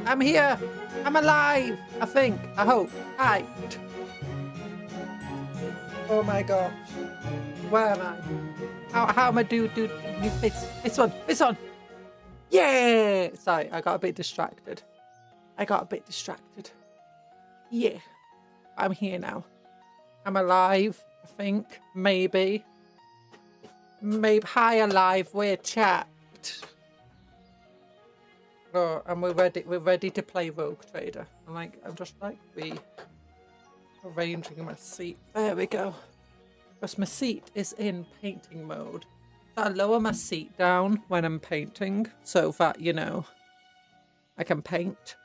I'm here. I'm alive. I think. I hope. Hi. Oh my gosh. Where am I? How am I do this one? Yeah. Sorry, I got a bit distracted. Yeah. I'm here now. I'm alive, I think. Maybe. Hi, alive. We're chapped. Oh, and we're ready to play Rogue Trader. I'm just rearranging my seat. There we go. Because my seat is in painting mode. So I lower my seat down when I'm painting so that, you know, I can paint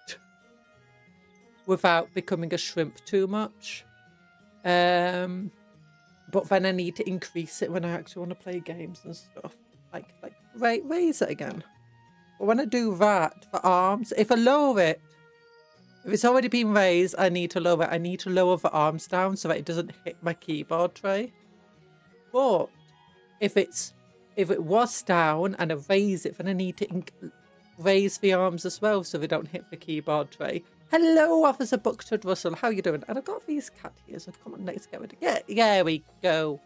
without becoming a shrimp too much. But then I need to increase it when I actually want to play games and stuff. Raise it again. But when I do that for arms, if I lower it, if it's already been raised, I need to lower it. I need to lower the arms down so that it doesn't hit my keyboard tray. But if it was down and I raise it, then I need to raise the arms as well so they don't hit the keyboard tray. Hello, Officer Bucktud Russell. How you doing? And I've got these cat ears. So come on, let's get rid of it. Yeah, there we go.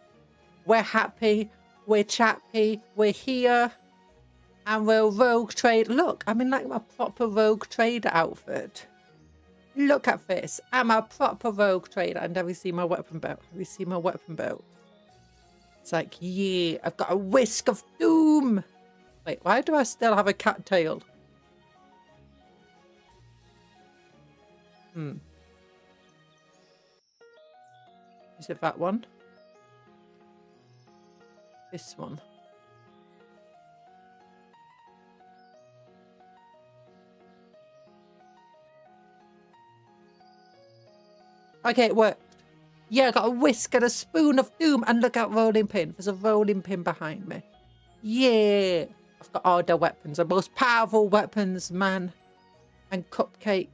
We're happy. We're chappy. We're here. And we're Rogue Trader. Look, I'm in like my proper Rogue Trader outfit. Look at this. I'm a proper Rogue Trader. And have you seen my weapon belt? It's like, yeah, I've got a whisk of doom. Wait, why do I still have a cat tail? Is it that one? This one? Okay, it worked. Yeah, I got a whisk and a spoon of doom. And look at rolling pin. There's a rolling pin behind me. Yeah. I've got all the weapons. The most powerful weapons, man. And cupcake.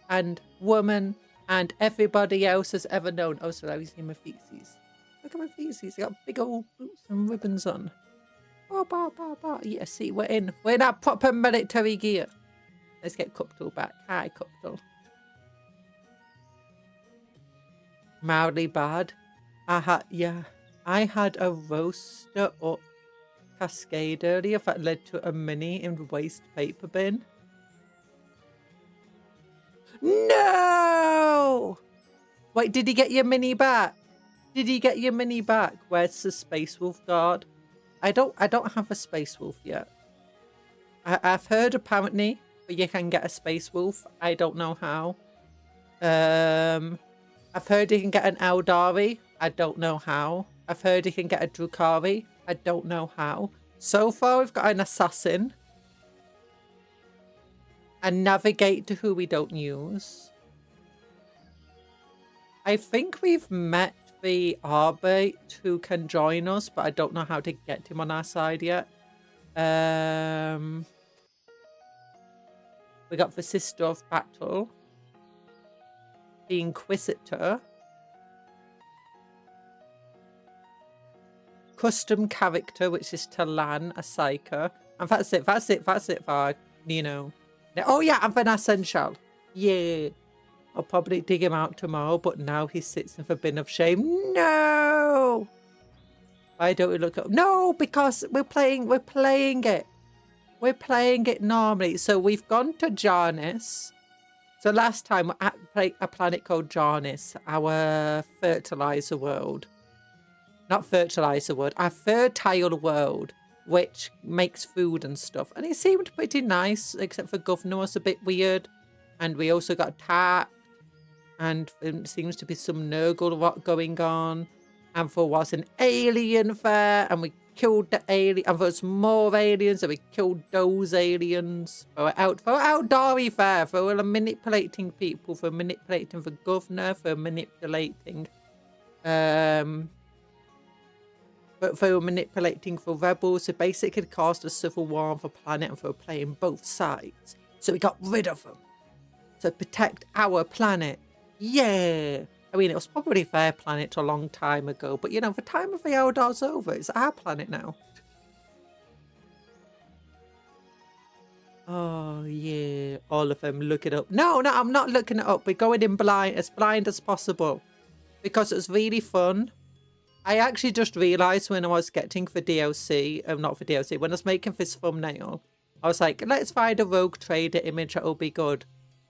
And woman. And everybody else has ever known. Oh, so now you see my feces. Look at my feces. I got big old boots and ribbons on. Oh, yeah, see, we're in our proper military gear. Let's get Cuptle back. Hi, Cuptle. Mildly bad. I had a roaster up cascade earlier that led to a mini in the waste paper bin. No! Wait, did he get your mini back? Where's the Space Wolf guard? I don't have a Space Wolf yet. I've heard apparently that you can get a Space Wolf. I don't know how. I've heard you can get an Eldari. I don't know how. I've heard you can get a Drukhari. I don't know how. So far, we've got an assassin. And navigate to who we don't use. I think we've met the Arbate who can join us, but I don't know how to get him on our side yet. We got the Sister of Battle. The Inquisitor. Custom character, which is Talan, a Psyker. And that's it for, you know. Oh yeah, and an Essential. Yeah. I'll probably dig him out tomorrow, but now he sits in the bin of shame. No! Why don't we look up? No, because we're playing it. We're playing it normally. So we've gone to Jarnis. So last time we played a planet called Jarnis, our fertilizer world. Not fertilizer world, our fertile world, which makes food and stuff. And it seemed pretty nice, except for Governor was a bit weird. And we also got attacked. And there seems to be some Nurgle rot going on. And there was an alien there, and we killed the alien. And there was more aliens, and we killed those aliens. They were out Dari fair. They were manipulating people. They were manipulating the governor. They were manipulating but they were manipulating the rebels. They basically caused a civil war on the planet, and they were playing both sides. So we got rid of them to protect our planet. Yeah. I mean, it was probably their planet a long time ago, but you know, the time of the Eldar's over. It's our planet now. Oh, yeah. Yeah, all of them. Look it up. No, I'm not looking it up. We're going in blind as possible because it's really fun. I actually just realised when I was getting the DLC, not for DLC, when I was making this thumbnail, I was like, let's find a rogue trader image that'll be good.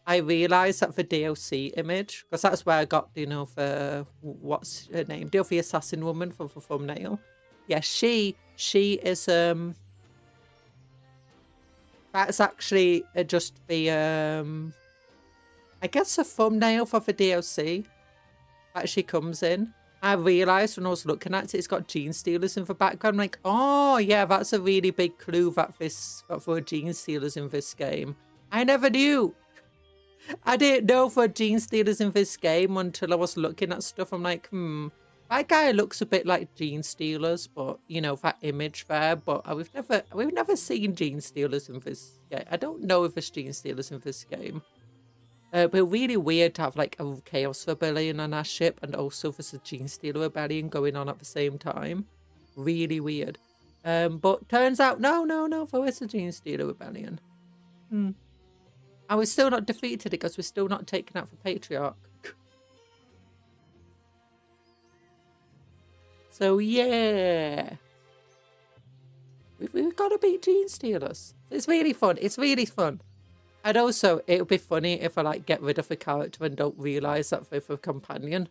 I realised that the DLC image, because that's where I got, you know, the, what's her name? The assassin woman for the thumbnail. Yeah, she is, that's actually just the, I guess a thumbnail for the DLC that she comes in. I realised when I was looking at it, it's got gene stealers in the background. I'm like, oh yeah, that's a really big clue that for gene stealers in this game. I never knew. I didn't know for gene stealers in this game until I was looking at stuff. I'm like, that guy looks a bit like gene stealers, but you know, that image there. But we've never seen gene stealers in this game. I don't know if there's gene stealers in this game. But really weird to have like a Chaos Rebellion on our ship and also there's a Gene Stealer Rebellion going on at the same time. Really weird. But turns out, no, there is a Gene Stealer Rebellion. And we're still not defeated because we're still not taken out for Patriarch. So yeah. We've got to beat Gene Stealers. It's really fun. It's really fun. And also, it would be funny if I like get rid of a character and don't realise that they're a companion.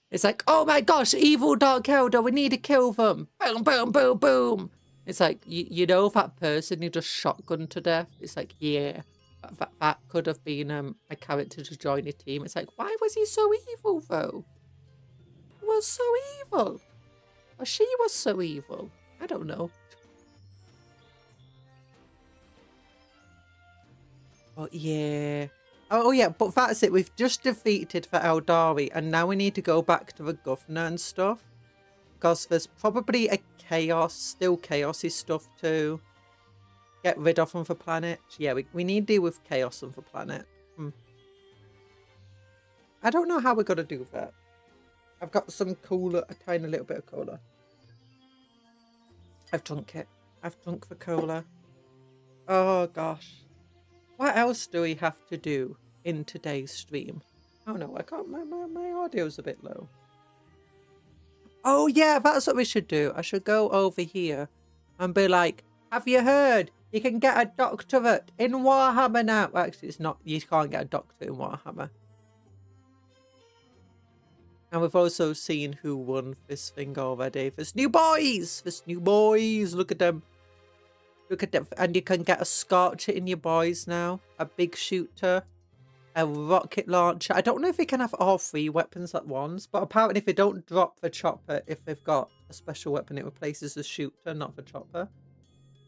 It's like, oh my gosh, evil Dark Elder, we need to kill them. Boom, boom, boom, boom. It's like, you know that person you just shotgun to death? It's like, yeah, that could have been a character to join a team. It's like, why was he so evil though? He was so evil. Or she was so evil. I don't know. Oh, yeah. Oh, yeah, but that's it. We've just defeated the Eldari, and now we need to go back to the governor and stuff. Because there's probably a still chaosy stuff to get rid of on the planet. Yeah, we need to deal with chaos on the planet. I don't know how we're going to do that. I've got some cola, a tiny little bit of cola. I've drunk it. I've drunk the cola. Oh, gosh. What else do we have to do in today's stream? Oh no, I can't. My audio's a bit low. Oh yeah, that's what we should do. I should go over here and be like, have you heard? You can get a doctorate in Warhammer now. Well, actually, it's not. You can't get a doctorate in Warhammer. And we've also seen who won this thing already. There's new boys. There's new boys. Look at them. Look at that, and you can get a Scorcher in your boys now, a big shooter, a rocket launcher. I don't know if you can have all three weapons at once, but apparently if they don't drop the chopper, if they've got a special weapon, it replaces the shooter, not the chopper.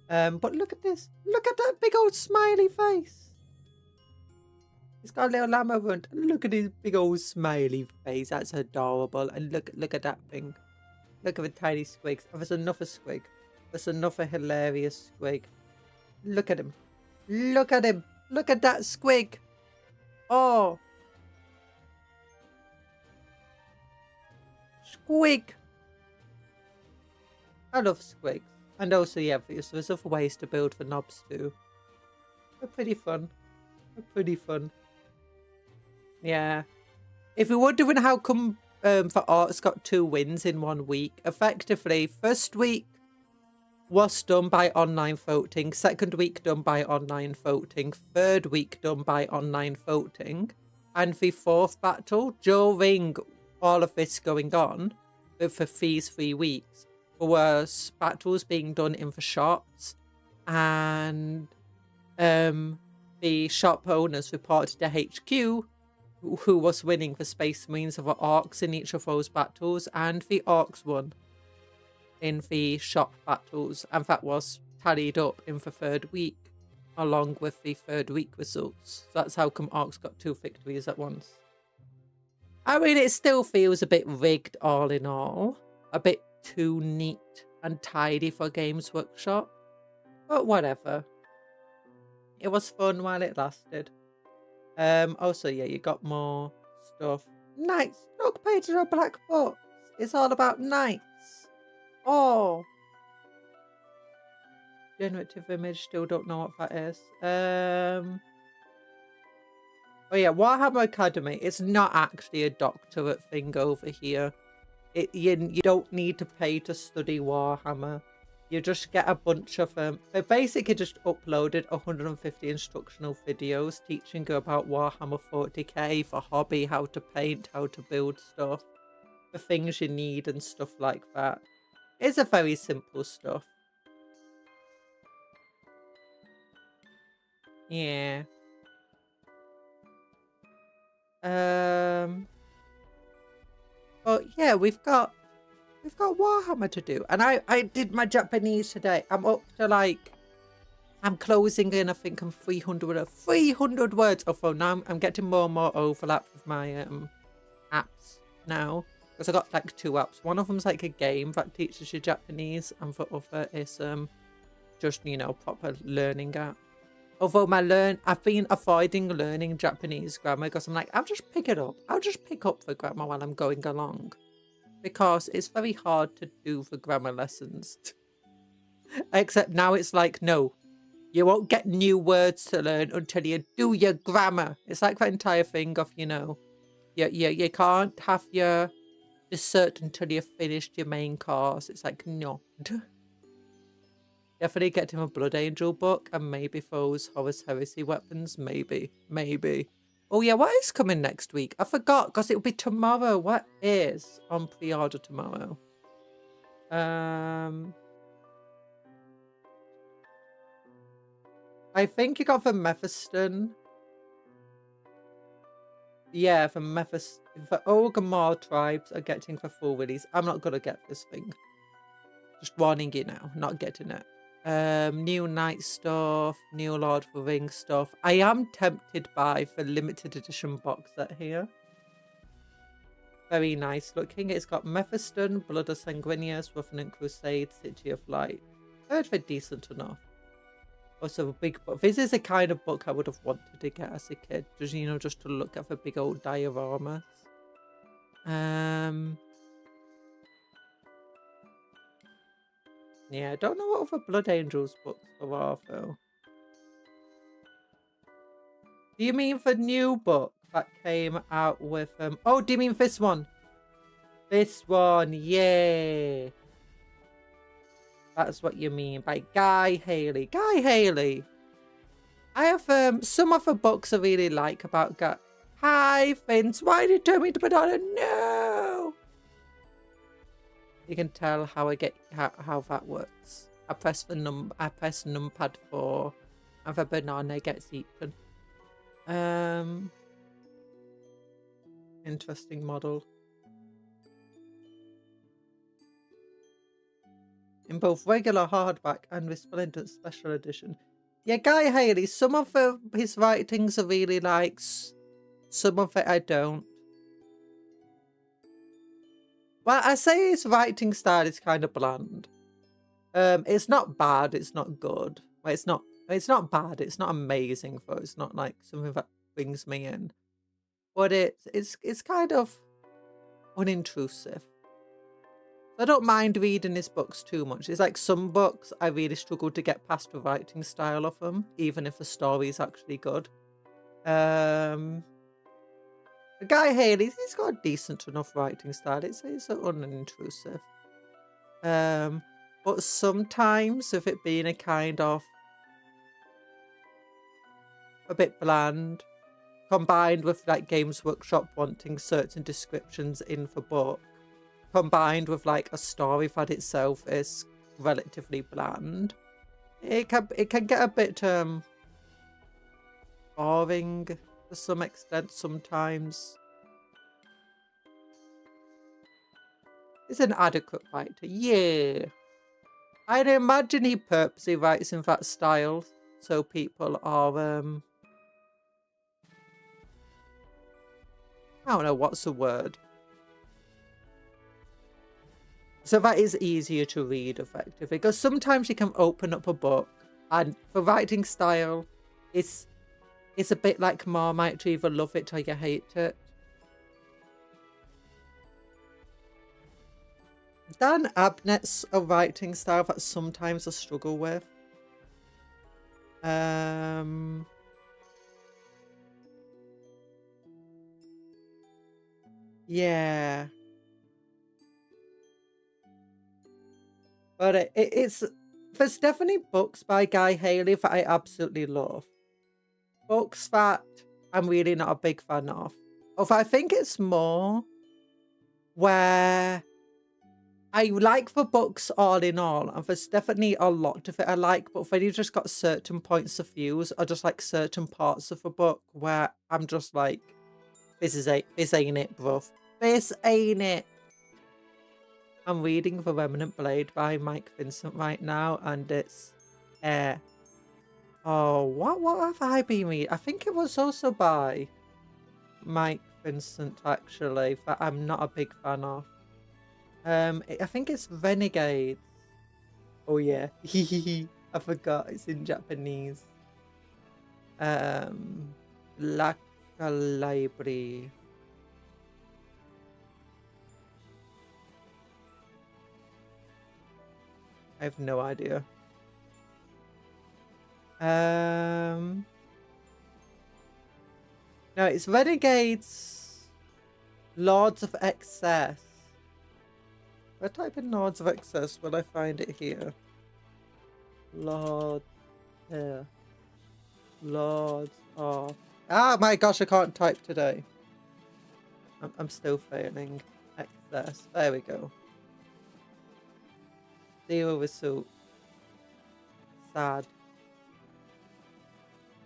But look at this. Look at that big old smiley face. He's got a little lamb over it. Look at his big old smiley face. That's adorable. And look at that thing. Look at the tiny squigs. Oh, there's another squig. There's another hilarious squig. Look at him. Look at him. Look at that squig. Oh. Squig. I love squigs. And also, yeah, there's other ways to build the knobs too. They're pretty fun. They're pretty fun. Yeah. If you're wondering how come for Art's got 2 wins in 1 week, effectively, first week was done by online voting, second week done by online voting, third week done by online voting, and the 4th battle during all of this going on for these 3 weeks was battles being done in the shops, and the shop owners reported to HQ who was winning the Space Marines of the Orcs in each of those battles, and the Orcs won in the shop battles, and that was tallied up in the 3rd week along with the 3rd week results. So that's how come Orcs got 2 victories at once. I mean, it still feels a bit rigged all in all, a bit too neat and tidy for Games Workshop, but whatever. It was fun while it lasted. Also, yeah, you got more stuff. Knights! Look, pages are black books. It's all about knights. Oh. generative image. Still don't know what that is. Oh yeah, Warhammer Academy. It's not actually a doctorate thing over here. You don't need to pay to study Warhammer. You just get a bunch of they basically just uploaded 150 instructional videos teaching you about Warhammer 40k for hobby, how to paint, how to build stuff, the things you need and stuff like that. It's a very simple stuff. Yeah. But yeah, we've got Warhammer to do, and I did my Japanese today. I'm up to like, I'm closing in. I think I'm 300 words. Although now I'm getting more and more overlap with my apps now, because I got like 2 apps. One of them's like a game that teaches you Japanese, and the other is just, you know, proper learning app. Although I've been avoiding learning Japanese grammar because I'm like, I'll just pick it up. I'll just pick up the grammar while I'm going along. Because it's very hard to do the grammar lessons. Except now it's like, no, you won't get new words to learn until you do your grammar. It's like that entire thing of, you know, you can't have your dessert until you've finished your main course. It's like, no. Definitely get him a Blood Angel book and maybe those Horus Heresy weapons. Maybe. Oh yeah, what is coming next week? I forgot because it'll be tomorrow. What is on pre-order tomorrow? I think you got the Mephiston. Yeah, the Mephiston. The Orgrimmar tribes are getting the full release. I'm not gonna get this thing. Just warning you now, not getting it. New Knight stuff, new Lord of the Rings stuff. I am tempted by the limited edition box set here. Very nice looking. It's got Mephiston, Blood of Sanguinius, Revenant Crusade, City of Light. I heard they're decent enough. Also a big book. This is the kind of book I would have wanted to get as a kid. Just, you know, just to look at the big old dioramas. Yeah, I don't know what other Blood Angels books there are, though. Do you mean the new book that came out with... Oh, do you mean this one? This one, yeah. That's what you mean by Guy Haley. Guy Haley. I have some of the books I really like about Guy. Hi, Vince. Why did you tell me to put on a no? You can tell how I get how that works. I press numpad 4 and the banana gets eaten. Interesting model. In both regular hardback and Resplendent Special Edition. Yeah, Guy Haley, some of his writings I really like, some of it I don't. Well, I say his writing style is kind of bland. It's not bad, it's not good. Well, it's not bad, it's not amazing though. It's not like something that brings me in. But it's kind of unintrusive. I don't mind reading his books too much. It's like some books I really struggle to get past the writing style of them, even if the story is actually good. The Guy Haley, he's got a decent enough writing style. It's unintrusive. But sometimes with it being a kind of a bit bland, combined with like Games Workshop wanting certain descriptions in the book, combined with like a story that itself is relatively bland, it can get a bit boring to some extent sometimes. It's an adequate writer, yeah. I'd imagine he purposely writes in that style so people are I don't know what's the word. So that is easier to read effectively, because sometimes you can open up a book and the writing style it's a bit like Marmite, you either love it or you hate it. Dan Abnett's a writing style that sometimes I struggle with. Yeah. But it's there's definitely books by Guy Haley that I absolutely love. Books that I'm really not a big fan of. Although I think it's more where I like the books all in all, and there's definitely a lot of it I like, but then you just got certain points of views or just like certain parts of the book where I'm just like, this ain't it, bruv. This ain't it. I'm reading The Remnant Blade by Mike Vincent right now, and it's oh, what have I been reading? I think it was also by Mike Vincent, actually, that I'm not a big fan of. I think it's Renegades. Oh yeah, I forgot it's in Japanese. La Library. I have no idea. No, it's Renegades, Lords of Excess. If I type in Lords of Excess, will I find it here? Lords of... Ah, my gosh, I can't type today. I'm still failing. Excess. There we go. Zero result. Sad.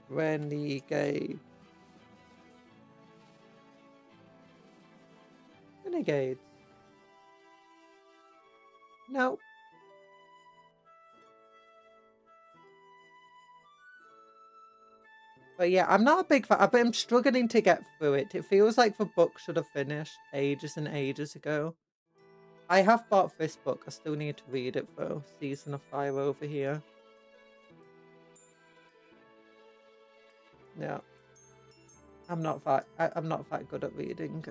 Renegade. Renegades. No. But yeah, I'm not a big fan, but I'm struggling to get through it. It feels like the book should have finished ages and ages ago. I have bought this book. I still need to read it though. Season of Fire over here. No. I'm not that good at reading.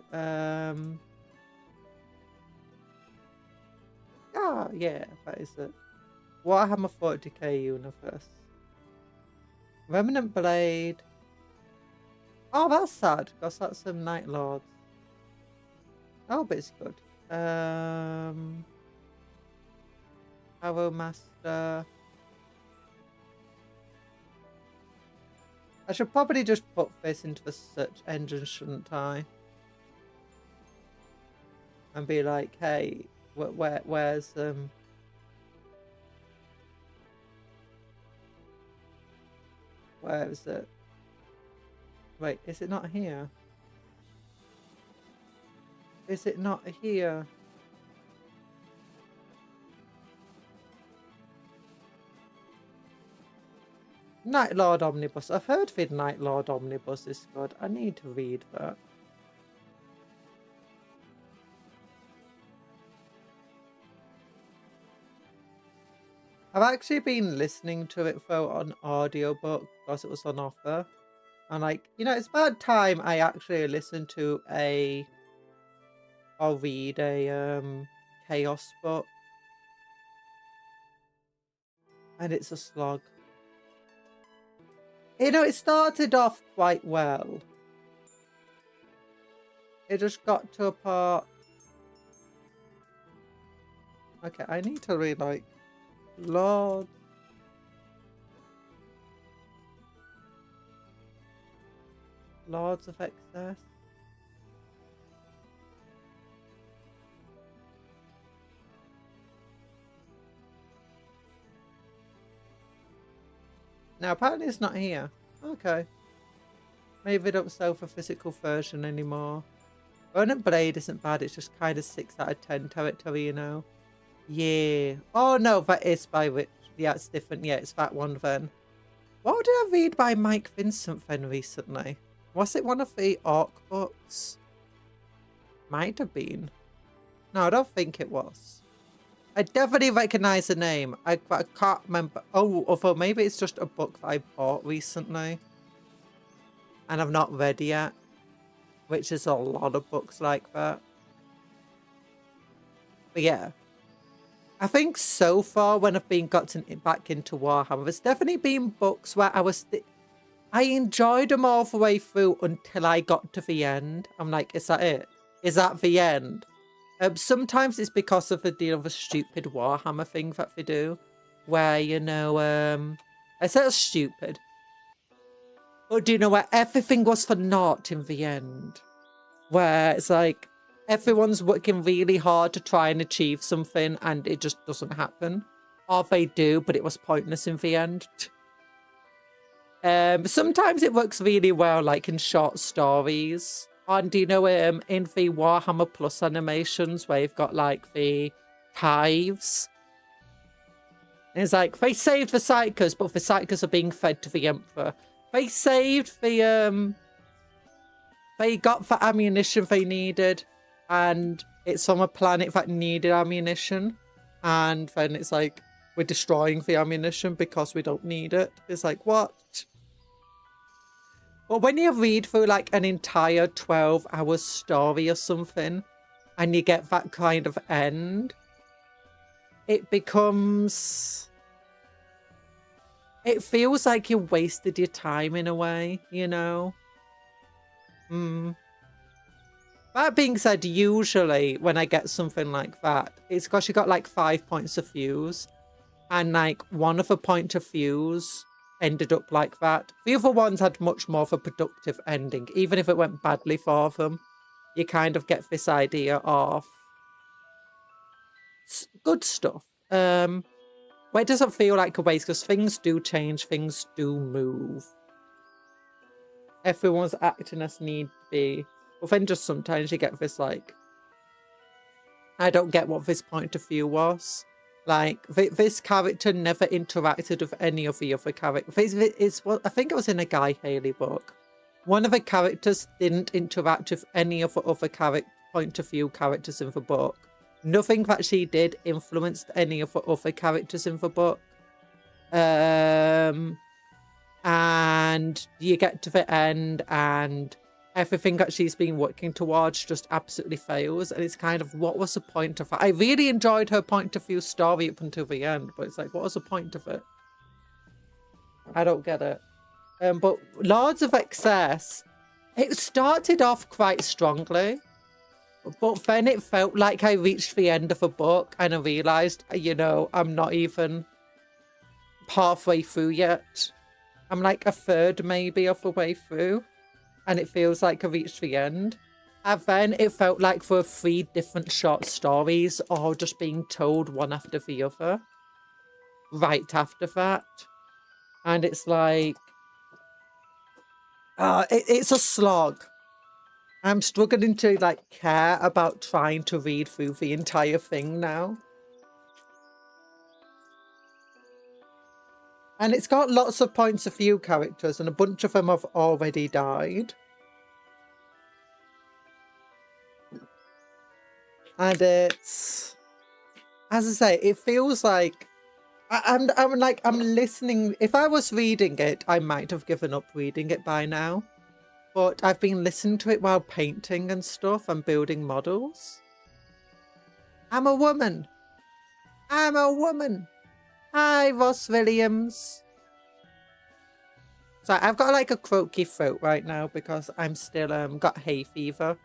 Ah, yeah, that is it. Warhammer 40k universe. Remnant Blade. Oh, that's sad, because that's some Night Lords. Oh, but it's good. Arrow Master. I should probably just put this into the search engine, shouldn't I? And be like, hey, where's where is it? Wait, is it not here? Is it not here? Night Lord Omnibus. I've heard the Night Lord Omnibus is good. I need to read that. I've actually been listening to it though on audiobook because it was on offer. And like, you know, it's about time I actually listen to or read a chaos book. And it's a slog. You know, it started off quite well. It just got to a part. Okay, I need to read like Lords of Excess. Now apparently it's not here. Okay. Maybe they don't sell for physical version anymore. Remnant Blade isn't bad, it's just kind of 6 out of 10 territory, you know. Yeah. Oh no, that is by which. Yeah, it's different. Yeah, it's that one then. What did I read by Mike Vincent then recently? Was it one of the Orc books? Might have been. No, I don't think it was. I definitely recognise the name. I can't remember. Oh, although maybe it's just a book that I bought recently. And I've not read yet. Which is a lot of books like that. But yeah. I think so far when I've been gotten back into Warhammer, there's definitely been books where I enjoyed them all the way through until I got to the end. I'm like, is that it? Is that the end? Sometimes it's because of the deal of a stupid Warhammer thing that they do, where, you know, I said it's stupid. But do you know where everything was for naught in the end? Where it's like, everyone's working really hard to try and achieve something and it just doesn't happen. Or they do, but it was pointless in the end. Sometimes it works really well, like in short stories. And you know, in the Warhammer Plus animations where you've got like the hives. It's like, they saved the Psychers, but the Psychers are being fed to the Emperor. They saved the, they got the ammunition they needed, and it's from a planet that needed ammunition. And then it's like, we're destroying the ammunition because we don't need it. It's like, what? But when you read through like an entire 12-hour story or something, and you get that kind of end, it becomes... It feels like you wasted your time in a way, you know? That being said, usually when I get something like that, it's because you got like 5 points of views, and like one of the point of views ended up like that. The other ones had much more of a productive ending, even if it went badly for them. You kind of get this idea of good stuff. Where it doesn't feel like a waste, because things do change, things do move. Everyone's acting as need be. But then just sometimes you get this like, I don't get what this point of view was. Like, this character never interacted with any of the other characters. I think it was in a Guy Haley book. One of the characters didn't interact with any of the other point of view characters in the book. Nothing that she did influenced any of the other characters in the book. And you get to the end and everything that she's been working towards just absolutely fails. And it's kind of, what was the point of it? I really enjoyed her point of view story up until the end, but it's like, what was the point of it? I don't get it. But Lords of Excess, it started off quite strongly, but then it felt like I reached the end of a book and I realised, you know, I'm not even halfway through yet. I'm like a third maybe of the way through, and it feels like I reached the end. And then it felt like there were 3 different short stories all just being told one after the other right after that. And it's like, it's a slog. I'm struggling to like care about trying to read through the entire thing now. And it's got lots of points of view characters, and a bunch of them have already died. And it's, as I say, it feels like I'm listening. If I was reading it, I might have given up reading it by now. But I've been listening to it while painting and stuff and building models. I'm a woman. I'm a woman. Hi, Ross Williams. So I've got like a croaky throat right now because I'm still got hay fever.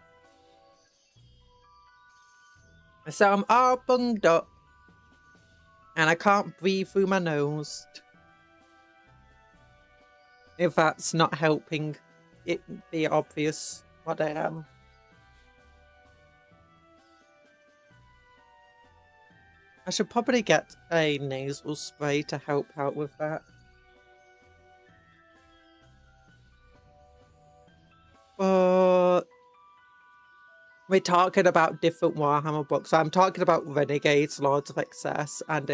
So I'm all bunged up and I can't breathe through my nose. If that's not helping it be obvious what I am. I should probably get a nasal spray to help out with that. But we're talking about different Warhammer books. So I'm talking about Renegades, Lords of Excess, and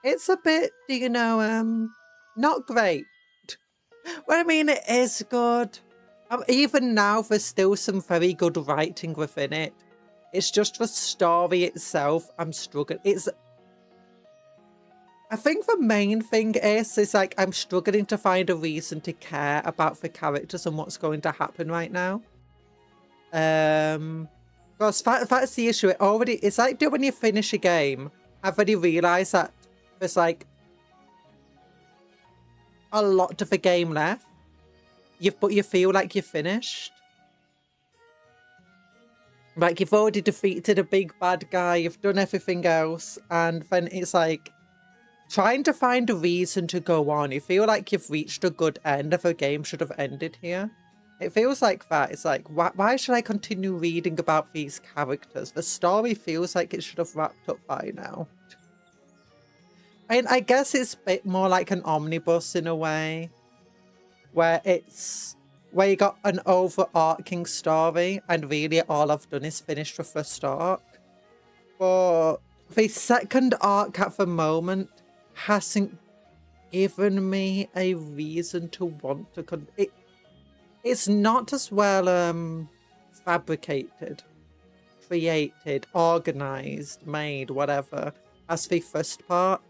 it's a bit, you know, not great. Well, I mean, it is good. Even now, there's still some very good writing within it. It's just the story itself, I'm struggling. I think the main thing is like, I'm struggling to find a reason to care about the characters and what's going to happen right now. Because that's the issue. It's like when you finish a game I've already realised that there's like a lot of the game left. But you feel like you're finished. Like you've already defeated a big bad guy, you've done everything else, and then it's like trying to find a reason to go on. You feel like you've reached a good end of a game should have ended here. It feels like that. It's like, why should I continue reading about these characters? The story feels like it should have wrapped up by now. And I guess it's a bit more like an omnibus in a way, where you got an overarching story, and really all I've done is finish the first arc. But the second arc at the moment hasn't given me a reason to want to it's not as well fabricated, created, organized, made, whatever, as the first part.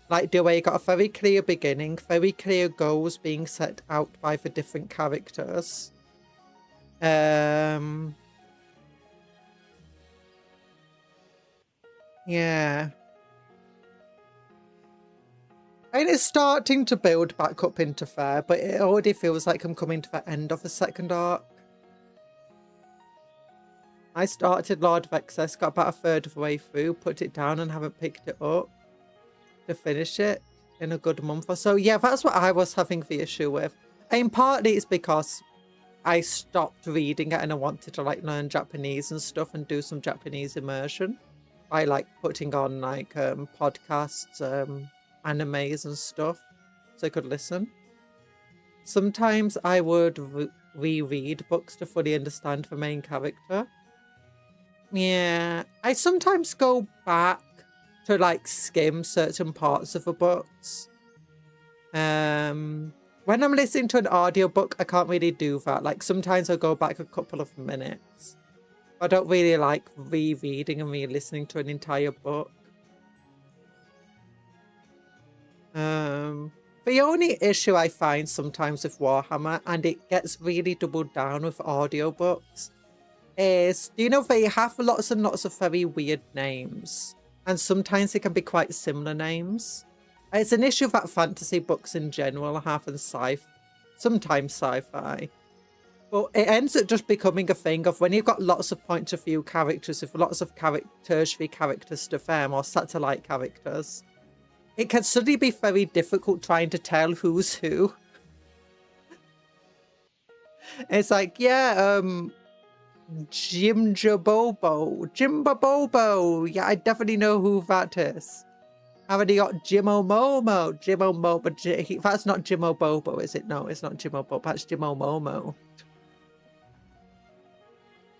Like the way you got a very clear beginning, very clear goals being set out by the different characters. Yeah. And it's starting to build back up into fair, but it already feels like I'm coming to the end of the second arc. I started Lord of Excess, got about a third of the way through, put it down and haven't picked it up to finish it in a good month or so. Yeah, that's what I was having the issue with. And partly it's because I stopped reading it and I wanted to like learn Japanese and stuff and do some Japanese immersion by like putting on like podcasts, animes and stuff so I could listen. Sometimes I would reread books to fully understand the main character. Yeah, I sometimes go back to like skim certain parts of the books. When I'm listening to an audiobook, I can't really do that. Like sometimes I'll go back a couple of minutes. I don't really like rereading and re-listening to an entire book. The only issue I find sometimes with Warhammer, and it gets really doubled down with audiobooks, is, you know, they have lots and lots of very weird names. And sometimes they can be quite similar names. It's an issue that fantasy books in general have, and sometimes sci-fi. But it ends up just becoming a thing of when you've got lots of point of view characters with lots of tertiary characters to them, or satellite characters, it can suddenly be very difficult trying to tell who's who. It's like, yeah, Jimbabobo. Yeah, I definitely know who that is. I've already got Jimomomo. That's not Jimobobo, is it? No, it's not Jimobobo. That's Jimomomo.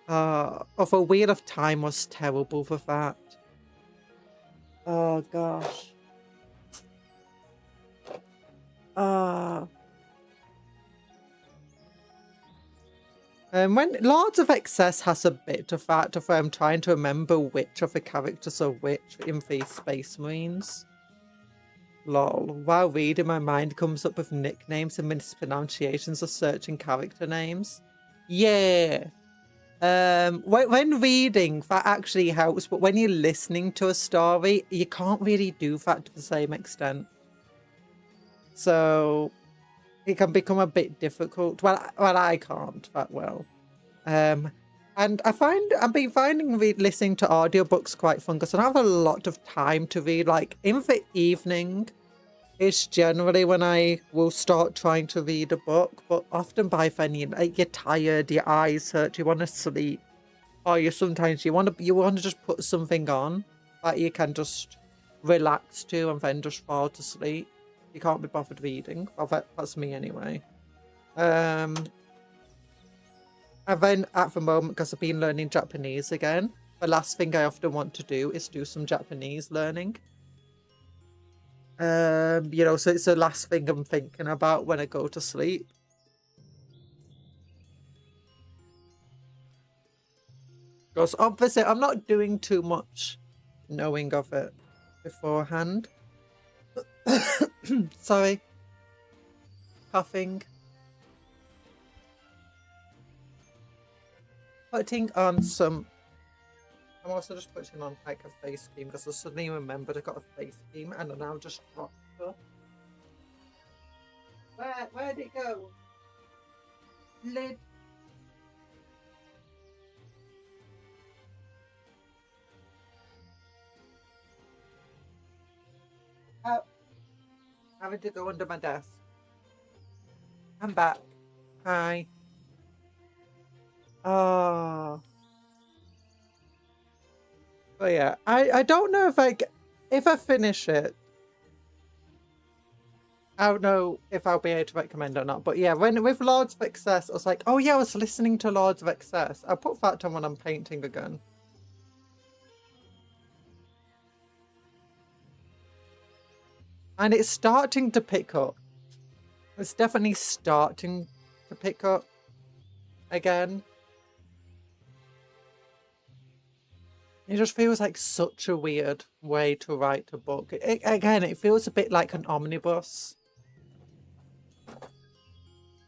The Wheel of Time was terrible for that. Oh, gosh. When Lords of Excess has a bit of that, of where I'm trying to remember which of the characters are which in the Space Marines. Lol. While reading, my mind comes up with nicknames and mispronunciations of certain character names. Yeah. When reading, that actually helps, but when you're listening to a story, you can't really do that to the same extent. So it can become a bit difficult. Well, I can't that well. And I've been finding listening to audiobooks quite fun because I don't have a lot of time to read. Like in the evening is generally when I will start trying to read a book, but often by then you're tired, your eyes hurt, you want to sleep, or sometimes you want to just put something on that you can just relax to and then just fall to sleep. You can't be bothered reading. Well, that's me anyway. And then at the moment, because I've been learning Japanese again, the last thing I often want to do is do some Japanese learning. You know, so it's the last thing I'm thinking about when I go to sleep. Because obviously I'm not doing too much knowing of it beforehand. Sorry. Coughing. Putting on some I'm also just putting on like a face cream because I suddenly remembered I got a face cream and I now just dropped it. Where'd it go? Lid. Oh, having to go under my desk. I'm back. Hi. Oh. But yeah, I don't know if I finish it. I don't know if I'll be able to recommend or not. But yeah, with Lords of Excess, I was like, oh yeah, I was listening to Lords of Excess. I'll put that on when I'm painting again. And it's starting to pick up. It's definitely starting to pick up again. It just feels like such a weird way to write a book. Again, it feels a bit like an omnibus.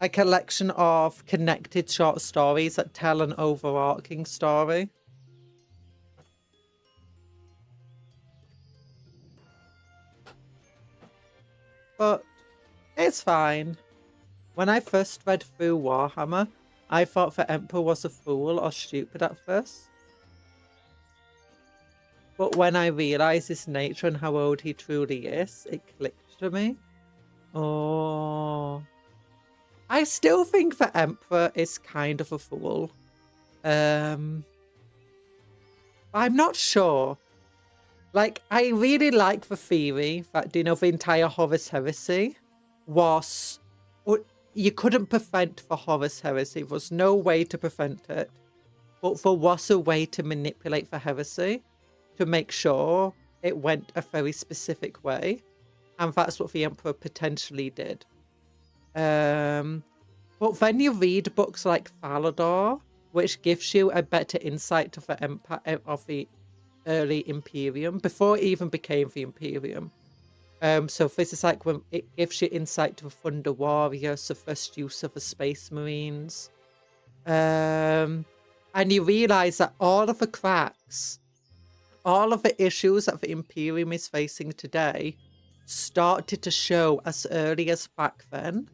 A collection of connected short stories that tell an overarching story. But it's fine. When I first read through Warhammer, I thought the Emperor was a fool or stupid at first. But when I realised his nature and how old he truly is, it clicked to me. Oh. I still think the Emperor is kind of a fool. I'm not sure. Like, I really like the theory that, you know, the entire Horus Heresy was... You couldn't prevent the Horus Heresy. There was no way to prevent it. But there was a way to manipulate the heresy to make sure it went a very specific way. And that's what the Emperor potentially did. But then you read books like Falador, which gives you a better insight to the empire of the early Imperium, before it even became the Imperium. So this is like when it gives you insight to the Thunder Warriors, the first use of the Space Marines. And you realise that all of the cracks, all of the issues that the Imperium is facing today started to show as early as back then.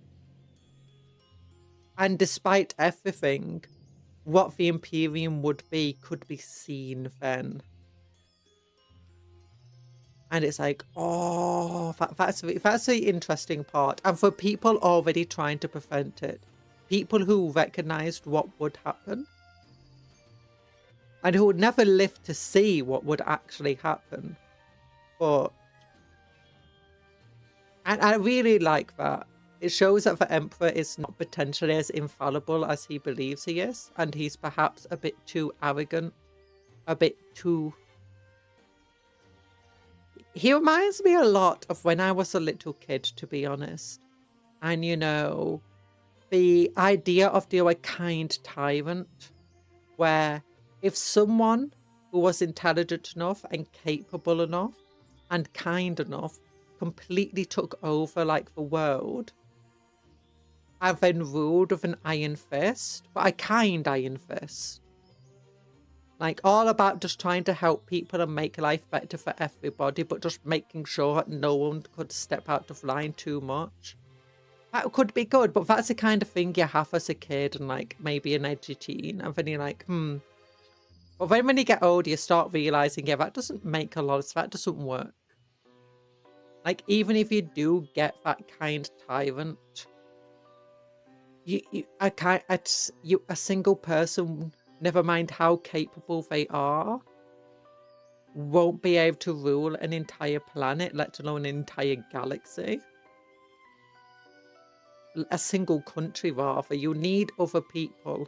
And despite everything, what the Imperium would be could be seen then. And it's like, oh, that's the interesting part. And for people already trying to prevent it, people who recognised what would happen, and who would never live to see what would actually happen. But, and I really like that. It shows that the Emperor is not potentially as infallible as he believes he is, and he's perhaps a bit too arrogant, a bit too... He reminds me a lot of when I was a little kid, to be honest. And, you know, the idea of a kind tyrant, where if someone who was intelligent enough and capable enough and kind enough completely took over, like, the world, and then ruled with an iron fist, but a kind iron fist. Like, all about just trying to help people and make life better for everybody, but just making sure that no one could step out of line too much. That could be good, but that's the kind of thing you have as a kid and, like, maybe an edgy teen. And then you're like, But then when you get older, you start realising, yeah, that doesn't make a lot of sense. That doesn't work. Like, even if you do get that kind tyrant, a single person, never mind how capable they are, won't be able to rule an entire planet, let alone an entire galaxy. A single country, rather. You need other people.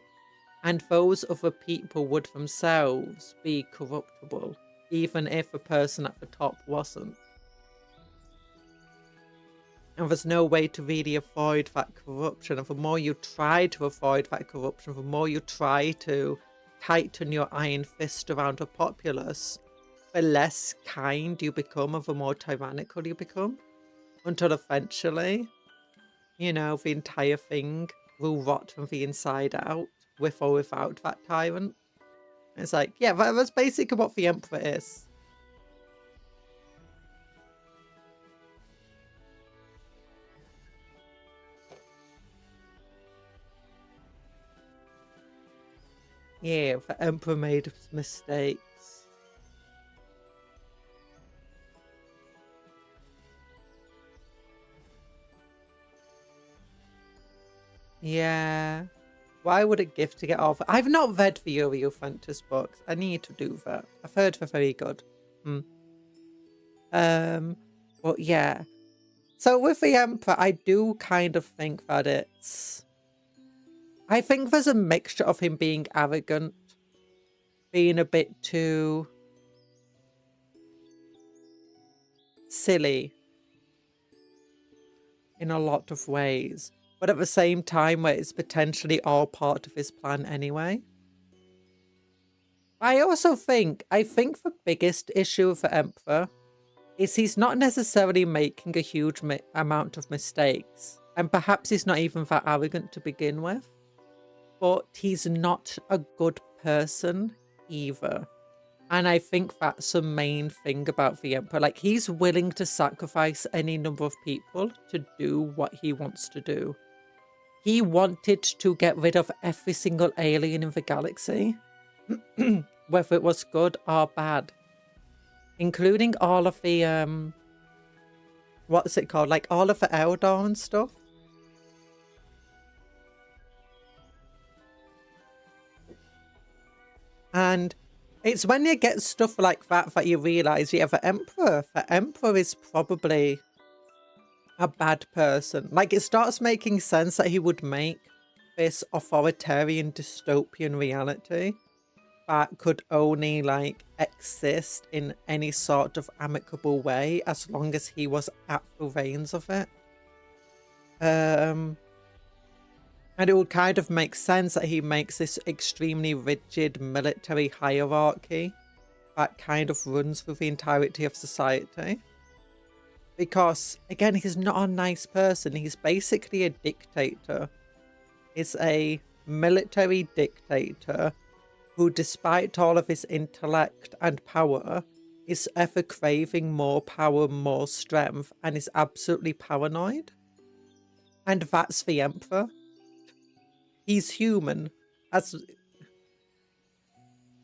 And those other people would themselves be corruptible, even if the person at the top wasn't. And there's no way to really avoid that corruption. And the more you try to avoid that corruption, the more you try to tighten your iron fist around a populace, the less kind you become and the more tyrannical you become. Until eventually, you know, the entire thing will rot from the inside out, with or without that tyrant. It's like, yeah, that's basically what the Emperor is. Yeah, the Emperor made mistakes. Yeah. Why would it give to get off? I've not read the Fantas books. I need to do that. I've heard they're very good. But yeah. So with the Emperor, I do kind of think that it's... I think there's a mixture of him being arrogant, being a bit too silly in a lot of ways, but at the same time where it's potentially all part of his plan anyway. I think the biggest issue with the Emperor is he's not necessarily making a huge amount of mistakes, and perhaps he's not even that arrogant to begin with, but he's not a good person either. And I think that's the main thing about the Emperor. Like, he's willing to sacrifice any number of people to do what he wants to do. He wanted to get rid of every single alien in the galaxy, whether it was good or bad, including all of the, what's it called? Like, all of the Eldar and stuff. And it's when you get stuff like that that you realise, yeah, the Emperor is probably a bad person. Like, it starts making sense that he would make this authoritarian dystopian reality that could only, like, exist in any sort of amicable way as long as he was at the reins of it. And it would kind of make sense that he makes this extremely rigid military hierarchy that kind of runs through the entirety of society. Because, again, he's not a nice person. He's basically a dictator. He's a military dictator who, despite all of his intellect and power, is ever craving more power, more strength, and is absolutely paranoid. And that's the Emperor. He's human. As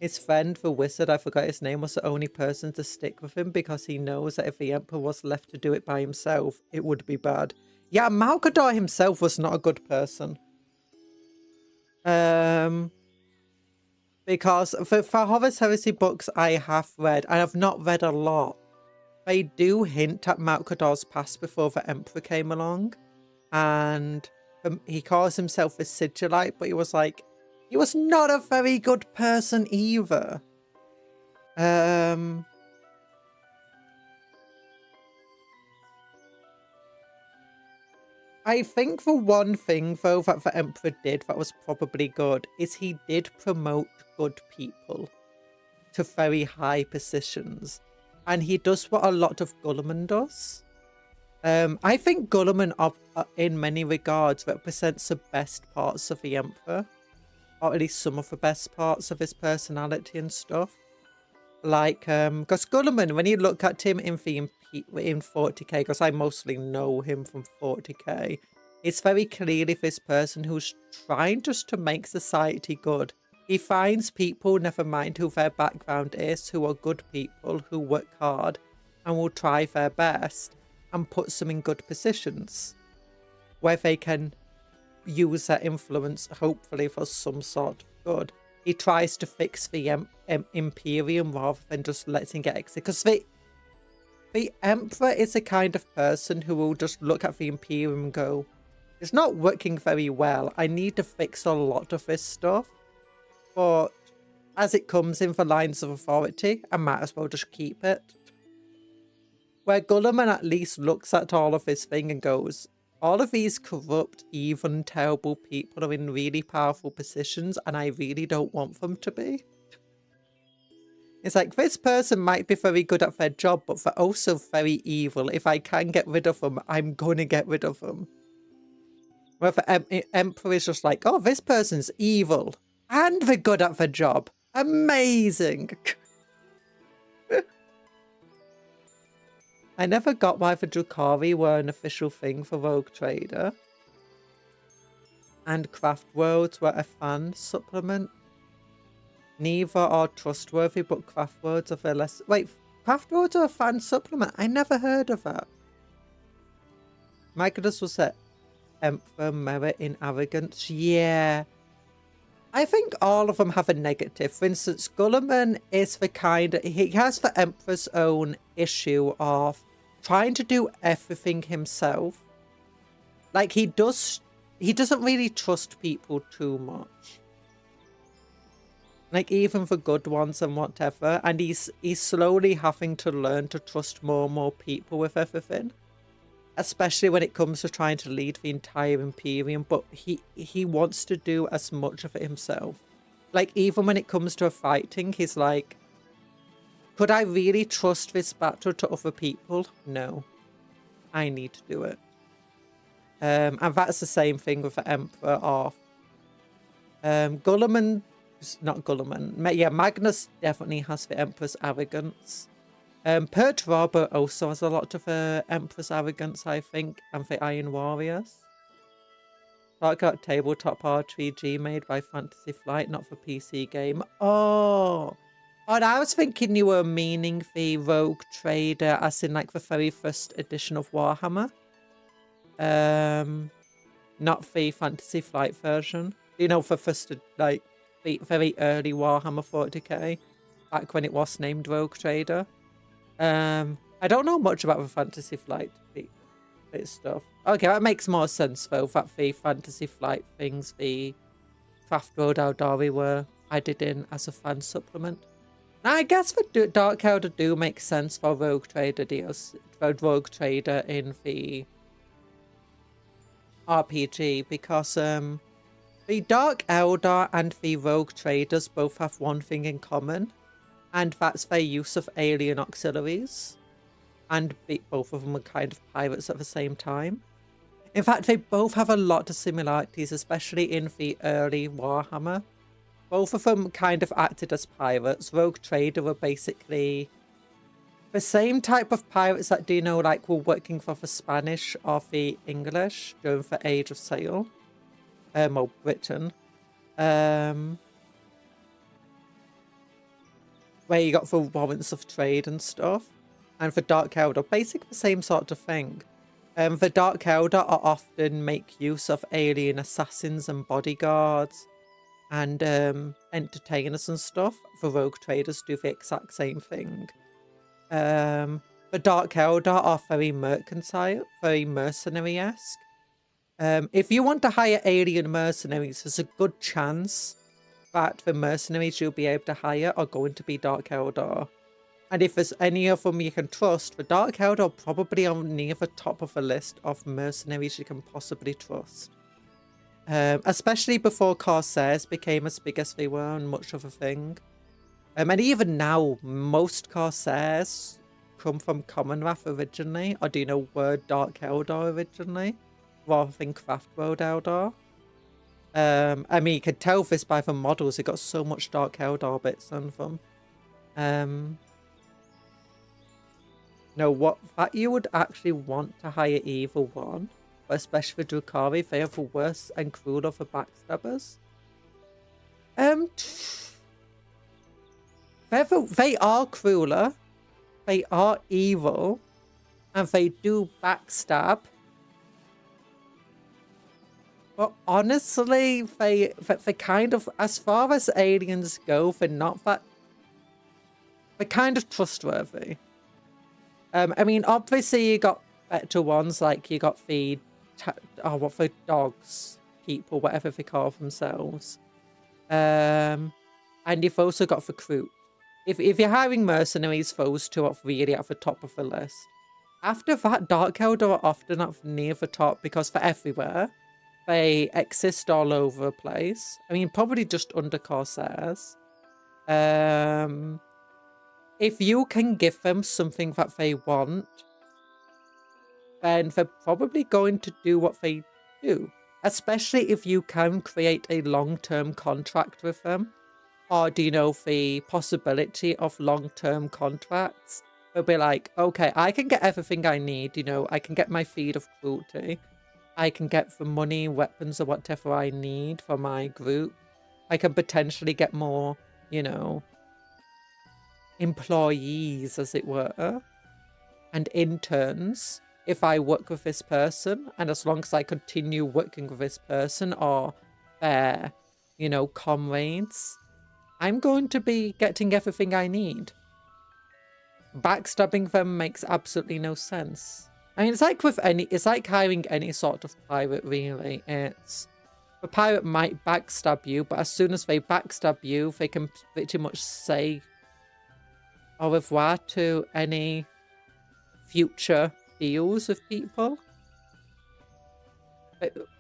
his friend, the wizard, I forgot his name, was the only person to stick with him because he knows that if the Emperor was left to do it by himself, it would be bad. Yeah, Malkador himself was not a good person. Because for Horus Heresy books I have read, and I've not read a lot, they do hint at Malkador's past before the Emperor came along. And he calls himself a Sigilite, but he was not a very good person either. I think the one thing, though, that the Emperor did that was probably good is he did promote good people to very high positions. And he does what a lot of Guilliman does. I think Guilliman, in many regards, represents the best parts of the Emperor. Or at least some of the best parts of his personality and stuff. Like, because Guilliman, when you look at him in 40k, because I mostly know him from 40k, it's very clearly this person who's trying just to make society good. He finds people, never mind who their background is, who are good people, who work hard, and will try their best, and puts them in good positions, where they can use their influence, hopefully, for some sort of good. He tries to fix the Imperium rather than just letting it exit. Because the Emperor is the kind of person who will just look at the Imperium and go, it's not working very well. I need to fix a lot of this stuff. But as it comes in the lines of authority, I might as well just keep it. Where Guilliman at least looks at all of this thing and goes, all of these corrupt, even terrible people are in really powerful positions, and I really don't want them to be. It's like, this person might be very good at their job, but they're also very evil. If I can get rid of them, I'm going to get rid of them. Where the Emperor is just like, oh, this person's evil, and they're good at their job. Amazing. I never got why the Drukhari were an official thing for Rogue Trader. And Craft Worlds were a fan supplement. Neither are trustworthy, but Craft Worlds are the less... Wait, Craft Worlds are a fan supplement? I never heard of that. Magnus was at Emperor Merit in Arrogance. Yeah. I think all of them have a negative. For instance, Gulliman is the kind of... He has the Emperor's own issue of trying to do everything himself. Like, he doesn't really trust people too much. Like, even the good ones and whatever. And he's slowly having to learn to trust more and more people with everything. Especially when it comes to trying to lead the entire Imperium. But he wants to do as much of it himself. Like, even when it comes to fighting, he's like, could I really trust this battle to other people? No. I need to do it. And that's the same thing with the Emperor of Gulliman. Not Gulliman. Yeah, Magnus definitely has the Emperor's arrogance. Pert Robert also has a lot of the Emperor's arrogance, I think, and the Iron Warriors. Dark Art tabletop RPG made by Fantasy Flight, not for PC game. Oh, and I was thinking you were meaning the Rogue Trader, as in like the very first edition of Warhammer. Not the Fantasy Flight version. You know, for first, like, the very early Warhammer 40k, back when it was named Rogue Trader. I don't know much about the Fantasy Flight stuff. Okay, that makes more sense though, that the Fantasy Flight things, the Craft World Aldari were added in as a fan supplement. Now, I guess the Dark Elder do make sense for Rogue Trader deals, for Rogue Trader in the RPG, because the Dark Elder and the Rogue Traders both have one thing in common, and that's their use of alien auxiliaries. And both of them are kind of pirates at the same time. In fact, they both have a lot of similarities, especially in the early Warhammer. Both of them kind of acted as pirates. Rogue Trader were basically the same type of pirates that, do you know, like, were working for the Spanish or the English during the Age of Sail. Or Britain. Where you got the warrants of trade and stuff. And for Dark Elder, basically the same sort of thing. The Dark Elder are often make use of alien assassins and bodyguards and entertainers and stuff. The Rogue Traders do the exact same thing. The Dark Elder are very mercantile, very mercenary-esque. If you want to hire alien mercenaries, there's a good chance that the mercenaries you'll be able to hire are going to be Dark Eldar. And if there's any of them you can trust, the Dark Eldar are probably on near the top of the list of mercenaries you can possibly trust. Especially before Corsairs became as big as they were and much of a thing. And even now, most Corsairs come from Commonwealth originally, or do you know, were Dark Eldar originally, rather than Craft World Eldar. I mean, you could tell this by the models, they got so much Dark Eldar bits on them. No, what that you would actually want to hire either one, but especially for Drukhari, they are the worst and crueler for backstabbers. They are crueler, they are evil, and they do backstab. But honestly, they kind of, as far as aliens go, they're not that... They're kind of trustworthy. I mean, obviously you got better ones, like you got the... what the dogs, people, whatever they call themselves. And you've also got the crew. If you're hiring mercenaries, those two are really at the top of the list. After that, Dark Eldar are often up near the top because they're everywhere. They exist all over the place. I mean, probably just under Corsairs. If you can give them something that they want, then they're probably going to do what they do. Especially if you can create a long-term contract with them. or do you know the possibility of long-term contracts? It'll be like, okay, I can get everything I need, you know, I can get my feed of cruelty, I can get the money, weapons, or whatever I need for my group. I can potentially get more, you know, employees, as it were, and interns if I work with this person, and as long as I continue working with this person or their, you know, comrades, I'm going to be getting everything I need. Backstabbing them makes absolutely no sense. I mean, it's like with it's like hiring any sort of pirate, really. It's, a pirate might backstab you, but as soon as they backstab you, they can pretty much say au revoir to any future deals with people.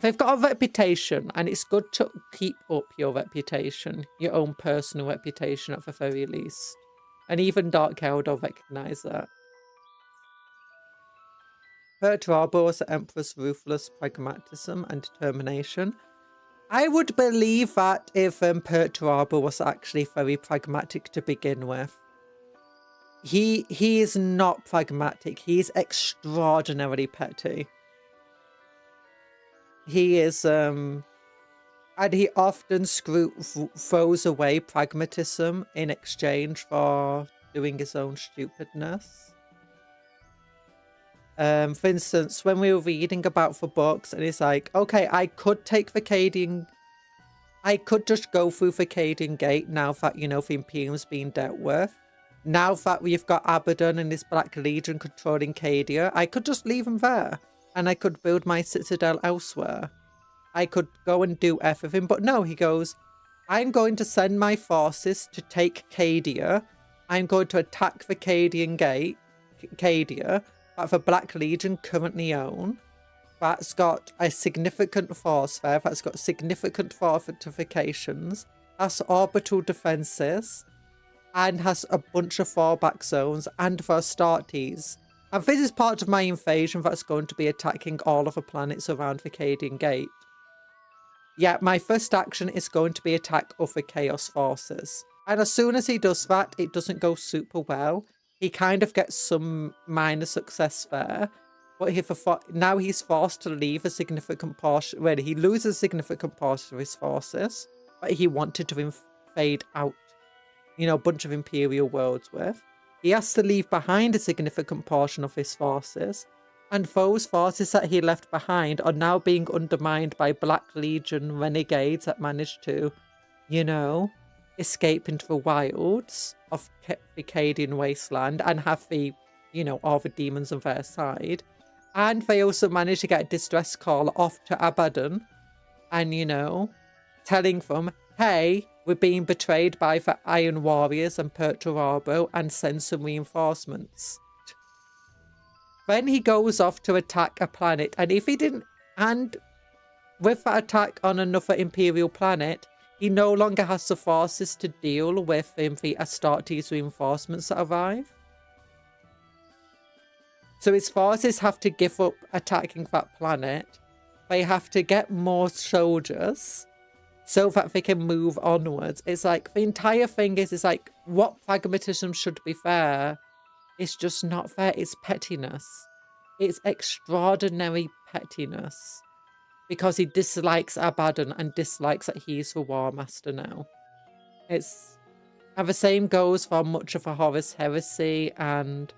They've got a reputation, and it's good to keep up your reputation, your own personal reputation at the very least. And even Dark Held will recognise that. Perturabo was the Emperor's ruthless pragmatism and determination. I would believe that if Perturabo was actually very pragmatic to begin with. He is not pragmatic. He is extraordinarily petty. He is, and he often throws away pragmatism in exchange for doing his own stupidness. For instance, when we were reading about the books, and it's like, okay, I could take I could just go through Vacadian Gate now that, you know, the Imperium's being dealt with. Now that we've got Abaddon and his Black Legion controlling Cadia, I could just leave him there. And I could build my citadel elsewhere. I could go and do everything. But no, he goes, I'm going to send my forces to take Cadia. I'm going to attack the Vacadian Gate, Cadia, that the Black Legion currently own. That's got a significant force there. That's got significant fortifications. Has orbital defenses. And has a bunch of fallback zones and for Astartes. And this is part of my invasion that's going to be attacking all of the planets around the Vacadian Gate. Yeah, my first action is going to be attack other Chaos forces. And as soon as he does that, it doesn't go super well. He kind of gets some minor success there. But now he's forced to leave a significant portion. Well, he loses a significant portion of his forces. But he wanted to invade out, you know, a bunch of Imperial worlds with. He has to leave behind a significant portion of his forces, and those forces that he left behind are now being undermined by Black Legion renegades that managed to, you know, escape into the wilds of the Cadian Wasteland and have the, you know, all the demons on their side. And they also managed to get a distress call off to Abaddon and, you know, telling them, hey, we're being betrayed by the Iron Warriors and Perturabo, and send some reinforcements. Then he goes off to attack a planet, and if he didn't, and with that attack on another Imperial planet, he no longer has the forces to deal with the Astartes reinforcements that arrive. So his forces have to give up attacking that planet. They have to get more soldiers so that they can move onwards. It's like, the entire thing is like, what pragmatism should be fair? It's just not fair. It's pettiness. It's extraordinary pettiness. Because he dislikes Abaddon and dislikes that he's the War Master now. And the same goes for much of the Horus Heresy, and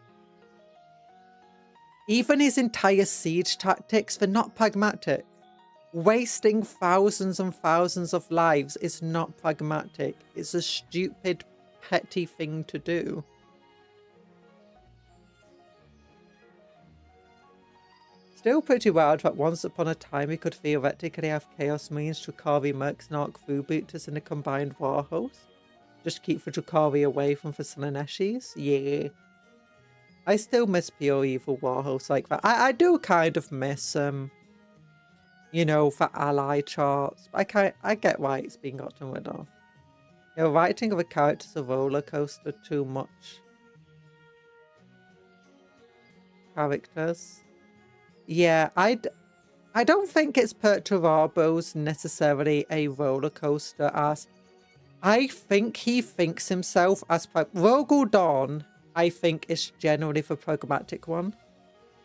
even his entire siege tactics, they're not pragmatic. Wasting thousands and thousands of lives is not pragmatic. It's a stupid, petty thing to do. Still pretty wild that once upon a time we could theoretically have Chaos Marines, Drukhari Mercs, and Orc Freebooters in a combined war host. Just keep the Drukhari away from the Slaaneshis. Yeah. I still miss pure evil war hosts like that. I do kind of miss you know, for ally charts. But I get why it's being gotten rid of. You know, writing of a character's a roller coaster, too much characters. Yeah, I don't think it's Perturabo's necessarily a roller coaster as I think he thinks himself as Rogel Dawn, I think, is generally the pragmatic one.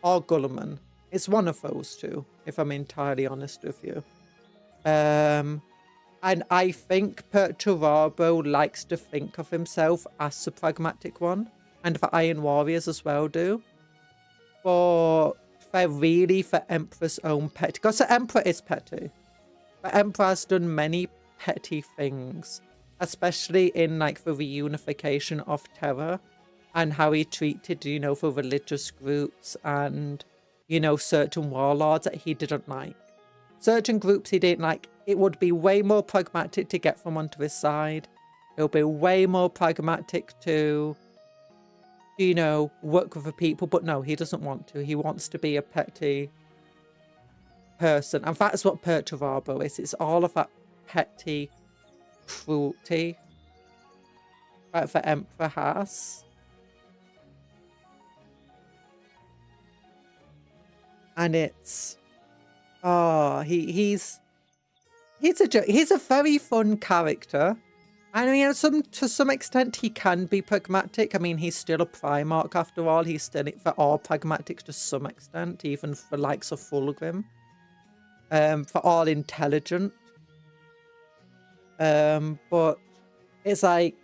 Or Gulliman. It's one of those two, if I'm entirely honest with you. And I think Perturabo likes to think of himself as the pragmatic one. And the Iron Warriors as well do. But they're really the Emperor's own pet. Because the Emperor is petty. The Emperor has done many petty things. Especially in like the reunification of Terra. And how he treated, you know, the religious groups and, you know, certain warlords that he didn't like. Certain groups he didn't like. It would be way more pragmatic to get them onto his side. It would be way more pragmatic to, you know, work with the people. But no, he doesn't want to. He wants to be a petty person. And that's what Perturabo is. It's all of that petty cruelty that the Emperor has. And it's, oh, he's a very fun character. And I mean, to some extent, he can be pragmatic. I mean, he's still a Primarch after all. He's still, for all pragmatic to some extent, even for likes of Fulgrim. For all intelligent. But it's like,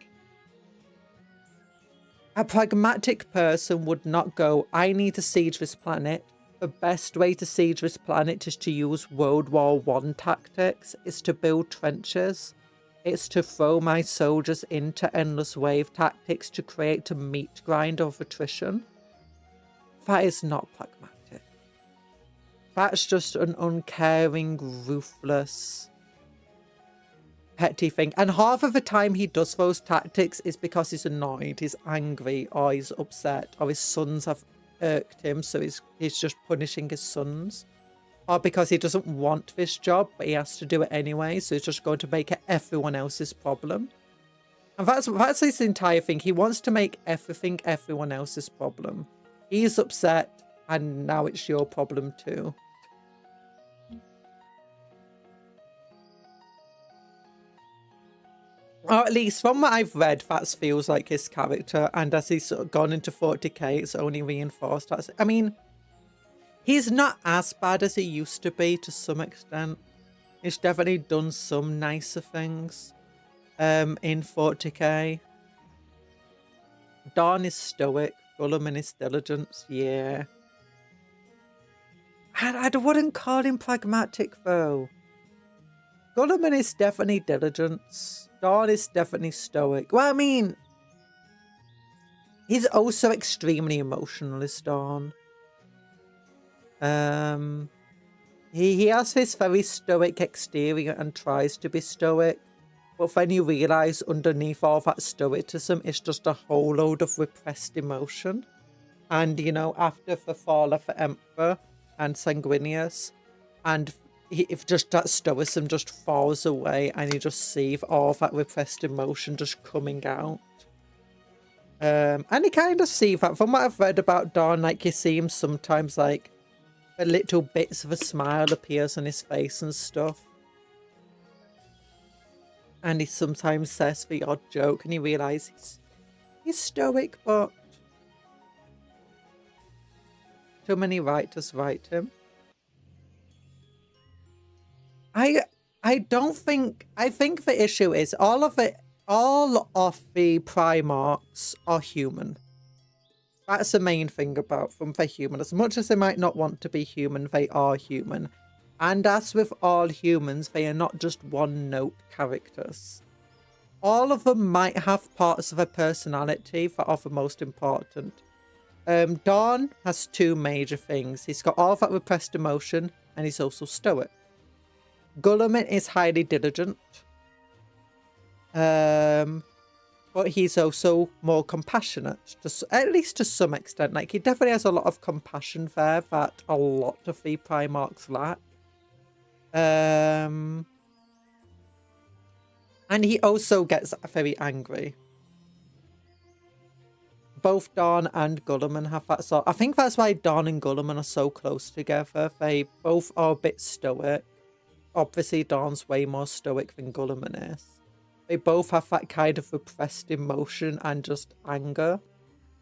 a pragmatic person would not go, I need to siege this planet. The best way to siege this planet is to use World War I tactics. It's to build trenches. It's to throw my soldiers into endless wave tactics to create a meat grind of attrition. That is not pragmatic. That's just an uncaring, ruthless, petty thing. And half of the time he does those tactics is because he's annoyed, he's angry, or he's upset, or his sons have irked him, so he's just punishing his sons, or because he doesn't want this job but he has to do it anyway, so he's just going to make it everyone else's problem. And that's his entire thing. He wants to make everything everyone else's problem. He's upset and now it's your problem too. Or at least from what I've read, that feels like his character. And as he's sort of gone into 40k, it's only reinforced. I mean, he's not as bad as he used to be to some extent. He's definitely done some nicer things in 40k. Dawn is stoic. Gulliman is diligence. Yeah. I wouldn't call him pragmatic though. Gulliman is definitely diligence. Dawn is definitely stoic. Well, I mean, he's also extremely emotional, is Dawn. He has this very stoic exterior and tries to be stoic. But then you realise underneath all that stoicism, it's just a whole load of repressed emotion. And, you know, after the fall of the Emperor and Sanguinius, and if just that stoicism just falls away and you just see all that repressed emotion just coming out. And you kind of see that from what I've read about Dawn, like you see him sometimes like a little bits of a smile appears on his face and stuff. And he sometimes says the odd joke and you realise he's stoic, but too many writers write him. I think the issue is all of the Primarchs are human. That's the main thing about them. They're human. As much as they might not want to be human, they are human. And as with all humans, they are not just one-note characters. All of them might have parts of a personality that are the most important. Dawn has two major things. He's got all that repressed emotion, and he's also stoic. Gulliman is highly diligent. But he's also more compassionate, at least to some extent. Like, he definitely has a lot of compassion there that a lot of the Primarchs lack. And he also gets very angry. Both Dawn and Gulliman have that sort. I think that's why Dawn and Gulliman are so close together. They both are a bit stoic. Obviously, Dawn's way more stoic than Gulliman is. they both have that kind of repressed emotion and just anger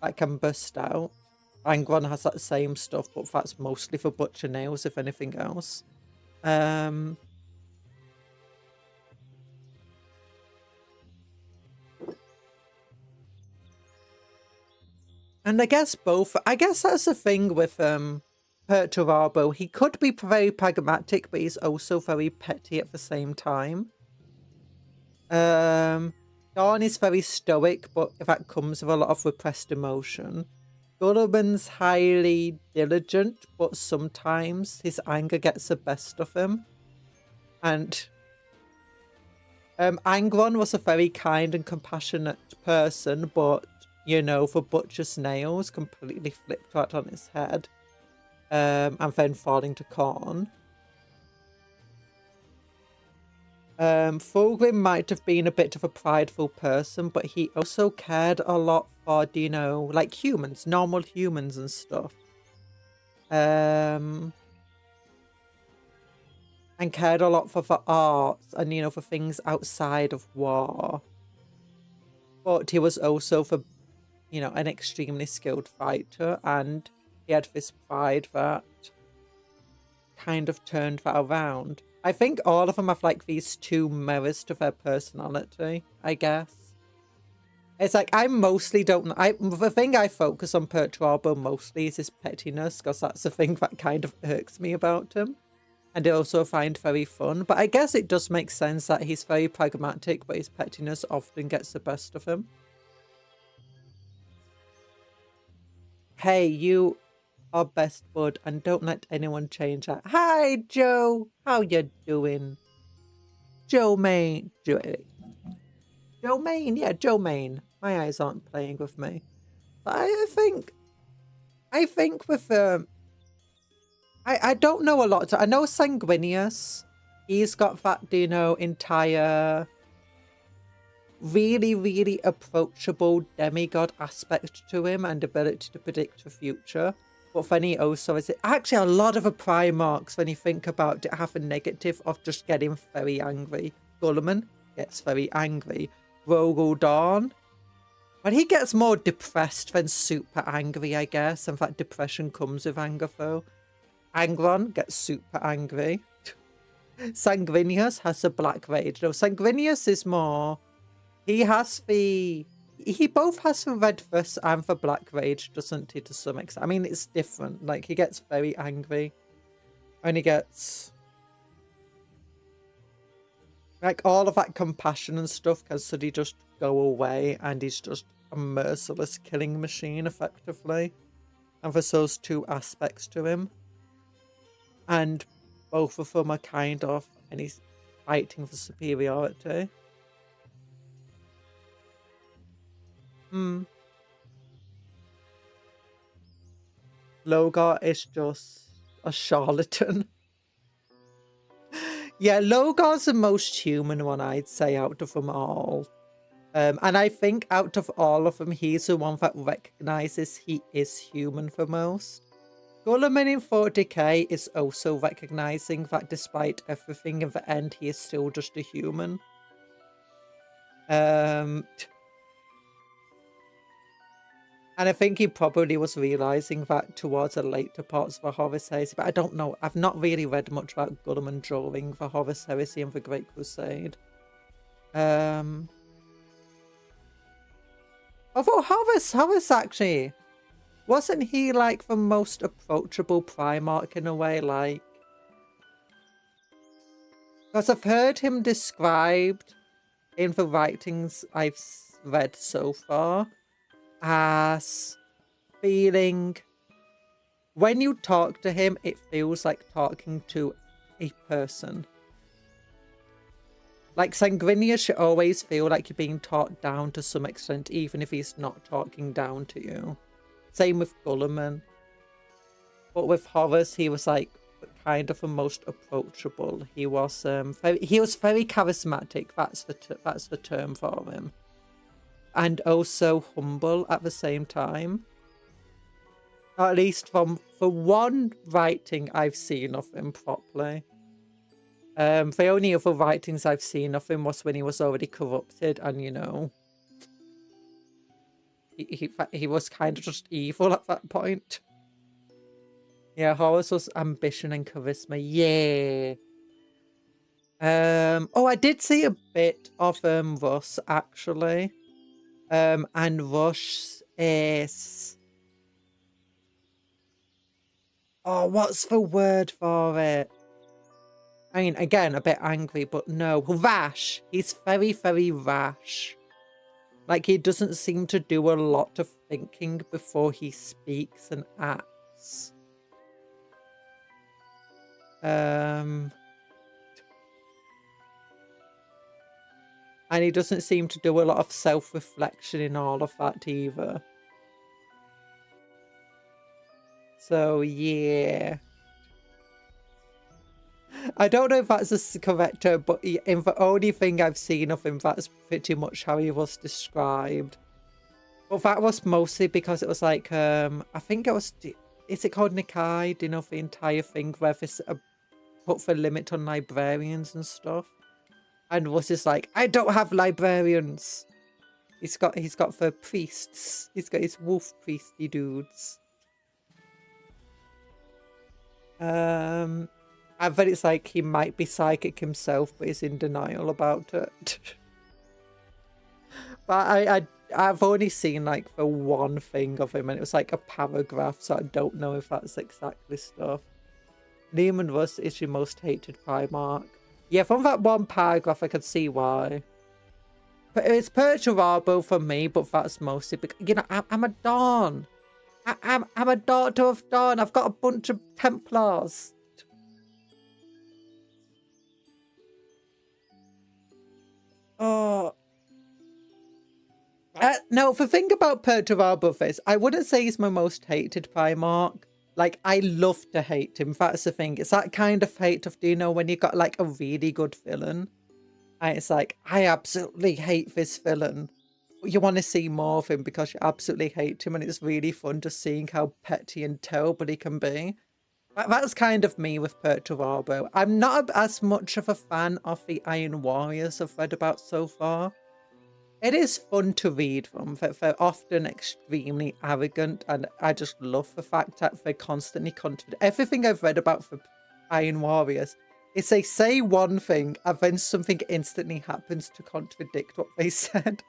that can burst out. Angron has that same stuff, but that's mostly for butcher nails, if anything else. And I guess that's the thing with Perturabo. He could be very pragmatic, but he's also very petty at the same time. Dawn is very stoic, but that comes with a lot of repressed emotion. Gulliman's highly diligent, but sometimes his anger gets the best of him. And Angron was a very kind and compassionate person, but, you know, for Butcher's nails, completely flipped right on his head. And then falling to corn. Fulgrim might have been a bit of a prideful person, but he also cared a lot for, you know, like humans, normal humans and stuff. And cared a lot for the arts and, you know, for things outside of war. But he was also, for, you know, an extremely skilled fighter, and he had this pride that kind of turned that around. I think all of them have like these two mirrors to their personality, I guess. It's like I mostly don't know. The thing I focus on Perturabo mostly is his pettiness, because that's the thing that kind of irks me about him. And I also find very fun. But I guess it does make sense that he's very pragmatic, but his pettiness often gets the best of him. Hey, you are best bud, and don't let anyone change that. Hi, Joe. How you doing? Joe Main. Joe Main. Yeah, Joe Main. My eyes aren't playing with me. But I think with I don't know a lot. I know Sanguinius. He's got that, you know, entire really, really approachable demigod aspect to him and ability to predict the future. But then he also is actually a lot of the Primarchs, when you think about it, have a negative of just getting very angry. Gulliman gets very angry. Rogel Dawn, when he gets more depressed than super angry, I guess. In fact, depression comes with anger, though. Angron gets super angry. Sanguinius has a black rage. No, Sanguinius is more... He both has the red fist and the black rage, doesn't he, to some extent? I mean, it's different. Like, he gets very angry. And he gets... like, all of that compassion and stuff can suddenly just go away, and he's just a merciless killing machine, effectively. And there's those two aspects to him. And both of them are kind of... and he's fighting for superiority. Logar is just a charlatan. Yeah, Logar's the most human one, I'd say, out of them all. And I think out of all of them, he's the one that recognizes he is human the most. Gulliman in 40k is also recognizing that despite everything, in the end, he is still just a human. And I think he probably was realising that towards the later parts of the Horus Heresy. But I don't know. I've not really read much about Gulliman during the Horus Heresy and the Great Crusade. Although Horus actually... wasn't he like the most approachable Primarch in a way? Like... because I've heard him described in the writings I've read so far as feeling, when you talk to him, it feels like talking to a person. Like Sanguinius should always feel like you're being talked down to some extent, even if he's not talking down to you. Same with Gulliman. But with Horus, he was like kind of the most approachable. He was very charismatic. That's the term for him. And also humble at the same time. Or at least from the one writing I've seen of him properly. The only other writings I've seen of him was when he was already corrupted, and you know, he was kind of just evil at that point. Yeah, Horus was ambition and charisma. Yeah. Oh, I did see a bit of Russ actually. And Rush is, oh, what's the word for it? I mean, again, a bit angry, but no, rash. He's very, very rash. Like, he doesn't seem to do a lot of thinking before he speaks and acts. And he doesn't seem to do a lot of self-reflection in all of that either. So, yeah. I don't know if that's a correct term, but in the only thing I've seen of him, that's pretty much how he was described. But that was mostly because it was like, I think it was, is it called Nikai? Do you know the entire thing where this put the limit on librarians and stuff? And was just like, I don't have librarians. He's got the priests. He's got his wolf priesty dudes. I bet it's like he might be psychic himself, but he's in denial about it. But I've only seen like the one thing of him, and it was like a paragraph, so I don't know if that's exactly stuff. Neiman Russ is your most hated Primarch. Yeah, from that one paragraph, I could see why. But it's Perturabo for me, but that's mostly because, you know, I'm a Dawn. I'm a daughter of Dawn. I've got a bunch of Templars. Oh. No, the thing about Perturabo is, I wouldn't say he's my most hated Primarch. Like, I love to hate him. That's the thing. It's that kind of hate of, do you know, when you got like a really good villain? And it's like, I absolutely hate this villain. You want to see more of him because you absolutely hate him, and it's really fun just seeing how petty and terrible he can be. That's kind of me with Perturabo. I'm not as much of a fan of the Iron Warriors I've read about so far. It is fun to read them. They're often extremely arrogant, and I just love the fact that they constantly contradict. Everything I've read about the Iron Warriors is they say one thing and then something instantly happens to contradict what they said.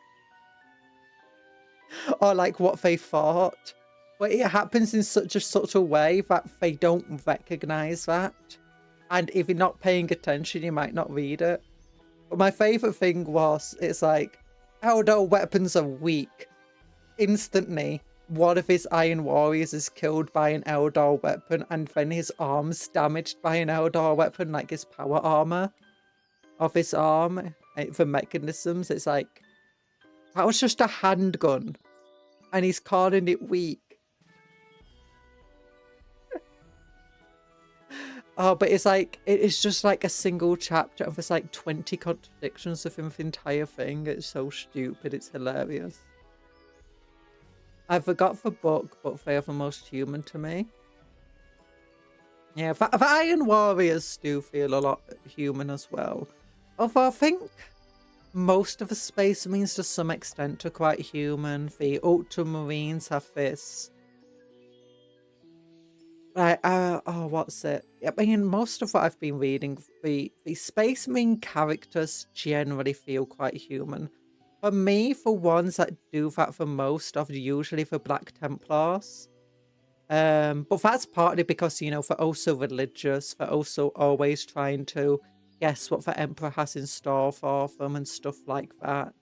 Or like what they thought. But it happens in such a subtle way that they don't recognize that. And if you're not paying attention, you might not read it. But my favorite thing was, it's like, Eldar weapons are weak. Instantly, one of his Iron Warriors is killed by an Eldar weapon, and then his arm's damaged by an Eldar weapon, like his power armor of his arm, the mechanisms. It's like, that was just a handgun, and he's calling it weak. Oh, but it's like, it's just like a single chapter and there's like 20 contradictions within the entire thing. It's so stupid, it's hilarious. I forgot the book, but they are the most human to me. Yeah, the Iron Warriors do feel a lot human as well. Although I think most of the Space Marines to some extent are quite human. The Ultramarines have this... oh, what's it? I mean, most of what I've been reading, the Space Marine characters generally feel quite human. For me, for ones that do that the most are usually the Black Templars. But that's partly because, you know, they're also religious. They're also always trying to guess what the Emperor has in store for them and stuff like that.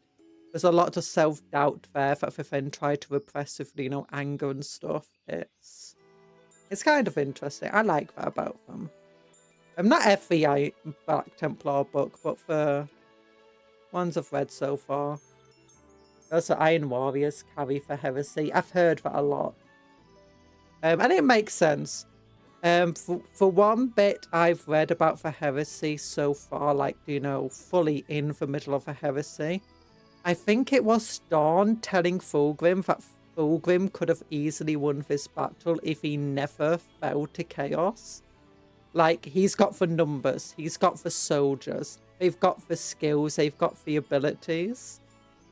There's a lot of self-doubt there that they then try to repress with, you know, anger and stuff. It's kind of interesting. I like that about them. Not every Black Templar book, but the ones I've read so far. Also, Iron Warriors carry for heresy. I've heard that a lot. And it makes sense. For one bit I've read about the heresy so far, like, you know, fully in the middle of a heresy. I think it was Dawn telling Fulgrim that Fulgrim could have easily won this battle if he never fell to chaos. Like, he's got for numbers, he's got for soldiers, they've got for skills, they've got for abilities.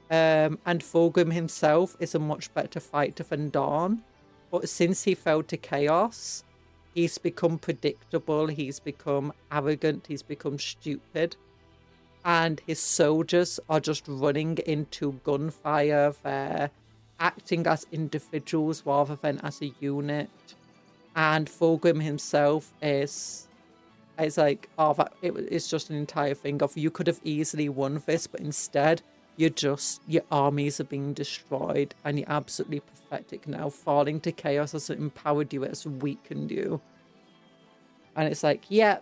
And Fulgrim himself is a much better fighter than Dawn. But since he fell to Chaos, he's become predictable, he's become arrogant, he's become stupid. And his soldiers are just running into gunfire, they're acting as individuals rather than as a unit. And Fulgrim himself is, it's like, oh, it's just an entire thing of, you could have easily won this, but instead, your armies are being destroyed, and you're absolutely pathetic now. Falling to Chaos hasn't empowered you, it's weakened you. And it's like, yeah.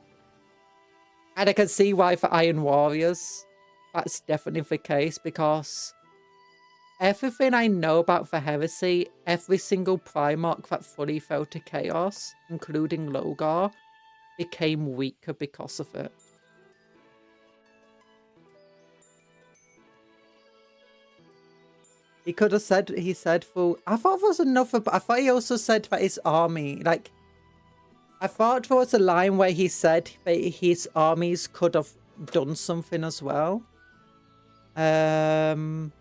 And I can see why for Iron Warriors, that's definitely the case, because everything I know about the Heresy, every single Primarch that fully fell to Chaos, including Logar, became weaker because of it. He could have said, he said, well, I thought there was another, but I thought he also said that his army, like, I thought there was a line where he said that his armies could have done something as well. But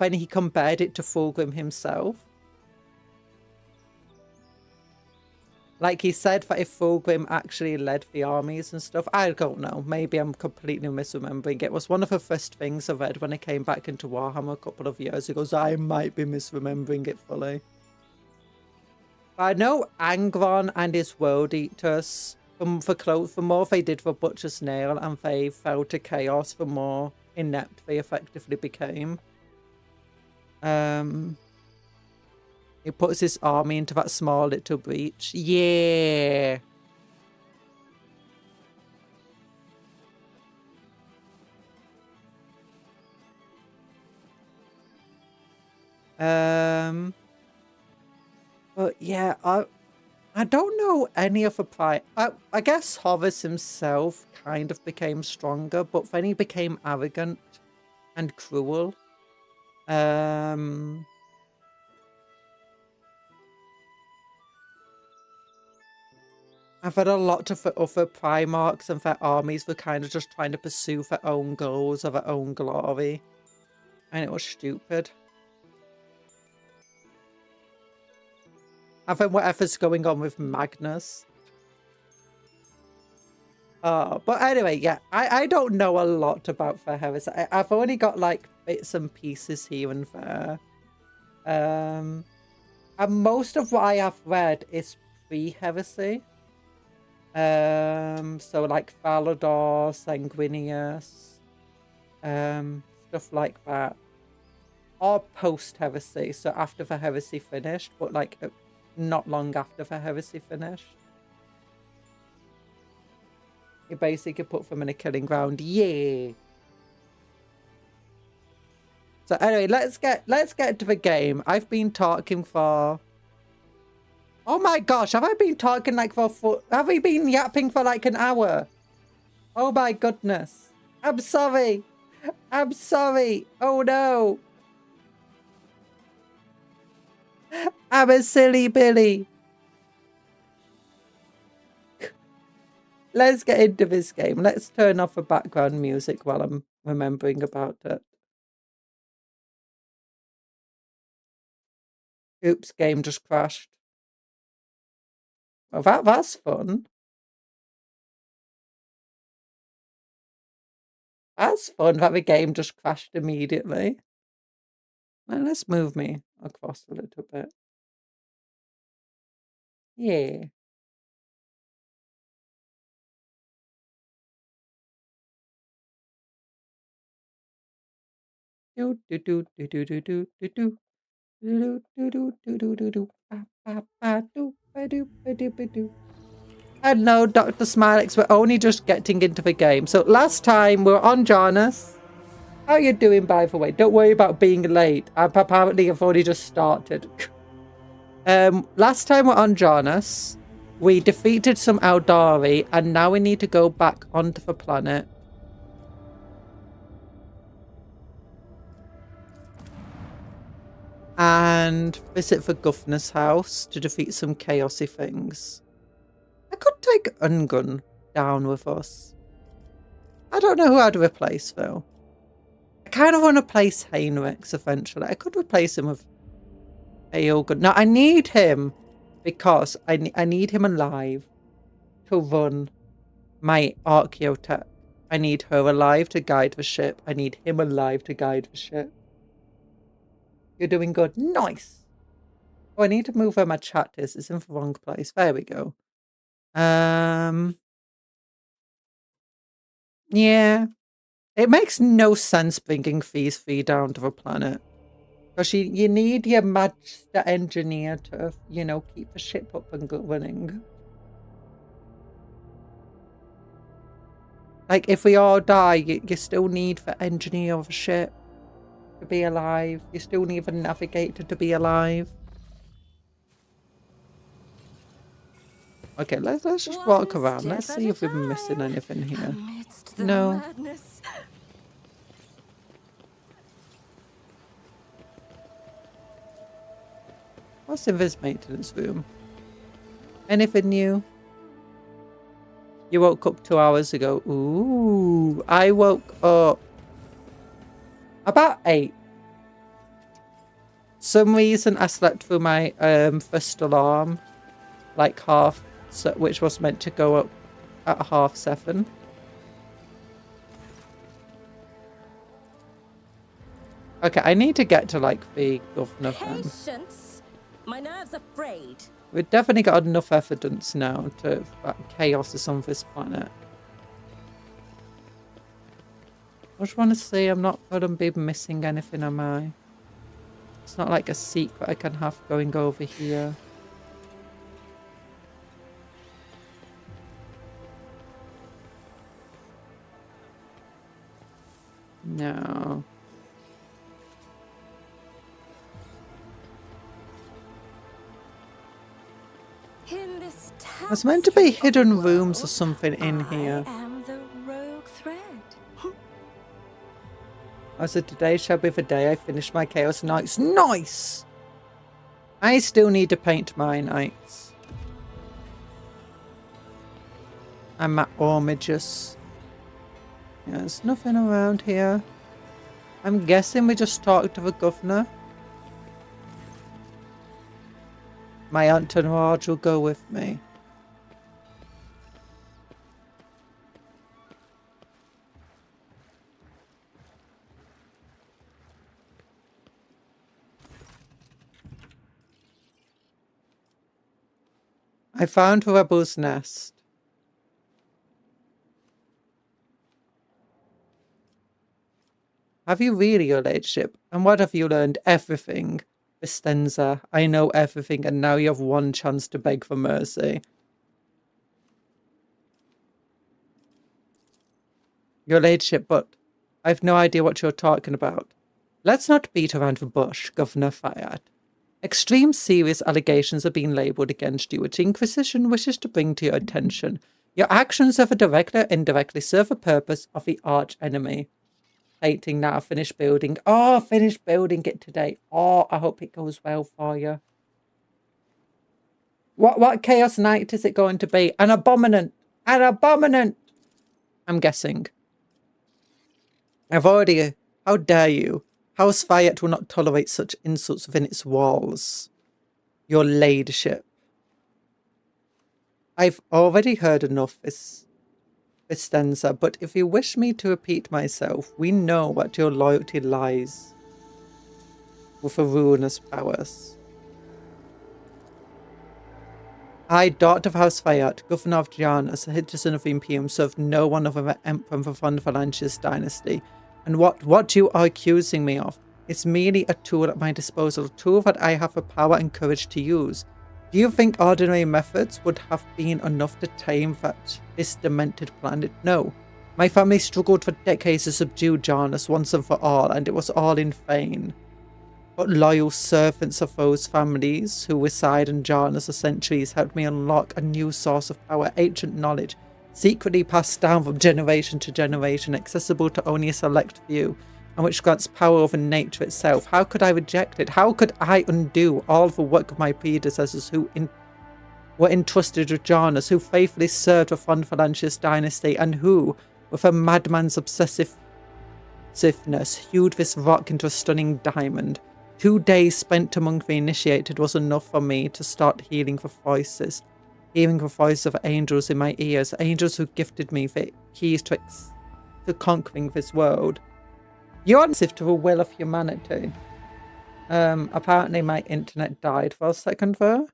then he compared it to Fulgrim himself. Like, he said that if Fulgrim actually led the armies and stuff, I don't know. Maybe I'm completely misremembering. It was one of the first things I read when I came back into Warhammer a couple of years ago, so I might be misremembering it fully. But I know Angron and his World Eaters, the more they did for Butcher's Nail and they fell to Chaos, the more inept they effectively became. He puts his army into that small little breach. Yeah. But yeah, I don't know any of the I guess Horus himself kind of became stronger, but then he became arrogant and cruel. I've had a lot of the other Primarchs and their armies were kind of just trying to pursue their own goals or their own glory. And it was stupid. And then whatever's going on with Magnus. But anyway, yeah, I don't know a lot about the Heresy. I've only got like bits and pieces here and there. And most of what I have read is pre-Heresy. So like Falador, Sanguinius, stuff like that. Or post-Heresy, so after the Heresy finished, but like not long after the Heresy finished. You basically put them in a killing ground. Yeah. So anyway, let's get to the game. I've been talking for... Oh my gosh, have I been talking like have we been yapping for like an hour? Oh my goodness. I'm sorry. I'm sorry. Oh no. I'm a silly Billy. Let's get into this game. Let's turn off the background music while I'm remembering about it. Oops, game just crashed. Well, that's fun. That's fun that the game just crashed immediately. Well, let's move me across a little bit. Yeah. Do do do do do do do do do. Hello, Dr. Smilex. We're only just getting into the game. So last time we were on Janus. How are you doing, by the way? Don't worry about being late. Apparently, I've already just started. Last time we're on Janus, we defeated some Eldari, and now we need to go back onto the planet. And visit the governor's house to defeat some chaosy things. I could take Ungun down with us. I don't know who I'd replace though. I kind of want to replace Heinrichs eventually. I could replace him with Aogun. Now I need him because I need him alive to run my Archaeotech. I need her alive to guide the ship. I need him alive to guide the ship. You're doing good. Nice. Oh, I need to move where my chat is. It's in the wrong place. There we go. Yeah. It makes no sense bringing these three down to the planet. Because you need your master engineer to, you know, keep the ship up and running. Like, if we all die, you still need the engineer of the ship to be alive. You still need the navigator to be alive. Okay, let's just walk around. Let's see if we're missing anything here. No. What's in this maintenance room? Anything new? You woke up 2 hours ago. Ooh, I woke up about 8. Some reason I slept through my first alarm, like half, which was meant to go up at 7:30. Okay, I need to get to like the governor then. My nerves are frayed. We've definitely got enough evidence now to chaos is on this planet. I just want to see I'm not going to be missing anything, am I? It's not like a secret I can have going over here. No. There's meant to be hidden rooms or something in here. I am the rogue thread. I said today shall be the day I finish my Chaos Knights. Nice! I still need to paint my knights. And my armages. Yeah, there's nothing around here. I'm guessing we just talked to the governor. My entourage will go with me. I found the rebel's nest. Have you really, your ladyship? And what have you learned? Everything. Vistenza, I know everything, and now you have one chance to beg for mercy. Your ladyship, but I've no idea what you're talking about. Let's not beat around the bush, Governor Fayad. Extreme serious allegations are being labelled against you, which the Inquisition wishes to bring to your attention. Your actions, whether directly or indirectly, serve the purpose of the arch enemy. Painting now, finished building. Oh, finished building it today. Oh, I hope it goes well for you. What Chaos Knight is it going to be? An Abominant. An Abominant. I'm guessing. I've already... How dare you? House Fayette will not tolerate such insults within its walls. Your ladyship. I've already heard enough, Vistenza, but if you wish me to repeat myself, we know what your loyalty lies with the ruinous powers. I, daughter of House Fayette, governor of Giannis, a citizen of the Imperium, served no one other than the Emperor from the Phalanges dynasty. And what you are accusing me of is merely a tool at my disposal, a tool that I have the power and courage to use. Do you think ordinary methods would have been enough to tame this demented planet? No. My family struggled for decades to subdue Giannis once and for all, and it was all in vain. But loyal servants of those families who reside in Giannis for centuries helped me unlock a new source of power, ancient knowledge, secretly passed down from generation to generation, accessible to only a select few, and which grants power over nature itself. How could I reject it? How could I undo all the work of my predecessors who were entrusted with Janus, who faithfully served the Von Valancius dynasty, and who, with a madman's obsessiveness, hewed this rock into a stunning diamond. 2 days spent among the initiated was enough for me to start hearing the voices. Hearing the voices of angels in my ears, angels who gifted me the keys to conquering this world. You're responsive to the will of humanity. Apparently my internet died for a second there.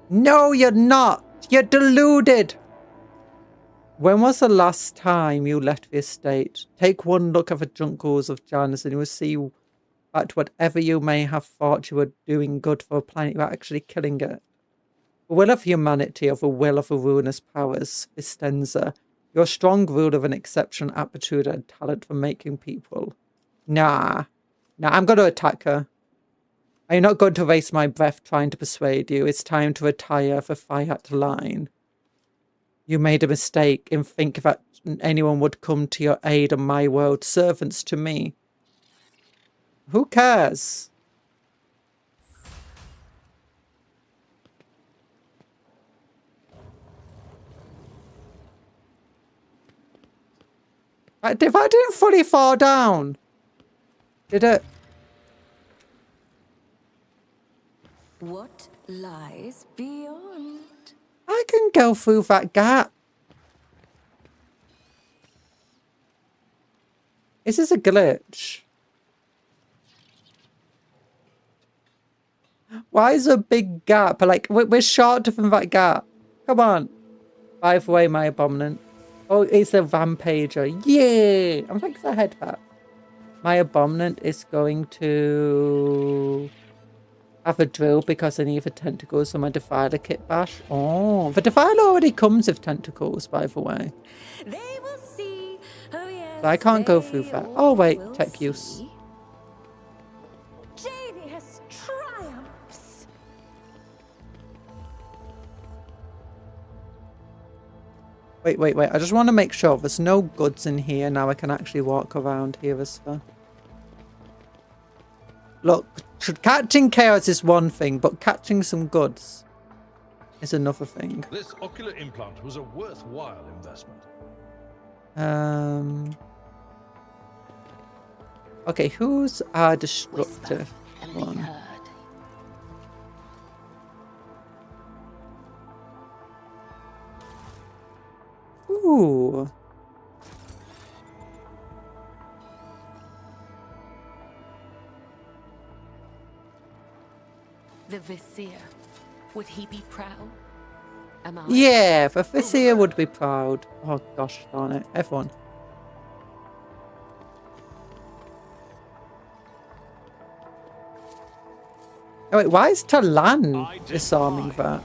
No, you're not. You're deluded. When was the last time you left the estate? Take one look at the jungles of Janus and you will see that whatever you may have thought you were doing good for a planet, you are actually killing it. The will of humanity, or the will of the ruinous powers, Vistenza. You're a strong ruler of an exceptional aptitude and talent for making people. Nah, I'm going to attack her. I'm not going to waste my breath trying to persuade you. It's time to retire the fiat line. You made a mistake in thinking that anyone would come to your aid in my world. Servants to me. Who cares? If I didn't fully fall down, did it? What lies beyond? I can go through that gap. Is this a glitch? Why is there a big gap? Like, we're shorter from that gap. Come on. By the way, my abominant. Oh, it's a rampager. Yeah! I'm thinking I had that. My abominant is going to have a drill because I need the tentacles for my Defiler kit bash. Oh, the Defiler already comes with tentacles, by the way. They will see. Oh, yes, So I can't go through that. Oh, wait, tech use. Genius triumphs. Wait. I just want to make sure there's no goods in here. Now I can actually walk around here as well. Look, catching chaos is one thing, but catching some goods is another thing. This ocular implant was a worthwhile investment. Okay, who's our destructive one? Ooh. The Vizier, would he be proud? Am I? Yeah, the Vizier would be proud. Oh gosh darn it, everyone. Oh wait, why is Talan disarming that?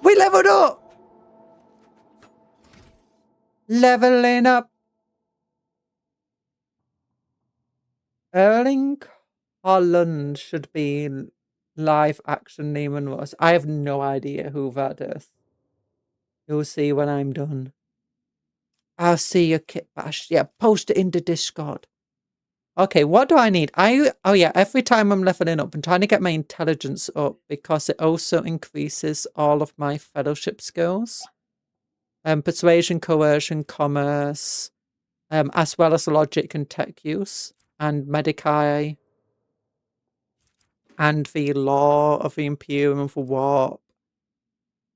We leveled up! Leveling up. Erling Holland should be live action Neiman Ross. I have no idea who that is. You'll see when I'm done. I'll see your kit bash. Yeah, post it into Discord. Okay, what do I need? Oh yeah, every time I'm leveling up, I'm trying to get my intelligence up because it also increases all of my fellowship skills. Persuasion, coercion, commerce, as well as logic and tech use, and Medicae, and the law of the Imperium for warp.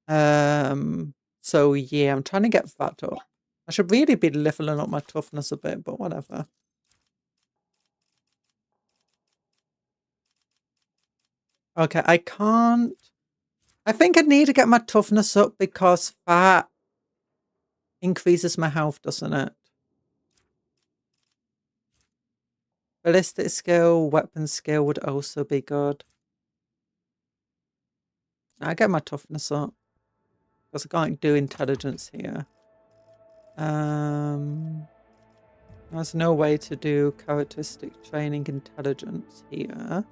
So yeah, I'm trying to get that up. I should really be leveling up my toughness a bit, but whatever. Okay, I can't. I think I need to get my toughness up because that increases my health, doesn't it? Ballistic skill, weapon skill would also be good. I get my toughness up because I can't do intelligence here. There's no way to do characteristic training intelligence here.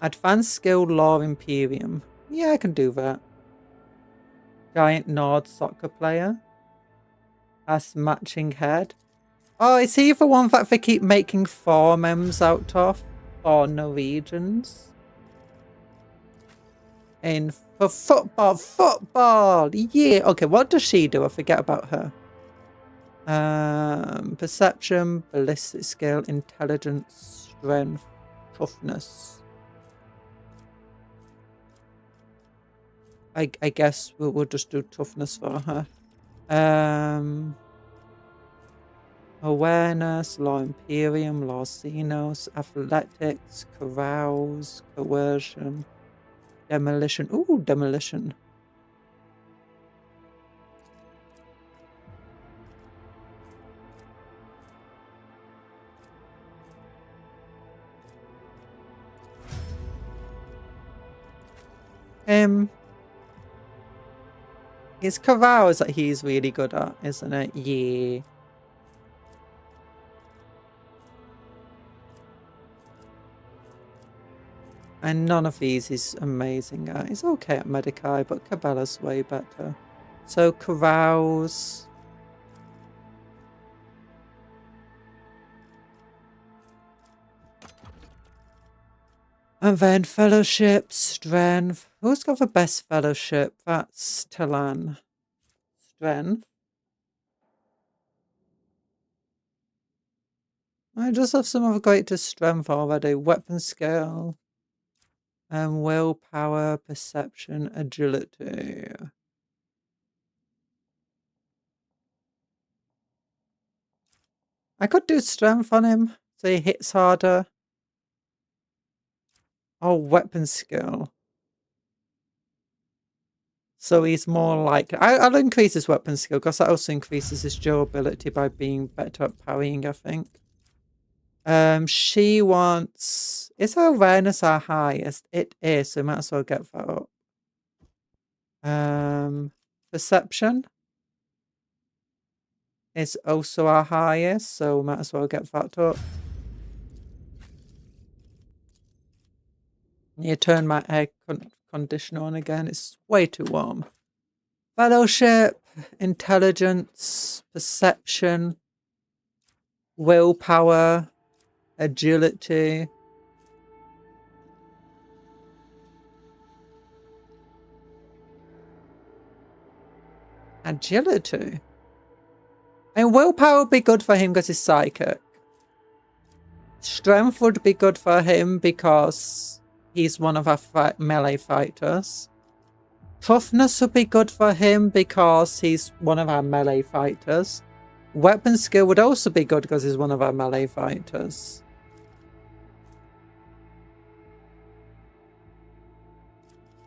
Advanced skill law Imperium. Yeah, I can do that. Giant Nord soccer player. As matching head. Oh, is he the one that they keep making 4 memes out of? Or Norwegians? In for football! Yeah! Okay, what does she do? I forget about her. Perception, ballistic skill, intelligence, strength, toughness. I guess we'll just do toughness for her. Awareness, Law Imperium, Law Xenos, Athletics, Carouse, Coercion, Demolition. Ooh, Demolition. It's Carouse that he's really good at, isn't it? Yeah. And none of these is amazing at. He's okay at Medicae, but Cabela's way better. So Carouse. And then Fellowship, Strength. Who's got the best Fellowship? That's Talan. Strength. I just have some of the greatest strength already. Weapon skill. Willpower, perception, agility. I could do strength on him, so he hits harder. Oh, weapon skill. So he's more like... I'll increase his weapon skill, because that also increases his durability by being better at parrying, I think. She wants... Is her awareness our highest? It is, so we might as well get that up. Perception is also our highest, so we might as well get that up. You turn my air conditioner on again. It's way too warm. Fellowship, intelligence, perception, willpower, agility. Agility? And willpower would be good for him because he's psychic. Strength would be good for him because he's one of our melee fighters. Toughness would be good for him because he's one of our melee fighters. Weapon skill would also be good because he's one of our melee fighters.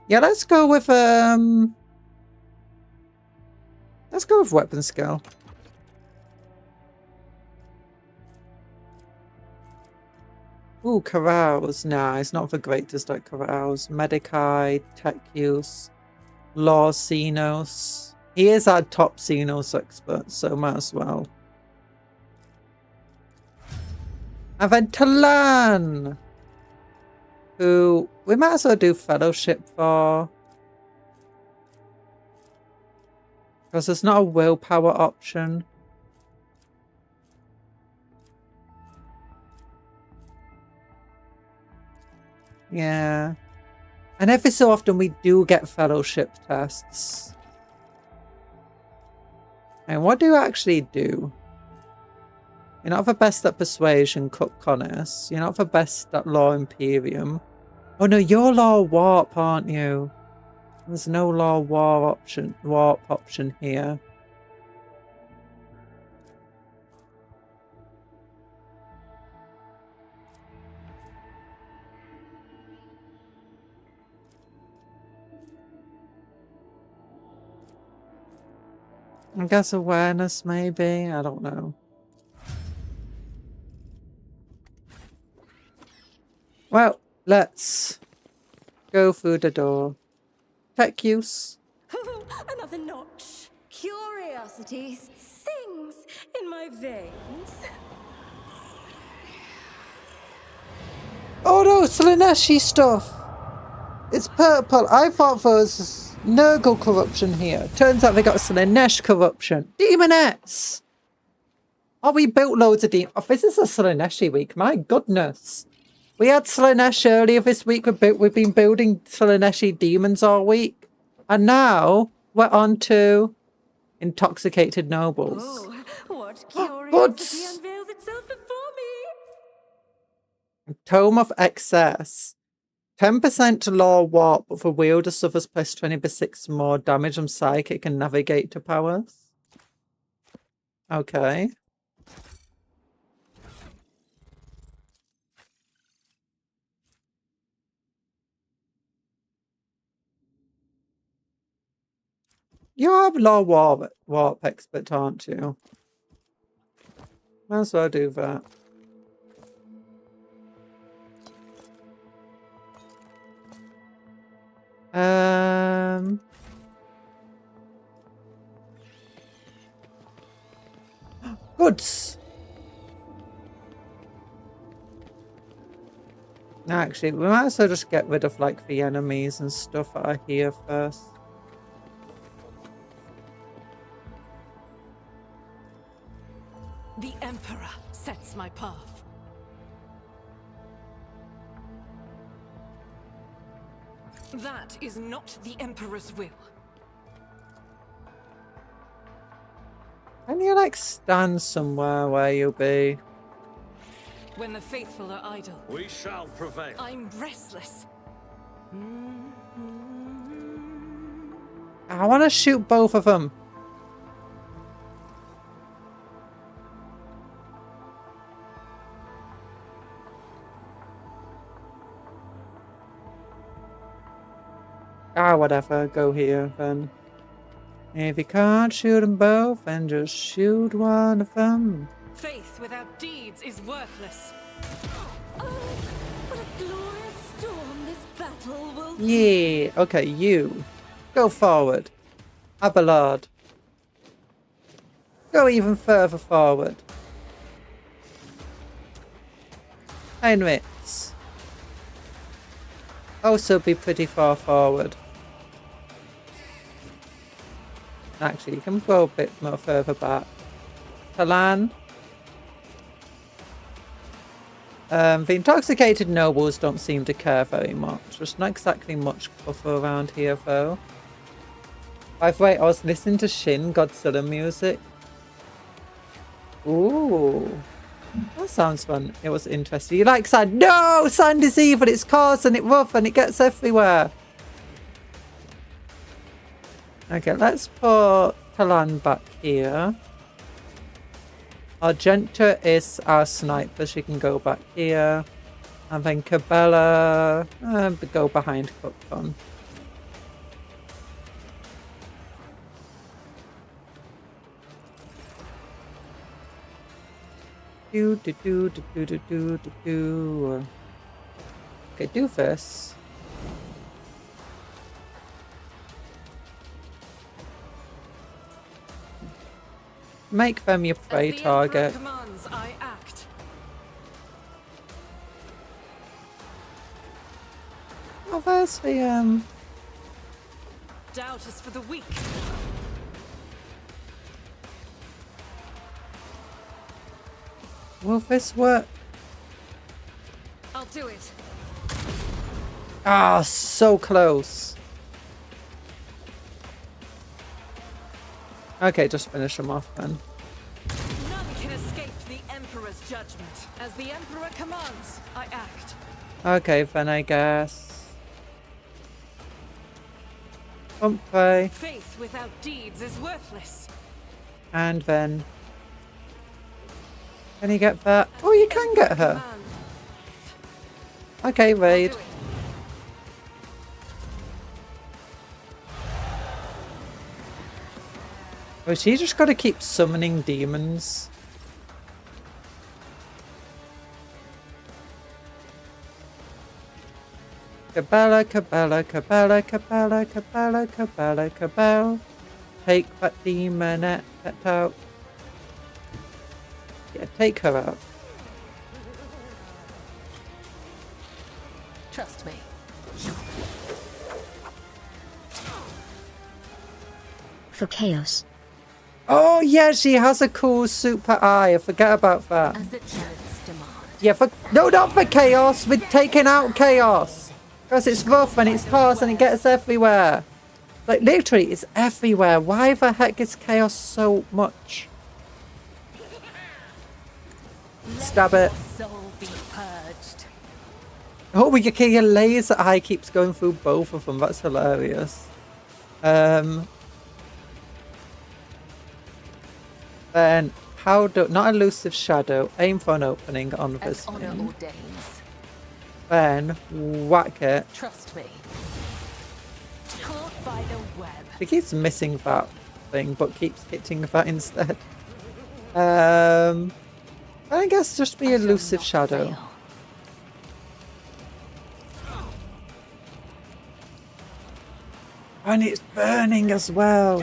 Yeah, let's go with weapon skill. Ooh, Carouse. Nah, it's not the greatest at Carouse. Medicae, Tech Use, Law Xenos. He is our top Xenos expert, so might as well. And then Talan, who we might as well do Fellowship for. Because there's not a willpower option. Yeah. And every so often we do get Fellowship tests. And what do you actually do? You're not the best at Persuasion, Cut Connis. You're not the best at Law Imperium. Oh no, you're Law Warp, aren't you? There's no Law Warp option here. I guess awareness, maybe? I don't know. Well, let's go through the door. Tech use. Another notch. Curiosity sings in my veins. Oh no, Slaneshi stuff! It's purple. I thought there was Nurgle corruption here. Turns out they got Slanesh corruption. Demonettes! Oh, we built loads of demons. Oh, this is a Slaneshi week. My goodness. We had Slanesh earlier this week. We've been building Slaneshi demons all week. And now we're on to intoxicated nobles. Oh, what Goods. curiosity unveils itself before me! Tome of Excess. 10% to law warp, but the wielder suffers plus 20% more damage from psychic and navigator powers. Okay. You are law warp expert, aren't you? Might as well do that. Goods. Actually, we might as well just get rid of like the enemies and stuff that are here first. The Emperor sets my path. That is not the Emperor's will. Can you like stand somewhere where you'll be? When the faithful are idle, We shall prevail. I'm restless. I want to shoot both of them. Ah, whatever. Go here then. If you can't shoot them both, then just shoot one of them. Faith without deeds is worthless. Oh, what a glorious storm this battle will be! Yeah. Okay, you. Go forward. Abelard. Go even further forward. Heinritz. Also be pretty far forward. Actually, you can go a bit more further back. Talan. The intoxicated nobles don't seem to care very much. There's not exactly much cover around here, though. By the way, I was listening to Shin Godzilla music. Ooh. That sounds fun. It was interesting. You like sand? No! Sand is evil! It's coarse and it's rough and it gets everywhere. Okay, let's put Talan back here. Argenta is our sniper. She can go back here. And then Cabela, go behind Cupton. Do. Okay, do this. Make them your prey As the target. Emperor commands, I act. Oh, there's the Doubt is for the weak. will this work? I'll do it. Ah, so close. Okay, just finish them off then. None can escape the Emperor's judgment. As the Emperor commands, I act. Okay, then I guess. Pump play. Faith without deeds is worthless. And then. Can you get that? Oh, you can get her. Command. Okay, I'll Raid. do it. Oh, she just got to keep summoning demons. Cabela, Cabela, Cabela, Cabela, Cabela, Cabela, Cabela. Take that demonette out. Yeah, take her out. Trust me. For chaos. Oh, yeah, she has a cool super eye. I forget about that. As the chance demand. Yeah, no, not for chaos. We're taking out chaos. Because it's rough and it's harsh and it gets everywhere. Like, literally, it's everywhere. Why the heck is chaos so much? Stab it. Soul be purged. Oh, we can your laser eye keeps going through both of them. That's hilarious. Then, how do... Not elusive shadow. Aim for an opening on As this honor thing. ordains. Then, whack it. Trust me. Caught by the web. She keeps missing that thing, but keeps hitting that instead. I guess just be I shall elusive not shadow. fail. And it's burning as well.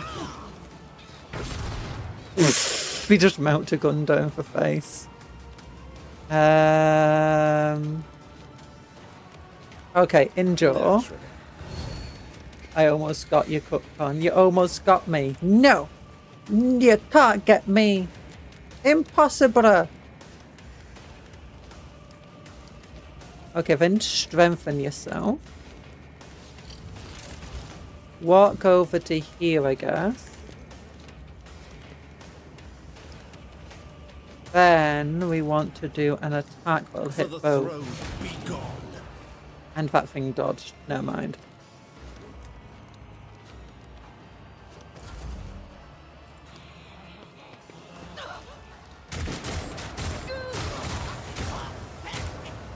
We just melt a gun down for face. Okay, endure. I almost got you, Cupton. You almost got me. No! You can't get me. Impossible. Okay, then strengthen yourself. Walk over to here, I guess. Then we want to do an attack that'll hit both. And that thing dodged. Never mind.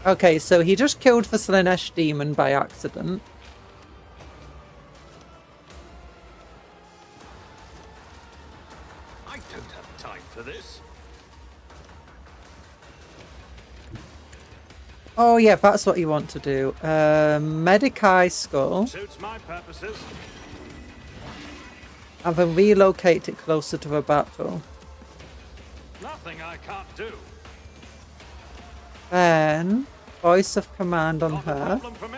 Okay, so he just killed the Slanesh demon by accident. I don't have time for this. Oh yeah, that's what you want to do. Medicai skull. Suits my purposes. And then relocate it closer to the battle. Nothing I can't do. Then voice of command on Not a her. problem for me.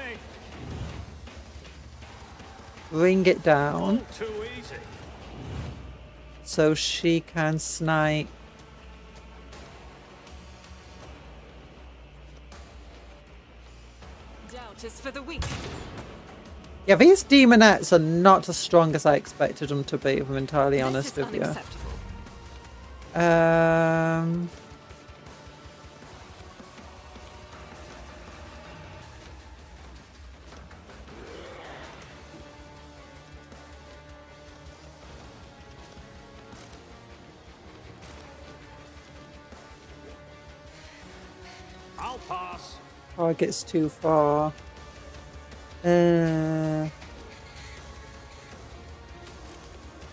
Bring it down All too easy. so she can snipe. Doubt is for the weak. Yeah, these demonettes are not as strong as I expected them to be, if I'm entirely This honest is with you. unacceptable. I'll pass. Target's too far.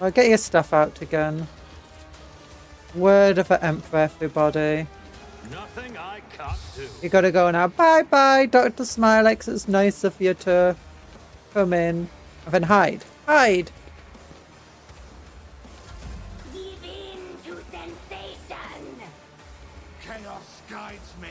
I'll get your stuff out again. Word of the Emperor, everybody. Nothing I can't do. You gotta go now. Bye bye, Dr. Smilex. It's nice of you to come in. And then hide. Hide! Give in to sensation. Chaos guides me.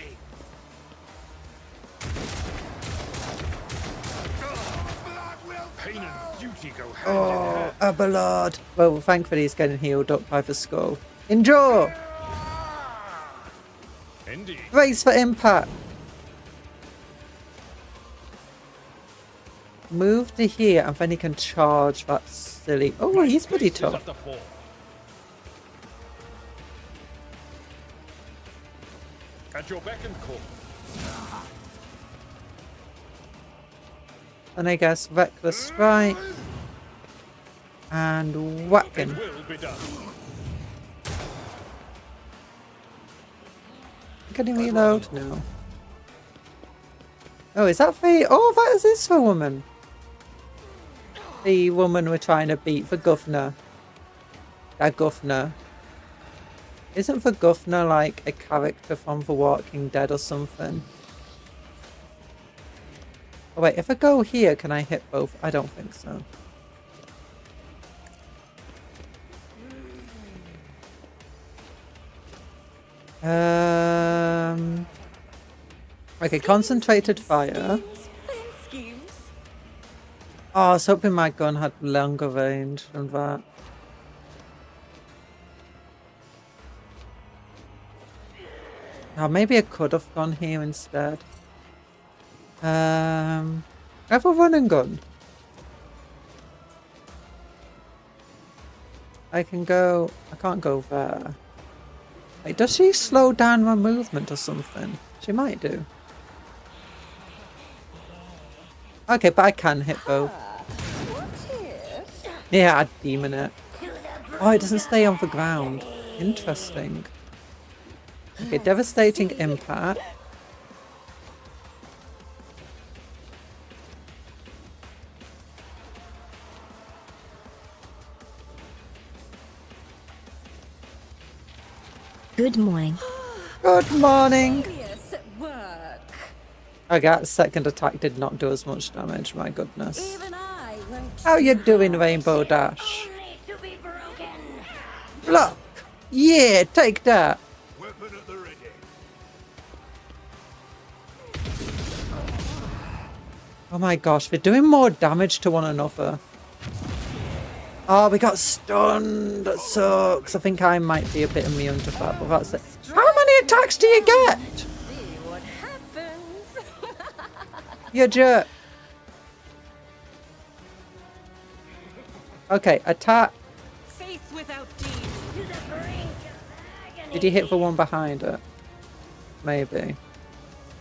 Pain and duty go hand in Oh, hand. Abelard. Well, thankfully he's getting healed up by the skull. Endure! Indeed. Brace for impact. Move to here and then he can charge that silly... Oh, he's pretty Fist is tough. at the fore. At your beck and call. And I guess Reckless Strike. And whack It him. will be done. Can he reload? No. Oh, is that the... Oh, that is this for woman. The woman we're trying to beat, the governor. That governor. Isn't the governor like a character from The Walking Dead or something? Oh wait, if I go here, can I hit both? I don't think so. Okay, concentrated fire. Schemes. Oh, I was hoping my gun had longer range than that. Oh, maybe I could have gone here instead. I have a run and gun. I can go... I can't go there. Wait, does she slow down my movement or something? She might do. Okay, but I can hit both. Yeah, I'd demon it. Oh, it doesn't stay on the ground. Interesting. Okay, devastating impact. Good morning. Good morning. Yes, at work. Okay, that second attack did not do as much damage, my goodness. Even I won't. How you doing, Rainbow Dash? Block! Yeah, take that! Weapon at the ready. Oh my gosh, we're doing more damage to one another. Oh, we got stunned. That sucks. I think I might be a bit immune to that, but that's it. How many attacks do you get? See what happens. You jerk. Okay, attack. Faith without deed. Did you hit the one behind it? Maybe.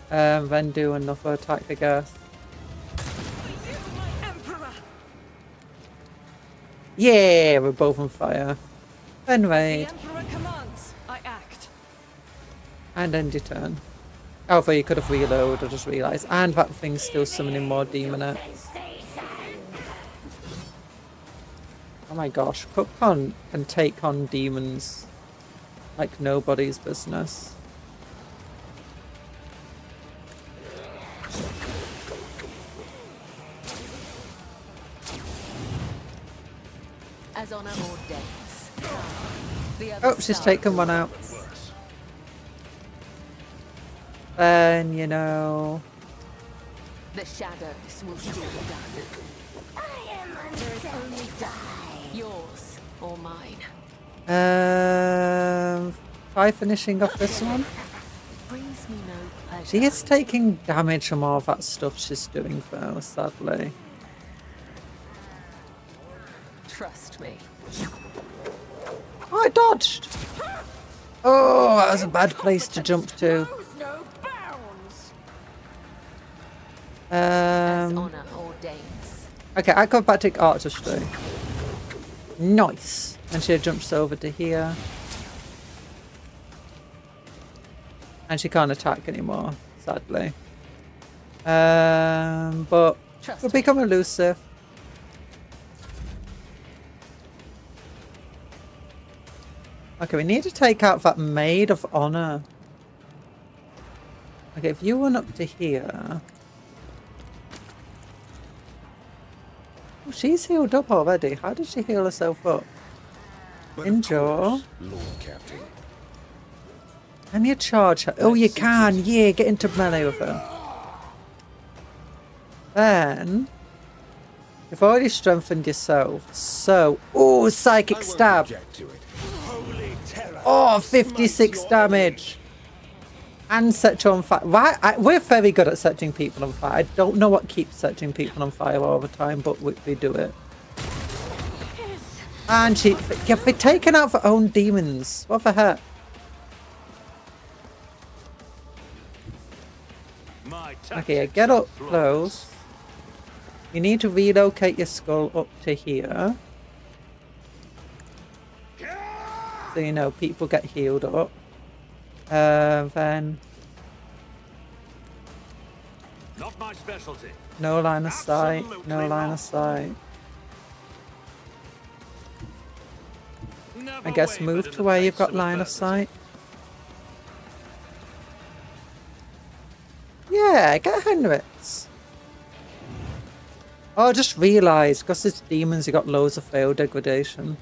Then do another attack, I guess. My Emperor! Yeah, we're both on fire. Then The raid. Emperor commands, I act. And end your turn. Oh, but you could have reloaded, I just realised. And that thing's still summoning more demonettes. Oh my gosh, Cuptle can take on demons like nobody's business. As honor ordains. The Oh, she's taken one out. Then, you know... The shadows will still be done. There is only die. Yours or mine. Try finishing off this one. Brings me no pleasure. She is taking damage from all that stuff she's doing though, sadly. Trust me. Oh, I dodged! Oh, that was a bad place to jump to. Knows no bounds. As honor ordains. Okay, acrobatic artistry. Nice. And she jumps over to here. And she can't attack anymore, sadly. But Trust we'll me. become elusive. Okay, we need to take out that Maid of Honor. Okay, if you run up to here... Oh, she's healed up already. How did she heal herself up? Endure. Lord Captain. Can you charge her? Oh, you can. Yeah, get into melee with her. Then... You've already strengthened yourself. So... Oh, psychic stab. Object to it. Holy terror. Oh, 56 damage. And set you on fire. Right, we're very good at setting people on fire. I don't know what keeps setting people on fire all the time, but we do it. And she... You've been taken out for own demons. What the heck? My Okay, get up close. You need to relocate your skull up to here. So, you know, people get healed up. Then... Not my specialty. No line of sight. Absolutely No line not. of sight. Never I guess wavered move in to the where you've face got of line of adversity. sight. Yeah, get Henrits. Oh, I just realised, because it's demons, you got loads of fail degradation.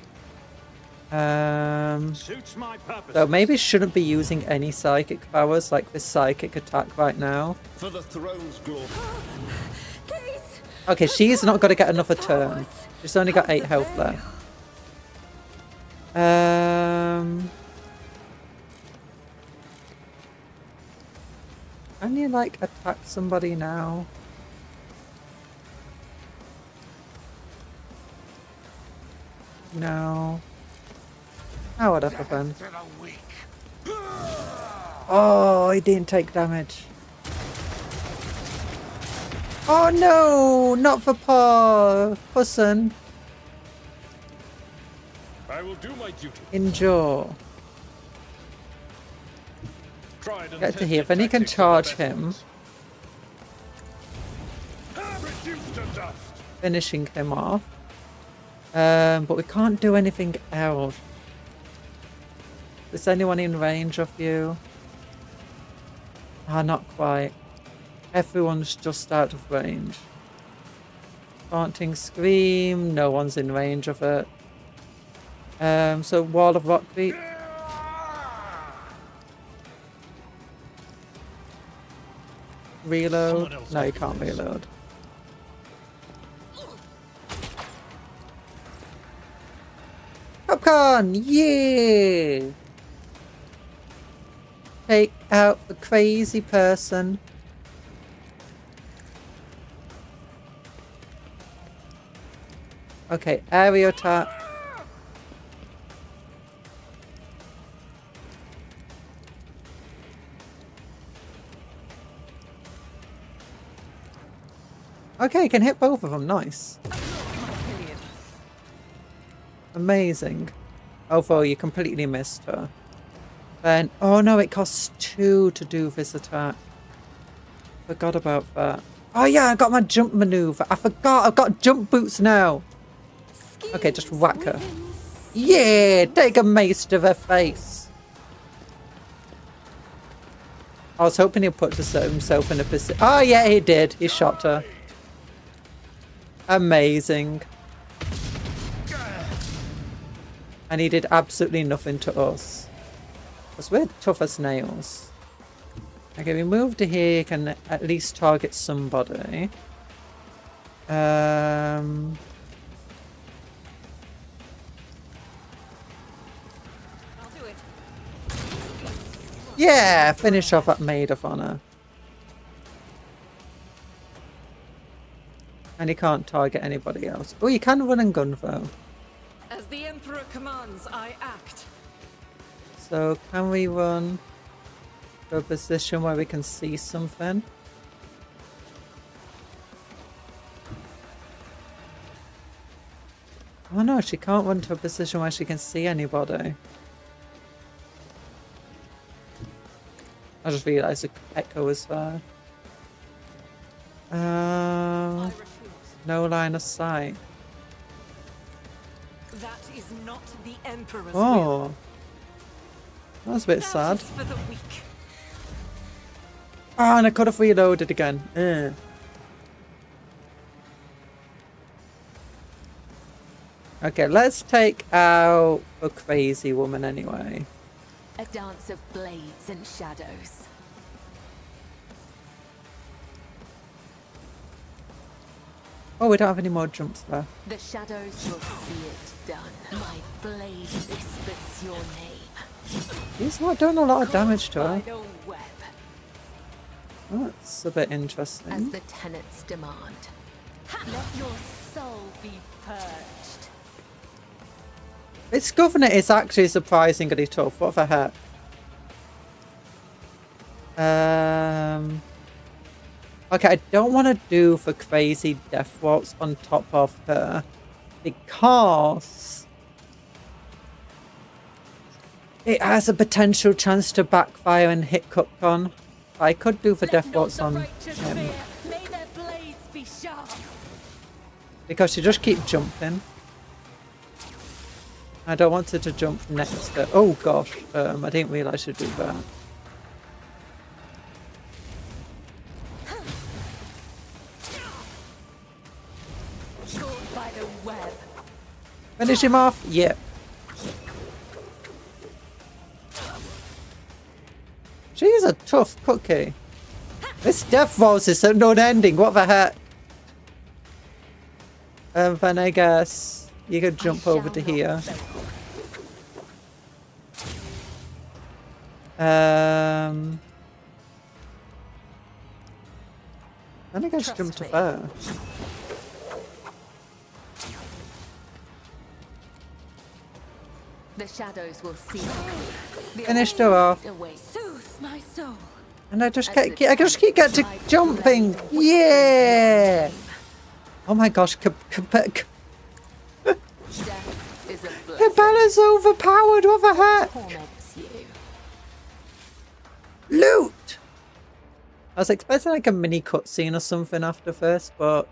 Suits my purpose. So maybe shouldn't be using any psychic powers like this psychic attack right now. For the throne's glory. Please. Okay, she's not going to get another turn. She's only got 8 health left. Can you, like, attack somebody now? No. Oh, whatever then. To the weak. Oh, he didn't take damage. Oh no! Not for poor Bossin. I will do my duty. Endure. Tried and Get to tested here. Then you can tactics of the charge best him. ones. Reduced to dust. Finishing him off. But we can't do anything else. Is anyone in range of you? Ah, not quite. Everyone's just out of range. Haunting Scream, no one's in range of it. So Wall of Rockbeat. Reload. No, you can't reload. Popcorn! Yeah! Take out the crazy person. Okay, area attack. Okay, you can hit both of them. Nice. Amazing. Although you completely missed her. Then, oh no, it costs 2 to do this attack. Forgot about that. Oh yeah, I got my jump maneuver. I forgot, I've got jump boots now. Okay, just whack her. Yeah, take a mace to the face. I was hoping he'd put himself in a position. Oh yeah, he did. He shot her. Amazing. And he did absolutely nothing to us. Because we're tough as nails. Okay, we move to here, you can at least target somebody. I'll do it. Yeah, finish off that Maid of Honor. And you can't target anybody else. Oh, you can run and gun though. As the Emperor commands, I act. So can we run to a position where we can see something? Oh no, she can't run to a position where she can see anybody. I just realised the echo was there. No line of sight. That is not the Emperor's will. Oh, that was a bit sad. Justice for the weak. Oh, and I could have reloaded again. Ugh. Okay, let's take out a crazy woman anyway. A dance of blades and shadows. Oh, we don't have any more jumps left. The shadows will see it done. My blade whispers your name. He's not doing a lot of damage to her. Final web. That's a bit As interesting. the tenets demand. Let your soul be purged. Its governor is actually surprisingly tough. What the heck? Okay, I don't want to do the crazy death waltz on top of her because it has a potential chance to backfire and hit Cupton. I could do the death waltz on him May their blades be sharp. because she just keeps jumping. I don't want her to jump next to... Oh gosh, I didn't realise she'd do that. Caught by the web. Finish him off? Yep. She's a tough cookie. This death waltz is not ending. What the heck? Then I guess you could jump over to here. Then I guess Trust jump to me. there. The shadows will see. The Finished her off. awaits. Soothes my soul. And I just keep getting to jumping. Yeah. Oh my gosh, Death is a blessing. Capella's overpowered. What the heck? Torments you. Loot. I was expecting like a mini cutscene or something after this, but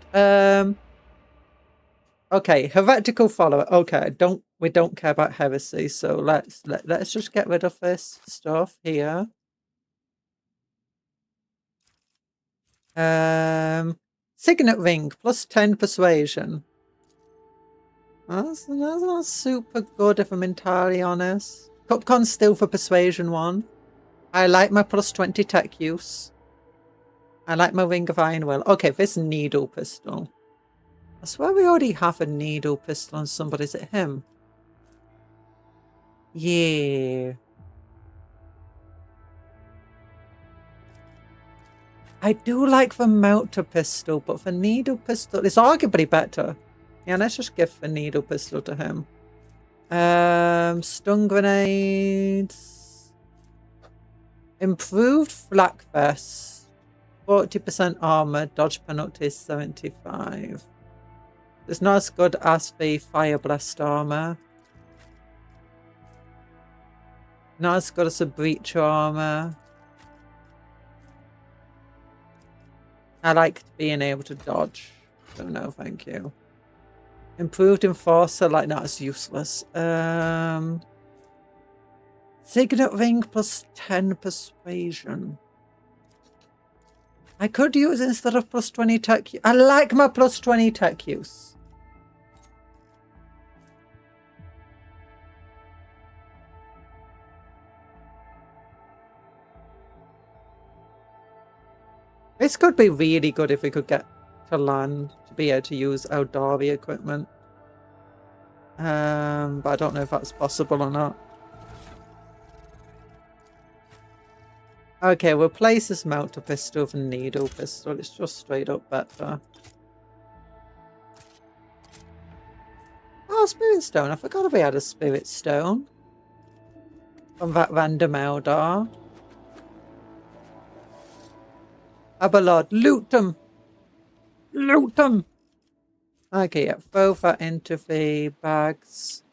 okay, heretical follower. Okay, we don't care about heresy, so let's just get rid of this stuff here. Signet ring plus 10 persuasion. That's not super good if I'm entirely honest. Cupcon's still for persuasion 1. I like my plus 20 tech use. I like my ring of iron will. Okay, this needle pistol. I swear we already have a needle pistol on somebody. Is it him? Yeah. I do like the melter pistol, but the needle pistol is arguably better. Yeah, let's just give the needle pistol to him. Stun grenades. Improved flak vest. 40% armor. Dodge penalty is 75. It's not as good as the fire blast armor. Not as good as the breach armor. I like being able to dodge. So no, thank you. Improved enforcer, like that's useless. Signet ring plus 10 persuasion. I could use instead of plus 20 tech. I like my plus 20 tech use. This could be really good if we could get to land to be able to use Eldari equipment. But I don't know if that's possible or not. Okay, we'll place this melter pistol with a needle pistol. It's just straight up better. Oh, spirit stone. I forgot we had a spirit stone. From that random Eldar. Abalord, loot them! Loot them! Okay, yeah, throw that into the bags.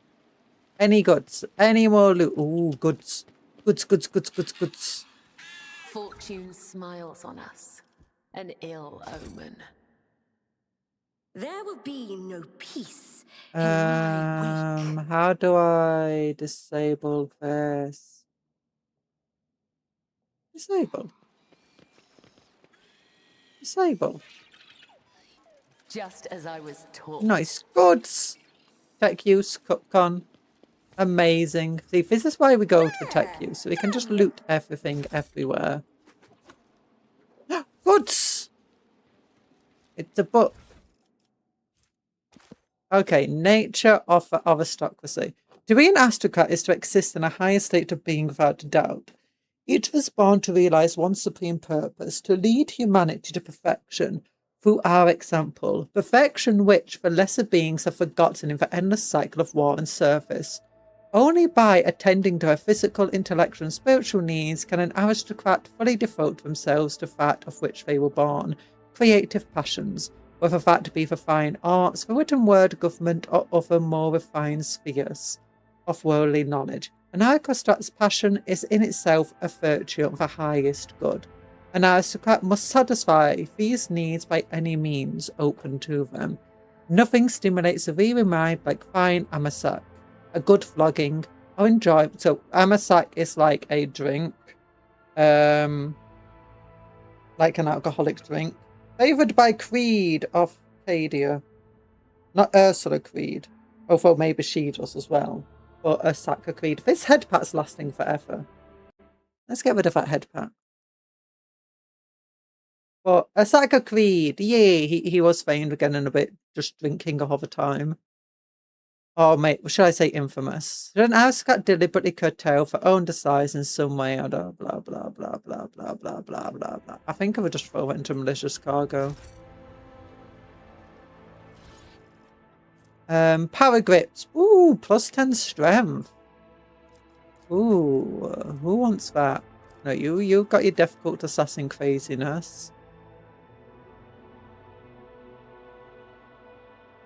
Any goods? Any more loot? Ooh, goods. Goods. Fortune smiles on us. An ill omen. There will be no peace in my wake. How do I disable this? Disable. Just as I was taught. Nice. Goods. Tech use, Cupcon. Amazing. See, this is why we go to tech use, so we can just loot everything everywhere. Goods! It's a book. Okay, nature of aristocracy. To be an aristocrat is to exist in a higher state of being without doubt. Each was born to realize one supreme purpose, to lead humanity to perfection through our example. Perfection which the lesser beings have forgotten in the endless cycle of war and service. Only by attending to her physical, intellectual, and spiritual needs can an aristocrat fully devote themselves to that of which they were born, creative passions, whether that be the fine arts, the written word, government, or other more refined spheres of worldly knowledge. An aristocrat's passion is in itself a virtue of the highest good. An aristocrat must satisfy these needs by any means open to them. Nothing stimulates the weary mind like fine amasak, a good flogging, or enjoyment. So amasak is like a drink, like an alcoholic drink. Favoured by Creed of Cadia. Not Ursula Creed, although maybe she does as well. But Asaka Creed. This head pat's lasting forever. Let's get rid of that head pat. But Asaka Creed, yeah, he was famed again in a bit, just drinking all the time. Oh, mate, should I say infamous? An house got deliberately curtailed for undersize in some way, or blah, blah, blah, blah, blah, blah, blah, blah, blah, blah. I think I would just throw it into malicious cargo. Power grips. Ooh, plus 10 strength. Ooh, who wants that? No, you got your difficult assassin craziness.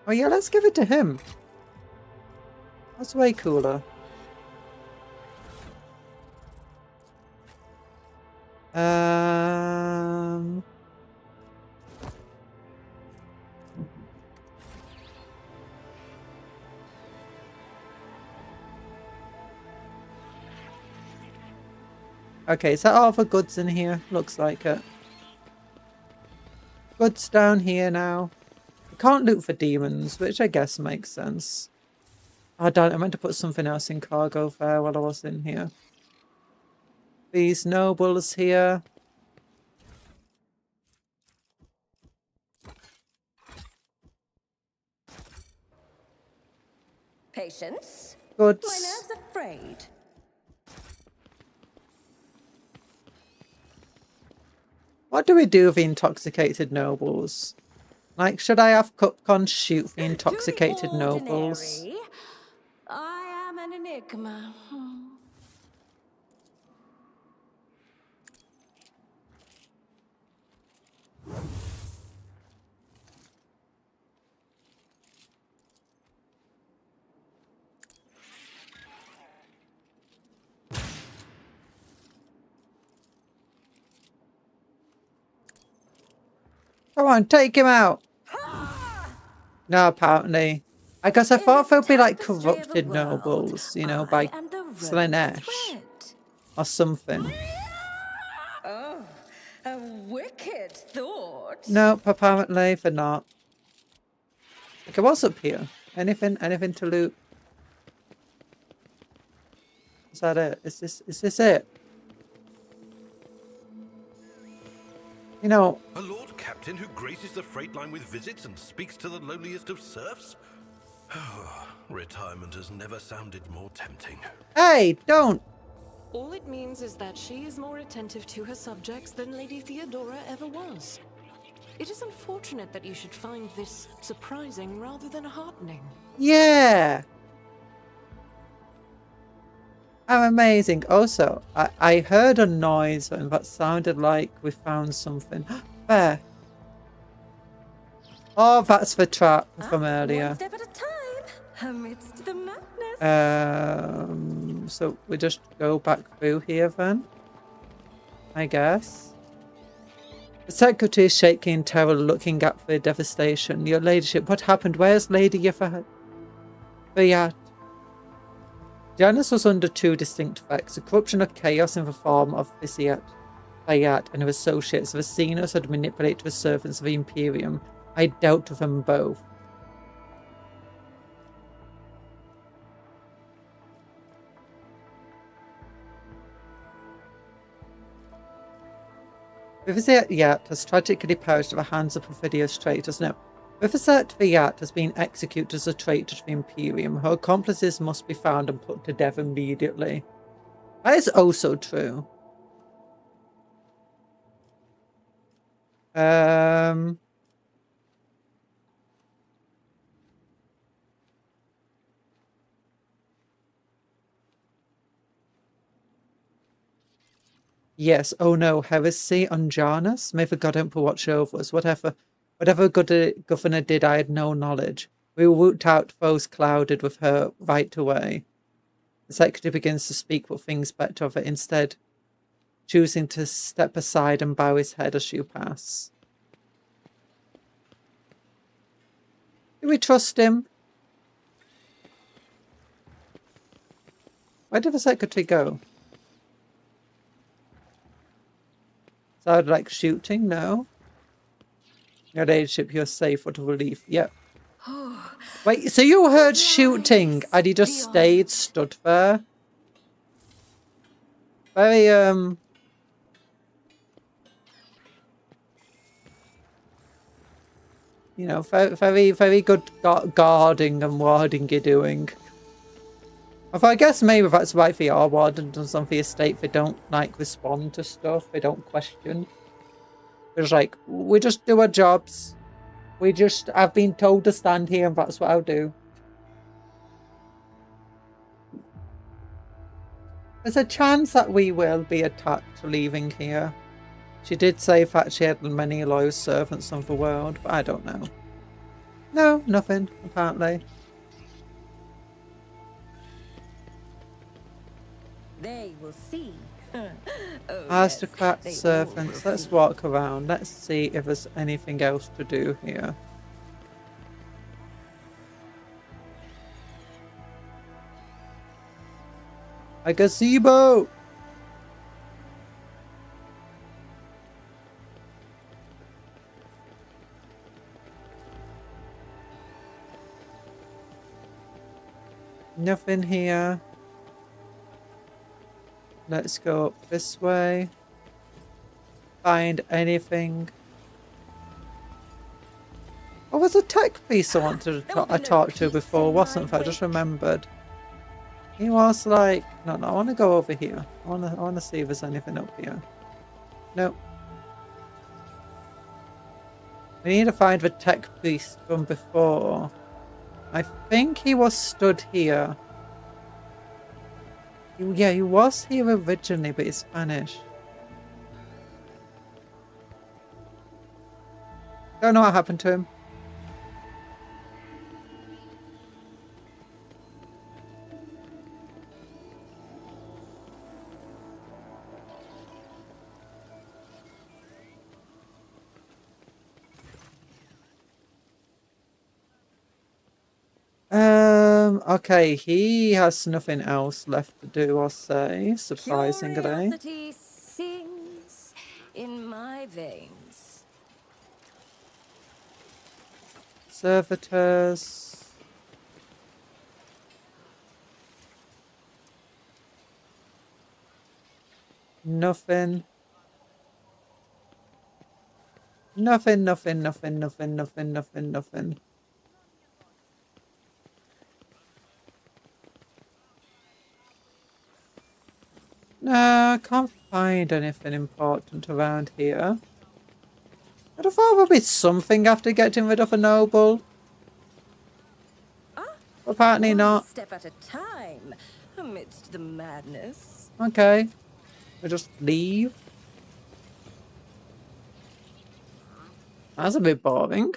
Oh yeah, let's give it to him. That's way cooler. Okay, is that all the goods in here? Looks like it. Goods down here now. We can't loot for demons, which I guess makes sense. Oh, damn, I meant to put something else in cargo fair while I was in here. These nobles here. Patience. Goods. My nerves are frayed. What do we do with the intoxicated nobles? Like, should I have Cupcon shoot the intoxicated nobles? I am an enigma. Come on, take him out. No, apparently. I guess I thought there'd be like corrupted nobles, you know, by Slanesh or something. Oh, a wicked thought. Nope, apparently they're not. Okay, what's up here? Anything to loot? Is that it? Is this it? You know, A Lord Captain who graces the freight line with visits and speaks to the lowliest of serfs? Retirement has never sounded more tempting. hey, don't. All it means is that she is more attentive to her subjects than Lady Theodora ever was. It is unfortunate that you should find this surprising rather than heartening. Yeah. I'm amazing. Also, I heard a noise and that sounded like we found something. Where? Oh, that's the trap from earlier. One step at a time, amidst the madness. So we just go back through here then, I guess. The secretary is shaking in terror, looking at the devastation. Your ladyship, what happened? Where's Lady Yafayat? Janus was under two distinct effects: the corruption of chaos in the form of Fayat and her associates. The Vesenos had manipulated the servants of the Imperium. I dealt with them both. Vizayat has tragically perished at the hands of perfidious traitors. No, Vizayat has been executed as a traitor to the Imperium. Her accomplices must be found and put to death immediately. That is also true. Yes, oh no, heresy on Janus? May the God Emperor watch over us. Whatever good governor did, I had no knowledge. We were whooped out, foes clouded with her right away. The secretary begins to speak what things better of it, instead choosing to step aside and bow his head as you pass. Do we trust him? Where did the secretary go? Sounded like shooting? No. Your ladyship, you're safe. What a relief. Yep. Wait, so you heard shooting and he just stood there? Very, You know, very, very good guarding and warding you're doing. Although I guess maybe that's right for your warden and some for your state. They don't, like, respond to stuff. They don't question. It's like, we just do our jobs. I've been told to stand here and that's what I'll do. There's a chance that we will be attacked leaving here. She did say that she had many loyal servants of the world, but I don't know. No, nothing, apparently. They will see. Oh, Aristocrat yes, they servants. will Let's see. walk around. Let's see if there's anything else to do here. A gazebo! Nothing here. Let's go up this way. Find anything. Oh, there's a tech piece I wanted to talk to before, wasn't there? I just remembered. He was like, no, I want to go over here. I want to see if there's anything up here. Nope. We need to find the tech beast from before. I think he was stood here. Yeah, he was here originally, but he's Spanish. Don't know what happened to him. Okay, he has nothing else left to do or say, surprisingly. Curiosity sings in my veins. Servitors. Nothing. Nothing. No, I can't find anything important around here. I'd have thought there'd be something after getting rid of a noble. Apparently One not. step at a time amidst the madness. Okay. We just leave. That's a bit boring.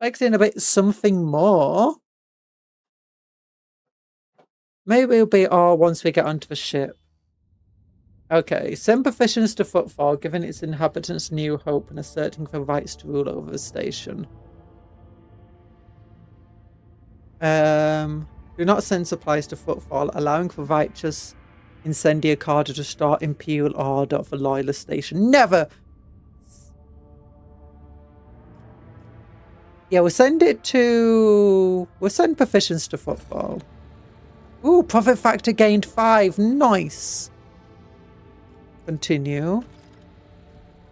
Like seeing a bit something more. Maybe it'll be all once we get onto the ship. Okay, send provisions to Footfall, giving its inhabitants new hope and asserting their rights to rule over the station. Do not send supplies to Footfall, allowing the righteous Incendia Carter to start Imperial Order of the Loyalist Station. Never! Yeah, we'll send it to... We'll send provisions to Footfall. Ooh, profit factor gained 5. Nice. Continue.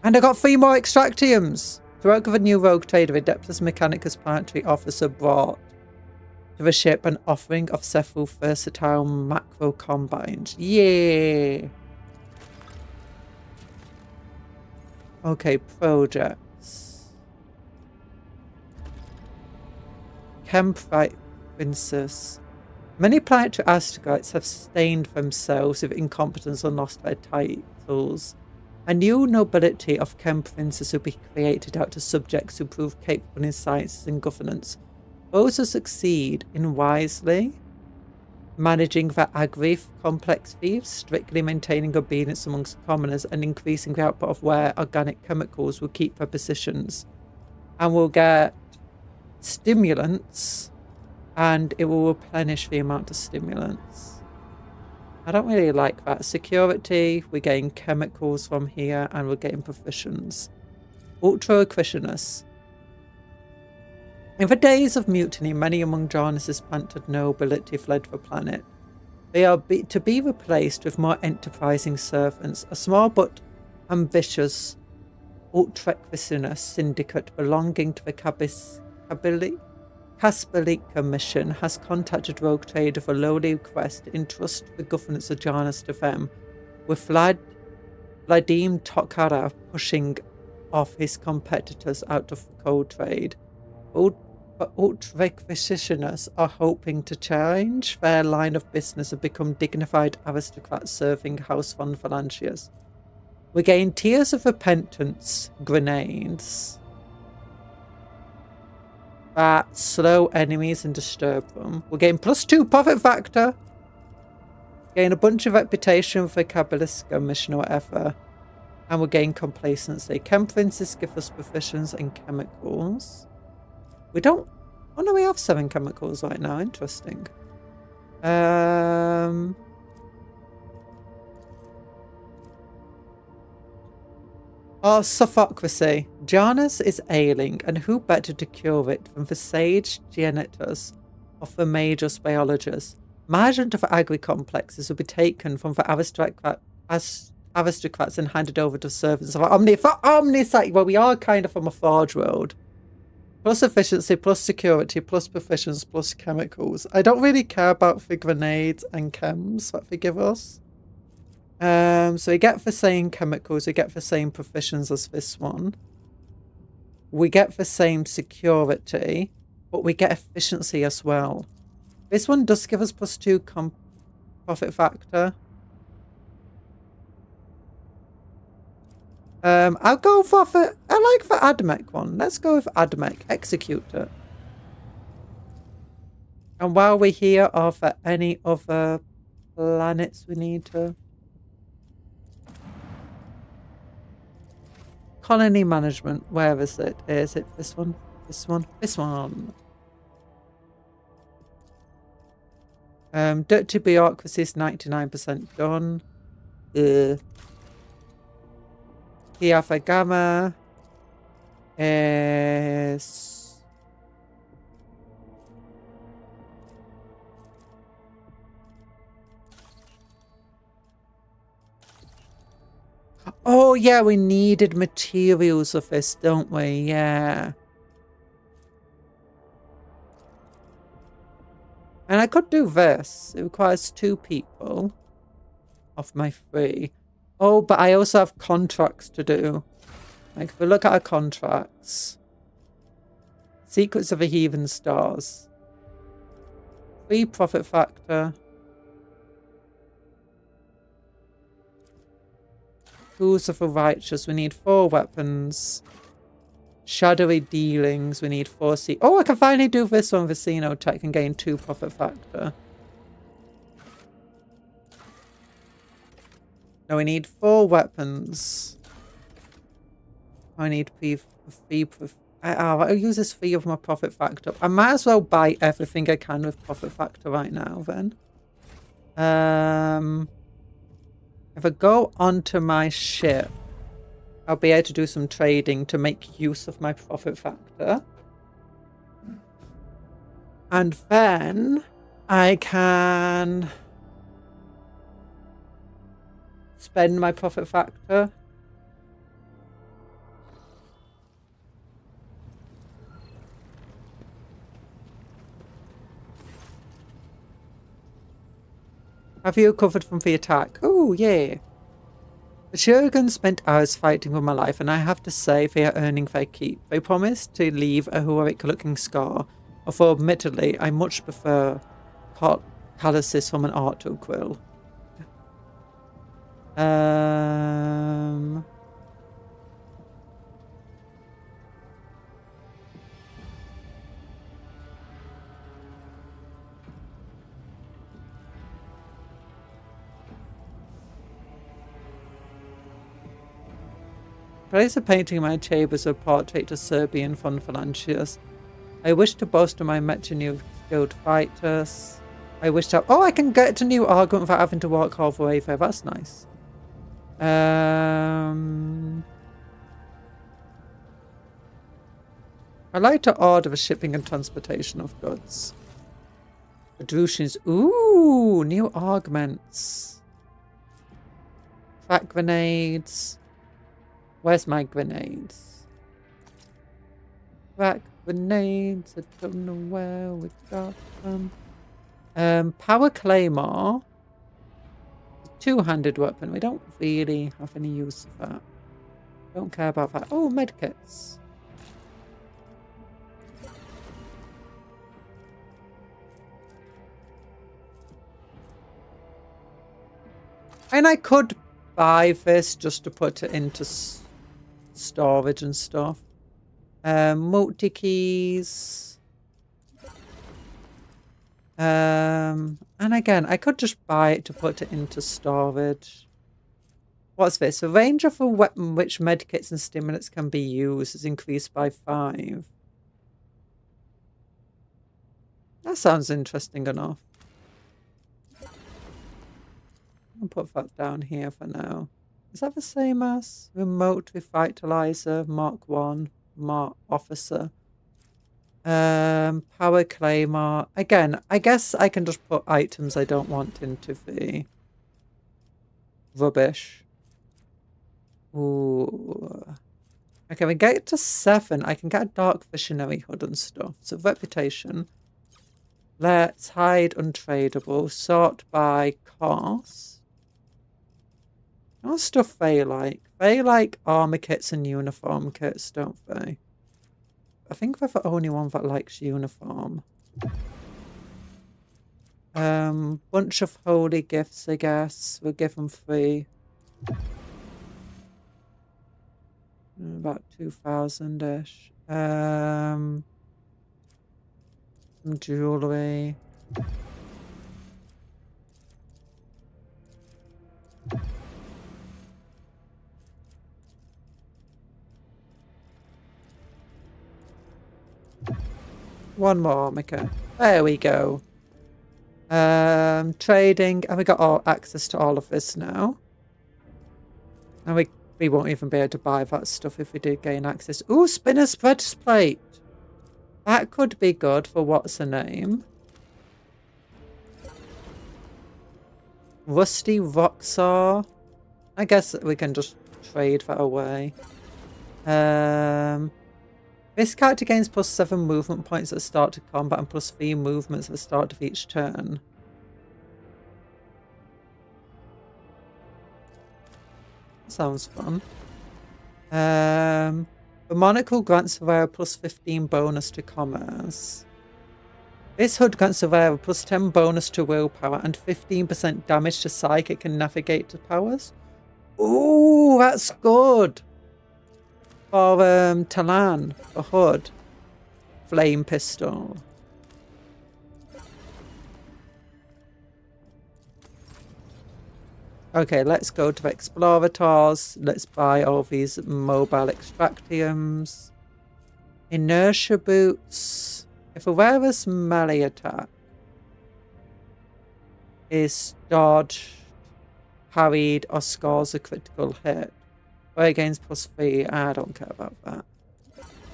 And I got 3 more extractiums. The work of a new rogue trader, Adeptus Mechanicus planetary officer brought to the ship an offering of several versatile macro combines. Yeah. Okay, projects. Campfire Princess. Many planetary aristocrats have stained themselves with incompetence or lost their titles. A new nobility of Khem princes will be created out of subjects who prove capable in sciences and governance. Those who succeed in wisely managing their complex thieves, strictly maintaining obedience amongst commoners, and increasing the output of rare organic chemicals will keep their positions and will get stimulants. And it will replenish the amount of stimulants. I don't really like that. Security, we're getting chemicals from here and we're getting provisions. Ultra Aquishinus. In the days of mutiny, many among Jarnus's planted nobility fled the planet. They are to be replaced with more enterprising servants, a small but ambitious Ultrekvicinus syndicate belonging to the Kasbalika mission has contacted rogue trader for lowly request to entrust the governance of Janus to them, with Vladim Tokarov pushing off his competitors out of the cold trade. Ultrekvicinus are hoping to change their line of business and become dignified aristocrats serving House von Phalangius. We gain Tears of Repentance grenades that slow enemies and disturb them. We gain +2 profit factor. Gain a bunch of reputation for Kabbalistka mission or whatever. And we gain complacency. Chem Princes give us proficiency and chemicals. We don't... Oh no, we have 7 chemicals right now. Interesting. Oh, Sophocracy. Janus is ailing, and who better to cure it than the sage genetors of the Magus biologists? Management of agri-complexes will be taken from the aristocrats and handed over to servants of Omnisite. Well, we are kind of from a forge world. Plus efficiency, plus security, plus proficiency, plus chemicals. I don't really care about the grenades and chems that they give us. So we get the same chemicals, we get the same proficiency as this one. We get the same security, but we get efficiency as well. This one does give us +2 profit factor. I'll go for the... I like the Admech one. Let's go with Admech. Execute it. And while we're here, are there any other planets we need to... Colony management. Where is it? Is it this one? This one? This one. Dirty bureaucracy is 99% done. Alpha Gamma is... Oh, yeah, we needed materials of this, don't we? Yeah. And I could do this. It requires 2 people off my 3. Oh, but I also have contracts to do. Like, if we look at our contracts. Secrets of the Heathen Stars. 3 profit factor. Tools of the Righteous. We need 4 weapons. Shadowy Dealings. We need 4 C. Oh, I can finally do this one with Xenotech and gain 2 profit factor. No, we need 4 weapons. I need 3. I'll use this 3 of my profit factor. I might as well buy everything I can with profit factor right now then. If I go onto my ship, I'll be able to do some trading to make use of my profit factor. And then I can spend my profit factor. Have you recovered from the attack? Oh, yeah. The Shuriken spent hours fighting for my life, and I have to say they are earning their keep. They promised to leave a heroic-looking scar, although admittedly, I much prefer calluses from an art to a quill. Place a painting in my chambers of portrait of Serbian von Phalangius. I wish to bolster my metany of skilled fighters. I wish to... Oh, I can get a new argument without having to walk all the way there. That's nice. I like to order the shipping and transportation of goods. Adrusians. Ooh, new augments. Fat grenades. Where's my grenades? Crack grenades. I don't know where we got them. Power claymore. Two-handed weapon. We don't really have any use of that. Don't care about that. Oh, medkits. And I could buy this just to put it into storage and stuff. Multi-keys. And again, I could just buy it to put it into storage. What's this? The range of a weapon which medkits and stimulants can be used is increased by 5. That sounds interesting enough. I'll put that down here for now. Is that the same as remote revitalizer, Mark 1, Mark Officer? Power claymore. Again, I guess I can just put items I don't want into the rubbish. Ooh. Okay, we get to 7. I can get a dark visionary hood and stuff. So reputation. Let's hide untradeable. Sort by cost. What stuff they like? They like armor kits and uniform kits, don't they? I think they're the only one that likes uniform. Bunch of holy gifts, I guess. We'll give them 3. About 2,000-ish. Some jewelry. One more armor kit. There we go. Trading, and we got all access to all of this now. And we won't even be able to buy that stuff if we did gain access. Ooh, spinner's breastplate. That could be good for what's her name. Rusty rock saw. I guess we can just trade that away. This character gains +7 movement points at the start of combat and +3 movements at the start of each turn. Sounds fun. The monocle grants the wearer +15 bonus to commerce. This hood grants the wearer +10 bonus to willpower and 15% damage to psychic and navigator powers. Ooh, that's good. For Talan, a hood. Flame pistol. Okay, let's go to Explorators. Let's buy all these mobile extractiums. Inertia boots. If a wearer's melee attack is dodged, parried, or scores a critical hit, or it gains +3, I don't care about that.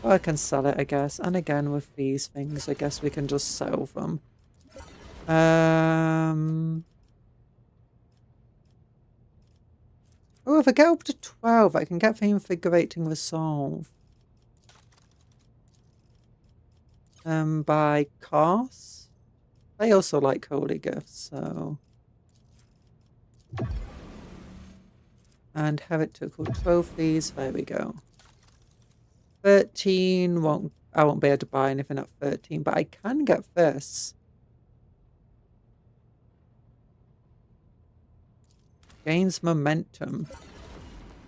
Or I can sell it, I guess. And again, with these things, I guess we can just sell them. Oh, if I get up to 12, I can get the Invigorating Resolve. By cost. They also like holy gifts, so. And heretical trophies. There we go. 13 I won't be able to buy anything at 13, but I can get this. Gains momentum.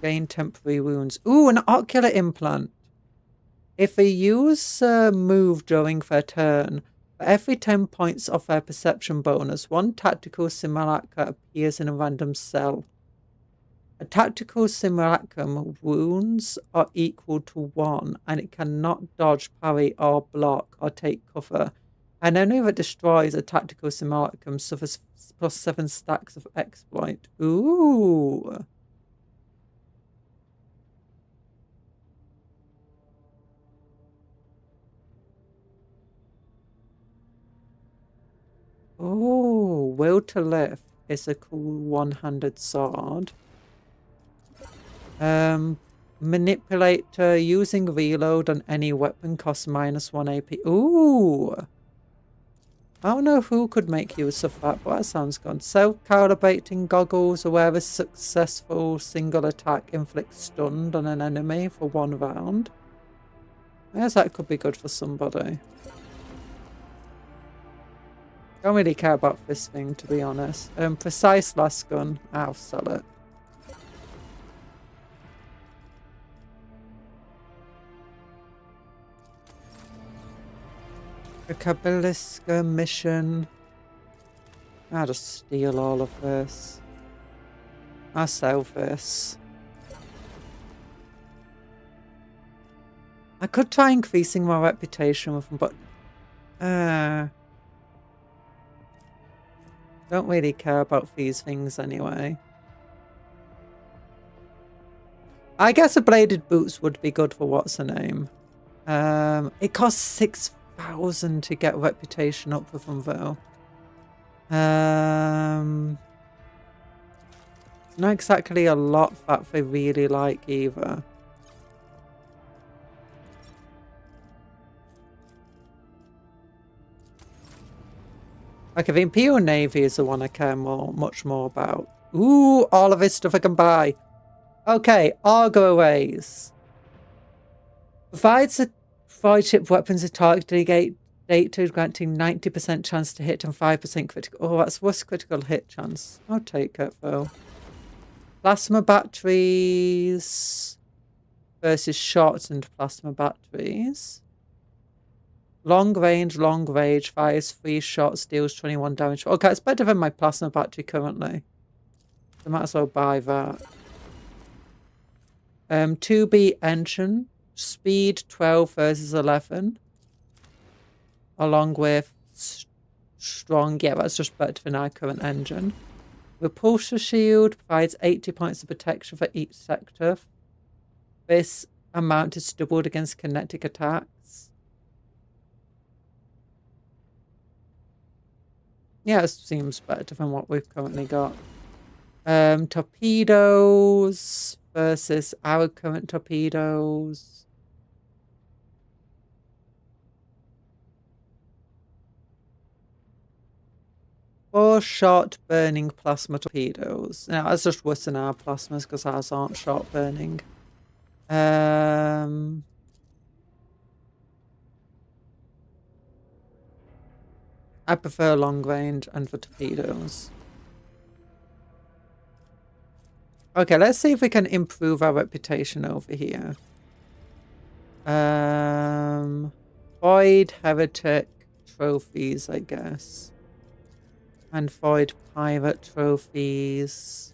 Gain temporary wounds. Ooh, an ocular implant. If they use move during their turn, for every 10 points of their perception bonus, 1 tactical simulacra appears in a random cell. A tactical simulacrum wounds are equal to 1, and it cannot dodge, parry, or block, or take cover. And only if it destroys a tactical simulacrum suffers +7 stacks of exploit. Ooh. Oh, Will to Live is a cool one-handed sword. Manipulator using reload on any weapon costs -1 AP. Ooh. I don't know who could make use of that, but that sounds good. Self-calibrating goggles, where a successful single attack inflicts stun on an enemy for 1 round. I guess that could be good for somebody. Don't really care about this thing, to be honest. Precise last gun. I'll sell it. The Kabbaliska mission. I'll just steal all of this. I'll sell this. I could try increasing my reputation with them, but don't really care about these things anyway. I guess the bladed boots would be good for what's her name. It costs 6,000 to get reputation up with them though. It's not exactly a lot that they really like either. Okay, the Imperial Navy is the one I care much more about. Ooh, all of this stuff I can buy. Okay, Argo Arrays. Provides a 5-chip weapons are targeted data, granting 90% chance to hit and 5% critical. Oh, that's worse critical hit chance. I'll take it though. Plasma batteries versus shots and plasma batteries. Long range, fires 3 shots, deals 21 damage. Okay, it's better than my plasma battery currently. I might as well buy that. 2B engine, speed 12 versus 11. Along with strong, yeah, that's just better than our current engine. Repulsor shield provides 80 points of protection for each sector. This amount is doubled against kinetic attacks. Yeah, it seems better than what we've currently got. Torpedoes versus our current torpedoes. Four-shot burning plasma torpedoes. Now, that's just worse than our plasmas because ours aren't shot burning. I prefer long range and for torpedoes. Okay, let's see if we can improve our reputation over here. Void Heretic trophies, I guess. And Void Pirate trophies.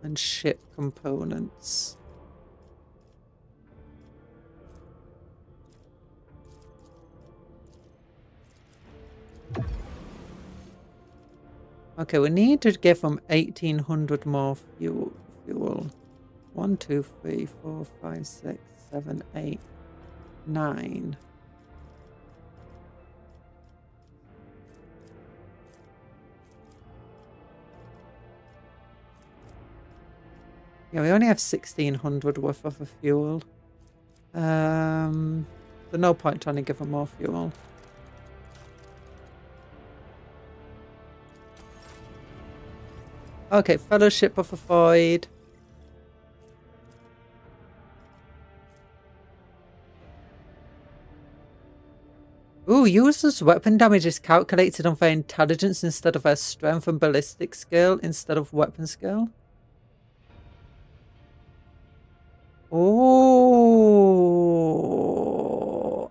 And ship components. Okay, we need to give them 1,800 more fuel. 1, 2, 3, 4, 5, 6, 7, 8, 9. Yeah, we only have 1,600 worth of fuel. There's no point trying to give them more fuel. Okay, Fellowship of the Void. Ooh, users' weapon damage is calculated on their intelligence instead of their strength and ballistic skill instead of weapon skill. Oh,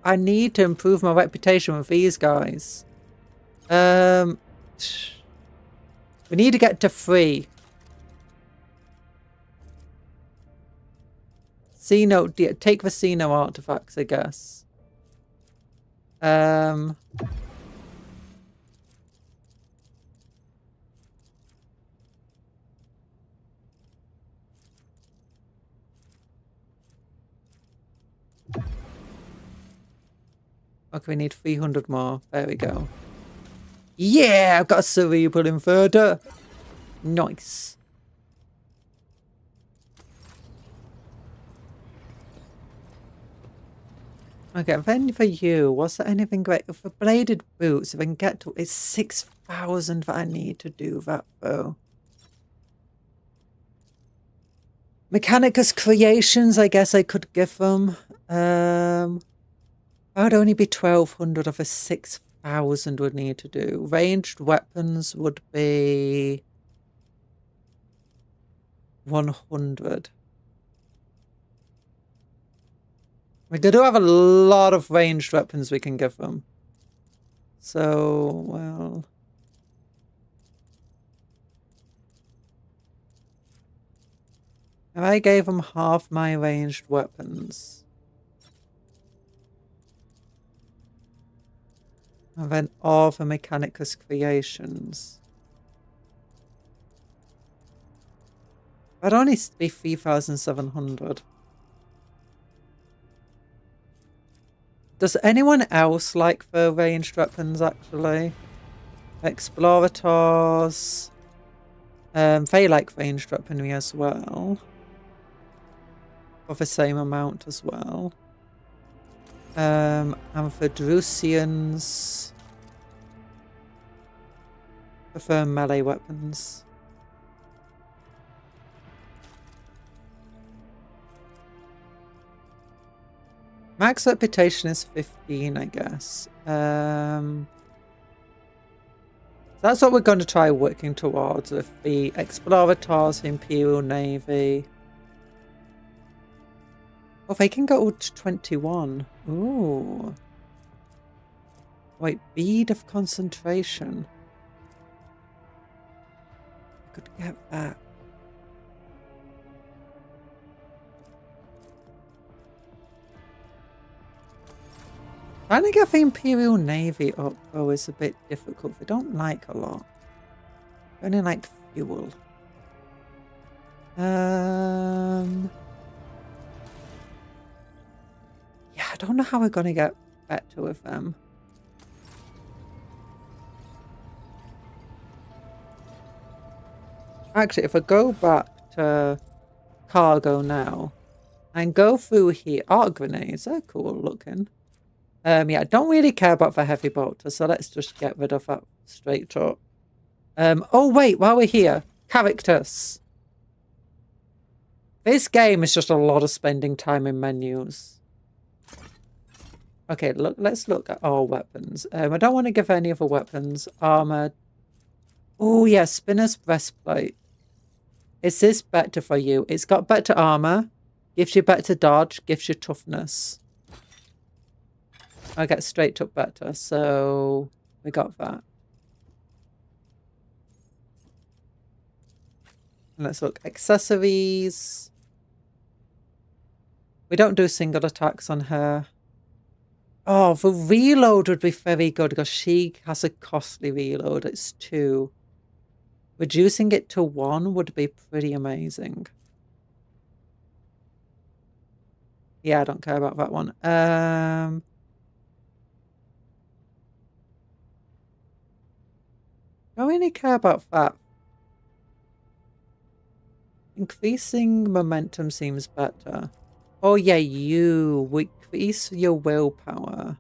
I need to improve my reputation with these guys. We need to get to 3. Xeno, take the Xeno artifacts, I guess. Okay, we need 300 more. There we go. Yeah, I've got a cerebral inverter. Nice. Okay, then for you, was there anything great? For bladed boots, if I can get to... It's 6,000 that I need to do that, though. Mechanicus Creations, I guess I could give them. That would only be 1,200 of a 6,000 would need to do. Ranged weapons would be 100. We do have a lot of ranged weapons we can give them. So, well... If I gave them half my ranged weapons... And then all the Mechanicus Creations... That'd only be 3,700. Does anyone else like the ranged weapons, actually? Explorators. They like ranged weaponry as well. For the same amount as well. And for Drusians. Prefer melee weapons. Max reputation is 15, I guess. That's what we're going to try working towards with the Explorators, the Imperial Navy. Oh, they can go to 21. Ooh. Wait, Bead of Concentration. I could get that. Trying to get the Imperial Navy up, though, is a bit difficult. They don't like a lot. They only like fuel. Yeah, I don't know how we're going to get better with them. Actually, if I go back to cargo now and go through here, arc grenades, they're cool looking. Yeah, I don't really care about the heavy bolter, so let's just get rid of that straight up. Oh wait, while we're here, characters. This game is just a lot of spending time in menus. Okay, look, let's look at our weapons. I don't want to give any other weapons. Armor. Oh yeah, Spinner's Breastplate. Is this better for you? It's got better armor, gives you better dodge, gives you toughness. I get straight up better, so we got that. Let's look. Accessories. We don't do single attacks on her. Oh, the reload would be very good because she has a costly reload. It's 2. Reducing it to 1 would be pretty amazing. Yeah, I don't care about that one. I don't really care about that. Increasing momentum seems better. Oh yeah, you increase your willpower.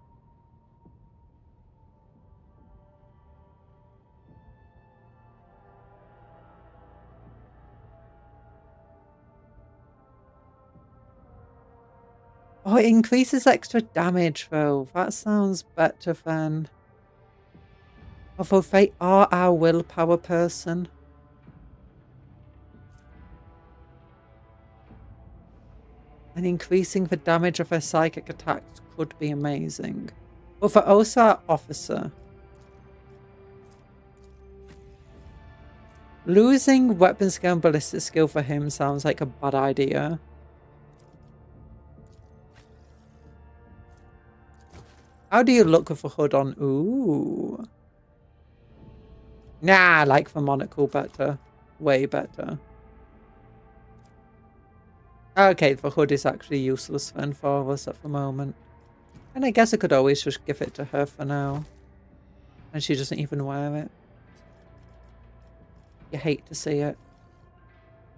Oh, it increases extra damage though. That sounds better than... Although they are our willpower person. And increasing the damage of her psychic attacks could be amazing. But for also our officer. Losing weapon skill and ballistic skill for him sounds like a bad idea. How do you look with a hood on? Ooh. Nah, I like the monocle better. Way better. Okay, the hood is actually useless then for us at the moment. And I guess I could always just give it to her for now. And she doesn't even wear it. You hate to see it.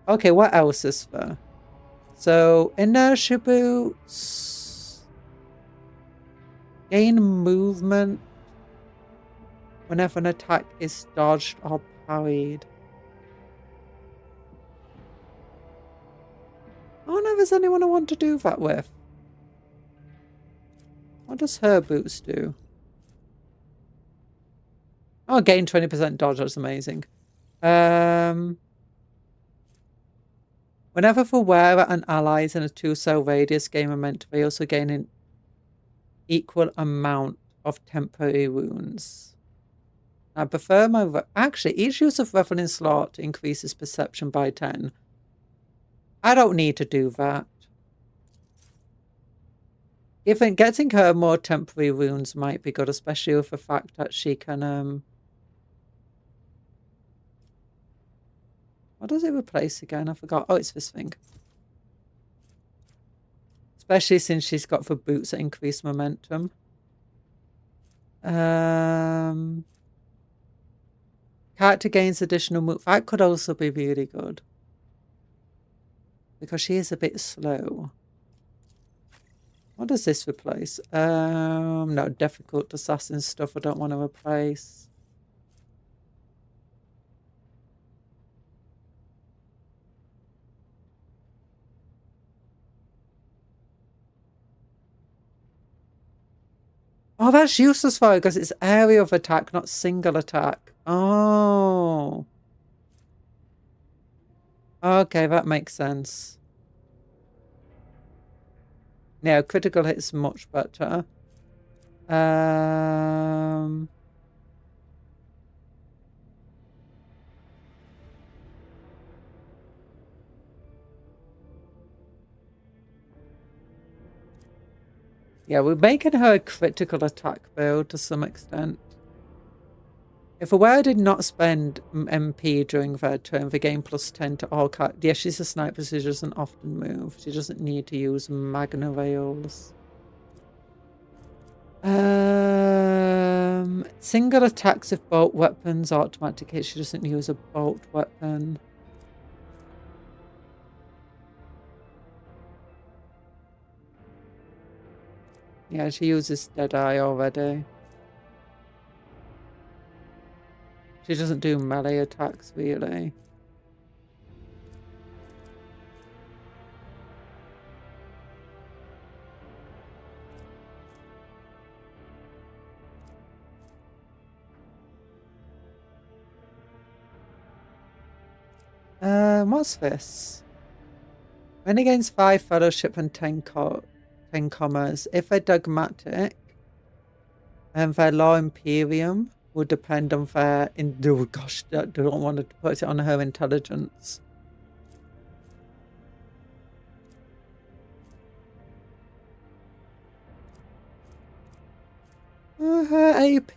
Okay, what else is there? So, inertia boots. Gain movement whenever an attack is dodged or parried. I don't know if there's anyone I want to do that with. What does her boots do? Oh, gain 20% dodge. That's amazing. Whenever the wearer and allies in a 2-cell radius gain momentum, they also gain an equal amount of temporary wounds. I prefer my... Actually, each use of Reveling slot increases perception by 10. I don't need to do that. Getting her more temporary wounds might be good, especially with the fact that she can... What does it replace again? I forgot. Oh, it's this thing. Especially since she's got the boots that increase momentum. Character gains additional move. That could also be really good. Because she is a bit slow. What does this replace? No, difficult assassin stuff I don't want to replace. Oh, that's useless for her because it's area of attack, not single attack. Oh. Okay, that makes sense. Yeah, critical hit's much better. Yeah, we're making her a critical attack build to some extent. If a wearer did not spend MP during their turn, they gain +10 to all characters. Yeah, she's a sniper, so she doesn't often move. She doesn't need to use Magna Rails. Single attacks with bolt weapons automatic hit. She doesn't use a bolt weapon. Yeah, she uses Deadeye already. She doesn't do melee attacks, really. What's this? When against 5 fellowship and 10 commas, if they're dogmatic, and their law imperium would depend on their... Oh gosh, I don't want to put it on her intelligence. Her AP...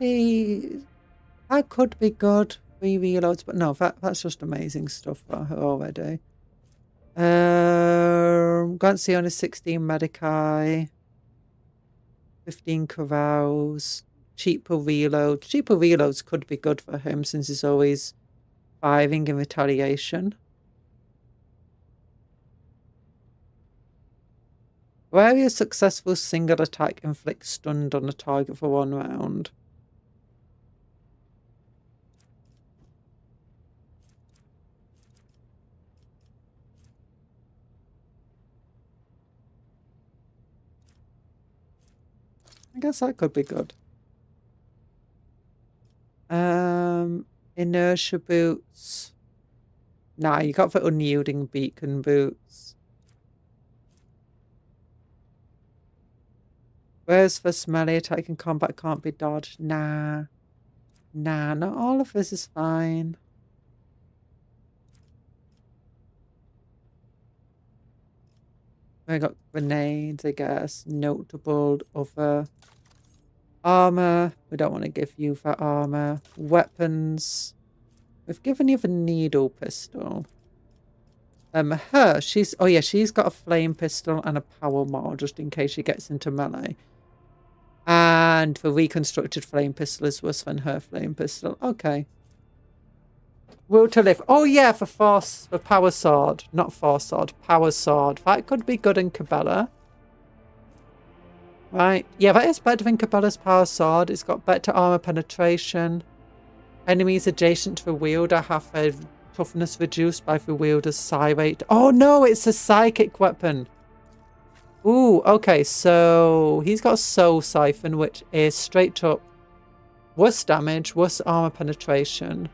That could be good. 3 reloads, but no, that's just amazing stuff for her already. Grants the only 16 Medici, 15 Carouse, cheaper reload. Cheaper reloads could be good for him since he's always firing in retaliation. Where a successful single attack inflicts stunned on a target for 1 round. I guess that could be good. Inertia boots. Nah, you got the unyielding beacon boots. Where's the melee attack in combat can't be dodged? Nah. Nah, not all of this is fine. We got grenades, I guess. Notable other armor. We don't want to give you that armor. Weapons. We've given you the needle pistol. She's got a flame pistol and a power maul just in case she gets into melee. And the reconstructed flame pistol is worse than her flame pistol. Okay. Will to live. Oh yeah, for power sword. Not force sword, power sword. That could be good in Cabela. Right. Yeah, that is better than Cabela's Power Sword. It's got better armor penetration. Enemies adjacent to the wielder have their toughness reduced by the wielder's psi rate. Oh no, it's a psychic weapon. Ooh, okay, so he's got a Soul Siphon, which is straight up worse damage, worse armor penetration.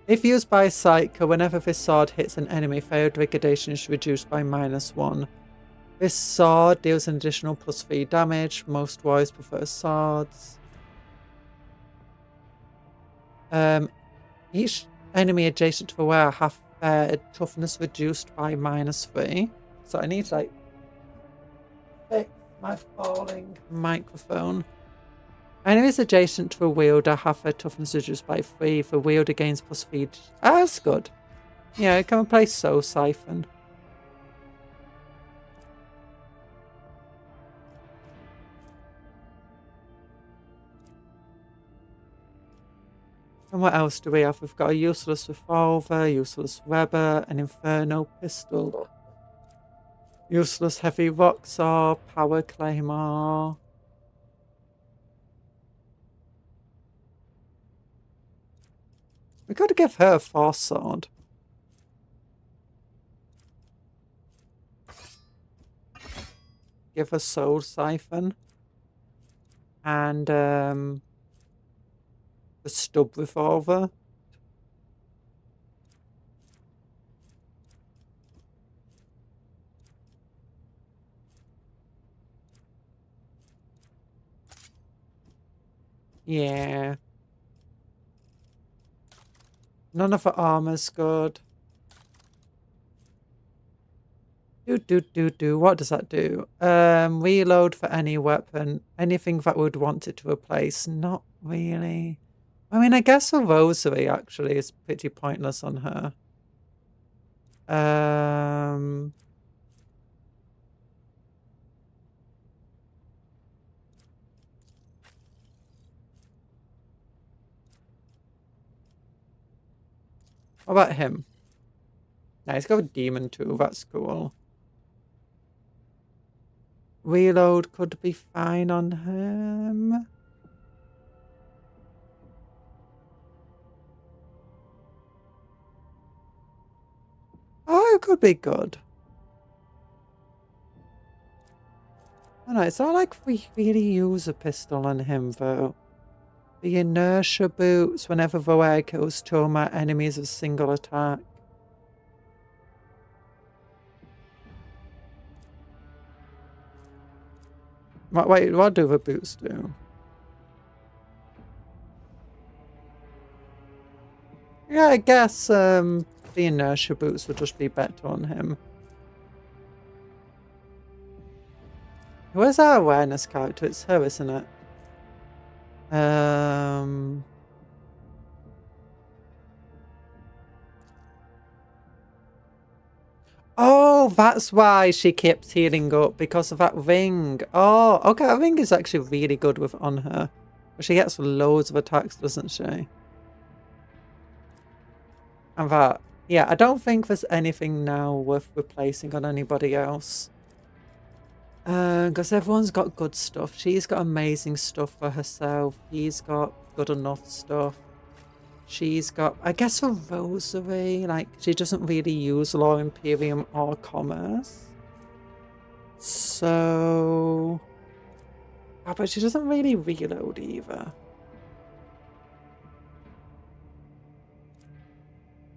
If used by a Psyker, whenever this sword hits an enemy, failed degradation is reduced by -1. This sword deals an additional +3 damage. Most warriors prefer swords. Each enemy adjacent to the wearer have their toughness reduced by -3. So I need to like fix my falling microphone. Enemies adjacent to the wielder have their toughness reduced by 3. The wielder gains +3. Ah, that's good. Yeah, I can replace Soul Siphon. And what else do we have? We've got a useless revolver, useless weber, an inferno pistol, useless heavy rock saw, power claymore. We got to give her a force sword. Give her Soul Siphon. And the stub revolver. Yeah. None of her armor's good. What does that do? Reload for any weapon. Anything that would want it to replace. Not really. I mean, I guess a rosary actually is pretty pointless on her. What about him? Nah, he's got a demon too. That's cool. Reload could be fine on him. Oh, it could be good. I don't know, it's not like we really use a pistol on him though. The inertia boots whenever Voer kills Toma, enemies of single attack. Wait, what do the boots do? Yeah, I guess the inertia boots would just be better on him. Where's our awareness character? It's her, isn't it? Oh, that's why she keeps healing up, because of that ring. Oh, okay, that ring is actually really good with on her. But she gets loads of attacks, doesn't she? And that, yeah, I don't think there's anything now worth replacing on anybody else. Because everyone's got good stuff. She's got amazing stuff for herself. He's got good enough stuff. She's got, I guess, a rosary. Like, she doesn't really use Law Imperium or Commerce. So... Oh, but she doesn't really reload either.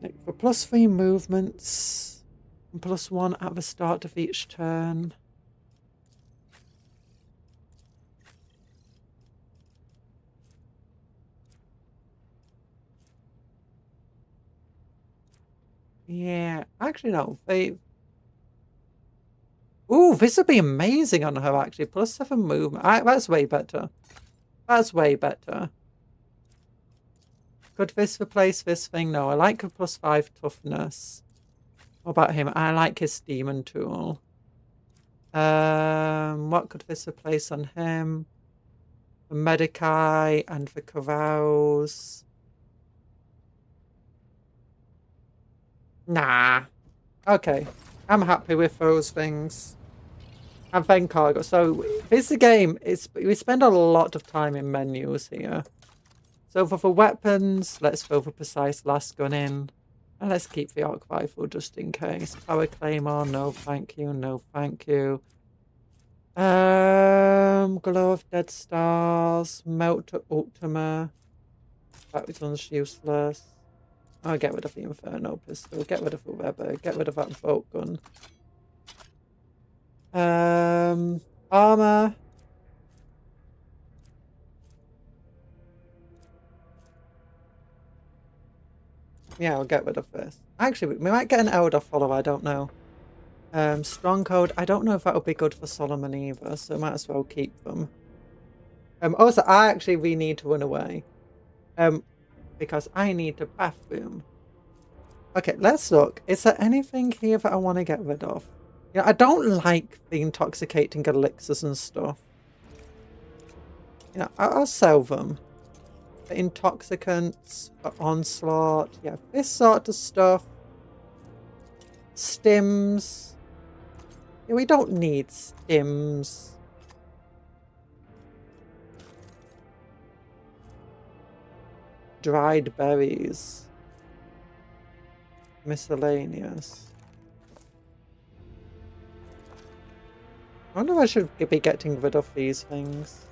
Like, for +3 movements, and +1 at the start of each turn. Yeah, actually no. Ooh, this would be amazing on her actually. +7 movement. That's way better. That's way better. Could this replace this thing? No, I like her +5 toughness. What about him? I like his demon tool. What could this replace on him? The Medicae and the Carouse. Nah. Okay. I'm happy with those things. And then cargo. So this game, we spend a lot of time in menus here. So for the weapons, let's throw the precise last gun in. And let's keep the arc rifle just in case. Power claymore, no thank you, no thank you. Glow of Dead Stars, Melt to Ultima. That one's useless. I'll get rid of the Inferno pistol, get rid of the Weber, get rid of that bolt gun. Armor. Yeah, I'll get rid of this. Actually, we might get an Elder follower, I don't know. Stronghold, I don't know if that'll be good for Solomon either, so might as well keep them. Also, I actually really need to run away. Because I need the bathroom. Okay, let's look. Is there anything here that I want to get rid of? Yeah, I don't like the intoxicating elixirs and stuff. Yeah, I'll sell them. The intoxicants, the onslaught, yeah, this sort of stuff. Stims. Yeah, we don't need stims. Dried berries. Miscellaneous. I wonder if I should be getting rid of these things.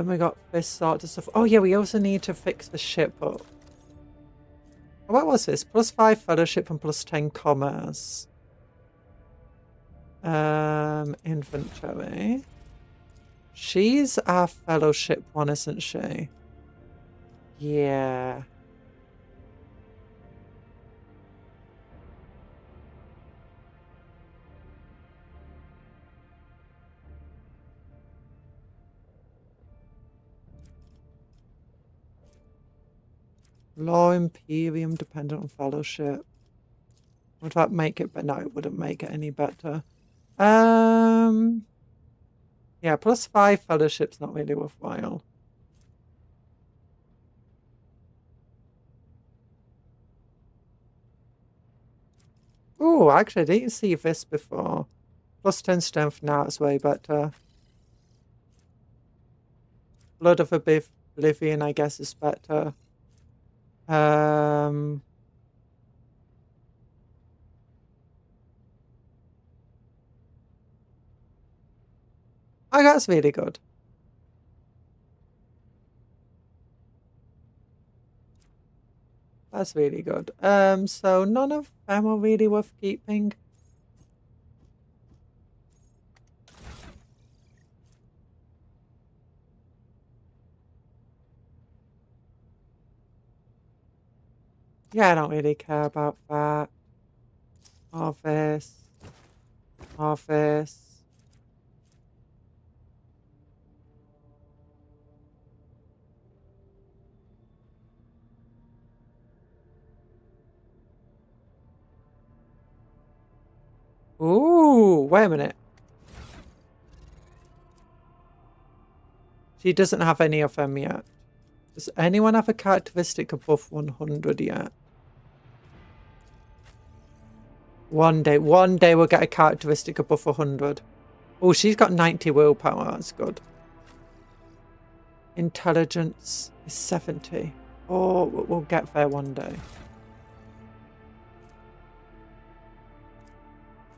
We got this sort of stuff. Oh yeah, we also need to fix the ship up. What was this? +5 fellowship and +10 commerce. Inventory. She's our fellowship one, isn't she? Yeah. Law Imperium dependent on fellowship. Would that make it better? No, it wouldn't make it any better. Yeah, +5 fellowship's not really worthwhile. Oh, actually, I didn't see this before. +10 strength now is way better. Blood of Oblivion, I guess, is better. Oh, that's really good. That's really good. So none of them are really worth keeping. Yeah, I don't really care about that. Office. Office. Ooh, wait a minute. She doesn't have any of them yet. Does anyone have a characteristic above 100 yet? One day we'll get a characteristic above 100. Oh, she's got 90 willpower. That's good. Intelligence is 70. Oh, we'll get there one day.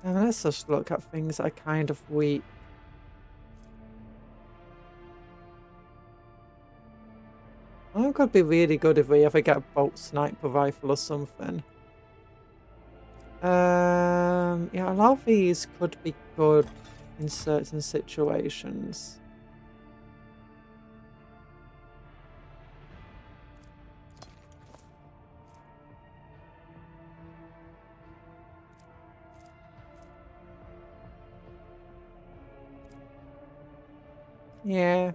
And let's just look at things that are kind of weak. Oh, it could be really good if we ever get a bolt sniper rifle or something. Yeah, a lot of these could be good in certain situations. Yeah,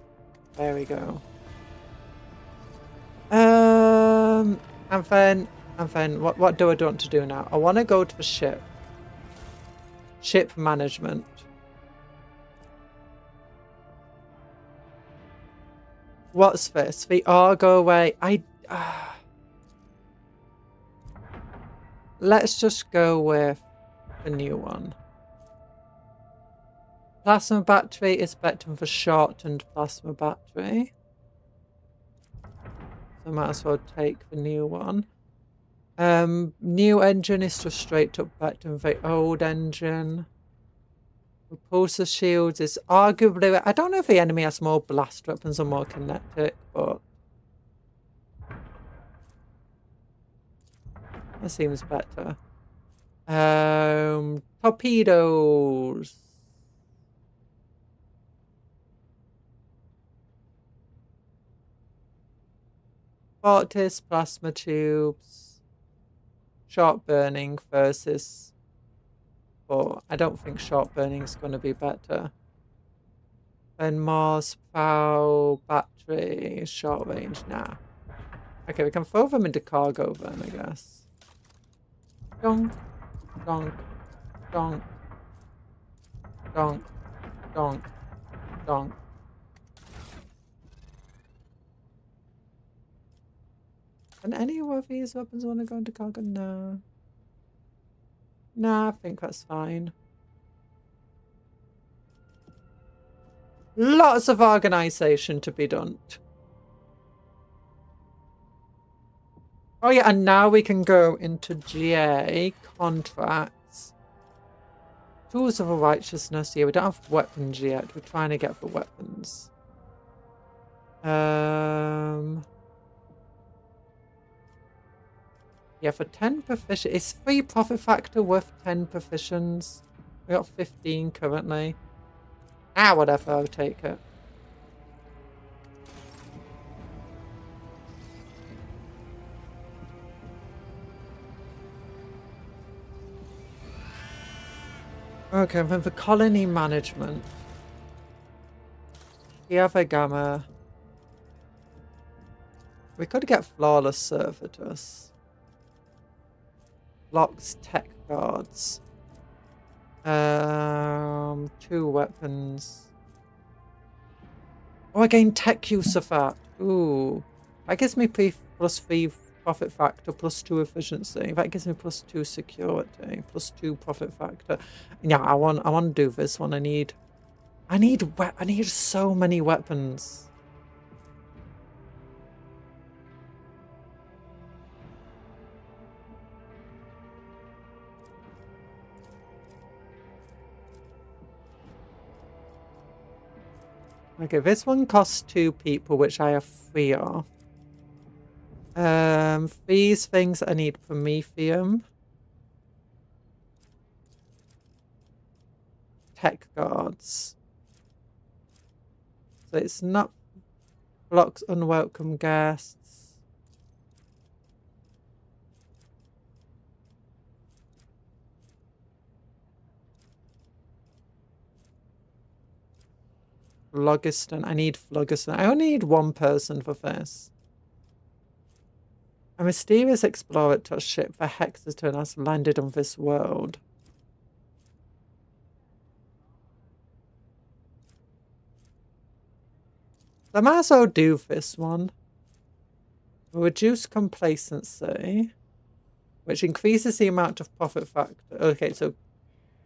there we go. And then what do I want to do now? I want to go to the ship. Ship management. What's this? The Argo way. I Let's just go with the new one. Plasma battery is better for shortened plasma battery. So I might as well take the new one. New engine is just straight up better than the old engine. Repulsor shields is arguably... I don't know if the enemy has more blast weapons or more kinetic, but... that seems better. Torpedoes. Fortis, plasma tubes. Short burning versus... but I don't think short burning is going to be better. Then Mars, pow, battery, short range, nah. Okay, we can throw them into cargo then, I guess. Donk, donk, donk, donk, donk, donk. And any of these weapons want to go into cargo? No. Nah, I think that's fine. Lots of organisation to be done. Oh yeah, and now we can go into GA contracts. Tools of Righteousness. Yeah, we don't have weapons yet. We're trying to get the weapons. Yeah, for 10 proficiency. Is 3 profit factor worth 10 proficiencies? We got 15 currently. Ah, whatever, I'll take it. Okay, and then for colony management. Kiava Gamma. We could get Flawless Servitus. Locks tech guards. 2 weapons. Oh, I gain tech use of that. Ooh. That gives me +3 profit factor, +2 efficiency. That gives me +2 security, +2 profit factor. Yeah, I want to do this one. I need so many weapons. Okay, this one costs 2 people, which I have 3 of. These things I need Promethium. Tech guards. So it's not blocks unwelcome guests. Phlogiston. I need Phlogiston. I only need 1 person for this. A mysterious explorer touch ship for Hexaton has landed on this world. I might as well do this one. Reduce complacency, which increases the amount of profit factor. Okay, so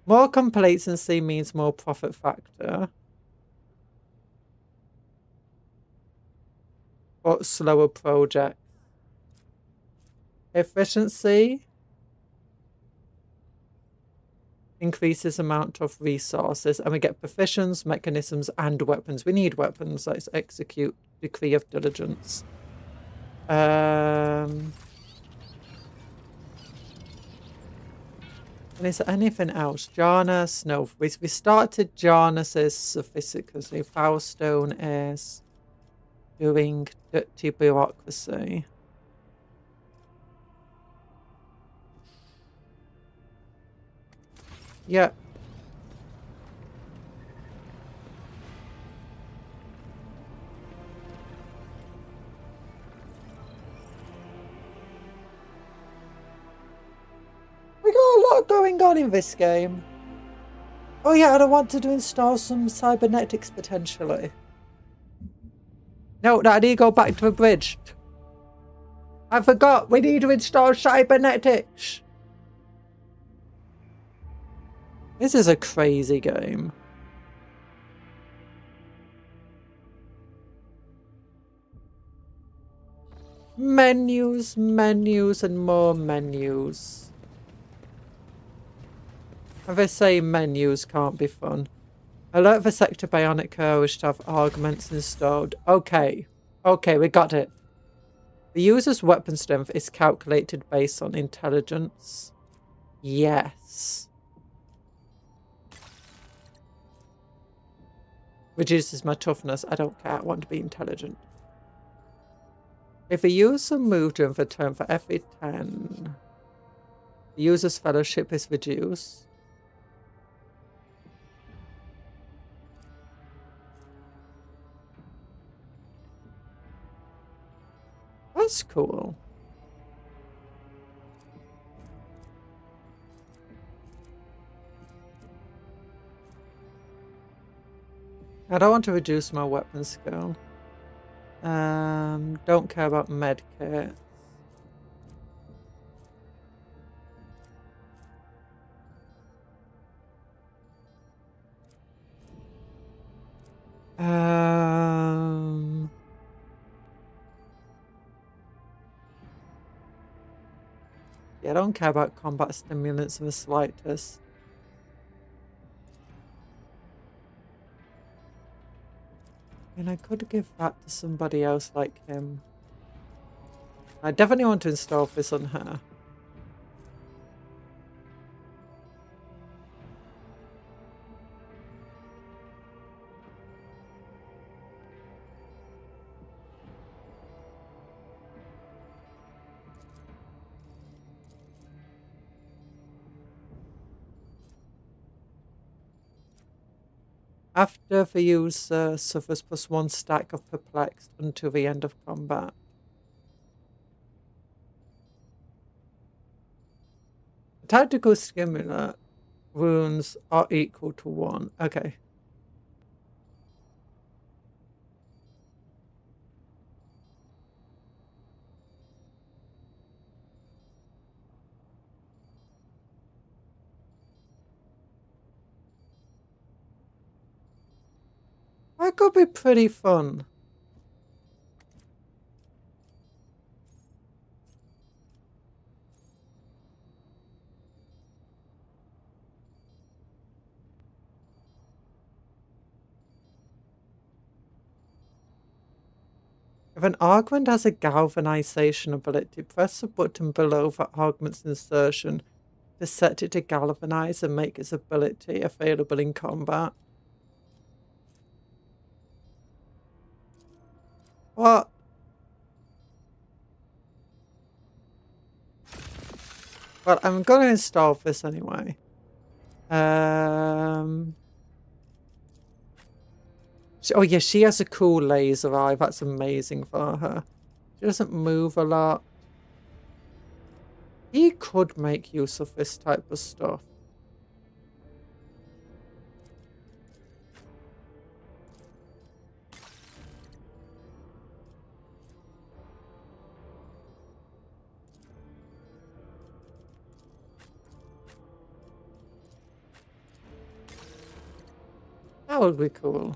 more complacency means more profit factor. But slower project. Efficiency increases amount of resources, and we get proficiencies, mechanisms, and weapons. We need weapons. Let's execute Decree of Diligence. And is there anything else? Janus? No, we started Janus's sophisticacy. Foulstone is doing dirty bureaucracy. Yeah. We got a lot going on in this game. Oh yeah, and I want to install some cybernetics potentially. No, I need to go back to the bridge. I forgot. We need to install cybernetics. This is a crazy game. Menus, menus, and more menus. If I say menus can't be fun. Alert for Sector Bionic Core, which to have augments installed. Okay. Okay, we got it. The user's weapon strength is calculated based on intelligence. Yes. Reduces my toughness. I don't care. I want to be intelligent. If a user moved during the turn for every 10, the user's fellowship is reduced. That's cool. I don't want to reduce my weapon skill. Don't care about medkit. Yeah, I don't care about combat stimulants of the slightest. And I could give that to somebody else like him. I definitely want to install this on her. After the user suffers +1 stack of perplexed until the end of combat. Tactical stimulant wounds are equal to 1. Okay. That could be pretty fun. If an augment has a galvanization ability, press the button below the augment's insertion to set it to galvanize and make its ability available in combat. What? Well, I'm going to install this anyway. Oh yeah, she has a cool laser eye. That's amazing for her. She doesn't move a lot. He could make use of this type of stuff. That would be cool.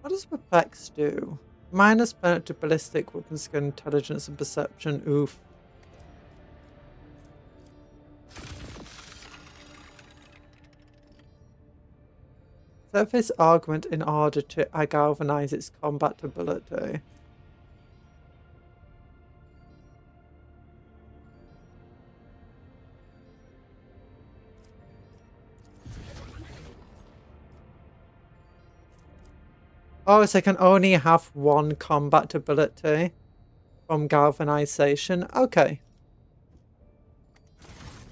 What does Perplex do? Minus benefit to ballistic weapon skill, intelligence, and perception. Oof. Set this augment in order to galvanize its combat ability. Oh, so I can only have one combat ability. from galvanization. Okay.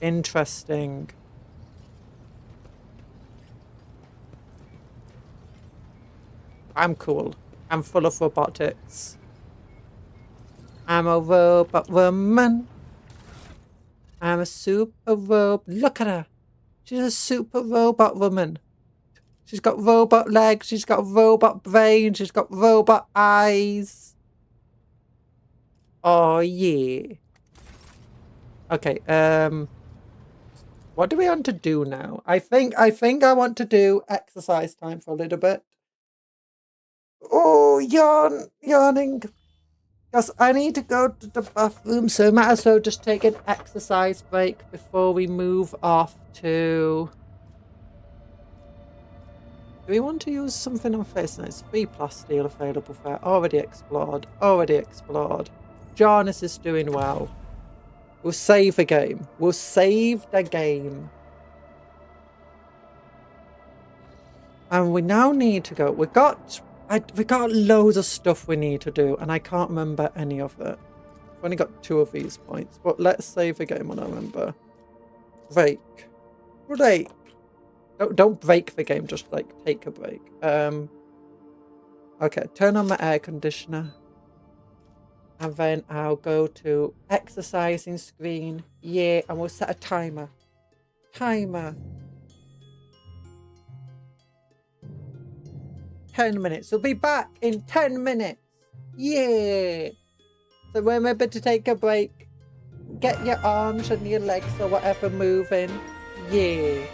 Interesting. I'm cool. I'm full of robotics. I'm a robot woman. I'm a super robot. Look at her. She's a super robot woman. She's got robot legs. She's got a robot brain. She's got robot eyes. Oh, yeah. Okay, what do we want to do now? I think I want to do exercise time for a little bit. Oh, yawning. Because I need to go to the bathroom, so might as well just take an exercise break before we move off to... Do we want to use something on face? No, it's 3 plasteel available for already explored. Already explored. Jarnus is doing well. We'll save the game. We'll save the game. And we now need to go. We got loads of stuff we need to do, and I can't remember any of it. I've only got 2 of these points, but let's save the game when I remember. Break. Break. Don't break the game, just like take a break. Okay, turn on my air conditioner. And then I'll go to exercising screen. Yeah, and we'll set a timer. Timer. 10 minutes. We'll be back in 10 minutes. Yeah. So remember to take a break. Get your arms and your legs or whatever moving. Yeah.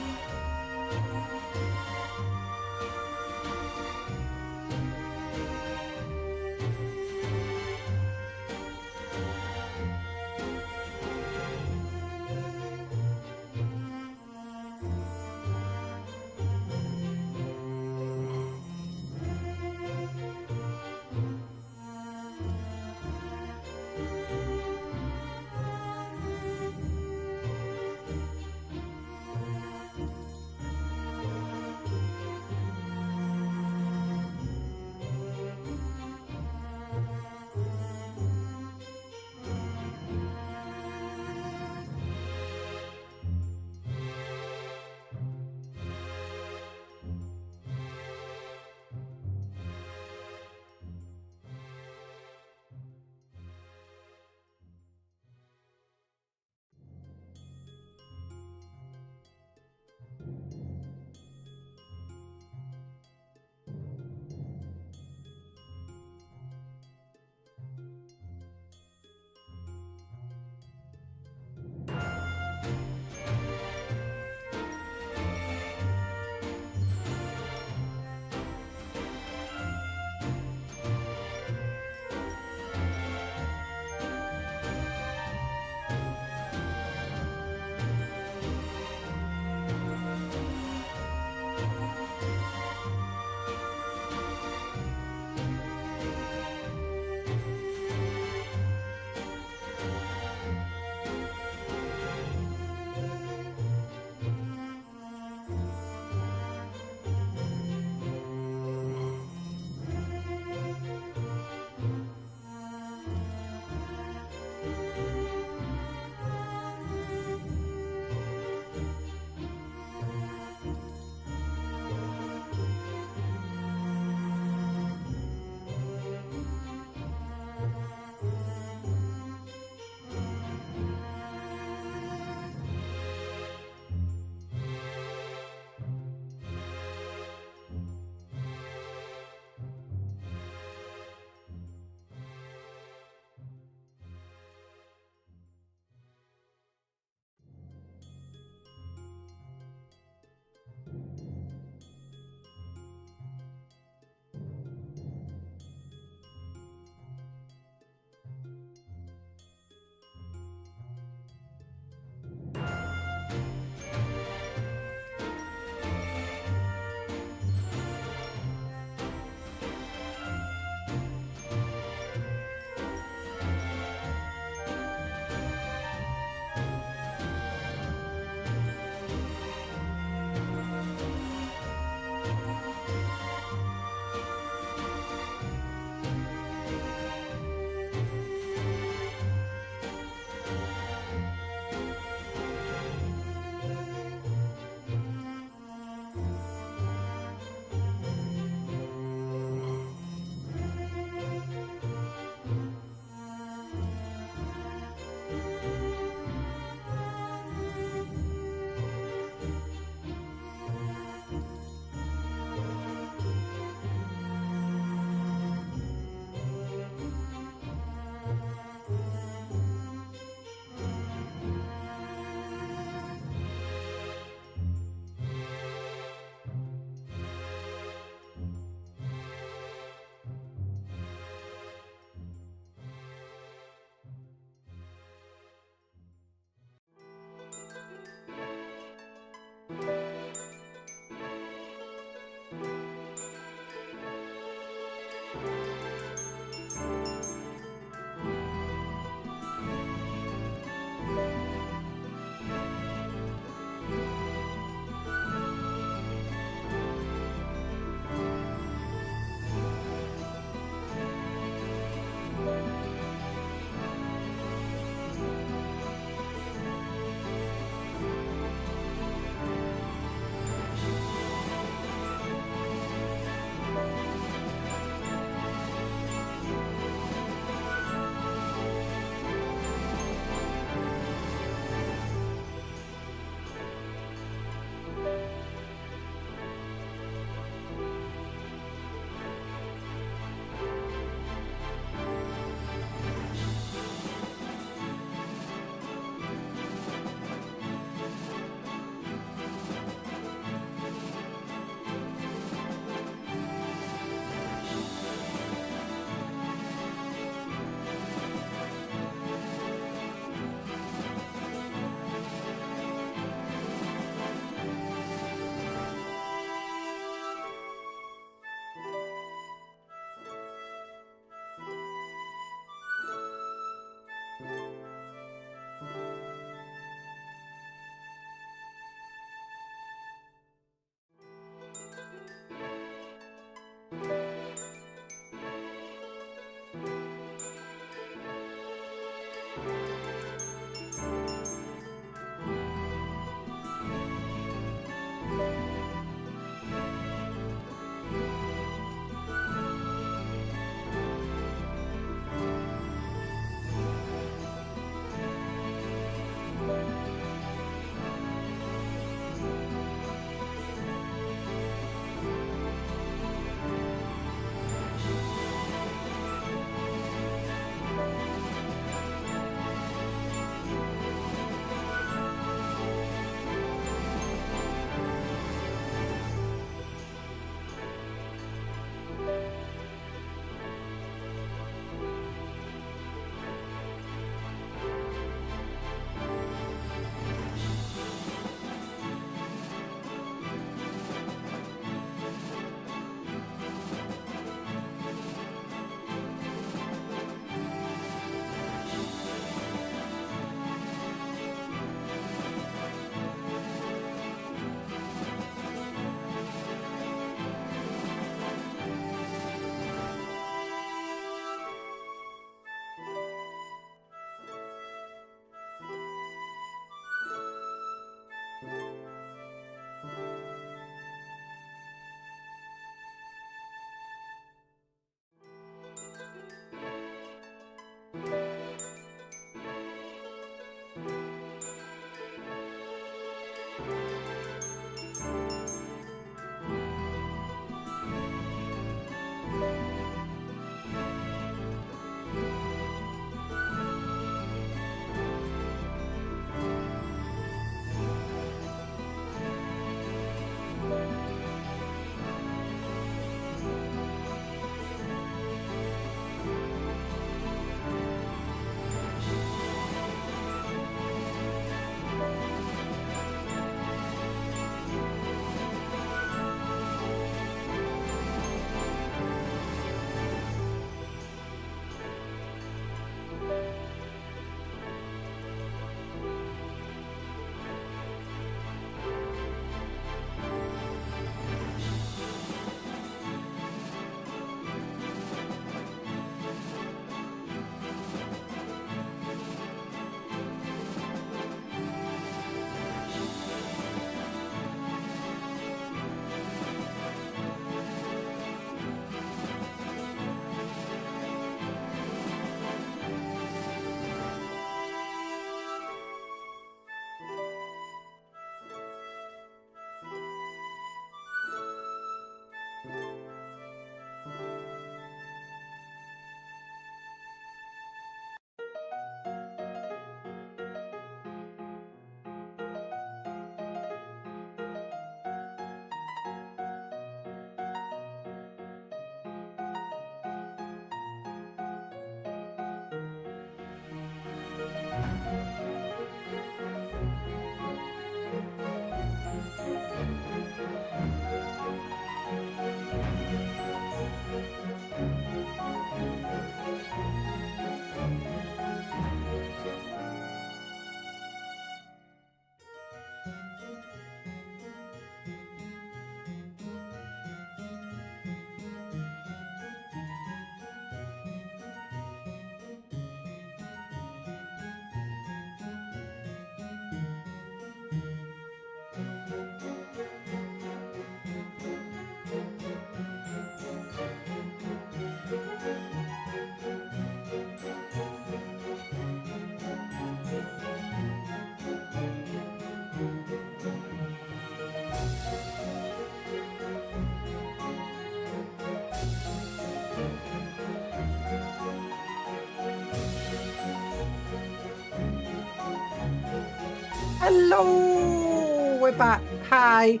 Hello! We're back. Hi.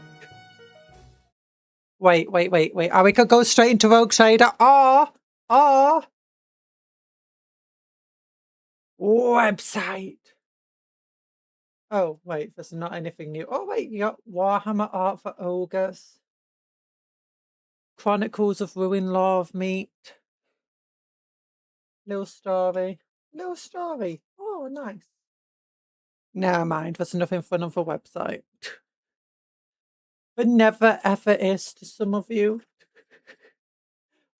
Wait. Are we could go straight into Rogue Trader? Or website. Oh, wait, there's not anything new. Oh, wait, you got Warhammer art for ogres. Chronicles of Ruin Law of Meat. Little story. Oh, nice. Never mind, there's nothing fun on the website. But never ever is to some of you.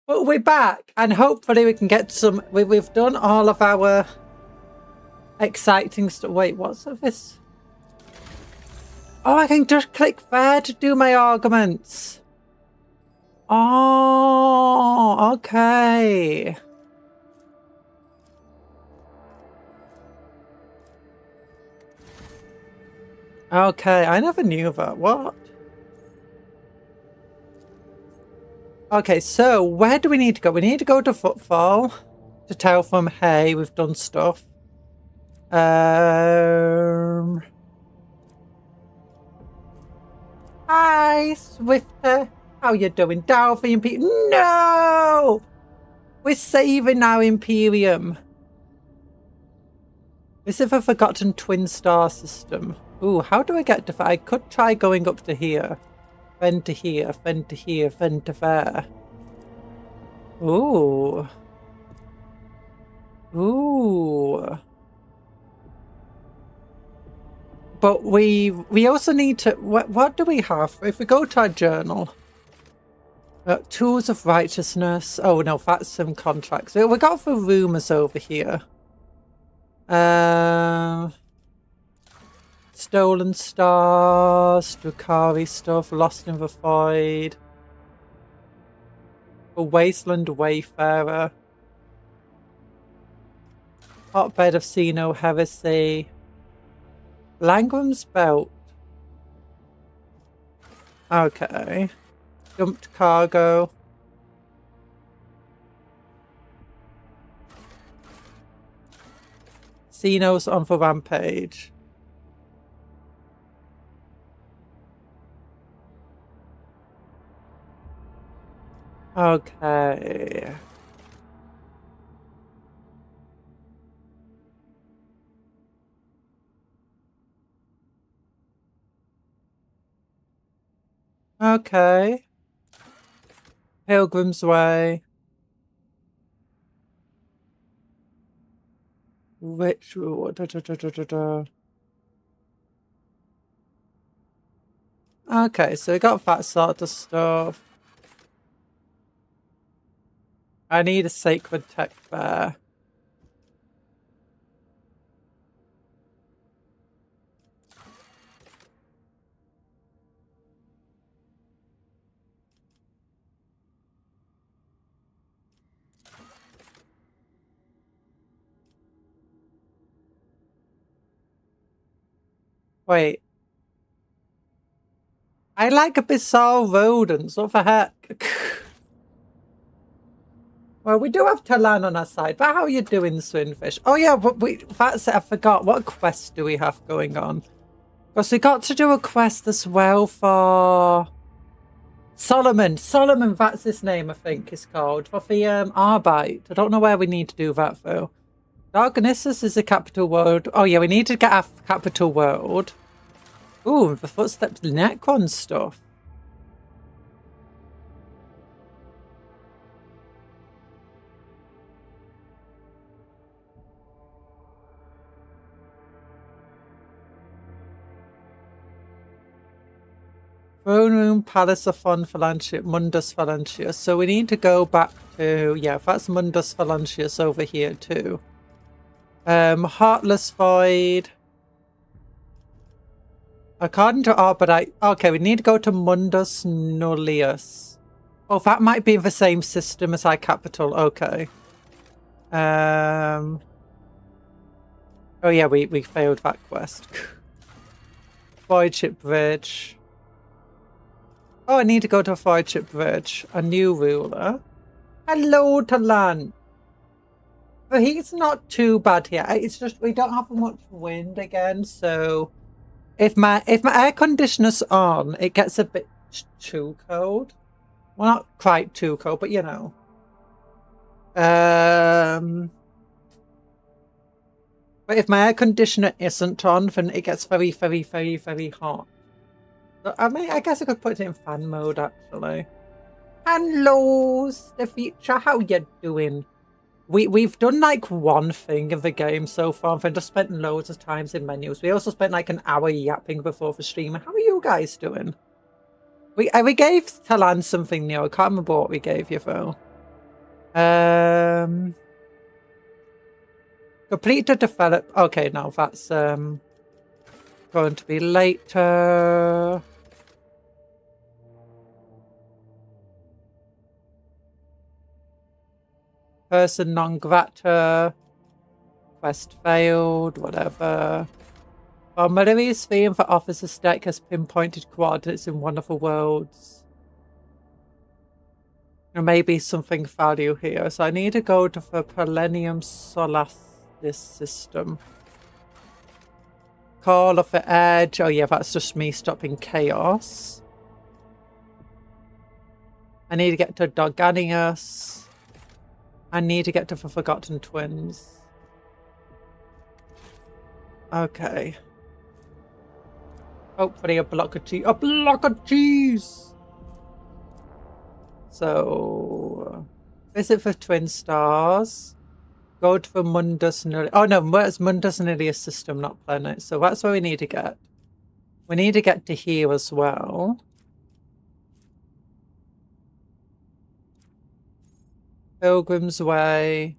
But we're back, and hopefully we can get some. We've done all of our exciting stuff. Wait, what's this? Oh, I can just click there to do my arguments. Oh, okay. Okay, I never knew that. What? Okay, so where do we need to go? We need to go to Footfall to tell them, hey, we've done stuff. Hi, Swifter. How you doing? Down for Imperium. No! We're saving our Imperium. This is a forgotten twin star system. Ooh, how do I get to that? I could try going up to here. Then to here, then to here, then to there. Ooh. Ooh. But we also need to... What do we have? If we go to our journal... Tools of Righteousness. Oh no, that's some contracts. We got the rumours over here. Stolen Stars, Drukari stuff, Lost in the Void, a Wasteland Wayfarer, Hotbed of Sino Heresy, Langram's Belt. Okay. Dumped Cargo. Sino's on for Rampage. Okay. Okay. Pilgrim's Way. Ritual. Okay, so we got that sort of stuff. I need a sacred tech there. Wait. I like a bizarre rodents. What the heck? Well, we do have Talan on our side, but how are you doing, Swinfish? Oh yeah, but that's it, I forgot. What quest do we have going on? Because we got to do a quest as well for Solomon. Solomon, that's his name, I think, is called. For the Arbite. I don't know where we need to do that, though. Darknissus is a capital world. Oh yeah, we need to get our capital world. Ooh, the Footsteps Necron stuff. Throne Room, Palace of Fon Phalantius, Mundus Phalantius. So we need to go back to, yeah, that's Mundus Phalantius over here too. Heartless Void. According to Arbite, okay, we need to go to Mundus Nullius. Oh, that might be the same system as our capital. Okay. Oh yeah, we failed that quest. Voidship Bridge. Oh, I need to go to Voidship Bridge. A new ruler. Hello, Talan. But he's not too bad here. It's just we don't have much wind again, so If my air conditioner's on, it gets a bit too cold. Well, not quite too cold, but you know. But if my air conditioner isn't on, then it gets very, very, very, very hot. So, I mean, I guess I could put it in fan mode, actually. Hello, the future. How you doing? We've done like one thing in the game so far, and then just spent loads of times in menus. We also spent like an hour yapping before the stream. How are you guys doing? We gave Talan something new. I can't remember what we gave you though. Complete to develop. Okay, no, that's going to be later. Person non grata. Quest failed, whatever. While Mallory's theme for Officer's deck has pinpointed coordinates in Wonderful Worlds. There may be something value here, so I need to go to the Millennium Solace system. Call of the Edge. Oh yeah, that's just me stopping chaos. I need to get to Dorganius. I need to get to the Forgotten Twins. Okay. Hopefully a block of cheese. A block of cheese! So, visit the Twin Stars. Go to the Mundus and... Oh no, it's Mundus and Ilias system, not planet. So that's where we need to get. We need to get to here as well. Pilgrim's Way.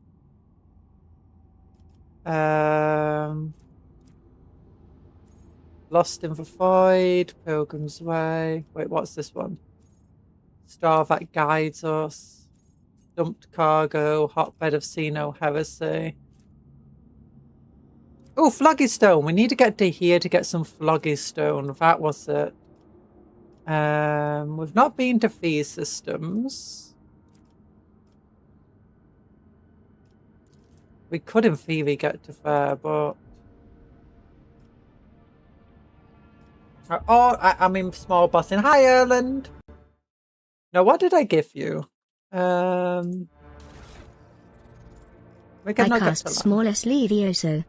Lost in the Void. Pilgrim's Way. Wait, what's this one? Star that guides us. Dumped cargo. Hotbed of sea no heresy. Oh, Floggystone. We need to get to here to get some Floggystone. That was it. We've not been to these systems. We could in theory get to there, but... Oh, I'm in SmolBossin. Hi, Erland! Now, what did I give you? We can I cast Smallest Levioso.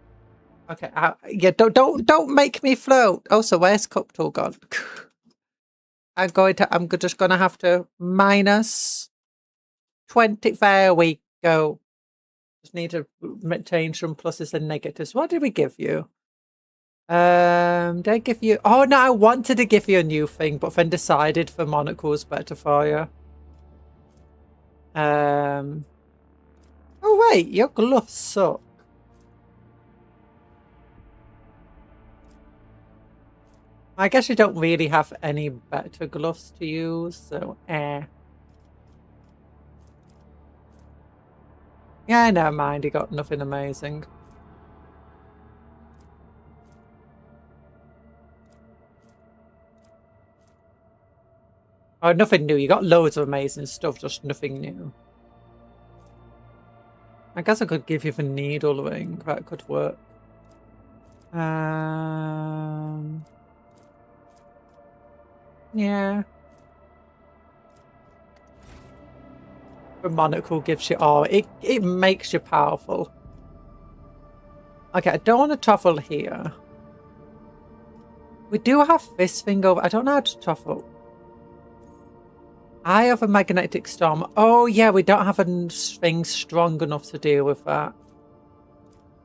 Okay, yeah, don't make me float. Oh, so where's Cuptle gone? I'm just gonna have to minus 20. There we go. Just need to change some pluses and negatives. What did we give you? Did I give you... Oh, no, I wanted to give you a new thing, but then decided the monocle was better for you. Oh, wait, your gloves suck. I guess you don't really have any better gloves to use, so Yeah, never mind, you got nothing amazing. Oh, nothing new. You got loads of amazing stuff, just nothing new. I guess I could give you the needle ring. That could work. Yeah. The monocle gives you... Oh, it makes you powerful. Okay, I don't want to truffle here. We do have this thing over... I don't know how to truffle. I have a magnetic storm. Oh, yeah, we don't have a thing strong enough to deal with that.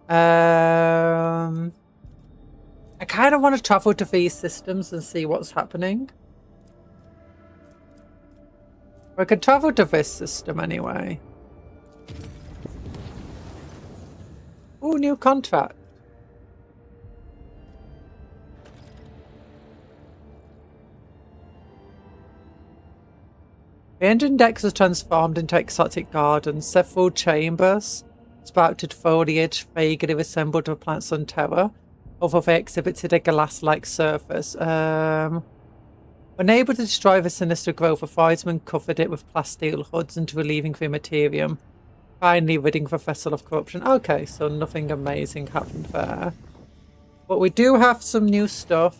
I kind of want to travel to these systems and see what's happening. We could travel to this system anyway. Oh, new contract. The engine decks are transformed into exotic gardens. Several chambers, sprouted foliage vaguely resembled to plants on Terra, although they exhibited a glass-like surface. Unable to destroy the sinister growth, the Voidsman covered it with plasteel hoods into relieving the materium, finally ridding the vessel of corruption. Okay, so nothing amazing happened there. But we do have some new stuff.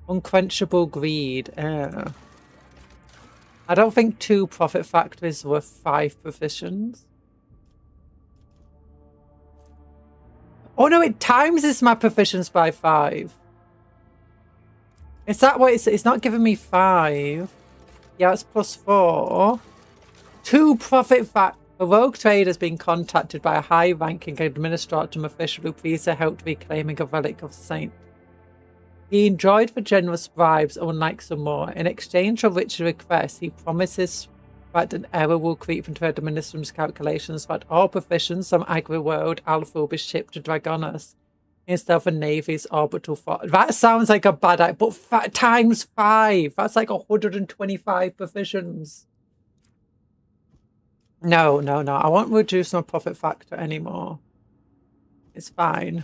Unquenchable greed. I don't think 2 profit factories were 5 proficients. Oh no, it times my proficiency by 5. Is that what it's not giving me 5? Yeah, it's +4. 2 profit fact. A rogue trader has been contacted by a high-ranking administratum official who pleads to help reclaiming a relic of Saint. He enjoyed the generous bribes, unlike some more. In exchange for richer requests, he promises that an error will creep into administratum's calculations that all proficients from agri-world Alpha will be shipped to Dragonis instead of the Navy's orbital fort. That sounds like a bad idea, but times 5. That's like 125 proficients. No. I won't reduce my profit factor anymore. It's fine.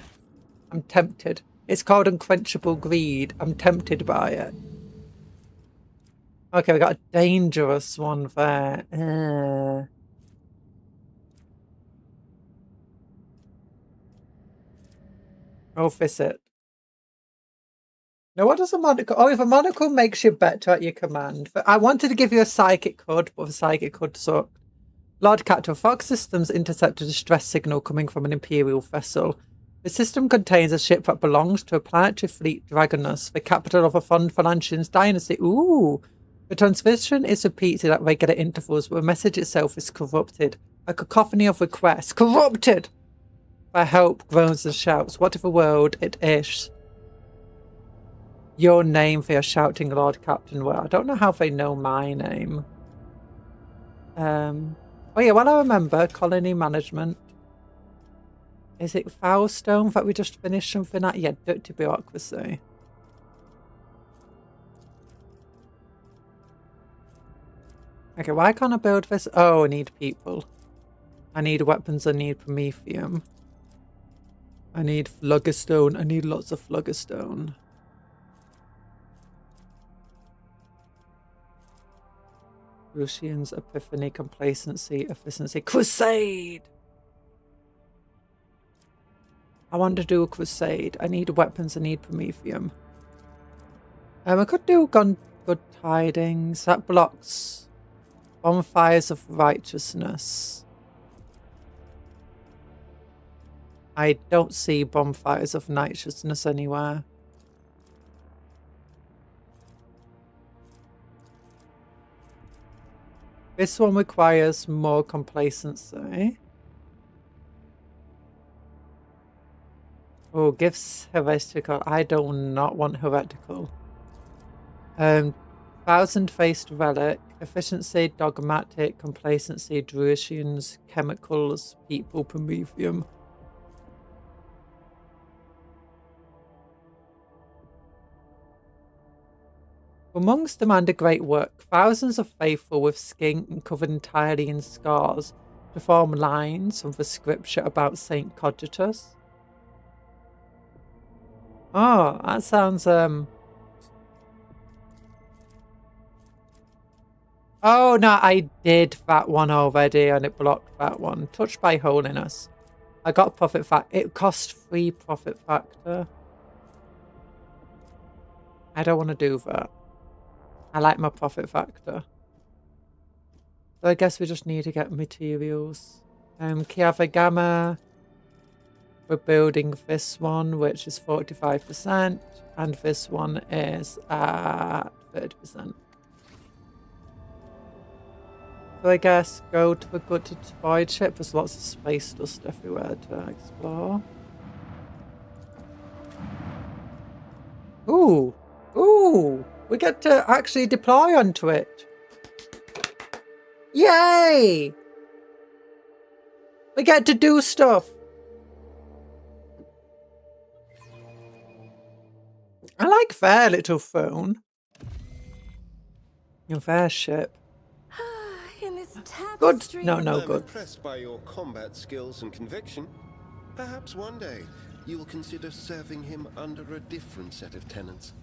I'm tempted. It's called unquenchable greed. I'm tempted by it. Okay, we got a dangerous one there. Oh, visit. Now, what does a monocle? Oh, if a monocle makes you better at your command. But I wanted to give you a psychic hood, but the psychic hood sucked. Lord Captain, Fox Systems intercepted a distress signal coming from an Imperial vessel. The system contains a ship that belongs to a planetary fleet, Dragonis, the capital of a fond Phalanxian's dynasty. Ooh! The transmission is repeated at regular intervals, but the message itself is corrupted. A cacophony of requests. Corrupted! For help, groans and shouts. What if a world it is? Your name for your shouting Lord Captain. Well, I don't know how they know my name. Oh yeah, well I remember colony management. Is it Foulstone that we just finished something at? Yeah, dirty bureaucracy. Okay, why can't I build this? Oh, I need people. I need weapons, I need Promethium. I need Phlogiston, I need lots of Phlogiston. Lucian's epiphany, complacency, efficiency, crusade! I want to do a crusade. I need weapons, I need Promethium. I could do good tidings. That blocks bonfires of righteousness. I don't see bonfires of righteousness anywhere. This one requires more complacency. Oh, gifts heretical. I do not want heretical. Thousand-faced relic. Efficiency, dogmatic, complacency, Druisians, chemicals, people, Promethium. Amongst them and a great work, thousands of faithful with skin covered entirely in scars to form lines from the scripture about Saint Cogitus. Oh, that sounds Oh no, I did that one already and it blocked that one. Touched by holiness. I got profit factor. It cost 3 profit factor. I don't want to do that. I like my profit factor. So I guess we just need to get materials. Chiava Gamma. We're building this one, which is 45%. And this one is at 30%. So I guess go to a good void ship. There's lots of space dust everywhere to explore. Ooh. Ooh. We get to actually deploy onto it. Yay! We get to do stuff. I like their little phone. Your fair ship. In this Good. tapestry. No, I'm good. impressed by your combat skills and conviction. Perhaps one day you'll consider serving him under a different set of tenets.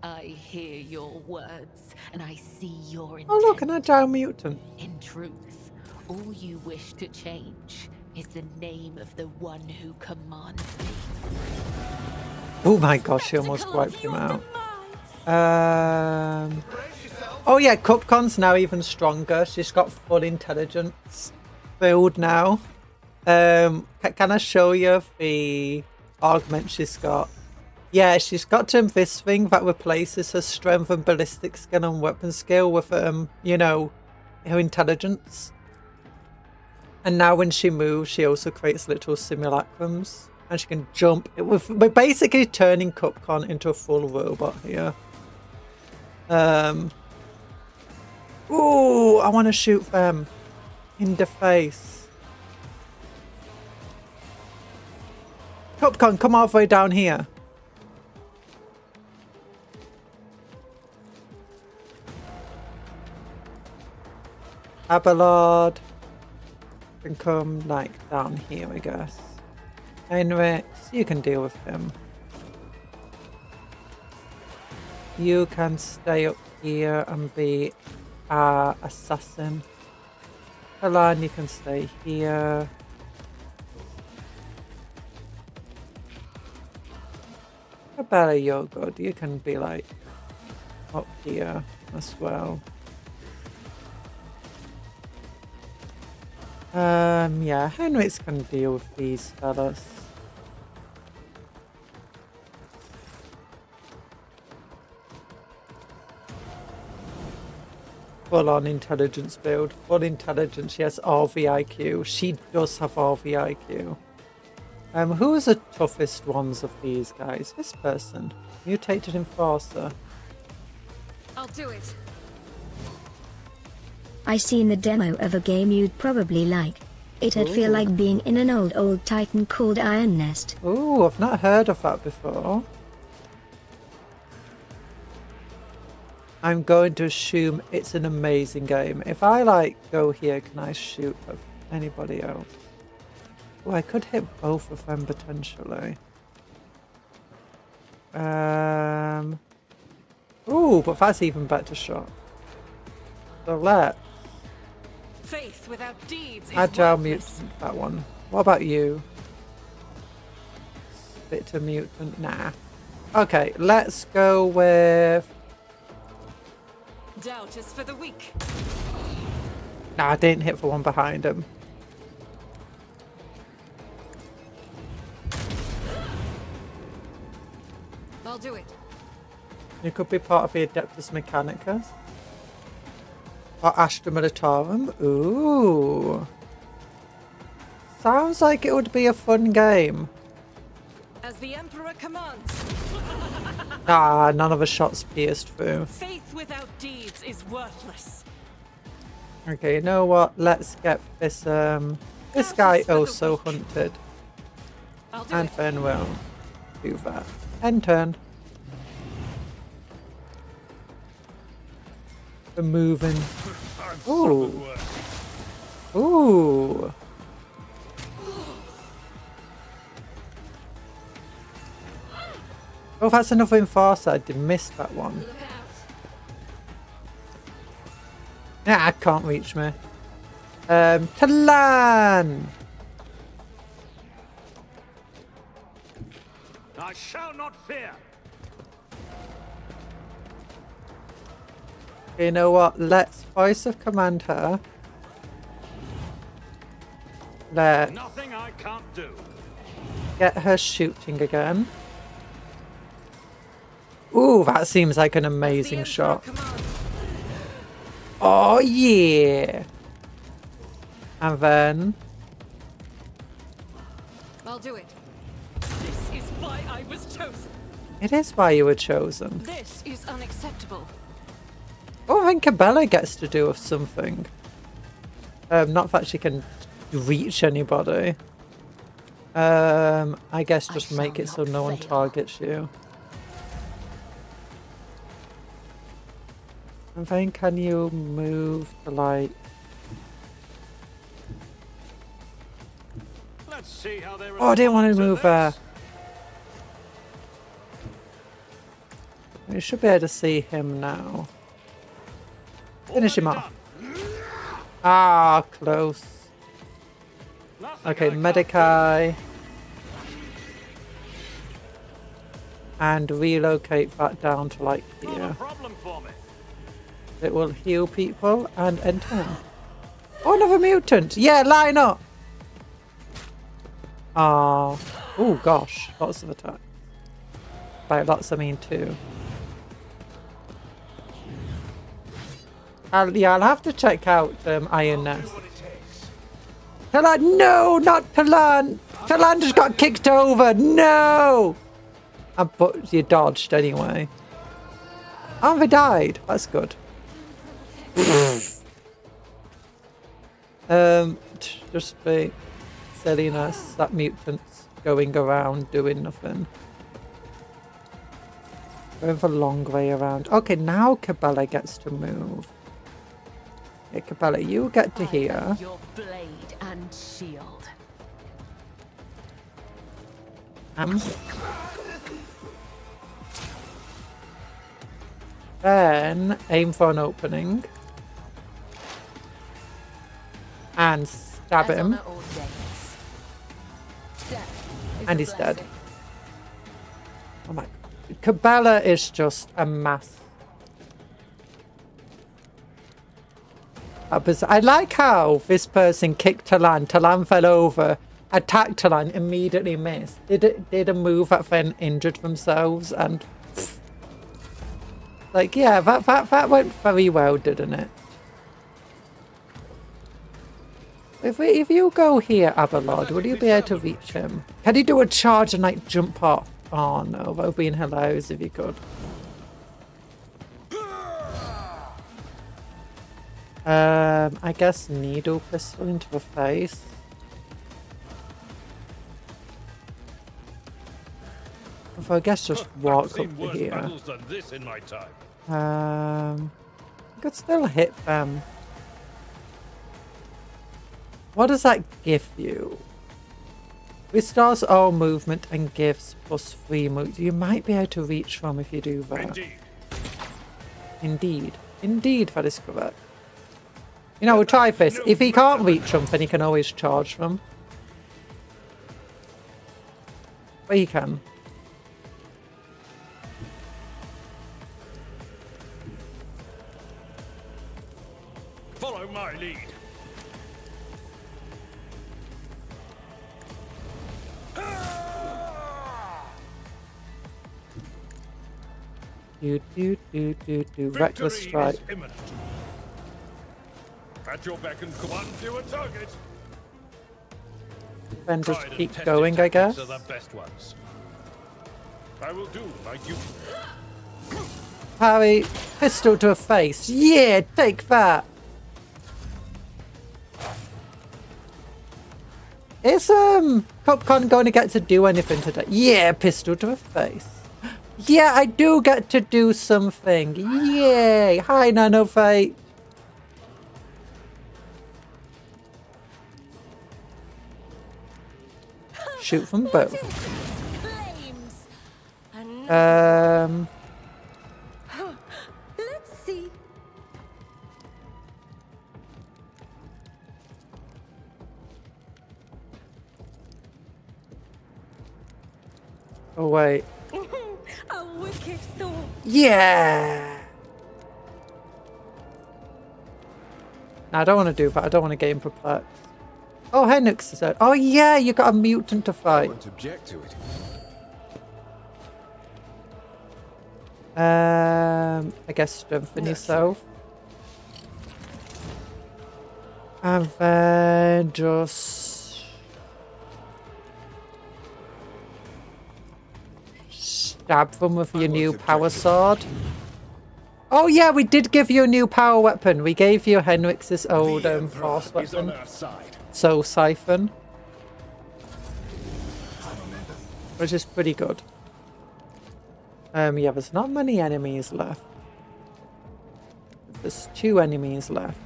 I hear your words, and I see your intent. Oh look, an agile mutant. In truth, all you wish to change is the name of the one who commands me. Oh my gosh, she almost wiped him out. Oh yeah, Cupcon's now even stronger. She's got full intelligence build now. Can I show you the augment she's got? Yeah, she's got this thing that replaces her strength and ballistic skill and weapon skill with you know, her intelligence. And now when she moves, she also creates little simulacrums. And she can jump. We're basically turning Cupcon into a full robot here. Ooh, I want to shoot them in the face. Cupcon, come all the way down here. Abelard can come like down here, I guess. Heinrich, you can deal with him. You can stay up here and be our assassin. Alan, you can stay here. Abella, you're good. You can be like up here as well. Yeah, Henrik's can deal with these fellas. Full on intelligence build. Full intelligence, yes, all the IQ. She does have all the IQ. Who is the toughest ones of these guys? This person. Mutated Enforcer. I'll do it. I seen the demo of a game you'd probably like. It'd feel like being in an old Titan called Iron Nest. Ooh, I've not heard of that before. I'm going to assume it's an amazing game. If I like go here, can I shoot at anybody else? Oh, I could hit both of them potentially. Ooh, but that's even better shot. So let's Faith without deeds is Agile worthless. Mutant, that one. What about you? Bitter Mutant, nah. Okay, let's go with... Doubt is for the weak. Nah, I didn't hit for one behind him. I'll do it. You could be part of the Adeptus Mechanicus. Or Astra Militarum. Ooh. Sounds like it would be a fun game. As the Emperor commands. Ah, none of the shots pierced through. Faith without deeds is worthless. Okay, you know what? Let's get this this guy also hunted. I'll do And it. then we'll do that. End turn. We're moving. Ooh. Ooh. Oh, that's another Enforcer. I did miss that one. Nah, can't reach me. Talan! I shall not fear. You know what? Let's voice of command her. Let's Nothing I can't do. get her shooting again. Ooh, that seems like an amazing shot. Oh yeah! And then I'll do it. This is why I was chosen. it is why you were chosen. This is unacceptable. Oh, I think Cabela gets to do with something. Not that she can reach anybody. I guess just make it so no one targets you. And then can you move to like... Let's see how they Oh, I didn't want to respond move this. there. You should be able to see him now. Finish him off. Ah, close. Okay, Medicae. And relocate that down to like here. It will heal people and enter. Oh, another mutant! Yeah, line up! Oh, gosh, lots of attacks. By lots, I mean 2. Yeah, I'll have to check out Iron Nest. Talan, no, not Talan! Talan just got kicked over, no! But you dodged anyway. Oh, they died. That's good. Just be silliness. That mutant's going around doing nothing. Going the long way around. Okay, now Cabela gets to move. Okay, Cabela, you get to here. Your blade and shield. Then aim for an opening. And stab him. And he's dead. Oh my god. Cabela is just a mass. I like how this person kicked Talan. Talan fell over, attacked Talan, immediately missed. Did a move that then injured themselves and like, yeah, that went very well, didn't it? If you go here, Abelard, will you be able to reach him? Can he do a charge and like jump off? Oh no, that would be hilarious if you could. I guess needle pistol into the face. If I guess just walk up to here. I could still hit them. What does that give you? Restores all movement and gives +3 moves. You might be able to reach from if you do that. Indeed. Indeed, that is correct. You know, we'll try this. If he can't reach them, then he can always charge them. But he can. Follow my lead. Reckless strike. At your beck and command, view a target. Then just keep going, I guess. Are the best ones. I will do like you. Parry, pistol to a face. Yeah, take that. Is Cupcon going to get to do anything today? Yeah, pistol to a face. Yeah, I do get to do something. Yay! Hi, Nanofate. Shoot from both. Let's see. Oh wait. A wicked thought. Yeah. No, I don't want to do that. I don't want to get him perplexed. Oh, Henux is out. Oh yeah, you got a mutant to fight. I won't object to it. I guess strengthen yourself. And then just stab them with your new power sword. Oh yeah, we did give you a new power weapon. We gave you Henrix's old force weapon. Soul Siphon. Which is pretty good. Yeah, there's not many enemies left. There's 2 enemies left.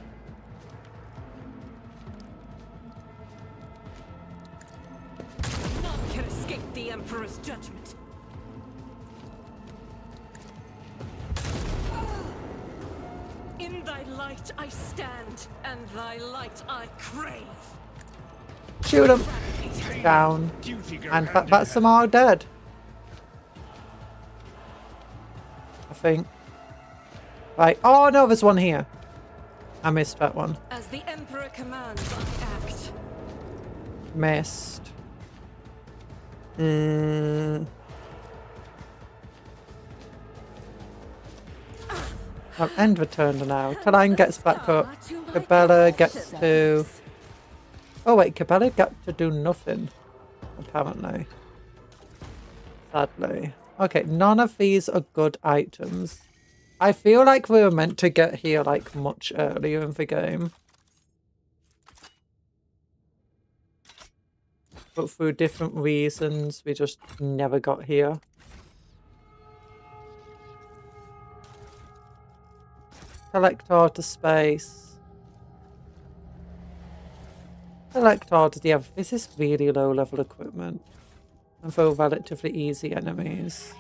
None can escape the Emperor's judgment. In thy light I stand, and thy light I crave. Shoot him. Down. And that's them all dead. I think. Right. Oh no, there's one here. I missed that one. As the Emperor commands, I act. Missed. I'll end the turn now. Talan gets back up. Cabela gets to... Oh wait, Cabela got to do nothing. Apparently. Sadly. Okay, none of these are good items. I feel like we were meant to get here like much earlier in the game. But through different reasons, we just never got here. Collect all to space. Collect all to... Yeah, this is really low level equipment. And for relatively easy enemies.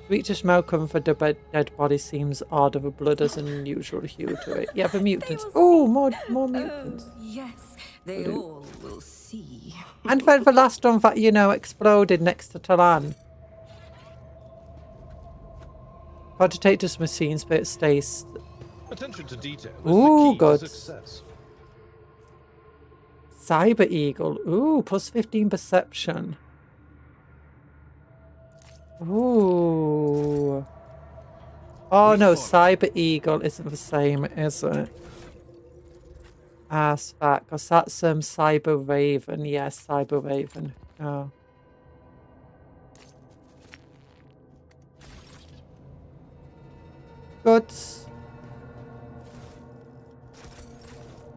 Sweet smell coming for the dead body seems odd of a blood as an unusual hue to it. Yeah, the mutants. Oh, more mutants. Oh, yes, they all will see. And then the last one that, you know, exploded next to Talan. Got to take this machines, but it stays. Attention to detail is Ooh, the key good. to success. Cyber Eagle. Ooh, plus 15 perception. Ooh. Oh no, Cyber Eagle isn't the same, is it? As that, because that's Cyber Raven. Yes, Cyber Raven. Oh. Good.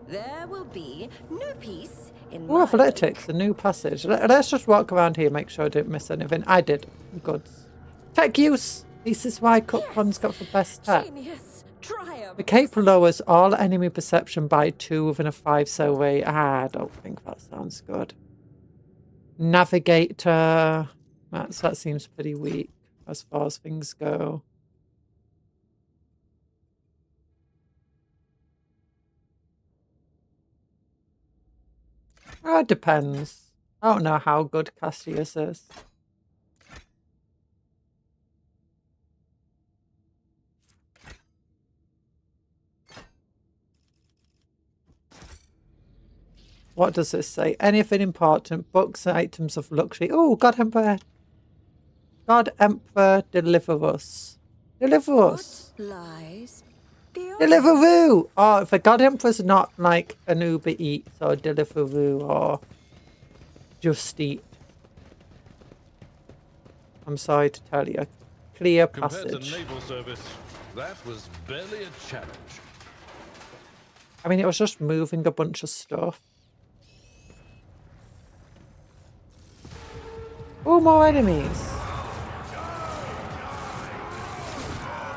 There will be no peace in Oh, athletics, a new passage. Let's just walk around here, make sure I didn't miss anything. I did. Good. Tech use! This is why Cupton's got the best tech. Genius triumph. The cape lowers all enemy perception by 2 within a 5-cell rate. I don't think that sounds good. Navigator. That seems pretty weak as far as things go. Oh, it depends. I don't know how good Cassius is. What does this say? Anything important? Books and items of luxury. Oh, God Emperor. God Emperor, deliver us. Deliver us. Lies beyond. Deliveroo! Oh, if a God Emperor's not like an Uber Eats or Deliveroo or Just Eat. I'm sorry to tell you. Clear Compared passage. to naval service, that was barely a challenge. I mean, it was just moving a bunch of stuff. Oh, more enemies.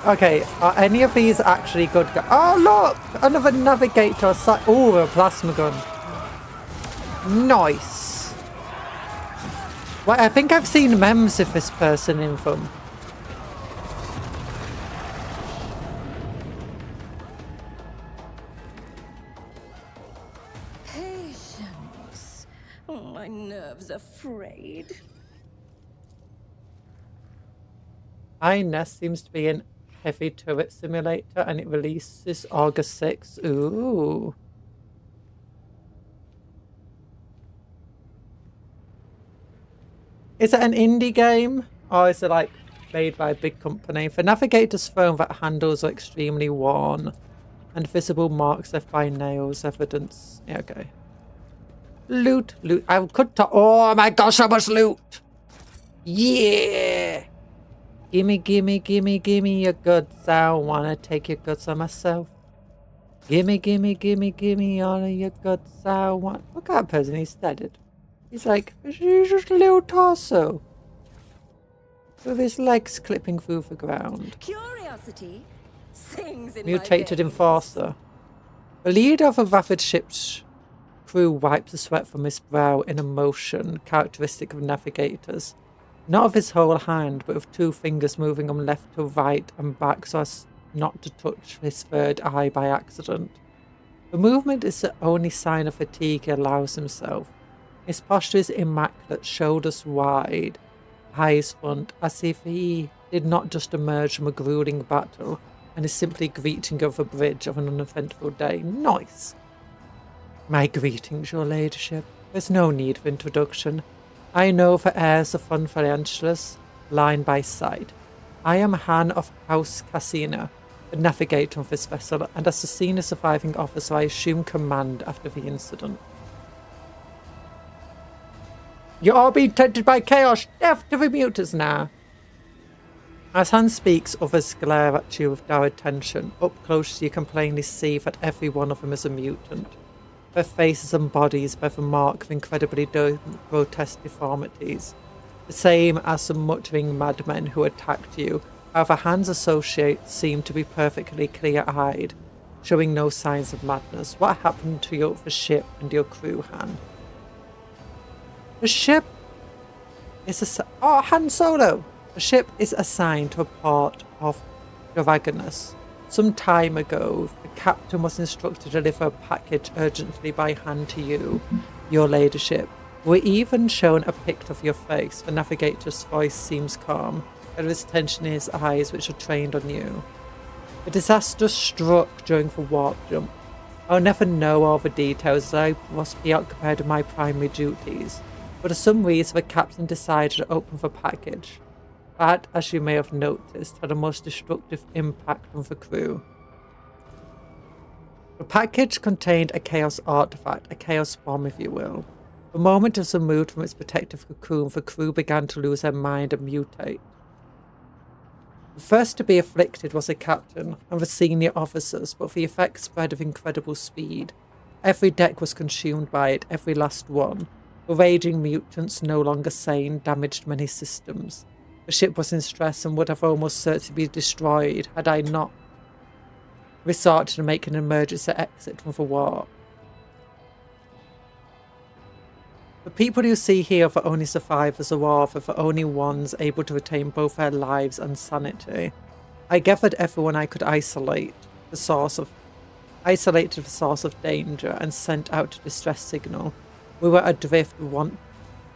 Okay, are any of these actually good? Oh, look! Another navigator. Oh, a plasma gun. Nice. Well, I think I've seen memes of this person in them. Patience. Oh, my nerves are frayed. INES seems to be an heavy turret simulator and it releases August 6th. Ooh. Is it an indie game? Or is it like made by a big company? The navigator's phone that handles are extremely worn and visible marks left by nails evidence. Yeah, okay. Loot, loot. I could talk. Oh my gosh, so much loot. Yeah. Gimme, gimme, gimme, gimme your goods. I wanna take your goods on myself. Gimme, gimme, gimme, gimme all of your goods. I want. Look at that person, he's dead. He's like, he's just a little torso. With his legs clipping through the ground. Curiosity sings in Mutated my enforcer. The leader of a rapid ship's crew wipes the sweat from his brow in a motion characteristic of navigators. Not of his whole hand, but with 2 fingers moving them left to right and back so as not to touch his third eye by accident. The movement is the only sign of fatigue he allows himself. His posture is immaculate, shoulders wide, eyes front, as if he did not just emerge from a grueling battle and is simply greeting over the bridge of an uneventful day. Nice! My greetings, your ladyship. There's no need for introduction. I know the heirs of Funfaliancelus, line by side. I am Han of House Cassina, the navigator of this vessel, and as the senior surviving officer, I assume command after the incident. You're all being tempted by chaos. Death to the mutants now. As Han speaks, others glare at you with dour attention. Up close, you can plainly see that every one of them is a mutant. Their faces and bodies bear the mark of incredibly grotesque deformities, the same as the muttering madmen who attacked you. However, Han's associates seem to be perfectly clear-eyed, showing no signs of madness. What happened to the ship and your crew, Han? The ship is Han Solo! The ship is assigned to a part of Dragonus. Some time ago, the captain was instructed to deliver a package urgently by hand to you, your ladyship. We're even shown a pic of your face. The navigator's voice seems calm. There is tension in his eyes, which are trained on you. The disaster struck during the warp jump. I'll never know all the details as I was preoccupied with my primary duties, but for some reason the captain decided to open the package. That, as you may have noticed, had a most destructive impact on the crew. The package contained a chaos artifact, a chaos bomb if you will. The moment it was removed from its protective cocoon, the crew began to lose their mind and mutate. The first to be afflicted was the captain and the senior officers, but the effects spread with incredible speed. Every deck was consumed by it, every last one. The raging mutants, no longer sane, damaged many systems. The ship was in stress and would have almost certainly been destroyed had I not resorted to make an emergency exit from the warp. The people you see here are the only survivors, or rather the only ones able to retain both their lives and sanity. I gathered everyone I could isolated the source of danger and sent out a distress signal. We were adrift,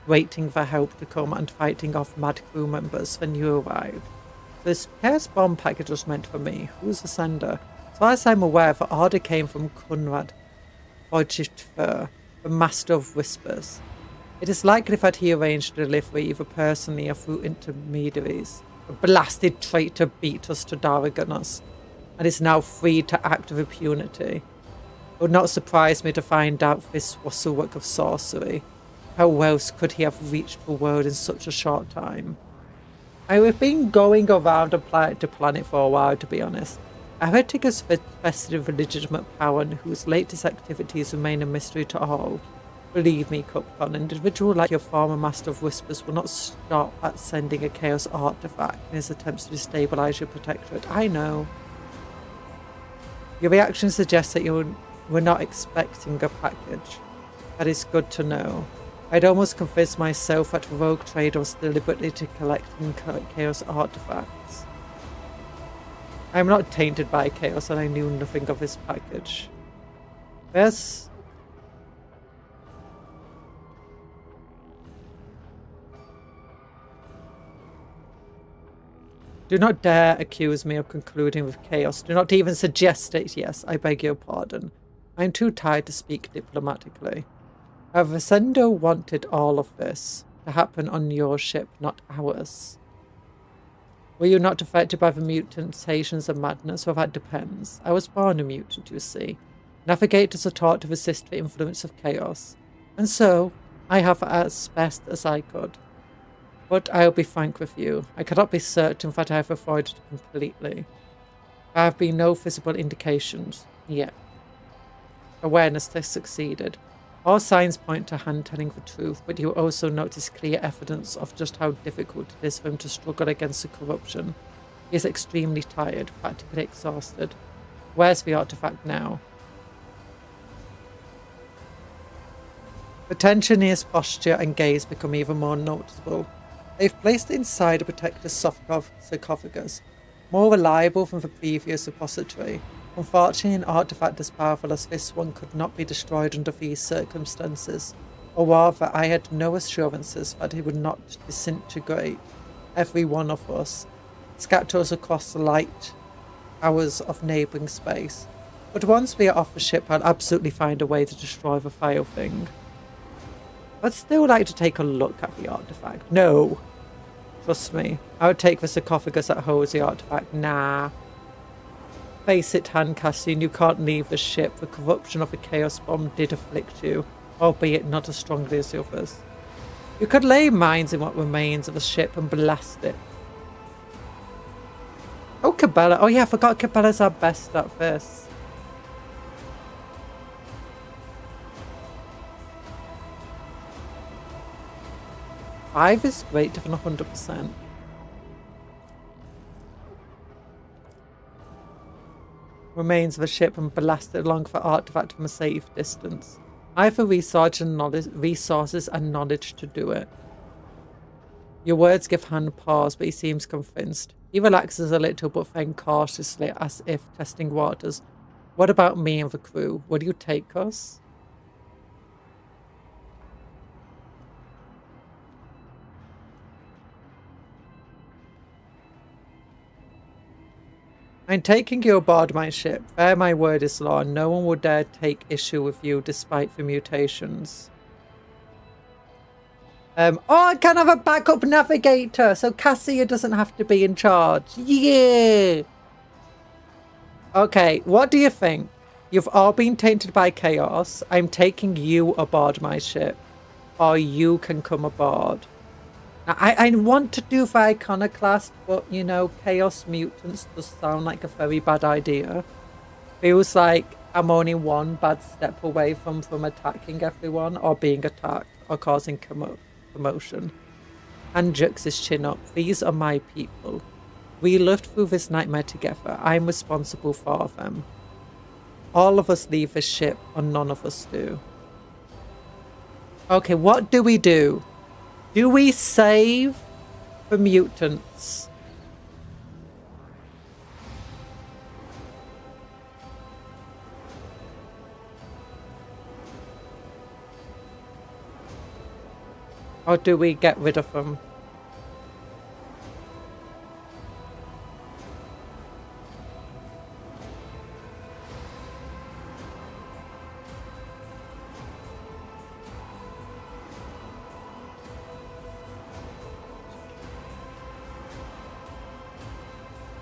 waiting for help to come and fighting off mad crew members when you arrived. This chaos bomb package was meant for me. Who's the sender? As far as I'm aware, the order came from Conrad Wojcicki, the Master of Whispers. It is likely that he arranged the delivery either personally or through intermediaries. The blasted traitor beat us to Daragonus and is now free to act with impunity. It would not surprise me to find out this was a work of sorcery. How else could he have reached the world in such a short time? I've been going around and planet to planet for a while, to be honest. A heretic is vested with legitimate power and whose latest activities remain a mystery to all. Believe me, Cuptle, an individual like your former Master of Whispers will not stop at sending a chaos artifact in his attempts to destabilize your protectorate. I know. Your reaction suggests that you were not expecting a package. That is good to know. I'd almost convinced myself that the rogue trader was deliberately collecting chaos artifacts. I am not tainted by chaos and I knew nothing of this package. Yes. Do not dare accuse me of concluding with chaos. Do not even suggest it. Yes, I beg your pardon. I am too tired to speak diplomatically. However, Sendo wanted all of this to happen on your ship, not ours. Were you not affected by the mutations and madness? Well, that depends. I was born a mutant, you see. Navigators are taught to resist the influence of chaos. And so, I have as best as I could. But I'll be frank with you. I cannot be certain that I have avoided it completely. There have been no visible indications yet. Awareness has succeeded. All signs point to Han telling the truth, but you also notice clear evidence of just how difficult it is for him to struggle against the corruption. He is extremely tired, practically exhausted. Where's the artifact now? The tension in his posture and gaze become even more noticeable. They've placed it inside a protective sarcophagus. More reliable than the previous repository. Unfortunately, an artifact as powerful as this one could not be destroyed under these circumstances. Or rather, I had no assurances that it would not disintegrate every one of us, scatter us across the light hours of neighbouring space. But once we are off the ship, I'll absolutely find a way to destroy the file thing. I'd still like to take a look at the artifact. No. Trust me. I would take the sarcophagus that holds the artifact. Nah. Face it, Han Cassian, you can't leave the ship. The corruption of the Chaos Bomb did afflict you, albeit not as strongly as the others. You could lay mines in what remains of the ship and blast it. Oh, Cabela. Oh yeah, I forgot Cabela's our best at this. Five is greater than 100%. Remains of a ship and blasted along the artifact from a safe distance. I have the resources and knowledge to do it. Your words give Han pause, but he seems convinced. He relaxes a little, but then cautiously, as if testing waters. What about me and the crew? Will you take us? I'm taking you aboard my ship. There my word is law, and no one will dare take issue with you despite the mutations. Oh, I can have a backup navigator, so Cassia doesn't have to be in charge. Yeah! Okay, what do you think? You've all been tainted by chaos. I'm taking you aboard my ship. Or you can come aboard. Now, I want to do the iconoclast, but, you know, chaos mutants does sound like a very bad idea. Feels like I'm only one bad step away from attacking everyone, or being attacked, or causing commotion. And jerks his chin up. These are my people. We lived through this nightmare together. I'm responsible for them. All of us leave this ship, or none of us do. Okay, what do we do? Do we save the mutants? Or do we get rid of them?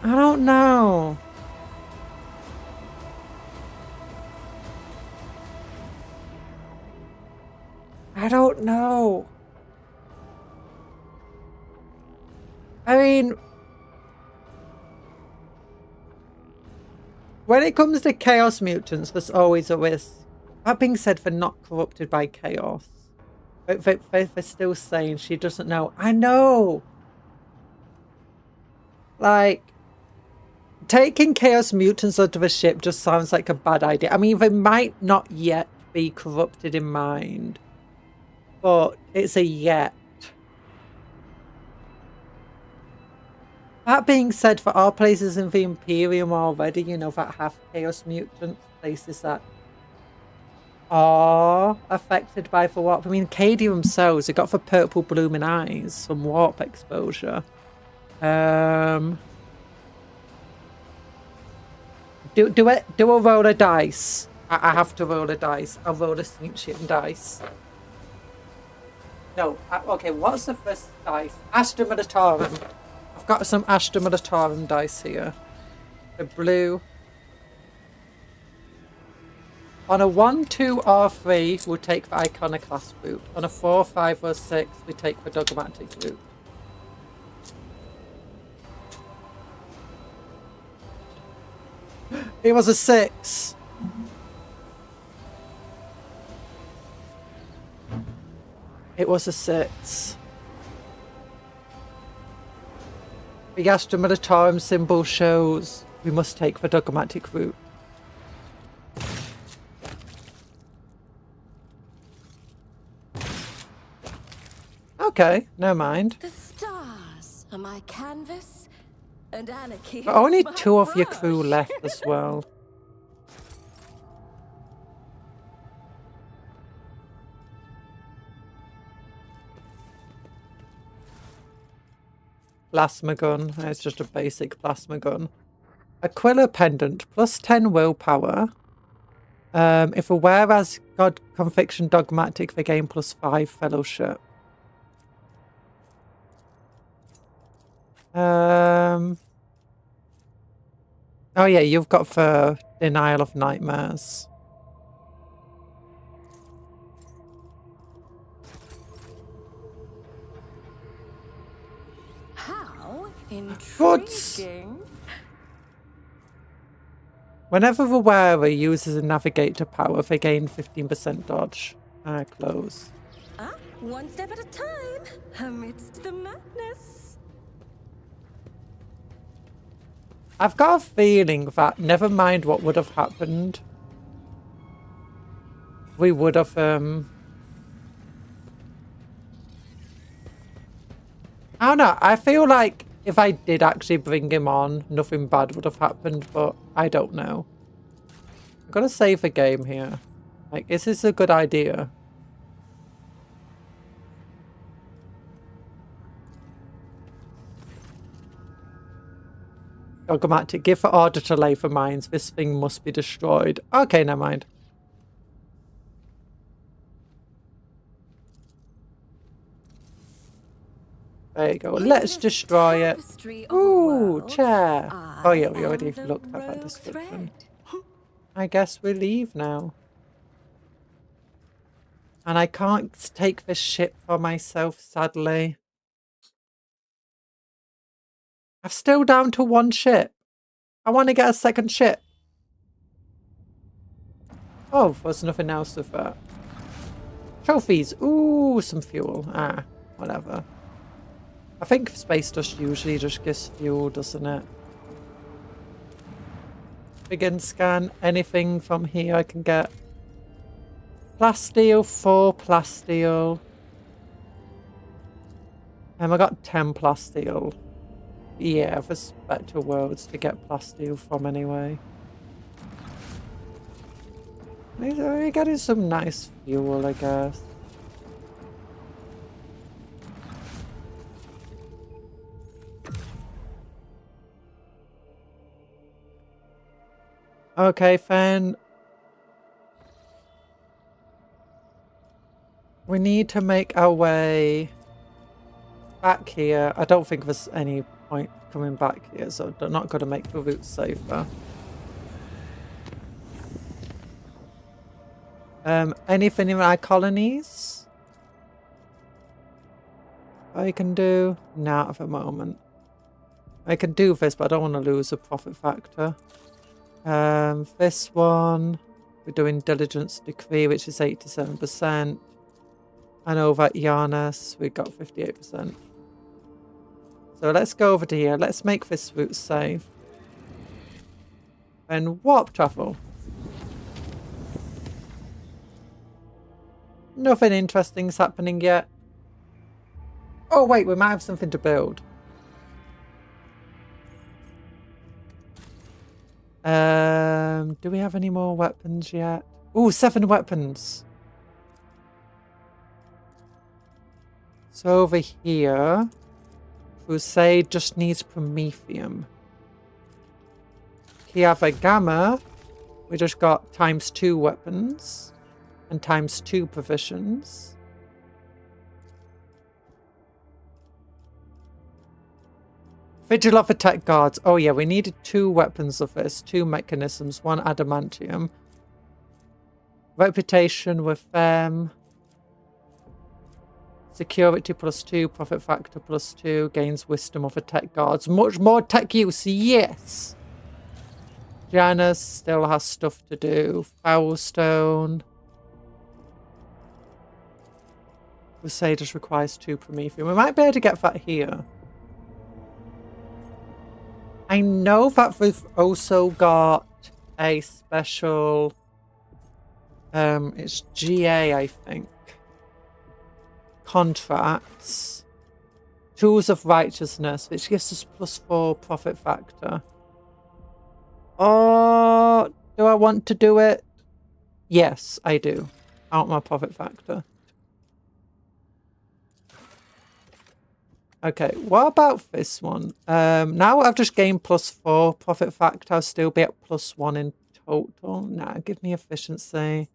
I don't know. I don't know. I mean, when it comes to chaos mutants, there's always a risk. That being said, they're not corrupted by chaos. But they're still saying she doesn't know. I know. Like, taking chaos mutants onto the ship just sounds like a bad idea. I mean, they might not yet be corrupted in mind, but it's a yet. That being said, there are places in the Imperium already, you know, that have chaos mutants, places that are affected by the warp. I mean, Cadia themselves, they got the purple blooming eyes from warp exposure. Do a roll of dice. I have to roll a dice. I'll roll a sneak dice. No, okay, what's the first dice? Astra Militarum. I've got some Astra Militarum dice here. The blue. On a 1, 2, or 3, we'll take the Iconoclast route. On a 4, 5, or 6, we take the Dogmatic route. It was a 6. It was a 6. The Astra Militarum symbol shows we must take the dogmatic route. Okay, never mind. The stars are my canvas, And anarchy. But only is my 2 of your crew brush. left as well. Plasma gun. It's just a basic plasma gun. Aquila pendant. Plus 10 willpower. If aware has God conviction dogmatic, they gain plus 5 fellowship. Oh yeah, you've got for denial of nightmares. How Goods. intriguing. Whenever the wearer uses a navigator power, they gain 15% dodge. Close. Ah, one step at a time, amidst the madness. I've got a feeling that never mind what would have happened, we would have I don't know, I feel like if I did actually bring him on, nothing bad would have happened, but I don't know. I'm gonna save the game here. Like, is this a good idea? Dogmatic, give the order to lay for mines. This thing must be destroyed. Okay, never mind. There you go. Let's destroy it. Ooh, chair. Oh yeah, we already looked at that description. I guess we leave now. And I can't take this ship for myself, sadly. I'm still down to 1 ship. I want to get a second ship. Oh, there's nothing else with that. Trophies. Ooh, some fuel. Ah, whatever. I think space dust usually just gives fuel, doesn't it? Begin scan. Anything from here I can get. Plasteel, 4 plasteel. I got 10 plasteel. Yeah, there's better worlds to get plasteel from anyway. We're getting some nice fuel, I guess. Okay, Fen. We need to make our way back here. I don't think there's any point coming back here, so I'm not going to make the route safer. Anything in my colonies I can do? Not at the moment. I can do this, but I don't want to lose a profit factor. This one, we're doing Diligence Decree, which is 87%. And over at Giannis, we got 58%. So let's go over to here. Let's make this route safe. And warp travel. Nothing interesting's happening yet. Oh wait, we might have something to build. Do we have any more weapons yet? Ooh, 7 weapons. So over here, Crusade just needs Prometheum. Kiava Gamma, we just got ×2 weapons and ×2 provisions. Vigil of Attack Guards. Oh yeah, we needed 2 weapons of this, 2 mechanisms, 1 adamantium. Reputation with them. Security +2, profit factor +2, gains wisdom of Attack Guards. Much more tech use, yes! Janus still has stuff to do. Foulstone. Crusaders requires 2 Prometheum. We might be able to get that here. I know that we've also got a special, it's GA, I think, contracts Tools of Righteousness, which gives us +4 profit factor. Oh, do I want to do it? Yes, I do. I want my profit factor. Okay, what about this one? Now I've just gained +4 profit factor, I'll still be at +1 in total. Nah, give me efficiency.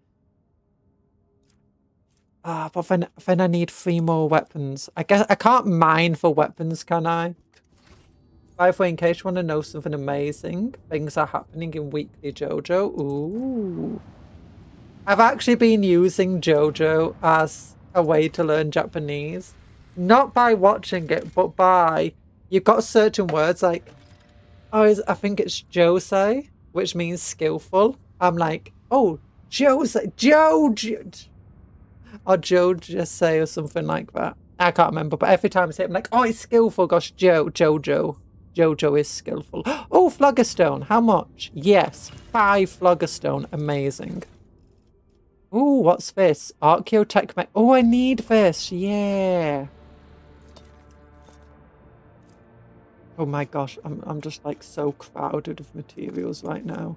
Ah, but then I need 3 more weapons. I guess I can't mine for weapons, can I? By the way, in case you want to know something amazing, things are happening in Weekly JoJo. Ooh. I've actually been using JoJo as a way to learn Japanese. Not by watching it, but by... You've got certain words like... Oh, I think it's Josei, which means skillful. I'm like, oh, Josei, Jojo... Or Josei or something like that. I can't remember, but every time I say it, I'm like, oh, it's skillful. Gosh, Jojo. Jojo is skillful. Oh, Floggerstone. How much? Yes, 5 Floggerstone. Amazing. Ooh, what's this? Archaeotech. Oh, I need this. Yeah. Oh my gosh, I'm just like so crowded of materials right now.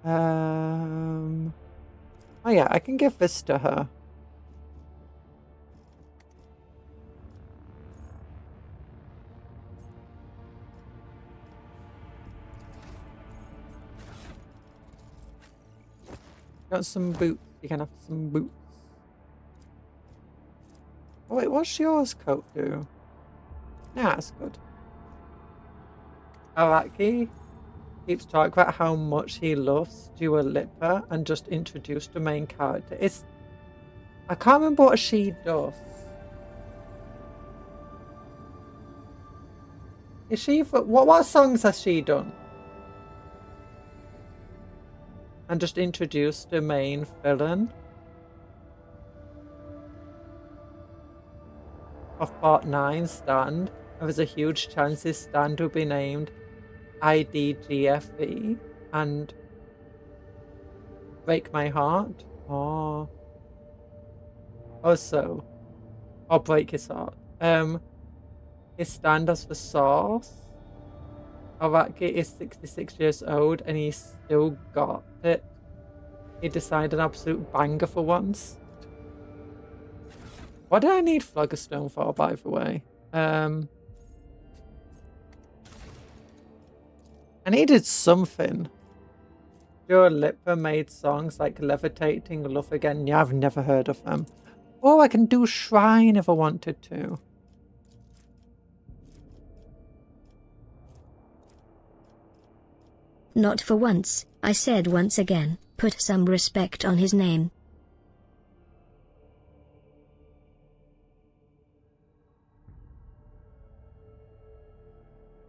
Oh yeah, I can give this to her. Got some boots. You can have some boots. Oh wait, what's yours coat do? Nah, that's good. Araki keeps talking about how much he loves Dua Lipa and just introduced the main character. I can't remember what she does. Is she what songs has she done? And just introduced the main villain of Part 9, Stand. There's a huge chance his stand will be named IDGFE and Break My Heart. Oh. Also, or Break His Heart. His stand as the source. Araki is 66 years old and he's still got it. He decided an absolute banger for once. What did I need Floggerstone for, by the way? I needed something. Dua Lipa made songs like Levitating, Love Again. Yeah, I've never heard of them. Oh, I can do Shrine if I wanted to. Not for once, I said once again, put some respect on his name.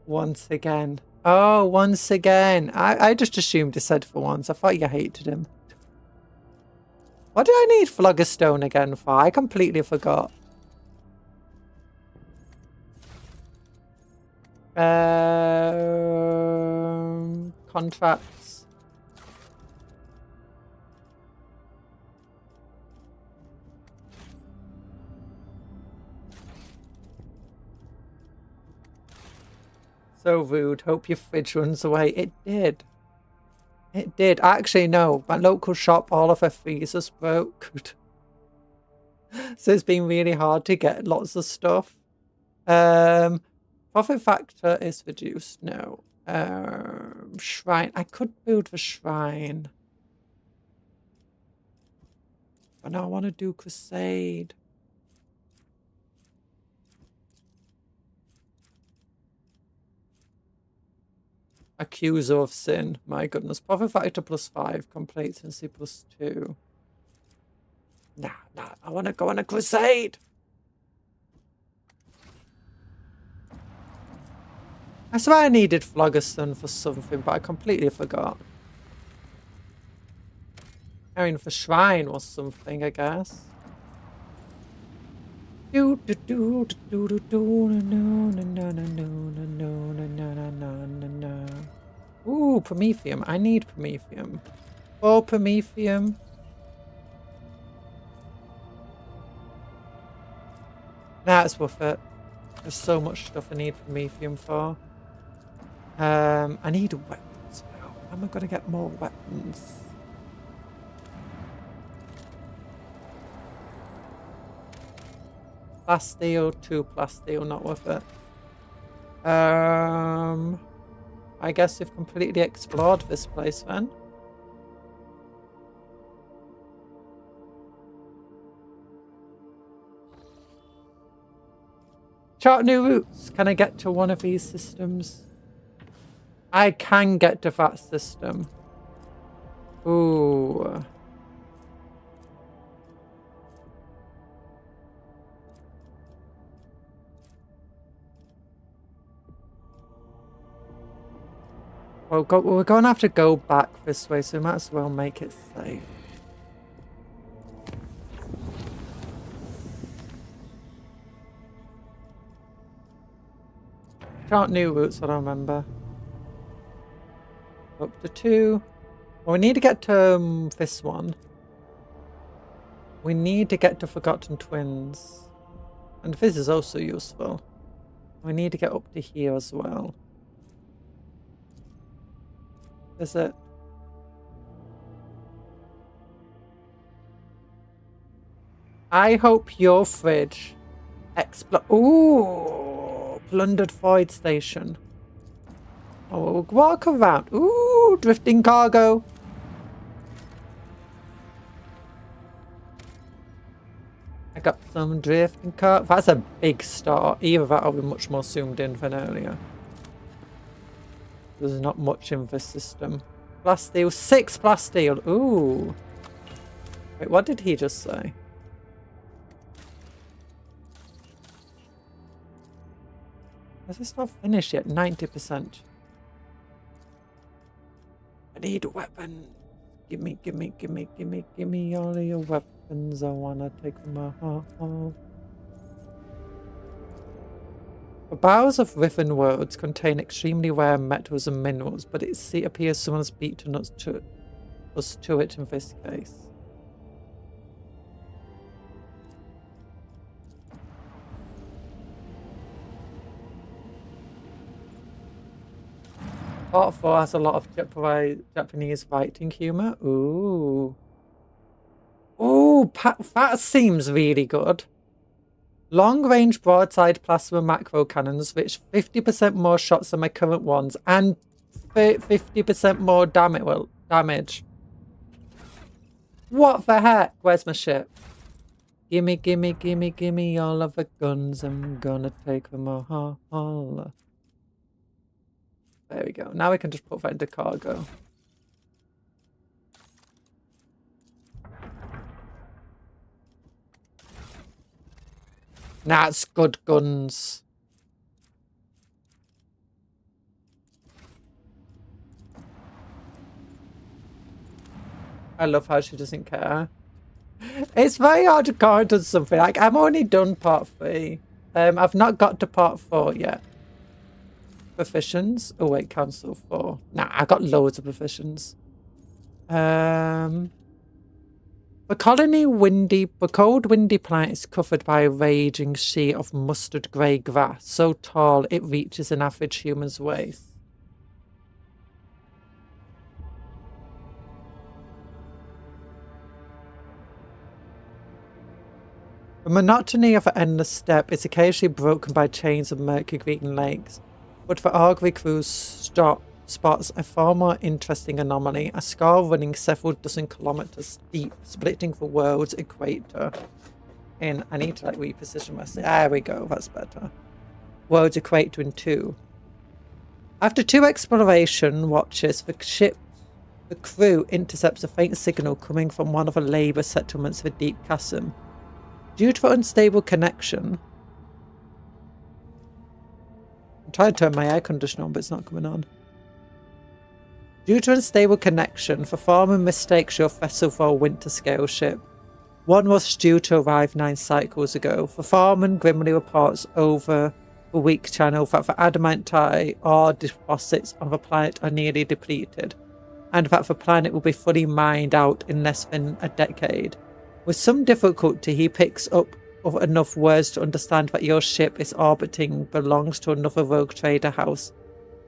Once again. Oh, once again. I just assumed he said for once. I thought you hated him. What did I need Floggerstone again for? I completely forgot. Contracts. So rude. Hope your fridge runs away. It did. It did. Actually, no. My local shop, all of their freezers broke. So it's been really hard to get lots of stuff. Profit factor is reduced. No. Shrine. I could build the shrine. But now I want to do crusade. Accuser of Sin. My goodness. Profit factor +5. Complacency +2. Nah. I want to go on a crusade. I swear I needed Floggerstone for something, but I completely forgot. I mean, for Shrine or something, I guess. Ooh, Promethium. I need Promethium. Oh, Promethium. Nah, it's worth it. There's so much stuff I need promethium for. I need weapons now. How am I going to get more weapons? Plasteel, 2 plasteel, not worth it. I guess we've completely explored this place then. Chart new routes. Can I get to one of these systems? I can get to that system. Ooh. Well, we're going to have to go back this way, so we might as well make it safe. Chart new routes, I don't remember. Up to 2. Well, we need to get to this one. We need to get to Forgotten Twins. And this is also useful. We need to get up to here as well. Is it? I hope your fridge Ooh, plundered void station. Oh, walk around. Ooh, drifting cargo. I got some drifting cargo. That's a big start. Either that or we're much more zoomed in than earlier. There's not much in this system. Plasteel, 6 plasteel. Ooh. Wait, what did he just say? Is this not finished yet? 90%. I need a weapon. Give me all of your weapons. I wanna take them all. The bowels of riven worlds contain extremely rare metals and minerals, but it appears someone has beaten us to it in this case. Part 4 has a lot of Japanese writing humor. Ooh. Ooh, that seems really good. Long-range broadside plasma macro cannons, which 50% more shots than my current ones, and 50% more damage. What the heck? Where's my ship? Gimme all of the guns. I'm gonna take them all. There we go. Now we can just put that into cargo. That's good guns. I love how she doesn't care. It's very hard to comment on something. Like, I've only done part 3. I've not got to part 4 yet. Proficients. Oh wait, cancel 4. Nah, I got loads of proficients. The cold windy planet is covered by a raging sea of mustard grey grass, so tall it reaches an average human's waist. The monotony of an endless steppe is occasionally broken by chains of murky green lakes, but the Augury crew spots a far more interesting anomaly, a scar running several dozen kilometers deep, splitting the world's equator in... I need to like reposition myself. There we go, that's better. World's equator in 2. After 2 exploration watches, the crew intercepts a faint signal coming from one of the labour settlements of a deep chasm. Due to the unstable connection... I'm trying to turn my air conditioner on, but it's not coming on. Due to unstable connection, the farmer mistakes your vessel for a winter-scale ship. One was due to arrive 9 cycles ago. The farmer grimly reports over the weak channel that the adamantite ore deposits on the planet are nearly depleted, and that the planet will be fully mined out in less than a decade. With some difficulty, he picks up of enough words to understand that your ship is orbiting belongs to another rogue trader house.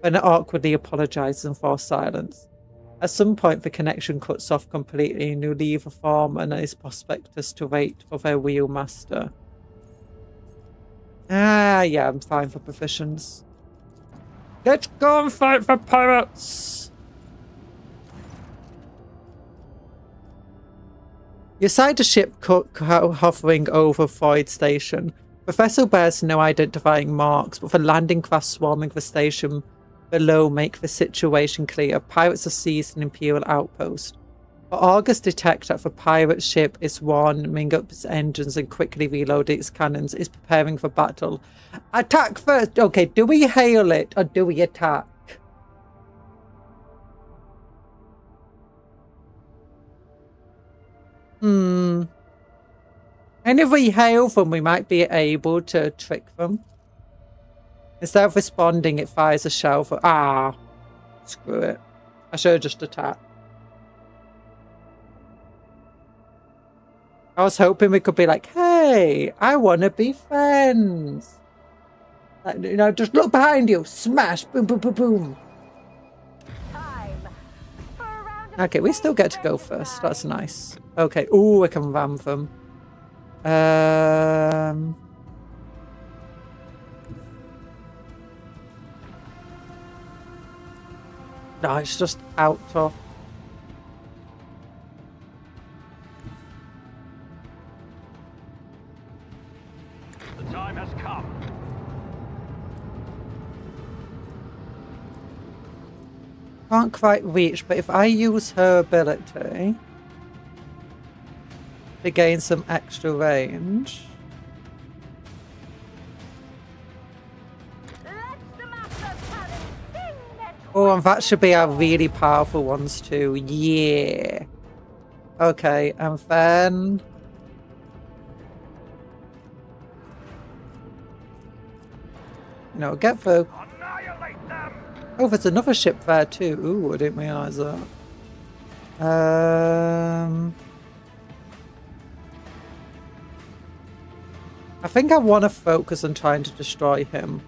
Bennett awkwardly apologizes and falls silence. At some point, the connection cuts off completely and you leave a foreman and his prospectors to wait for their real master. Ah, yeah, I'm fine for provisions. Let's go and fight for pirates! You sight a ship hovering over Void Station. The vessel bears no identifying marks, but the landing craft swarming the station below make the situation clear. Pirates have seized an Imperial outpost. But August detects that the pirate ship is warming up its engines and quickly reloading its cannons. It's preparing for battle. Attack first! Okay, do we hail it or do we attack? And if we hail them, we might be able to trick them. Instead of responding, it fires a shell for... Ah! Screw it. I should have just attacked. I was hoping we could be like, hey, I want to be friends. Like, you know, just look behind you. Smash. Boom, boom, boom, boom. Okay, we still get to go first. That's nice. Okay. Ooh, I can ram them. No, it's just out of... The time has come. Can't quite reach, but if I use her ability to gain some extra range... Oh, and that should be our really powerful ones too. Yeah. Okay, and then... No, get through. Oh, there's another ship there too. Ooh, I didn't realise that. I think I want to focus on trying to destroy him.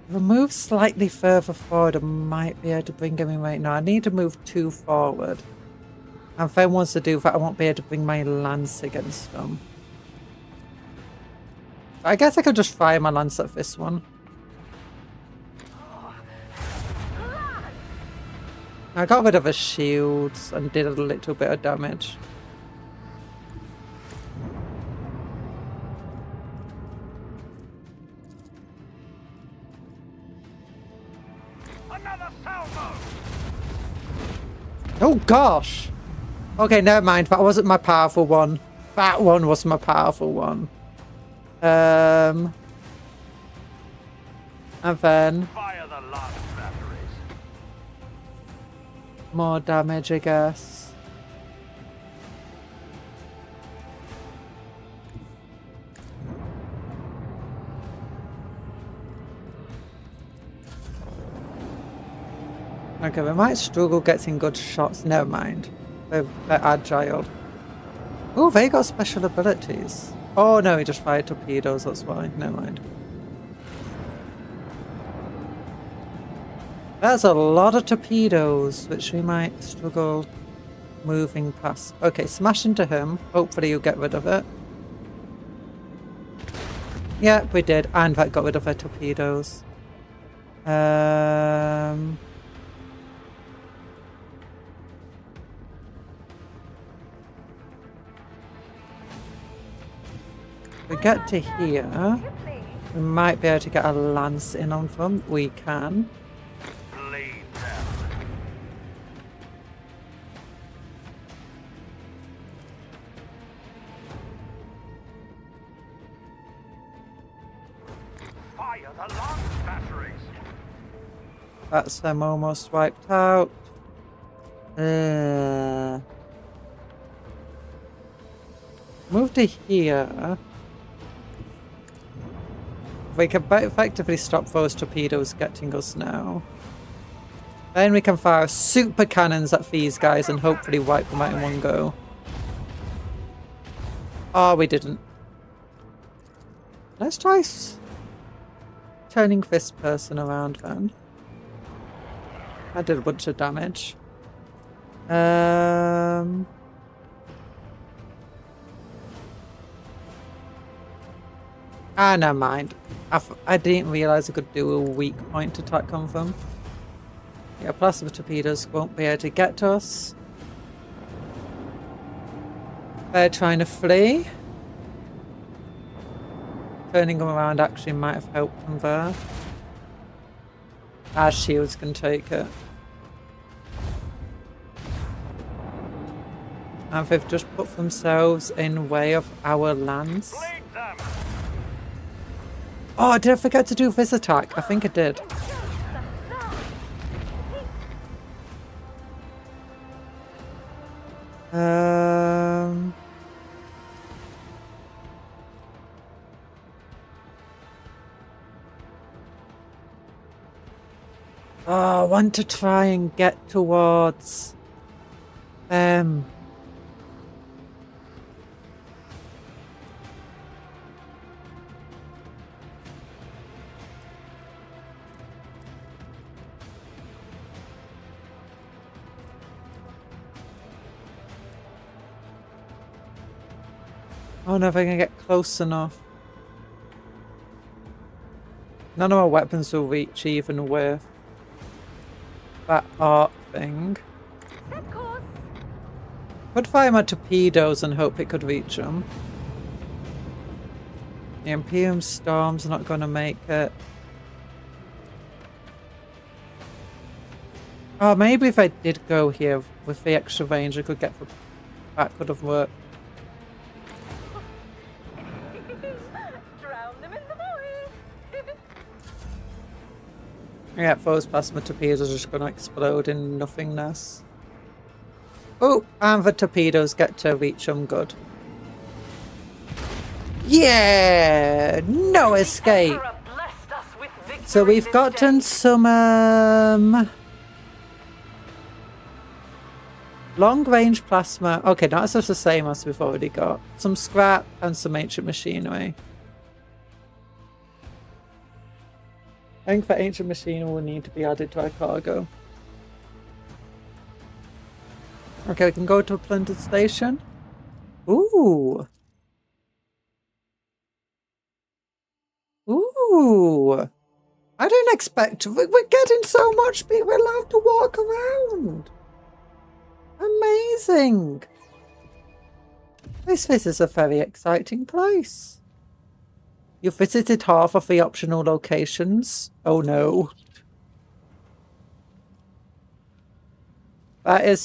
If I move slightly further forward, I might be able to bring him in right now. I need to move 2 forward. And if I want to do that, I won't be able to bring my lance against them. I guess I could just fire my lance at this one. I got rid of his shields and did a little bit of damage. Oh gosh! Okay, never mind. That wasn't my powerful one. That one was my powerful one. And then Fire the last batteries. more damage, I guess. Okay, we might struggle getting good shots. Never mind. They're agile. Oh, they got special abilities. Oh no, he just fired torpedoes, that's why. Never mind. That's a lot of torpedoes, which we might struggle moving past. Okay, smash into him. Hopefully you'll get rid of it. Yeah, we did. And that got rid of their torpedoes. We get to here. We might be able to get a lance in on them. We can. Bleed them. Fire the lance batteries. That's them almost wiped out. Move to here. We can effectively stop those torpedoes getting us now. Then we can fire super cannons at these guys and hopefully wipe them out in one go. Oh, we didn't. Let's try turning this person around then. I did a bunch of damage. Ah, never mind. I didn't realise I could do a weak point attack on them. Yeah, plasma torpedoes won't be able to get to us. They're trying to flee. Turning them around actually might have helped them there. Our shields can take it. And they've just put themselves in way of our lands. Oh, did I forget to do this attack? I think I did. Oh, I want to try and get towards them. I don't know if I can get close enough. None of our weapons will reach even with that arc thing. Could fire my torpedoes and hope it could reach them. The Imperium Storm's not going to make it. Oh, maybe if I did go here with the extra range I could get for that could have worked. Yeah, those plasma torpedoes are just going to explode in nothingness. Oh, and the torpedoes get to reach them good. Yeah! No escape! So we've gotten some long-range plasma. Okay, that's just the same as we've already got. Some scrap and some ancient machinery. I think the ancient machinery will need to be added to our cargo. Okay, we can go to a plundered station. Ooh. Ooh. I didn't expect... We're getting so much... We're allowed to walk around. Amazing. This is a very exciting place. You've visited half of the optional locations. Oh no. That is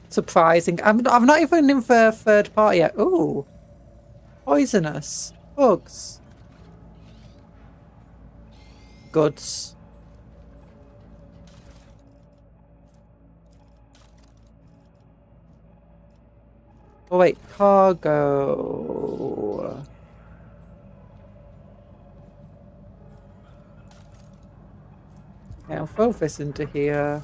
surprising. I'm not even in the third part yet. Ooh. Poisonous. Bugs. Goods. Oh wait, cargo. Yeah, I'll throw this into here.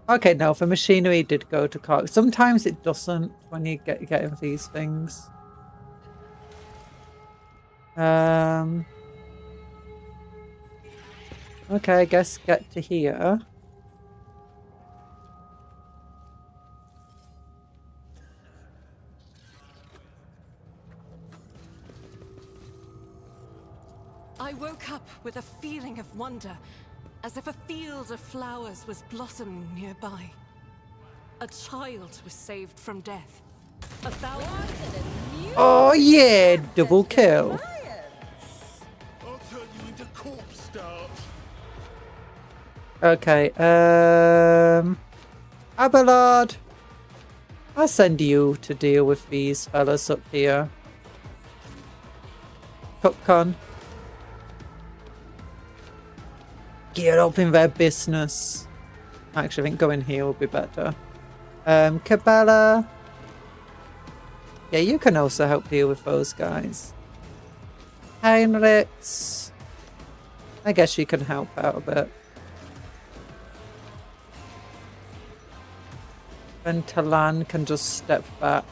Okay, no, the machinery did go to cargo. Sometimes it doesn't when you get into these things. Okay, I guess get to here. I woke up with a feeling of wonder, as if a field of flowers was blossoming nearby. A child was saved from death. 1,000... Oh yeah, double kill. I'll turn you into corpse starch. Okay, Abelard. I'll send you to deal with these fellas up here. Cupcon. Get up in their business. Actually, I think going here will be better. Cabela. Yeah, you can also help deal with those guys. Heinrichs. I guess you can help out a bit. And Talan can just step back.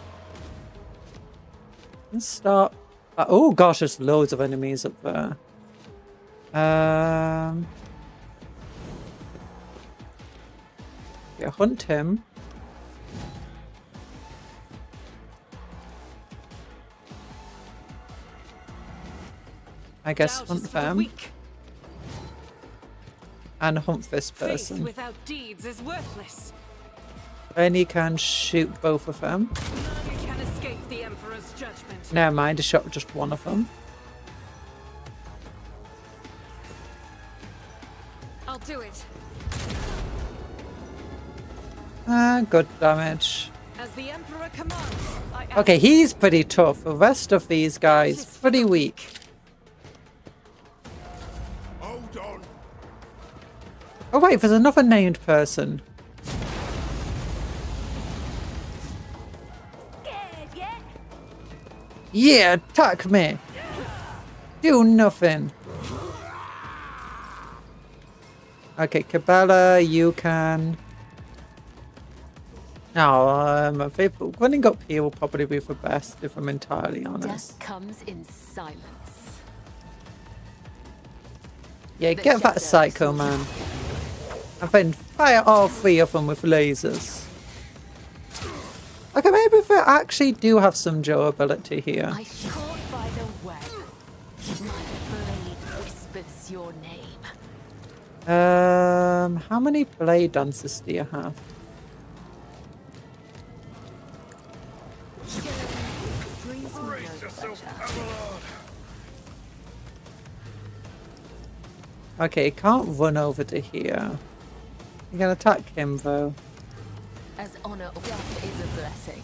And start. Oh gosh, there's loads of enemies up there. Yeah, hunt him. I guess Doubt hunt is for the them. weak. And hunt this Faith person. without deeds is worthless. Then you can shoot both of them. None can escape the Emperor's judgment. Never mind, I shot just one of them. I'll do it. Good damage. As the Emperor commands, I act. Okay, he's pretty tough. The rest of these guys, pretty weak. Hold on. Oh wait, there's another named person. Scared yet? Yeah, attack me. Do nothing. Okay, Cabela, you can... No, running up here will probably be the best, if I'm entirely honest. Death comes in silence. Yeah, get that psycho man. And then fire all three of them with lasers. Okay, maybe they actually do have some durability here. I caught by the web. My blade whispers your name. How many blade dancers do you have? Okay, you can't run over to here. You can attack him though. As honor or death is a blessing.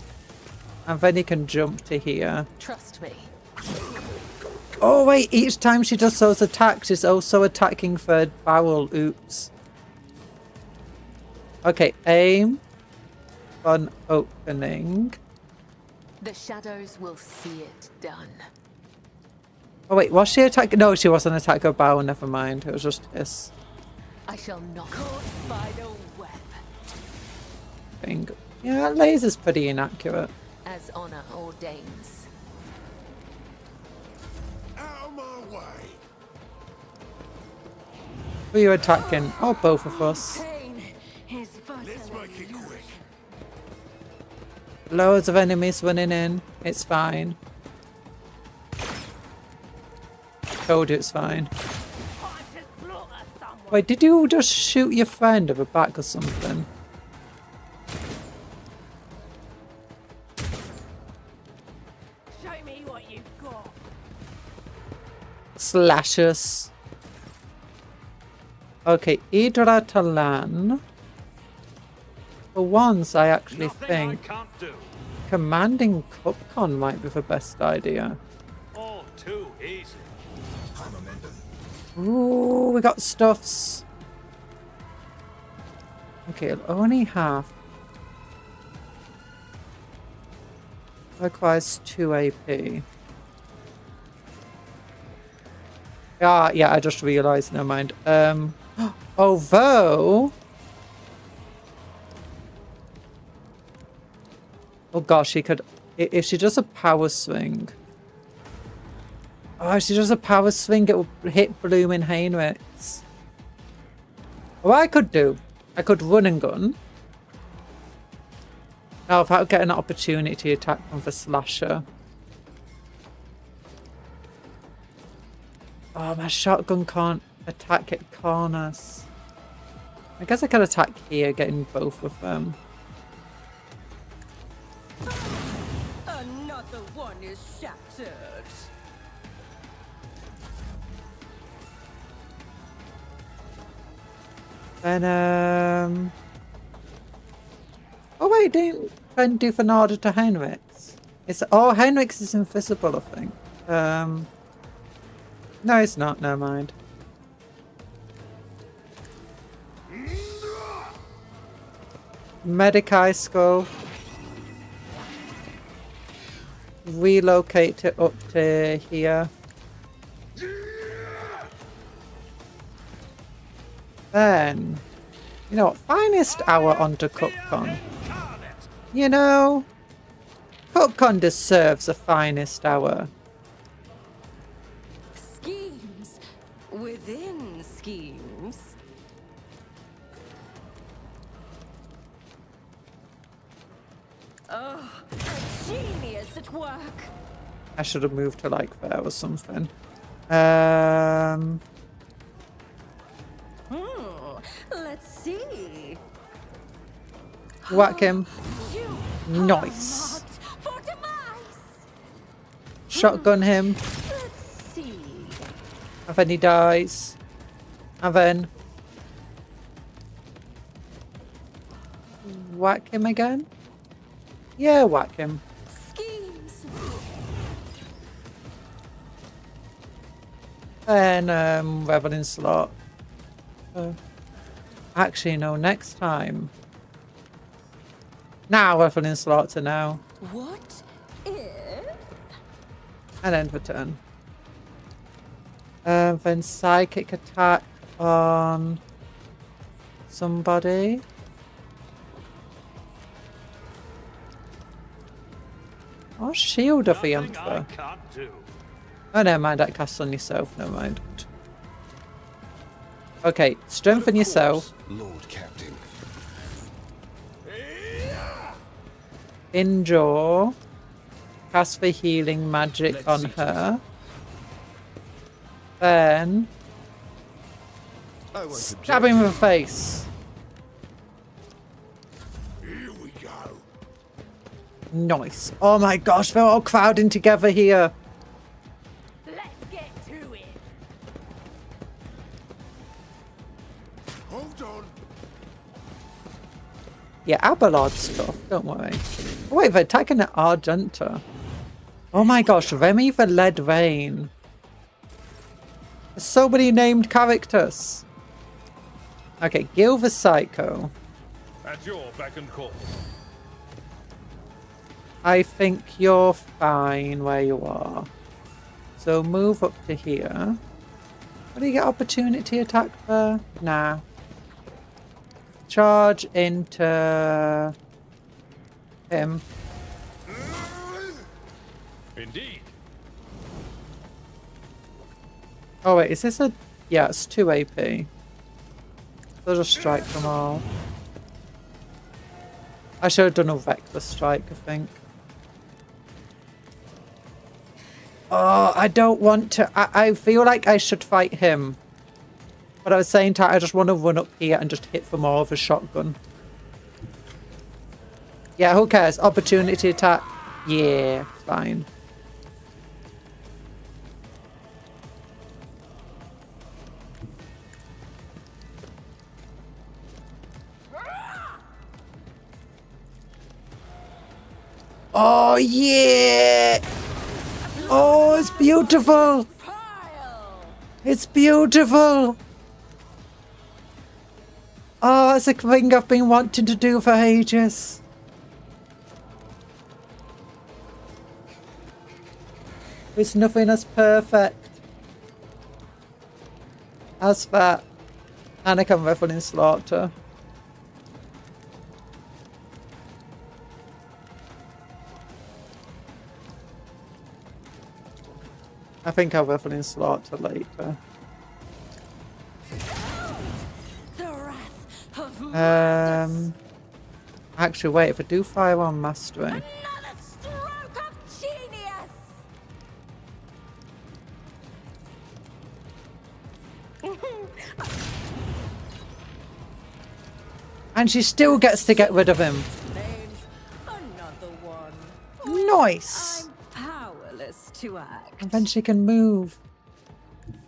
And then you can jump to here. Trust me. Oh wait, each time she does those attacks, she's also attacking third barrel. Oops. Okay, aim. Fun opening. The shadows will see it done. Oh wait, was she attacking? No, she wasn't attacking her barrel, never mind. It was just this I shall not caught by the web. thing. Yeah, that laser's pretty inaccurate. As honor ordains. Out of my way. Who are you attacking? Oh, both of us. Pain is Let's make it quick. Loads of enemies running in. It's fine. Told you it's fine. Wait, did you just shoot your friend at the back or something? Show me what you've got. Slashers. Okay, Idra Talan. For once, I actually think can't do. commanding Cupcon might be the best idea. All too easy. Ooh, we got stuffs. Okay, only half. Requires 2 AP. Ah, yeah, I just realised, never mind. Although... Oh gosh, she could... If she does a power swing... Oh, if she does a power swing, it will hit Blooming Heinrichs. What I could do, I could run and gun. Now, if I would get an opportunity to attack from the slasher. Oh, my shotgun can't attack at corners. I guess I could attack here, getting both of them. Another one is shattered. Then, oh wait, didn't Ben do an order to Heinrichs? Oh, Heinrichs is invisible, I think. No, it's not, never mind. Medici skull. Relocate it up to here. Then, you know what? Finest hour onto Cupcon. You know, Cupcon deserves a finest hour. Schemes within schemes. Oh, a genius at work. I should have moved to like there or something. Let's see. Whack him. You Nice. are marked for demise. Shotgun him. Let's see. And then he dies. And then whack him again. Yeah, whack him. Schemes. And Reveling Slot. Actually, no, next time. Now Reveling Slot to now. What if? And end the turn. Then psychic attack on somebody. Oh, shield of the Nothing I Emperor. can't do. Oh, never mind. That casts on yourself. Never mind. Okay, strengthen yourself. Lord Captain. Injure. Cast the healing magic Let's on see her. Then I won't stab him in the face. Here we go. Nice. Oh my gosh, they're all crowding together here. Let's get to it. Hold on. Yeah, Abelard stuff, don't worry. Oh, wait, they're attacking at Argenta. Oh my gosh, Remy the Lead Rain. There's so many named characters. Okay, Gil the Psycho. At your beck and call. I think you're fine where you are. So move up to here. What do you get opportunity attack there? Nah. Charge into him. Indeed. Oh wait, is this a... Yeah, it's 2 AP. They'll just strike them all. I should have done a reckless strike, I think. Oh, I don't want to... I feel like I should fight him. But at the same time, I just want to run up here and just hit for more of a shotgun. Yeah, who cares? Opportunity attack. Yeah, fine. Oh, yeah! Oh, it's beautiful! It's beautiful! Oh, it's a thing I've been wanting to do for ages. There's nothing as perfect as that. And I can revel in slaughter. I think I'll revel in slaughter later. The wrath of Actually, wait, if I do fire on mastery. another stroke of genius. And she still gets to get rid of him. Name's another one. Nice! I'm powerless to act. And then she can move.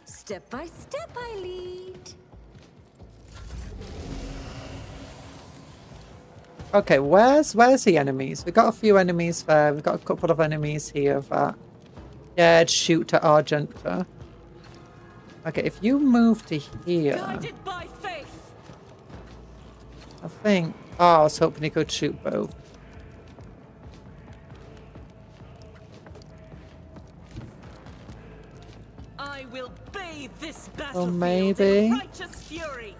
Step by step I lead. Okay, where's the enemies? We've got a few enemies there. We've got a couple of enemies here that dared shoot at Argenta. Okay, if you move to here, Guided by faith. I think Oh, I was hoping he could shoot both. I will bathe this Or battlefield maybe. in righteous fury.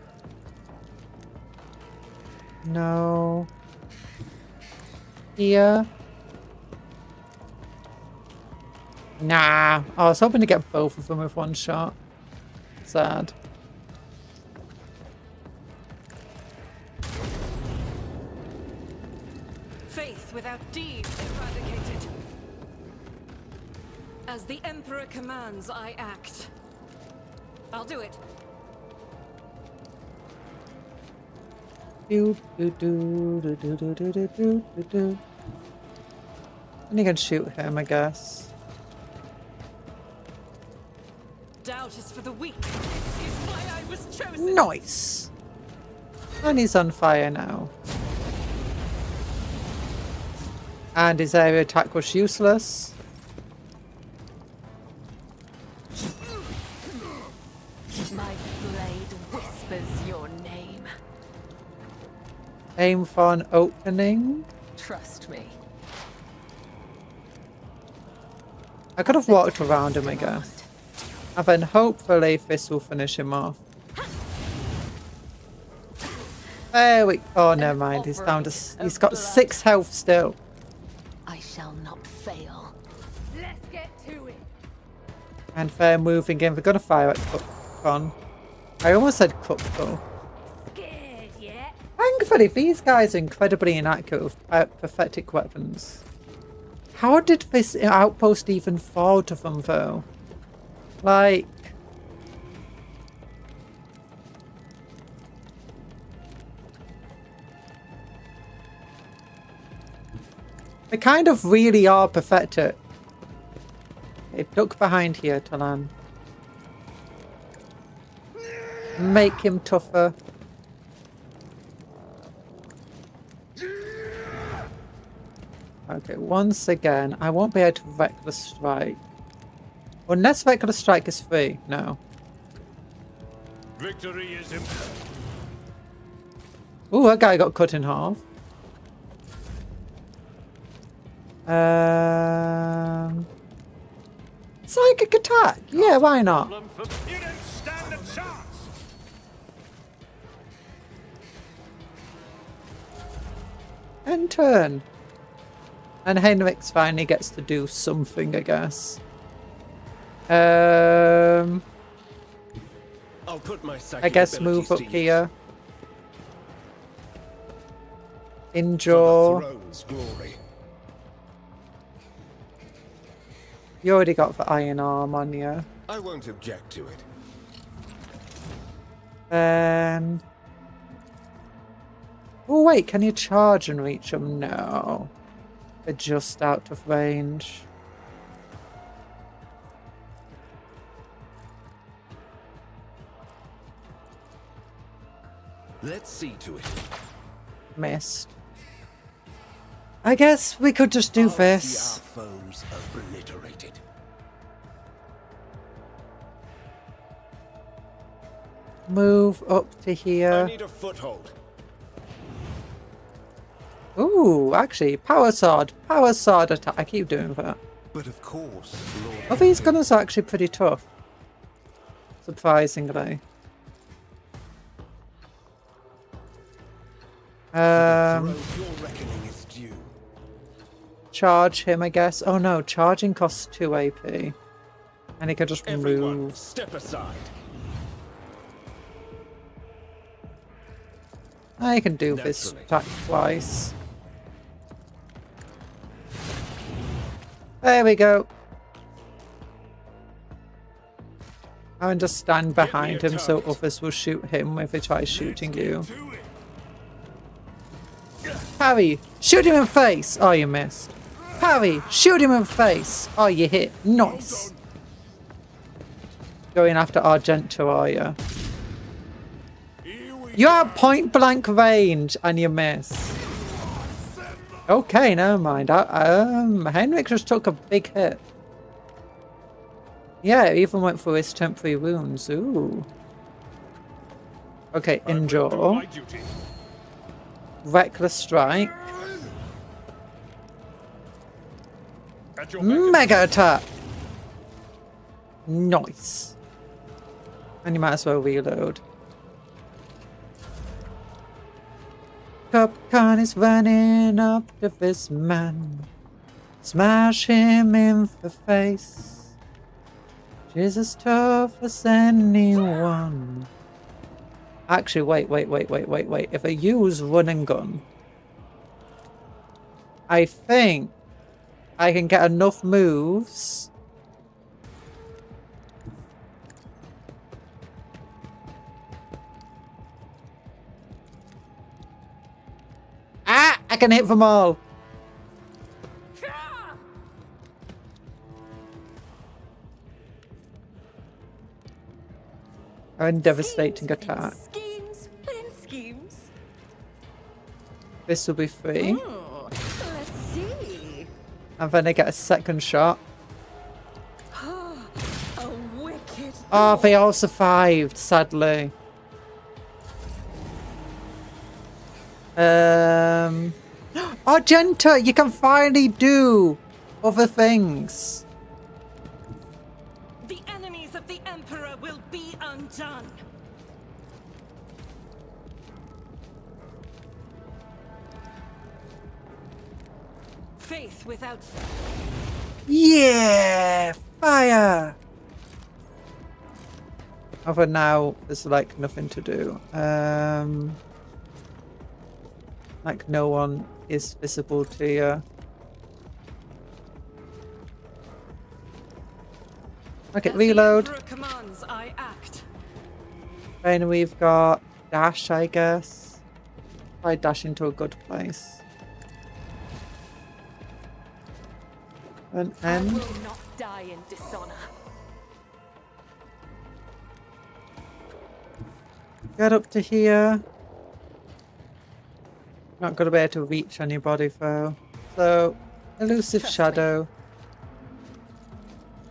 No. Here. Nah. Oh, I was hoping to get both of them with one shot. Sad. Faith without deed eradicated. As the Emperor commands, I act. I'll do it. Do do do do do do do do do do do. And you can shoot him, I guess. Doubt is for the weak. This is why I was chosen. Nice. And he's on fire now. And his area attack was useless. My blade whispers your name. Aim for an opening. Trust me. I could have walked around him, I guess. And then hopefully this will finish him off. There we... Oh, never mind. He's down to... He's got 6 health still. I shall not fail. Let's get to it. And they're moving in. They're going to fire at Cuptle. I almost said Cuptle. Scared yet? Thankfully, these guys are incredibly inaccurate with pathetic weapons. How did this outpost even fall to them, though? Like... They kind of really are pathetic. Okay, duck behind here, Talan. Make him tougher. Okay, once again, I won't be able to reckless strike. Unless reckless strike is free. No. Victory is Ooh, that guy got cut in half. Psychic attack. Yeah, why not? You don't stand a chance. And turn. And Henrik's finally gets to do something, I guess. I'll put my I guess move up here. Injure. Glory. You already got the iron arm on you. I won't object to it. Oh wait, can you charge and reach them? No. They're just out of range. Let's see to it. Missed. I guess we could just do I'll this. see our foes obliterated. Move up to I here. need a foothold. Ooh, actually, power sword attack. I keep doing that. But of course, Lord. Well, these gunners are actually pretty tough. Surprisingly. Your reckoning is due. Charge him, I guess. Oh no, charging costs 2 AP. And he can just Everyone, move. step aside. I can do this Naturally. attack twice. There we go. I can just stand behind him so others will shoot him if he tries shooting you. Parry! Shoot him in the face! Oh, you missed. Parry! Shoot him in the face! Oh, you hit. Nice. Going after Argento, are you? You're at point blank range and you miss. Okay, never mind. Henrik just took a big hit. Yeah, it even went for his temporary wounds. Ooh. Okay, endure. Reckless Strike. At your back. Mega Attack. Nice. And you might as well reload. Cupcon is running up to this man. Smash him in the face. She's as tough as anyone. Actually, wait. If I use run and gun, I think I can get enough moves. Ah! I can hit them all. And devastating attack. Schemes within schemes. This will be free. Oh, let's see. And then I get a second shot. A wicked. Oh, they all survived, sadly. Oh, Genta, you can finally do other things. The enemies of the Emperor will be undone. Faith without Yeah! Fire! Oh, for now, there's like nothing to do. Like no one is visible to you. Okay, As reload. The Emperor commands, I act. Then we've got dash, I guess. If I dash into a good place. An I end. will not die in dishonor. Get up to here. Not gonna be able to reach anybody though. So, elusive shadow.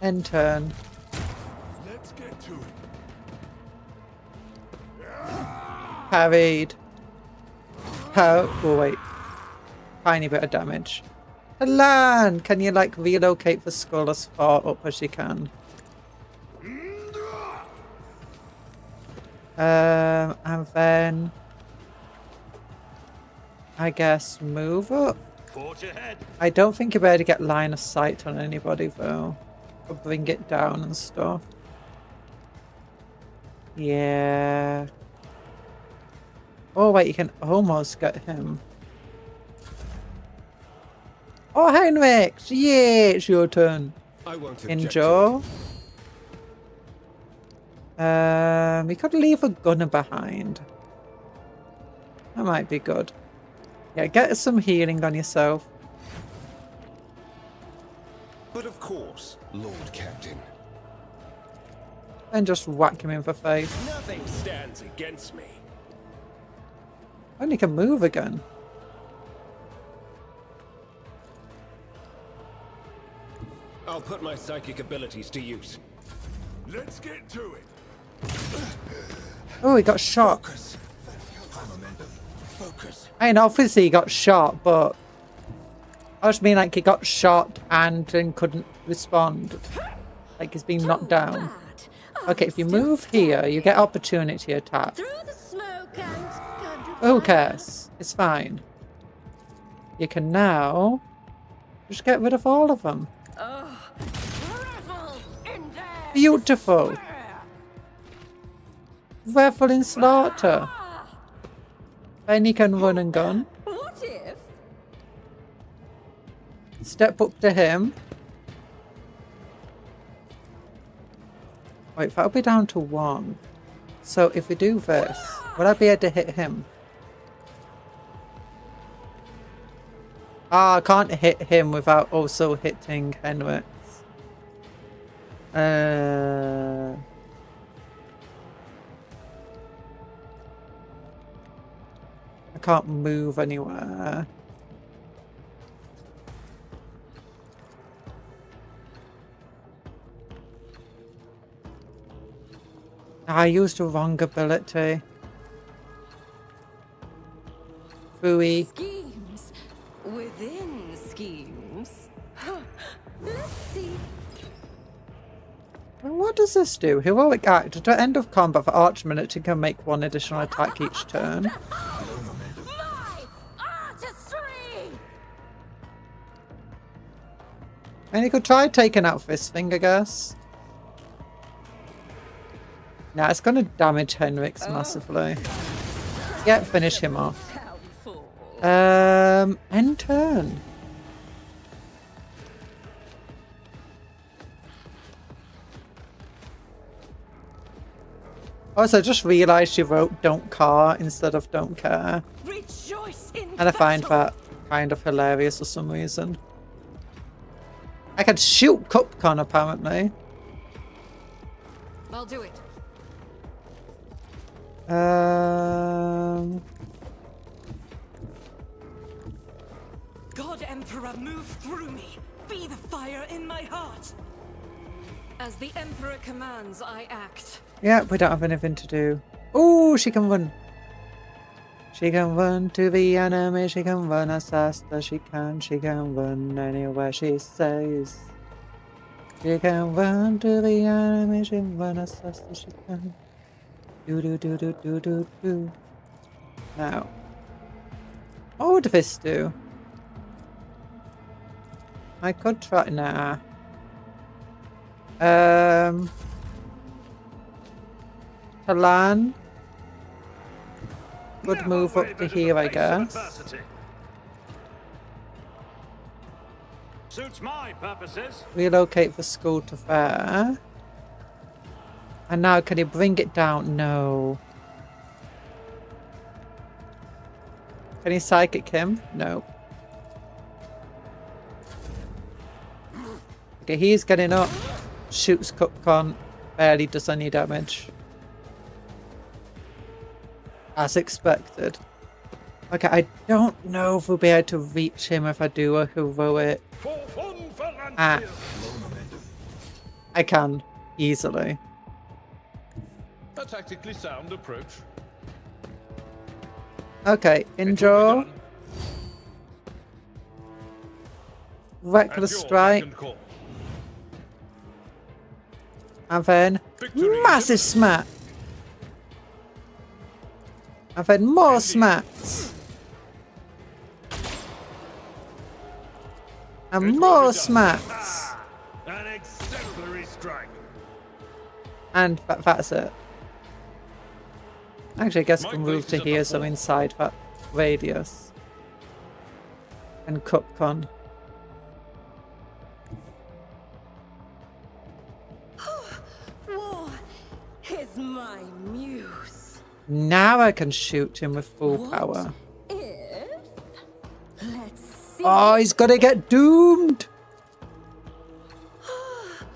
End turn. Let's get to it. Parried. Oh wait. Tiny bit of damage. Alan! Can you like relocate the skull as far up as you can? And then I guess move up. Forge ahead. I don't think you'll be able to get line of sight on anybody though. Or bring it down and stuff. Yeah. Oh wait, you can almost get him. Oh, Heinrich! Yeah, it's your turn. I won't object to Enjoy. We could leave a gunner behind. That might be good. Yeah, get some healing on yourself. But of course, Lord Captain. And just whack him in the face. Nothing stands against me. And he can move again. I'll put my psychic abilities to use. Let's get to it. Oh, he got shot. Focus. Focus. I mean, obviously he got shot, but I just mean like he got shot and then couldn't respond. Like he's been knocked down. Okay, if you move here, you get opportunity attack. Through the smoke and Who cares? It's fine. You can now just get rid of all of them. revel in their Beautiful. despair. Revel in slaughter. Then you can run and gun. What if? Step up to him. Wait, that'll be down to 1. So if we do this, would I be able to hit him? Ah, I can't hit him without also hitting Henrik. I can't move anywhere. I used the wrong ability. Booey. Schemes within schemes. Huh. Let's see. What does this do? Heroic act. At the end of combat, the archmilitary can make one additional attack each turn. My artistry! And you could try taking out this thing, I guess. Nah, it's going to damage Henrik's massively. Yeah, finish him off. End turn. Also, I just realised you wrote "don't car" instead of "don't care," and I find that kind of hilarious for some reason. I can shoot Cupcon apparently. I'll do it. God Emperor, move through me. Be the fire in my heart. As the Emperor commands, I act. Yeah, we don't have anything to do. Oh, she can run. She can run to the enemy. She can run as fast as she can. She can run anywhere she says. She can run to the enemy. She can run as fast as she can. Do do do do do do do. Now, what would this do? I could try. Nah. Talan would move up to here, I guess. Suits my purposes. Relocate the school to there. And now, can you bring it down? No. Can you psychic him? No. Okay, he's getting up. Shoots Cupcon. Barely does any damage. As expected. Okay, I don't know if we'll be able to reach him if I do a heroic. Ah. I can. Easily. A tactically sound approach. Okay, Indraw. Reckless strike. And then massive smack. And then more smacks. And more smacks. An exemplary strike. And that's it. Actually, I guess I can move to here, so inside that radius. And Cupcon. War is my muse. Now I can shoot him with full power. If let's see. Oh, he's gonna get doomed!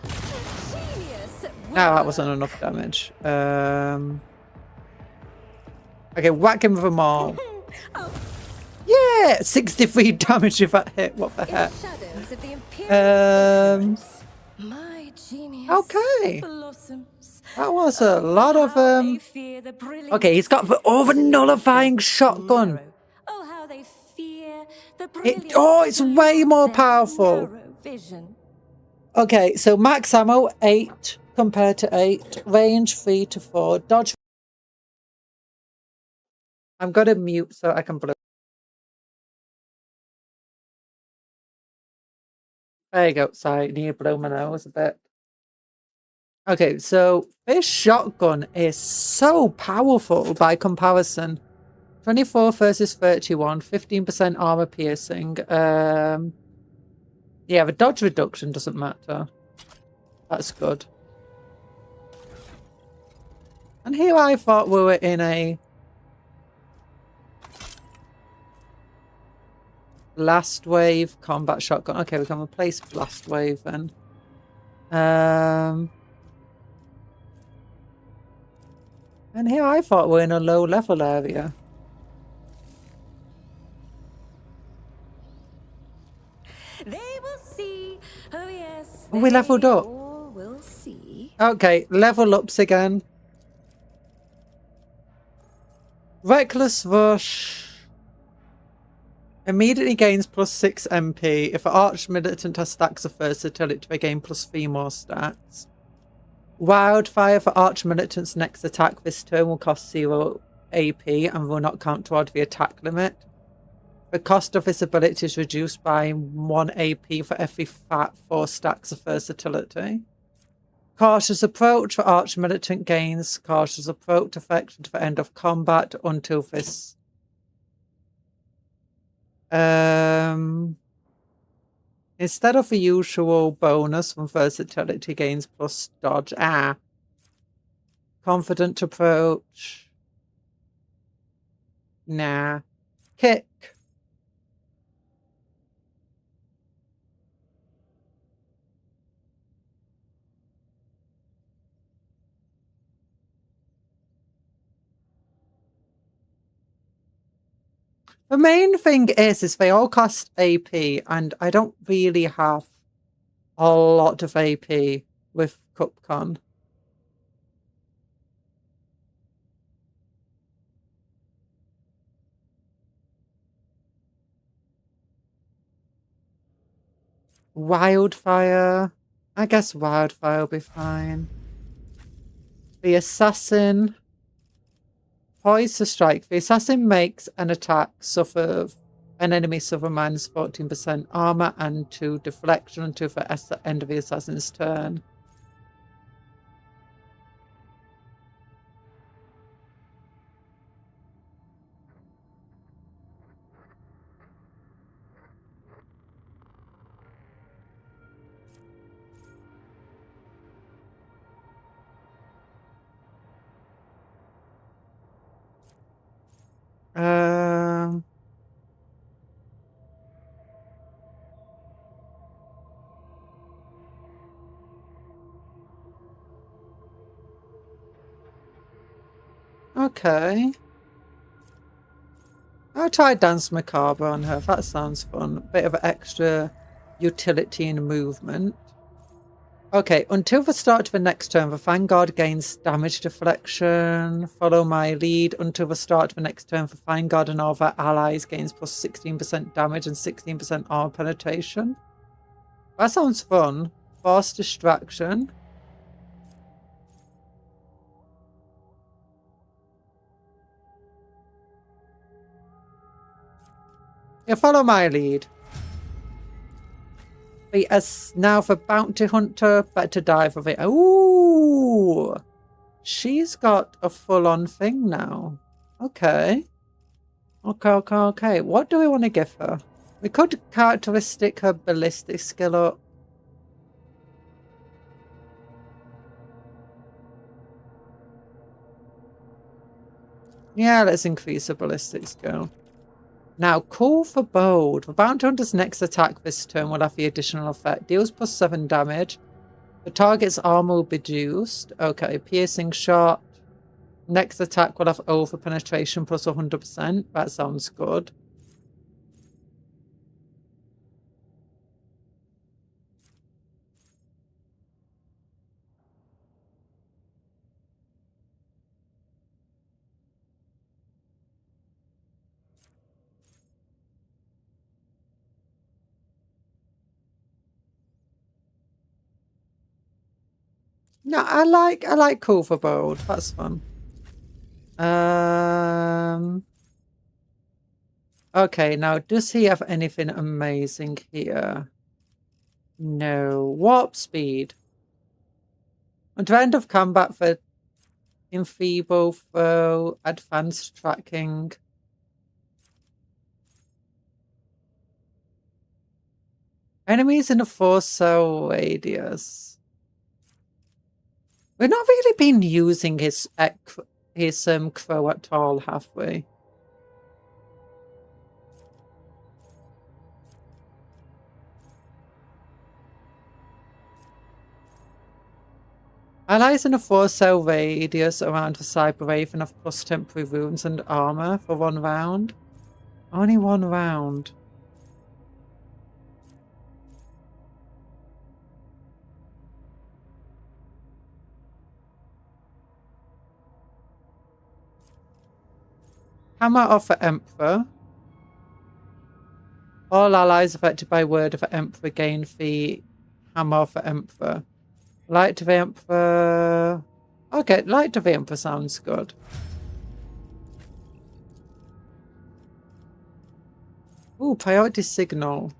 Genius at No, that wasn't enough damage. Okay, whack him with a maul. Yeah! 63 damage if that hit. What the heck? shadows of the Imperial my genius Okay. blossoms. That was a lot of They fear the brilliant Okay, he's got the over-nullifying shotgun. narrow. Oh, how they fear the It's way more powerful. narrow vision. Okay, so max ammo 8 compared to 8. Range 3 to 4. Dodge. I'm gonna mute so I can blow. There you go. Sorry, need to blow my nose a bit. Okay, so this shotgun is so powerful by comparison. 24 versus 31, 15% armor piercing. Yeah, the dodge reduction doesn't matter. That's good. And here I thought we were in a blast wave combat shotgun. Okay, we can replace blast wave then. And here I thought we're in a low level area. They will see. Oh yes. Oh, we leveled up. all will see. Okay, level ups again. Reckless rush. Immediately gains +6 MP. If an arch militant has stacks of versatility, they gain +3 more stats. Wildfire for arch militant's next attack this turn will cost 0 AP and will not count toward the attack limit. The cost of this ability is reduced by 1 AP for every 4 stacks of versatility. Cautious approach for arch militant gains cautious approach effect until the end of combat until this. Instead of the usual bonus from versatility gains plus dodge. Confident approach. Nah. Kick. The main thing is they all cost AP, and I don't really have a lot of AP with Cupcon. Wildfire. I guess Wildfire will be fine. The Assassin. Poised to strike. The assassin makes an attack an enemy suffer -14% armor and 2 deflection until the end of the assassin's turn. Okay. I'll try Dance Macabre on her. That sounds fun. Bit of extra utility and movement. Okay, until the start of the next turn, the Vanguard gains damage deflection. Follow my lead. Until the start of the next turn, the Vanguard and all their allies gains +16% damage and 16% armor penetration. That sounds fun. Force distraction. Yeah, follow my lead. Now for Bounty Hunter, better die for it. Ooh! She's got a full-on thing now. Okay. Okay. What do we want to give her? We could characteristic her ballistic skill up. Yeah, let's increase her ballistic skill. Now, Call for Bold. The Bounty Hunter's next attack this turn will have the additional effect. Deals +7 damage. The target's armor will be reduced. Okay, piercing shot. Next attack will have over penetration +100%. That sounds good. No, I like Call for Bold. That's fun. Okay, now does he have anything amazing here? No. Warp speed. Until end of combat for enfeeble foe, advanced tracking. Enemies in a 4-cell radius. We've not really been using his crow at all, have we? Allies in a 4-cell radius around the Cyber Raven have plus temporary wounds and armor for 1 round. Only 1 round. Hammer off for Emperor. All allies affected by word of Emperor gain fee. Hammer for Emperor. Light of the Emperor. Okay, Light of the Emperor sounds good. Ooh, priority signal.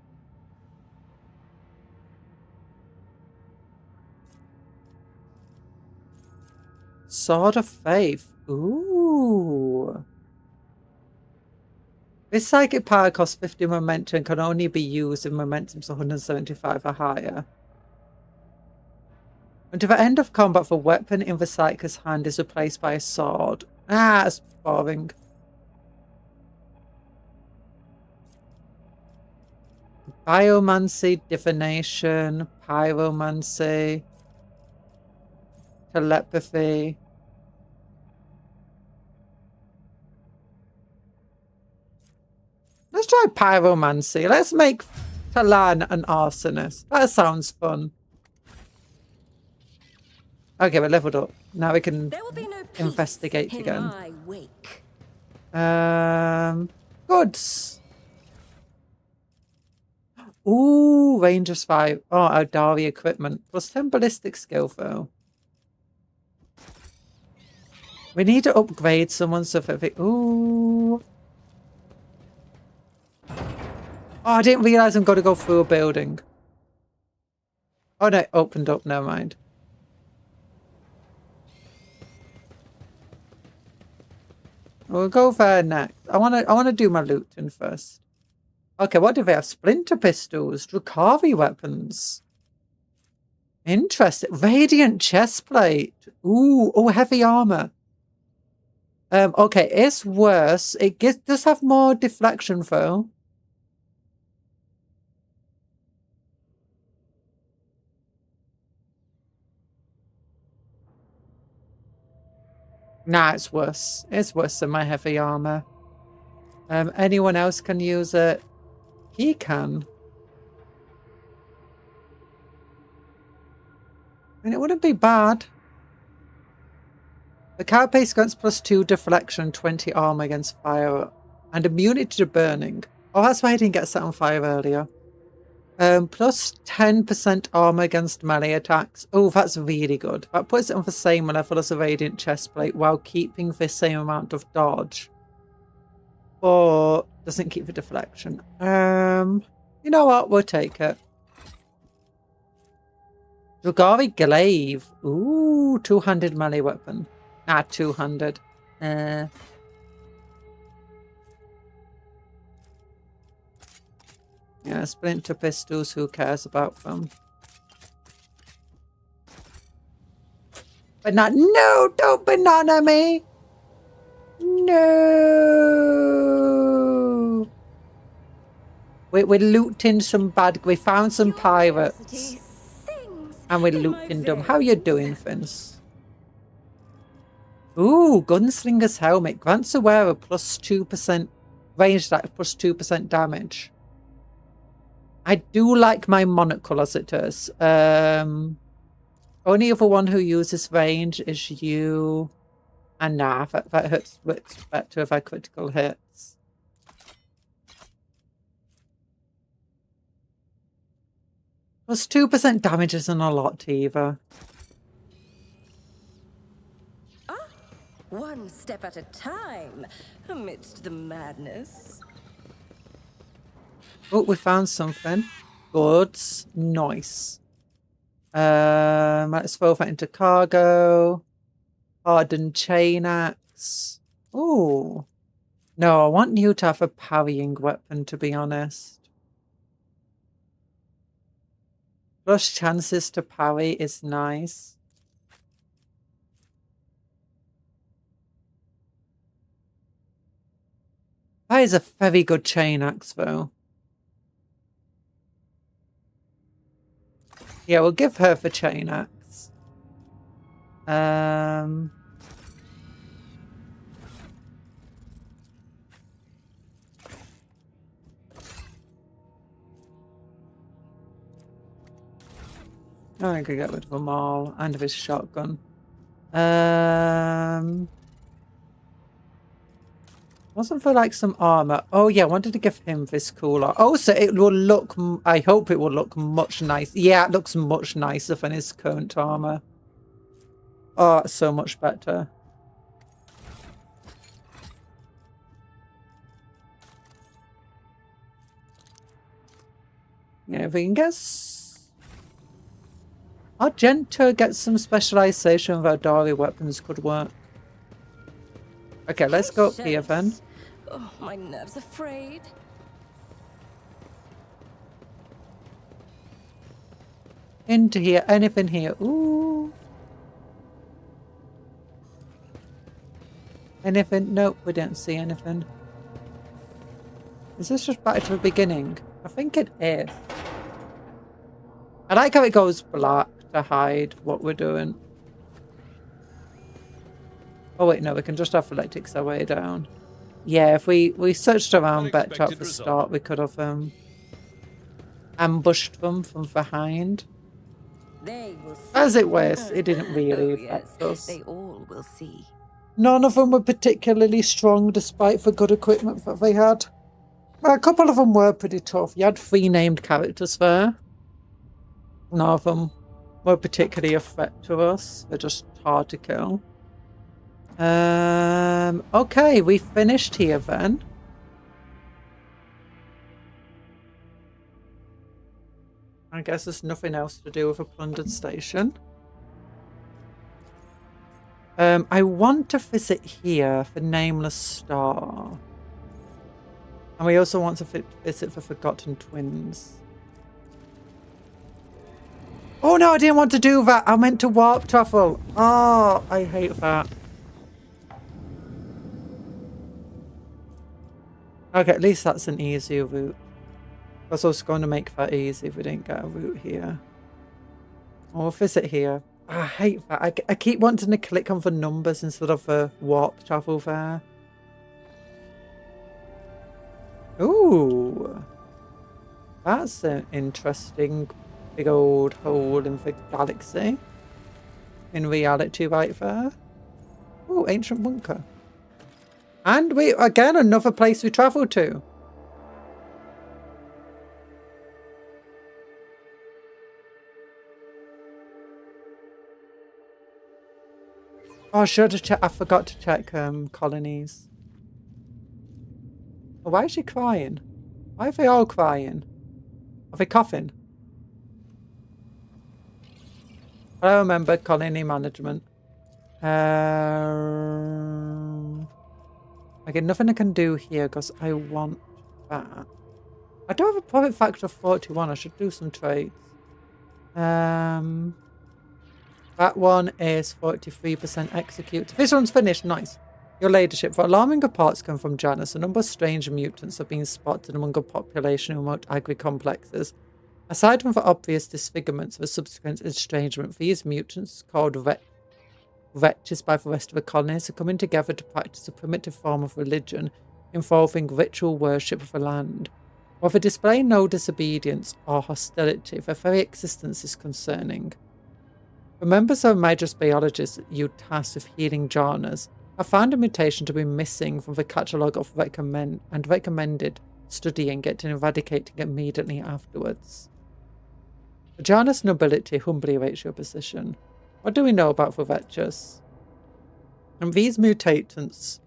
Sword of Faith. Ooh. This psychic power costs 50 momentum and can only be used if momentum's 175 or higher. Until the end of combat, the weapon in the psychic's hand is replaced by a sword. Ah, that's boring. Biomancy, divination, pyromancy, telepathy. Let's try pyromancy. Let's make Talan an arsonist. That sounds fun. Okay, we're leveled up. Now we can investigate again. Goods. Ooh, Ranger's 5. Oh, Aldari equipment. Plus 10 ballistic skill, though. We need to upgrade someone so that they... Ooh. Oh, I didn't realise I'm going to go through a building. Oh, no, it opened up. Never mind. We'll go there next. I wanna do my looting first. Okay, what do they have? Splinter pistols, Drukhari weapons. Interesting. Radiant chestplate. Ooh, oh, heavy armor. Okay, it's worse. It does have more deflection though. Nah, it's worse. It's worse than my heavy armor. Anyone else can use it? He can. I mean, it wouldn't be bad. The carapace grants +2 deflection, 20 armor against fire, and immunity to burning. Oh, that's why I didn't get set on fire earlier. Plus 10% armor against melee attacks. Oh, that's really good. That puts it on the same level as a radiant chestplate while keeping the same amount of dodge. But doesn't keep the deflection. You know what? We'll take it. Drugari Glaive. Ooh, 200 melee weapon. Ah, 200. Yeah, splinter pistols, who cares about them? But not, no, don't banana me! No! We're looting some bad, we found some pirates. And we're looting them. How you doing, Vince? Ooh, Gunslinger's Helmet. Grants the wearer +2% range attack, +2% damage. I do like my monocle as it is. Only other one who uses range is you. And nah, that hurts better if I critical hits. +2% damage isn't a lot either. One step at a time amidst the madness. Oh, we found something. Goods. Nice. Let's throw that into cargo. Hardened chain axe. Ooh. No, I want you to have a parrying weapon, to be honest. Plus chances to parry is nice. That is a very good chain axe, though. Yeah, we'll give her the chain axe. I could get rid of them all and of his shotgun. What Wasn't for like some armor. Oh yeah, I wanted to give him this cooler. Oh, so it will look, I hope it will look much nice. Yeah, it looks much nicer than his current armor. Oh, it's so much better. Yeah, if we can guess. Argento gets some specialization of our Dari weapons could work. Okay, let's go up here then. Oh, my nerves are frayed. Into here, anything here? Ooh. Anything? Nope, we don't see anything. Is this just back to the beginning? I think it is. I like how it goes black to hide what we're doing. Oh wait, no, we can just athletics our way down. Yeah, if we searched around better at the start, we could have ambushed them from behind. They will see. As it was, it didn't really affect us. They all will see. None of them were particularly strong despite the good equipment that they had. Well, a couple of them were pretty tough. You had 3 named characters there. None of them were particularly a threat to us. They're just hard to kill. Okay, we finished here then. I guess there's nothing else to do with a plundered station. I want to visit here for Nameless Star. And we also want to visit for Forgotten Twins. Oh no, I didn't want to do that. I meant to warp travel. Oh, I hate that. Okay, at least that's an easier route. I was also going to make that easy if we didn't get a route here. We'll visit here. I hate that. I keep wanting to click on the numbers instead of the warp travel there. Ooh. That's an interesting big old hole in the galaxy. In reality right there. Ooh, ancient bunker. And we, again, another place we travel to. Oh, I should have checked. I forgot to check colonies. Oh, why is she crying? Why are they all crying? Are they coughing? I remember colony management. Okay, nothing I can do here because I want that. I don't have a profit factor of 41. I should do some trades. That one is 43% execute. This one's finished. Nice. Your leadership. For alarming reports come from Janus, a number of strange mutants have been spotted among a population of remote agri-complexes. Aside from the obvious disfigurements of a subsequent estrangement, these mutants, called wretches by the rest of the colonies, are coming together to practice a primitive form of religion involving ritual worship of the land. While they display no disobedience or hostility, their very existence is concerning. The members of Midra's biologists you tasked with healing Janus have found a mutation to be missing from the catalogue of recommended studying it and eradicating it immediately afterwards. The Janus nobility humbly awaits your position. What do we know about the wretches? And these mutants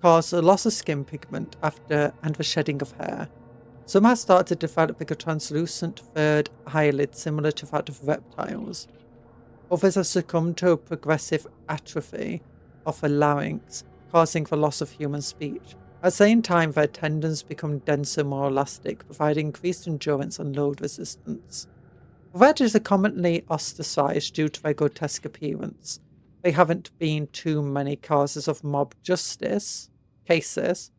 cause a loss of skin pigment and the shedding of hair. Some have started developing a translucent third eyelid similar to that of reptiles. Others have succumbed to a progressive atrophy of the larynx, causing the loss of human speech. At the same time, their tendons become denser, more elastic, providing increased endurance and load resistance. The wretches are commonly ostracized due to their grotesque appearance. There haven't been too many causes of mob justice cases,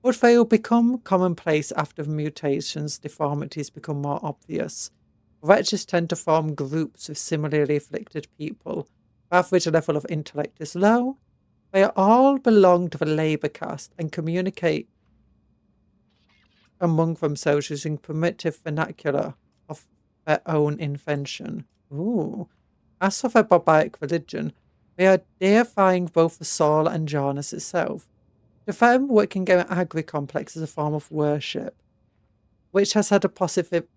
but they will become commonplace after the mutations' deformities become more obvious. Wretches tend to form groups with similarly afflicted people. The average level of intellect is low. They all belong to the labour caste and communicate among themselves using primitive vernacular of their own invention. Ooh. As for their barbaric religion, they are deifying both the soul and Janus itself. The firm working in agri-complex is a form of worship, which has had a positive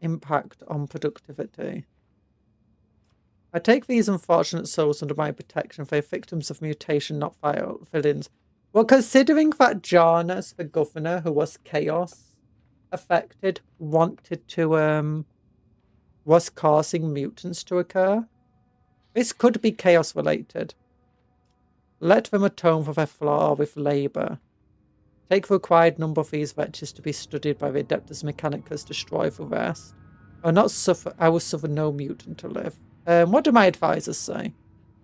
impact on productivity. I take these unfortunate souls under my protection. They are victims of mutation, not villains. Well, considering that Janus, the governor, who was chaos affected, wanted to, was causing mutants to occur, this could be chaos related. Let them atone for their flaw with labour. Take the required number of these wretches to be studied by the Adeptus Mechanicus, destroy the rest. I will suffer no mutant to live. What do my advisors say?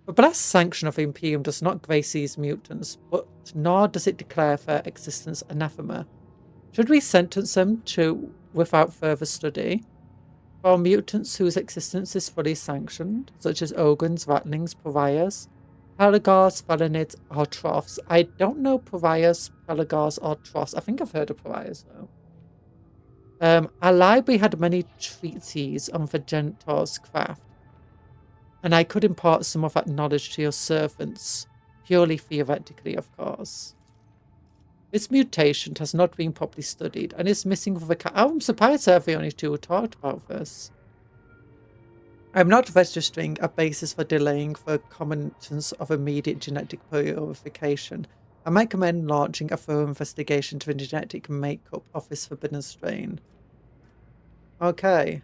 The blessed sanction of the Imperium does not grace these mutants, but nor does it declare their existence anathema. Should we sentence them to without further study? For mutants whose existence is fully sanctioned, such as Ogres, Ratlings, Pariahs, Pelagars, Felinids, or Troughs. I don't know Pariahs, Pelagars, or Troughs. I think I've heard of Pariahs, though. Our library had many treatises on the Gentors' craft, and I could impart some of that knowledge to your servants, purely theoretically, of course. This mutation has not been properly studied and is missing from the I'm surprised they're the only two who talked about this. I'm not registering a basis for delaying the commencement of immediate genetic purification. I might recommend launching a thorough investigation to the genetic makeup of this forbidden strain. Okay.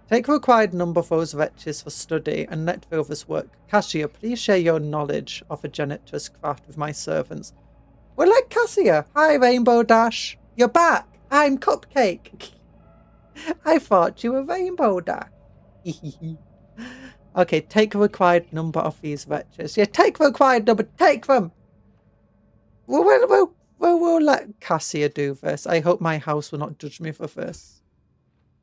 Take the required number of those wretches for study and let the others work. Cassia, please share your knowledge of a janitor's craft with my servants. We're like Cassia. Hi, Rainbow Dash. You're back. I'm Cupcake. I thought you were Rainbow Dash. Okay, take the required number of these wretches. Yeah, take the required number. Take them. We'll let Cassia do this. I hope my house will not judge me for this.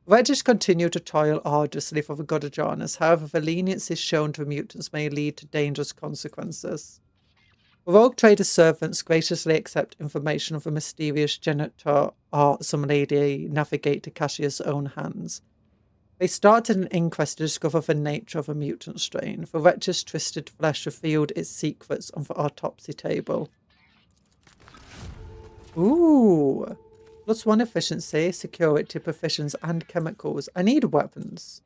Wretches continue to toil arduously for the god of Janus. However, the leniency shown to mutants may lead to dangerous consequences. Rogue trader servants graciously accept information of the mysterious janitor or some lady navigate to Cassia's own hands. They started an inquest to discover the nature of a mutant strain. The wretch's twisted flesh revealed its secrets on the autopsy table. Ooh. +1 efficiency, security, proficiency, and chemicals. I need weapons.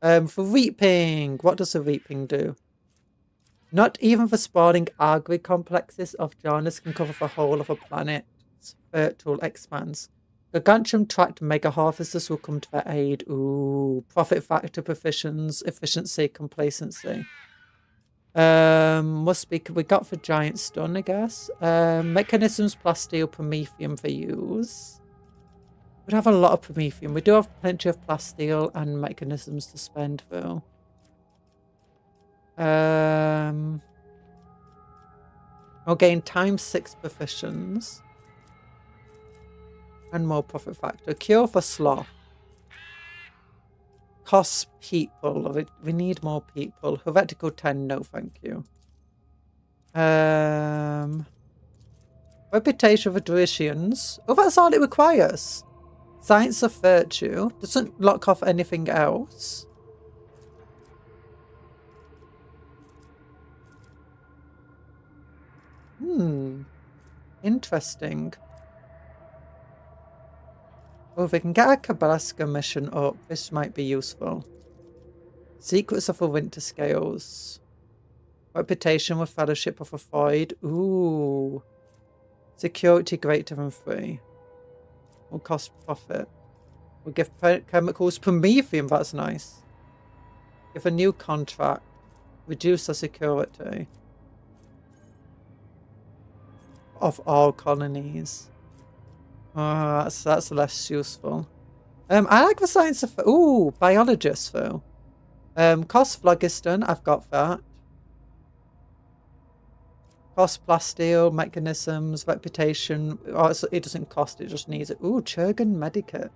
For reaping. What does the reaping do? Not even the spawning agri complexes of Janus can cover the whole of a planet's fertile expanse. Gargantuan tracked mega harvesters will come to their aid. Ooh. Profit factor, proficiency, efficiency, complacency. Must be we got for giant stun, I guess. Mechanisms, plasteel, promethium for use. We'd have a lot of promethium. We do have plenty of plasteel and mechanisms to spend though. We'll gain ×6 proficiency and more profit factor. Cure for sloth. Costs people. We need more people. Heretical 10, no thank you. Reputation for Dricians. Oh, that's all it requires. Science of Virtue. Doesn't lock off anything else. Interesting. Oh, if we can get a Kabalaska mission up, this might be useful. Secrets of the Winter Scales. Reputation with Fellowship of a Void. Ooh. Security greater than 3. Will cost profit. We'll give chemicals. Promethium, that's nice. Give a new contract. Reduce the security of all colonies. That's less useful. I like the science of... Ooh, biologist though. Cost phlogiston, I've got that. Cost plasteel, mechanisms, reputation. Oh, it doesn't cost, it just needs it. Ooh, Churgan medikit.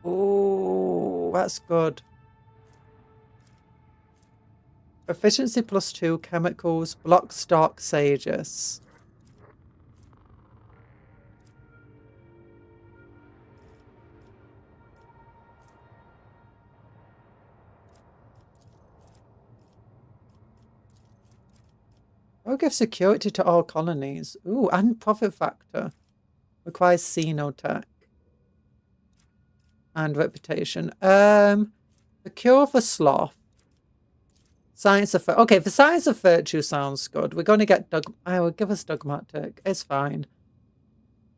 Ooh, that's good. Efficiency +2, chemicals, block stock, sages. I'll give security to all colonies. Ooh, and profit factor. Requires Xenotech. And reputation. The cure for sloth. Science of okay, the science of virtue sounds good. We're going to get will give us dogmatic. It's fine.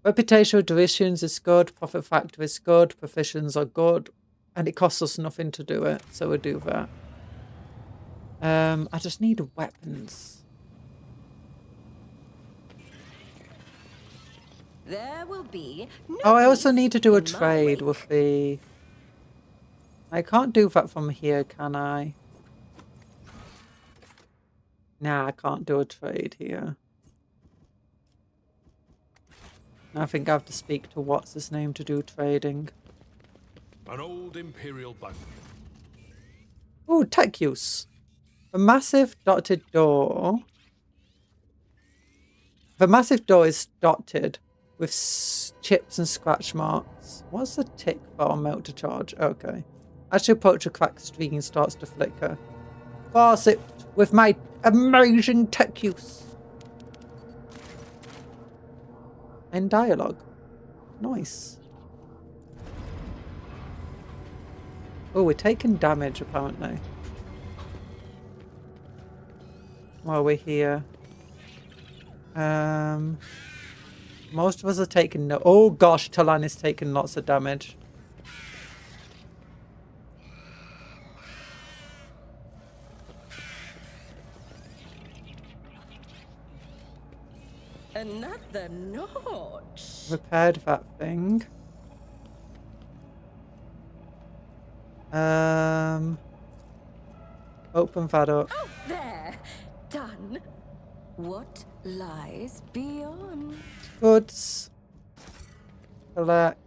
Reputation of Doritians is good. Profit factor is good. Proficients are good, and it costs us nothing to do it, so we'll do that. I just need weapons. There will be no Oh, I also need to do a peace in my trade wake. with the. I can't do that from here, can I? Nah, I can't do a trade here. I think I have to speak to what's his name to do trading. An old Imperial buggy. Ooh, tech use. A massive dotted door. The massive door is dotted with chips and scratch marks. What's the tick for melt to charge? Okay. As you approach, a cracked screen starts to flicker. Force it with my amazing tech use. In dialogue. Nice. Oh, we're taking damage apparently. While we're here. Most of us are taking no. Oh gosh, Talan is taking lots of damage. Another notch. Repaired that thing. Open that up. Oh, there. Done. What lies beyond? Goods. Collect.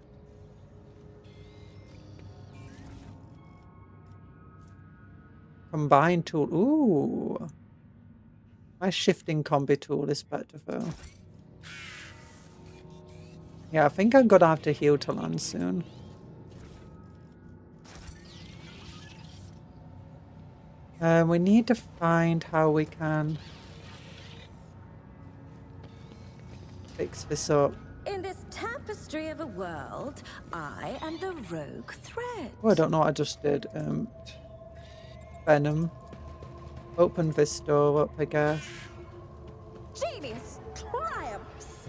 Combine tool. Ooh. My shifting combi tool is better though. Yeah, I think I'm gonna have to heal Talan soon. We need to find how we can fix this up. In this tapestry of a world, I am the rogue thread. Oh, I don't know what I just did. Venom. Open this door up, I guess. Genius triumphs.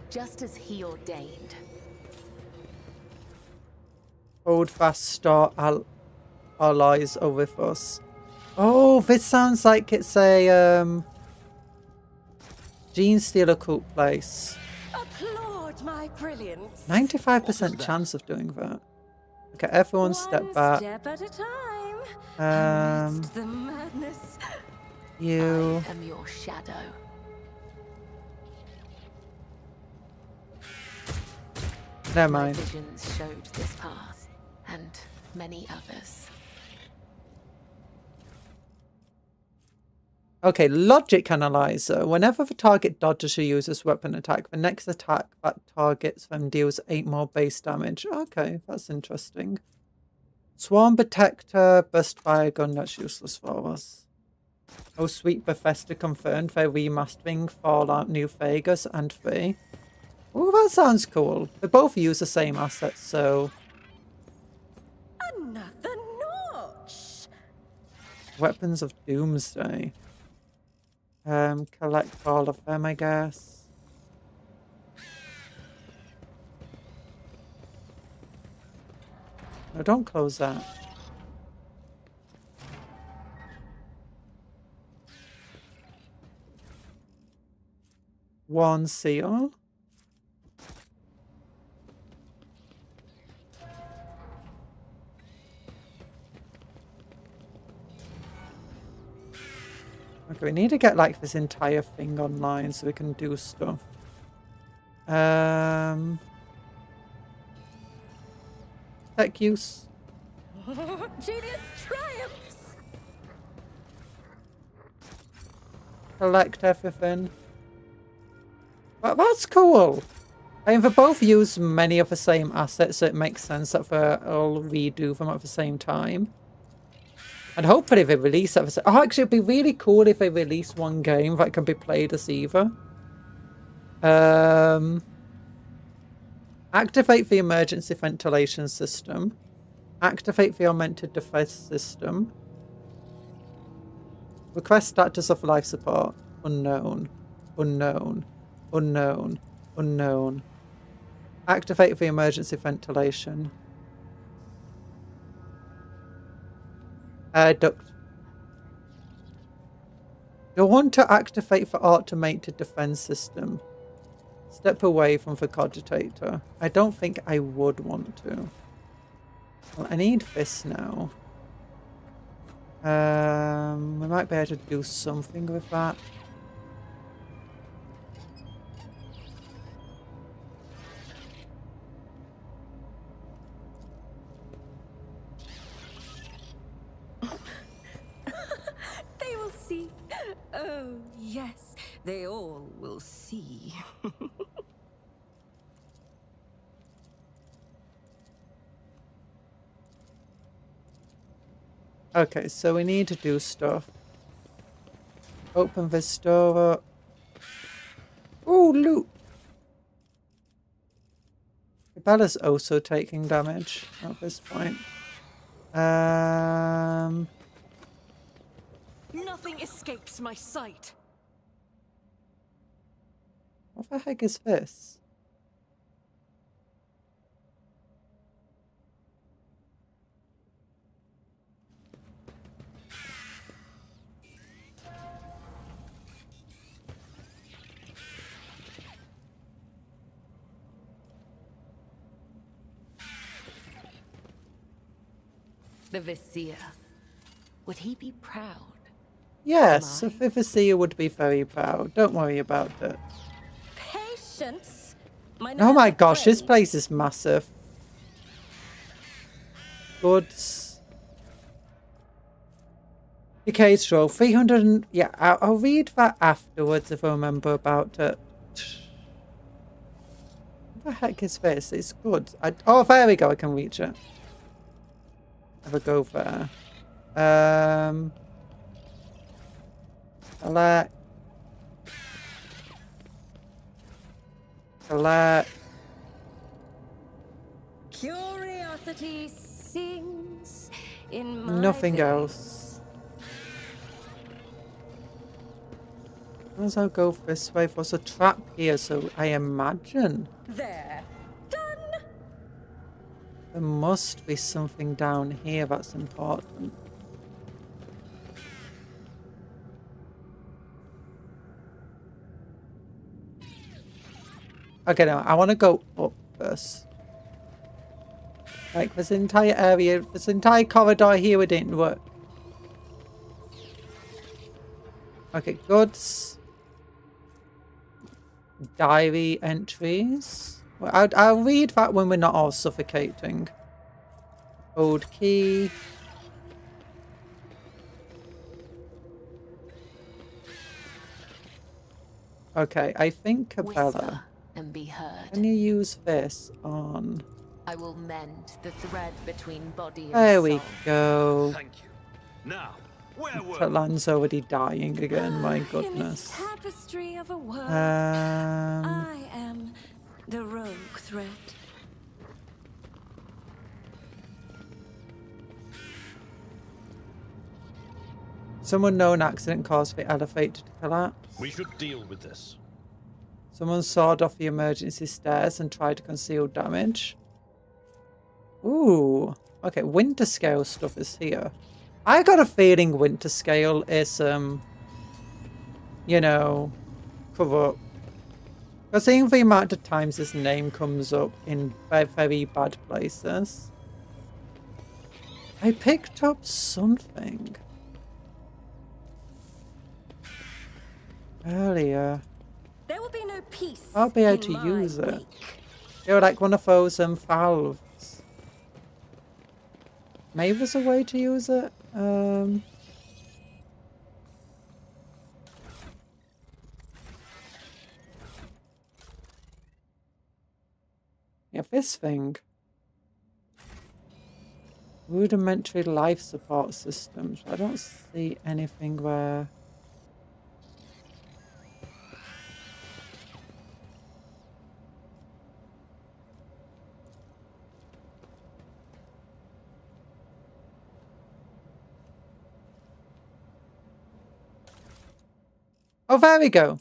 Just as he ordained. Hold fast, star allies are with us. Oh, this sounds like it's a Gene Stealer cult place. Applaud my brilliance. 95% chance of doing that. Okay, everyone step back. Step at a time. Amidst the madness. You. I am your shadow. Never My mind. visions showed this path, and many others. Okay, logic analyzer. Whenever the target dodges or uses weapon attack, the next attack that targets them deals 8 more base damage. Okay, that's interesting. Swarm Protector, Burst Fire Gun, that's useless for us. Oh, sweet Bethesda confirmed they're remastering Fallout New Vegas and 3. Oh, that sounds cool. They both use the same assets, so... Another notch. Weapons of Doomsday. Collect all of them, I guess. No, don't close that. One seal. Okay, we need to get like this entire thing online so we can do stuff. Tech use. Genius triumphs. Collect everything. But that's cool. I mean, they both use many of the same assets, so it makes sense that they'll redo them at the same time. And hopefully they release at the same... Oh, actually, it'd be really cool if they release one game that can be played as either. Activate the emergency ventilation system. Activate the augmented defense system. Request status of life support. Unknown. Unknown. Unknown. Unknown. Activate the emergency ventilation. Air duct. You'll want to activate the automated defense system. Step away from the cogitator. I don't think I would want to. Well, I need this now. We might be able to do something with that. They will see. Oh, yes. They all will see. Okay, so we need to do stuff. Open this door up. Ooh, loot! Bella's also taking damage at this point. Nothing escapes my sight. What the heck is this? The Vizier. Would he be proud? Yes, a Viviseer would be very proud. Don't worry about it. Patience. Oh my gosh, this place is massive. Goods. Decay Stroll. 300 and... Yeah, I'll read that afterwards if I remember about it. What the heck is this? It's good. Oh, there we go. I can reach it. Have a go there. Collect. Collect. Curiosity sings in my Nothing veins. else. As I go this way, there's a trap here, so I imagine There. Done. there must be something down here that's important. Okay, now I want to go up first. Like this entire area, this entire corridor here, it didn't work. Okay, goods. Diary entries. Well, I'll read that when we're not all suffocating. Old key. Okay, I think Capella. Whisper and be heard. Can you use this on? I will mend the thread between body and There soul. we go. Thank you. Now, where were we? Talan's already dying again, my In this goodness. tapestry of a world, Um, I am the rogue thread. some unknown accident caused the elevator to collapse. We should deal with this. Someone sawed off the emergency stairs and tried to conceal damage. Ooh. Okay, winter scale stuff is here. I got a feeling winter scale is, you know, corrupt. Because seeing the amount of times his name comes up in very, very bad places. I picked up something earlier. There will be no peace. I'll be able in to my use it. wake. They're like one of those valves. Maybe there's a way to use it. Like this thing. Rudimentary life support systems. I don't see anything where... Oh, there we go.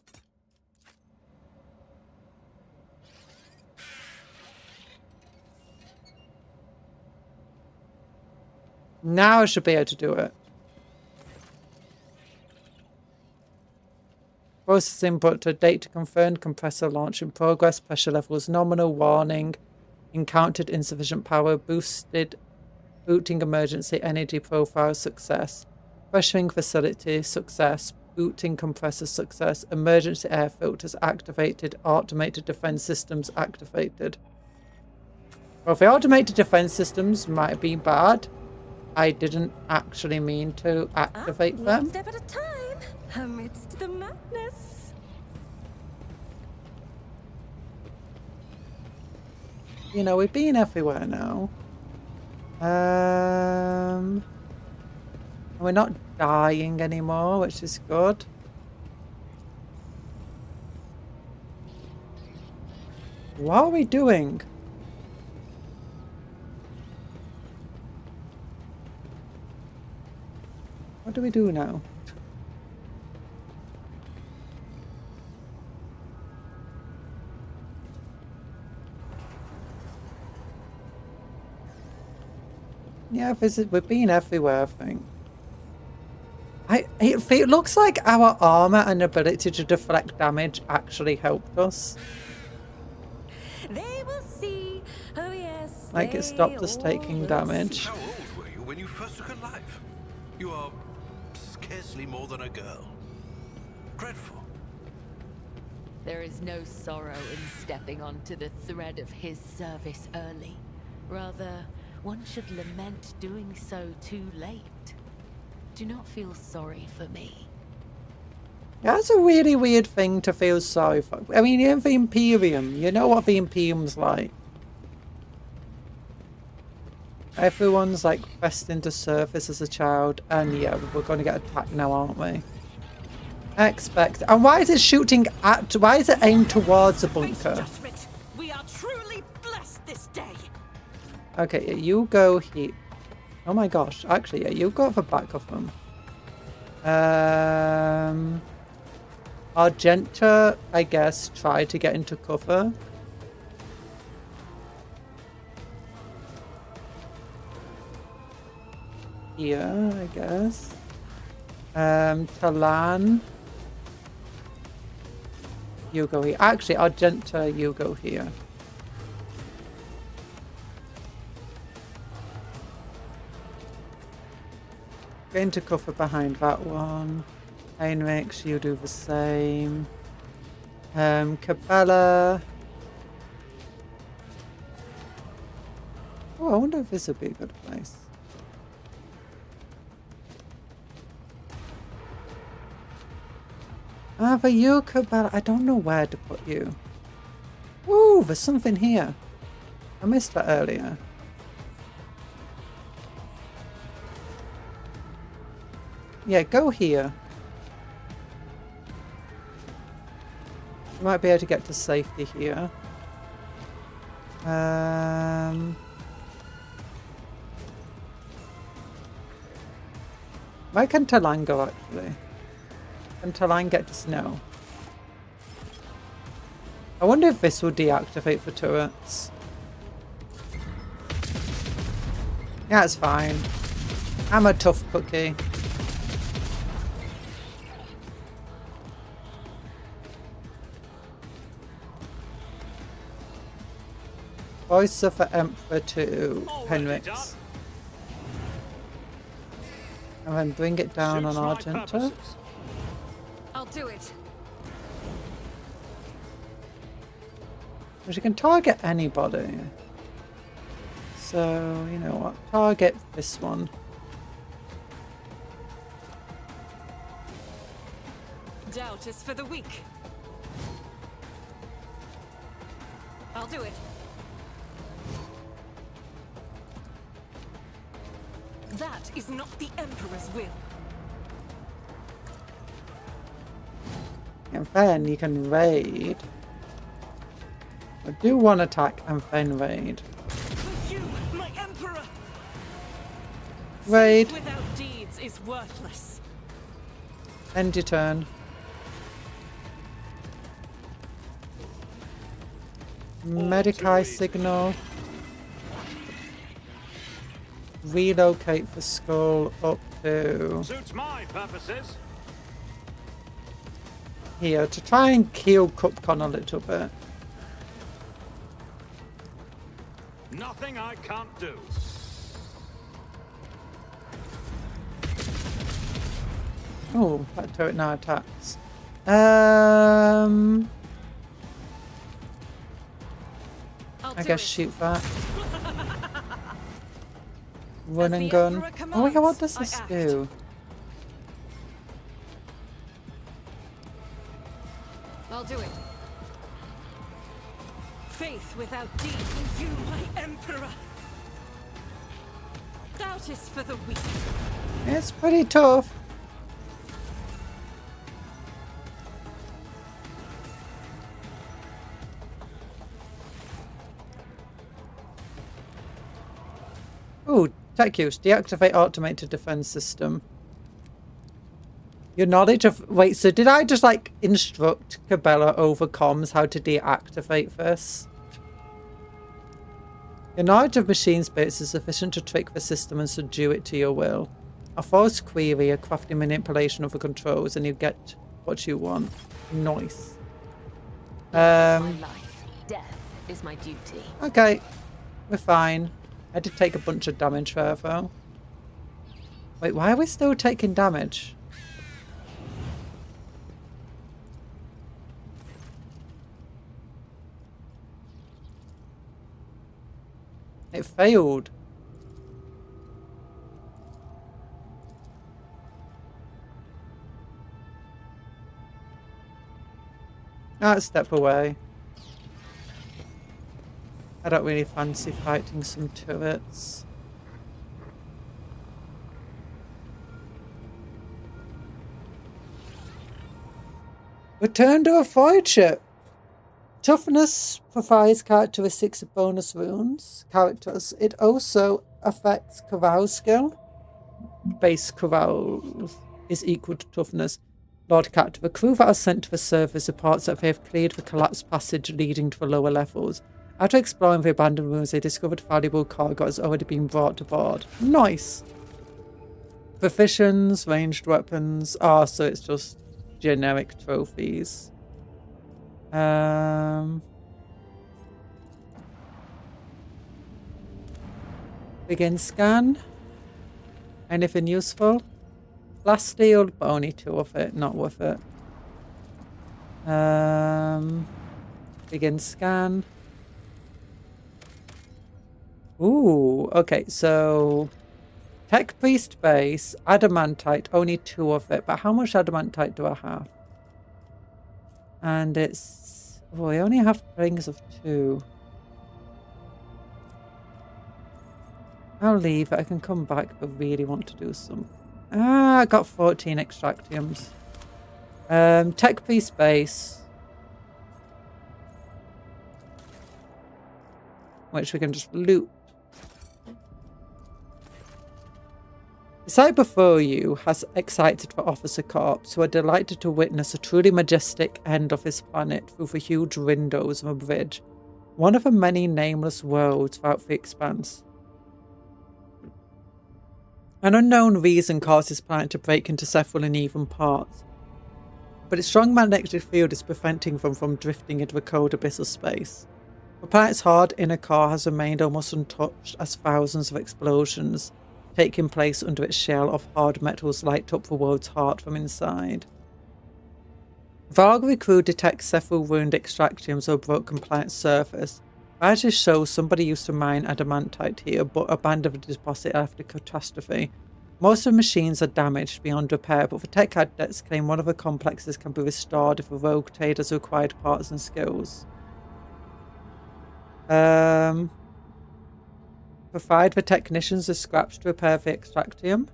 Now I should be able to do it. Process input to data confirmed. Compressor launch in progress. Pressure levels nominal. Warning. Encountered insufficient power. Boosted. Booting emergency energy profile. Success. Pressuring facility. Success. Booting compressor. Success. Emergency air filters activated. Automated defense systems activated. Well, the automated defense systems might be bad. I didn't actually mean to activate them. One step at a time, amidst the madness. You know, we've been everywhere now. We're not dying anymore, which is good. What are we doing? What do we do now? Yeah, we've been everywhere, I think. It looks like our armor and ability to deflect damage actually helped us. They will see. Oh yes. Like it stopped us taking will damage. How old were you when you first took a life? You are scarcely more than a girl. Dreadful. There is no sorrow in stepping onto the thread of his service early. Rather, one should lament doing so too late. Do not feel sorry for me. That's a really weird thing to feel sorry for. I mean, in the Imperium, you know what the Imperium's like. Everyone's like pressed into service as a child, and yeah, we're going to get attacked now, aren't we? Expect. And why is it shooting at? Why is it aimed towards a bunker? We are truly blessed this day. Okay, yeah, you go here. Oh my gosh! Actually, yeah, you go at the back of them. Argenta, I guess, try to get into cover. Here, I guess. Talan. You go here. Actually, Argenta, you go here. Get into cover behind that one. Heinrich, you do the same. Capella. Oh, I wonder if this would be a good place. For you, Cabal, I don't know where to put you. Ooh, there's something here. I missed that earlier. Yeah, go here. You might be able to get to safety here. Where can Talan go, actually? Can Talan get to snow? I wonder if this will deactivate the turrets. Yeah, it's fine. I'm a tough cookie. Voice of the Emperor to Henrix. And then bring it down on Argenta. I'll do it. Because you can target anybody. So, you know what? Target this one. Doubt is for the weak. I'll do it. That is not the Emperor's will. And then you can raid. I do one attack and then raid. For you, my Emperor! Raid. Faith without deeds is worthless. End your turn. Medicai signal. Relocate the skull up to Suits my purposes. here to try and kill Cupcon a little bit. Nothing I can't do. Oh, that turret now attacks. I guess shoot that. Run and gun. Oh yeah, what does this do? I'll do it. Faith without deed, for you, my Emperor. Doubt is for the weak. It's pretty tough. Ooh, tech use. Deactivate automated defense system. Your knowledge of... Wait, so did I just, like, instruct Cabela over comms how to deactivate this? Your knowledge of machine spirits is sufficient to trick the system and subdue it to your will. A force query, a crafty manipulation of the controls, and you get what you want. Nice. My life. Death is my duty. Okay. We're fine. I did take a bunch of damage there, though. Wait, why are we still taking damage? It failed. Ah, step away. I don't really fancy fighting some turrets. Return to a void ship. Toughness provides characteristics of bonus runes characters. It also affects corral skill. Base corral is equal to toughness. Lord Captain, the crew that are sent to the surface reports that they have cleared the collapsed passage leading to the lower levels. After exploring the abandoned ruins, they discovered valuable cargo has already been brought to board. Nice! Proficients, ranged weapons. Ah, so it's just generic trophies. Begin scan. Anything useful? Last steel, but only 2 of it. Not worth it. Begin scan. Ooh, okay, so Tech Priest base, Adamantite, only 2 of it. But how much Adamantite do I have? And it's... Oh, I only have rings of 2. I'll leave it. I can come back if I really want to do some. Ah, I got 14 extractiums. Tech Priest base. Which we can just loot. The sight before you has excited the Officer Corps, who are delighted to witness a truly majestic end of his planet through the huge windows of a bridge, one of the many nameless worlds throughout the expanse. An unknown reason caused his planet to break into several uneven parts, but its strong magnetic field is preventing them from drifting into the cold abyss of space. The planet's hard inner core has remained almost untouched as thousands of explosions taking place under its shell of hard metals light up the world's heart from inside. The Augury crew detects several ruined extractiums or broken planet surface. Badges show somebody used to mine adamantite here but abandoned the deposit after catastrophe. Most of the machines are damaged beyond repair, but the tech cadets claim one of the complexes can be restored if the rogue traders required parts and skills. The Provide the technicians with scraps to repair the extractium.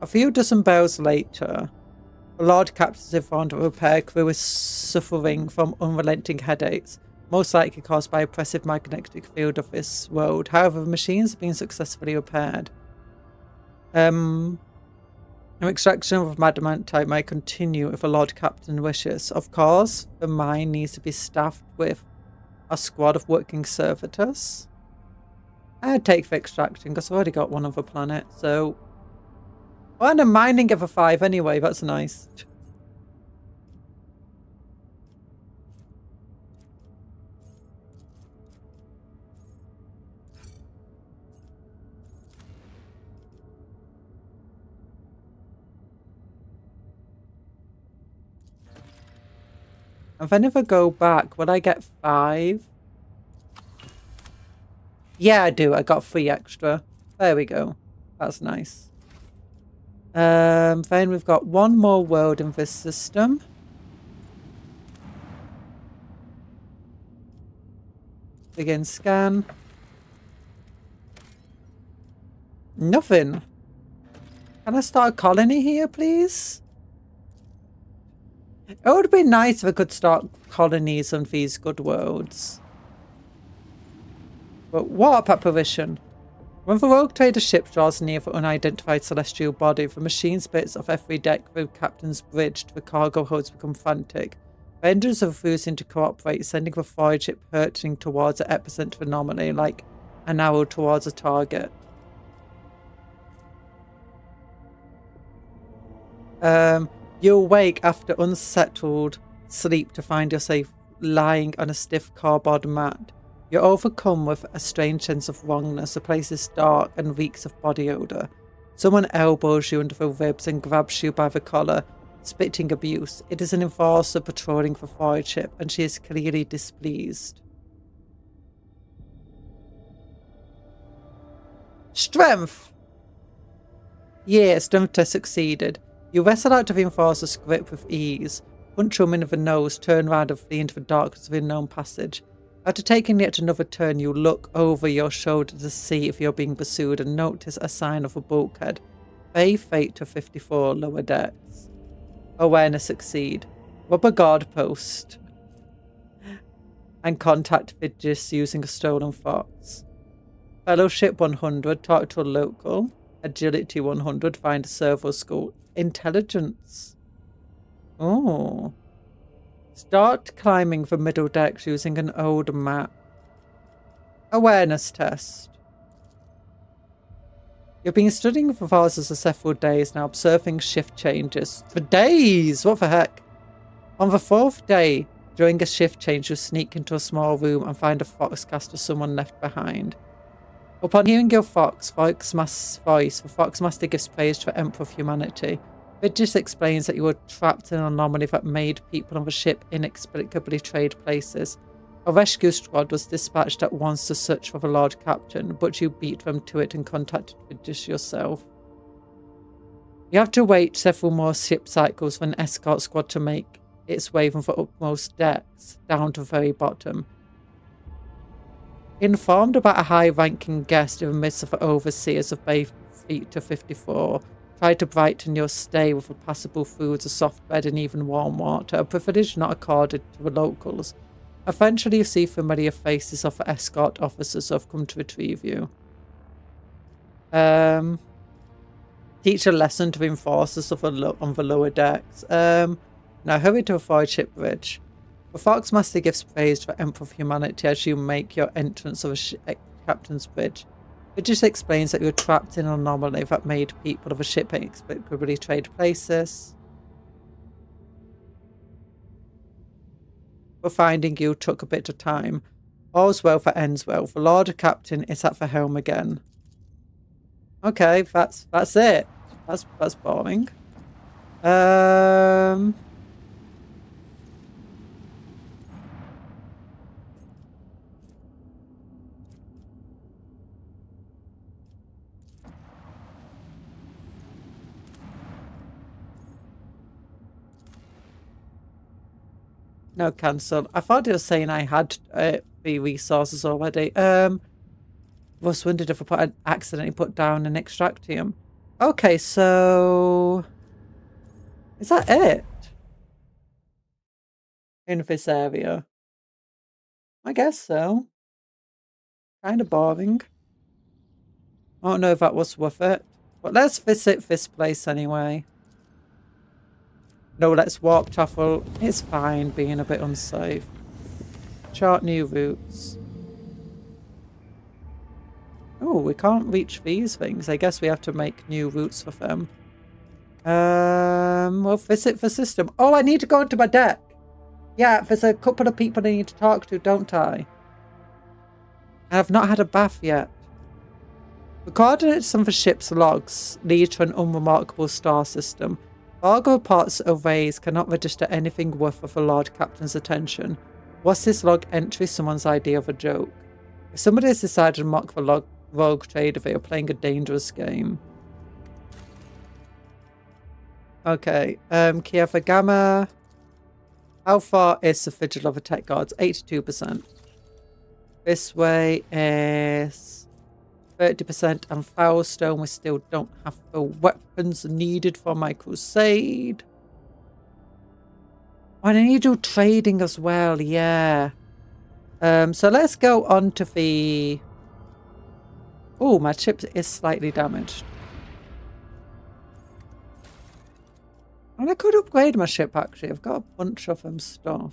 A few dozen barrels later, the Lord Captain's informed that the repair crew is suffering from unrelenting headaches, most likely caused by oppressive magnetic field of this world. However, the machines have been successfully repaired. An extraction of adamant type may continue if the Lord Captain wishes. Of course, the mine needs to be staffed with a squad of working servitors. I'd take for extracting because I've already got one on the planet, so... Oh, and I'm mining of a 5 anyway, that's nice. If I never go back, would I get 5? Yeah, I do. I got 3 extra. There we go. That's nice. Then we've got one more world in this system. Begin scan. Nothing. Can I start a colony here, please? It would be nice if I could start colonies on these good worlds. But what apparition? When the rogue trader ship draws near the unidentified celestial body, the machine spits off every deck through the captain's bridge to the cargo holds become frantic. The engines are refusing to cooperate, sending the void ship hurtling towards the epicenter of anomaly like an arrow towards a target. You awake after unsettled sleep to find yourself lying on a stiff cardboard mat. You're overcome with a strange sense of wrongness. The place is dark and reeks of body odour. Someone elbows you under the ribs and grabs you by the collar, spitting abuse. It is an enforcer patrolling the void ship, and she is clearly displeased. Strength! Yeah, strength test succeeded. You wrestle out of the enforcer's grip with ease, punch him in the nose, turn round and flee into the darkness of the unknown passage. After taking yet another turn, you look over your shoulder to see if you're being pursued and notice a sign of a bulkhead. Pay fate to 54 lower decks. Awareness succeed. Rubber guard post. And contact Vigis using a stolen fox. Fellowship 100, talk to a local. Agility 100, find a servo school. Intelligence. Oh. Start climbing the middle decks using an old map. Awareness test. You've been studying the vases for several days now, observing shift changes. For days! What the heck? On the 4th day, during a shift change, you sneak into a small room and find a foxcaster someone left behind. Upon hearing your Foxmaster's voice, the Foxmaster gives praise to the Emperor of Humanity. Vigis explains that you were trapped in an anomaly that made people on the ship inexplicably trade places. A rescue squad was dispatched at once to search for the Lord Captain, but you beat them to it and contacted Vigis yourself. You have to wait several more ship cycles for an escort squad to make its way from the upmost decks down to the very bottom. Informed about a high-ranking guest in the midst of the overseers of Bay Feet to 54, try to brighten your stay with passable foods, a soft bed and even warm water, a privilege not accorded to the locals. Eventually you see familiar faces of the escort officers who have come to retrieve you. Teach a lesson to the enforcers on the lower decks. Now hurry to the void ship bridge. The Foxmaster gives praise to the Emperor of Humanity as you make your entrance of the Captain's Bridge. It just explains that you're trapped in an anomaly that made people of a ship inexplicably trade places. But finding you took a bit of time. All's well that ends well. The Lord Captain is at the helm again. Okay, that's it. That's boring. No, cancel. I thought it was saying I had the resources already. Was wondered if I accidentally put down an extractium. Okay, so is that it in this area? I guess so. Kind of boring. I don't know if that was worth it, but let's visit this place anyway. No, let's walk Truffle. It's fine being a bit unsafe. Chart new routes. Oh, we can't reach these things. I guess we have to make new routes for them. We'll visit the system. Oh, I need to go into my deck. Yeah, there's a couple of people I need to talk to, don't I? I've not had a bath yet. The coordinates on the ship's logs lead to an unremarkable star system. Cargo reports of rays cannot register anything worth of the Lord Captain's attention. Was this log entry someone's idea of a joke? If somebody has decided to mock the rogue trader, they are playing a dangerous game. Okay, Kiev Gamma. How far is the Vigil of the Tech Guards? 82%. This way is 30%, and Foulstone, we still don't have the weapons needed for my crusade. Oh, and I need to do trading as well, yeah. So let's go on to the... Oh, my ship is slightly damaged. And I could upgrade my ship, actually. I've got a bunch of stuff.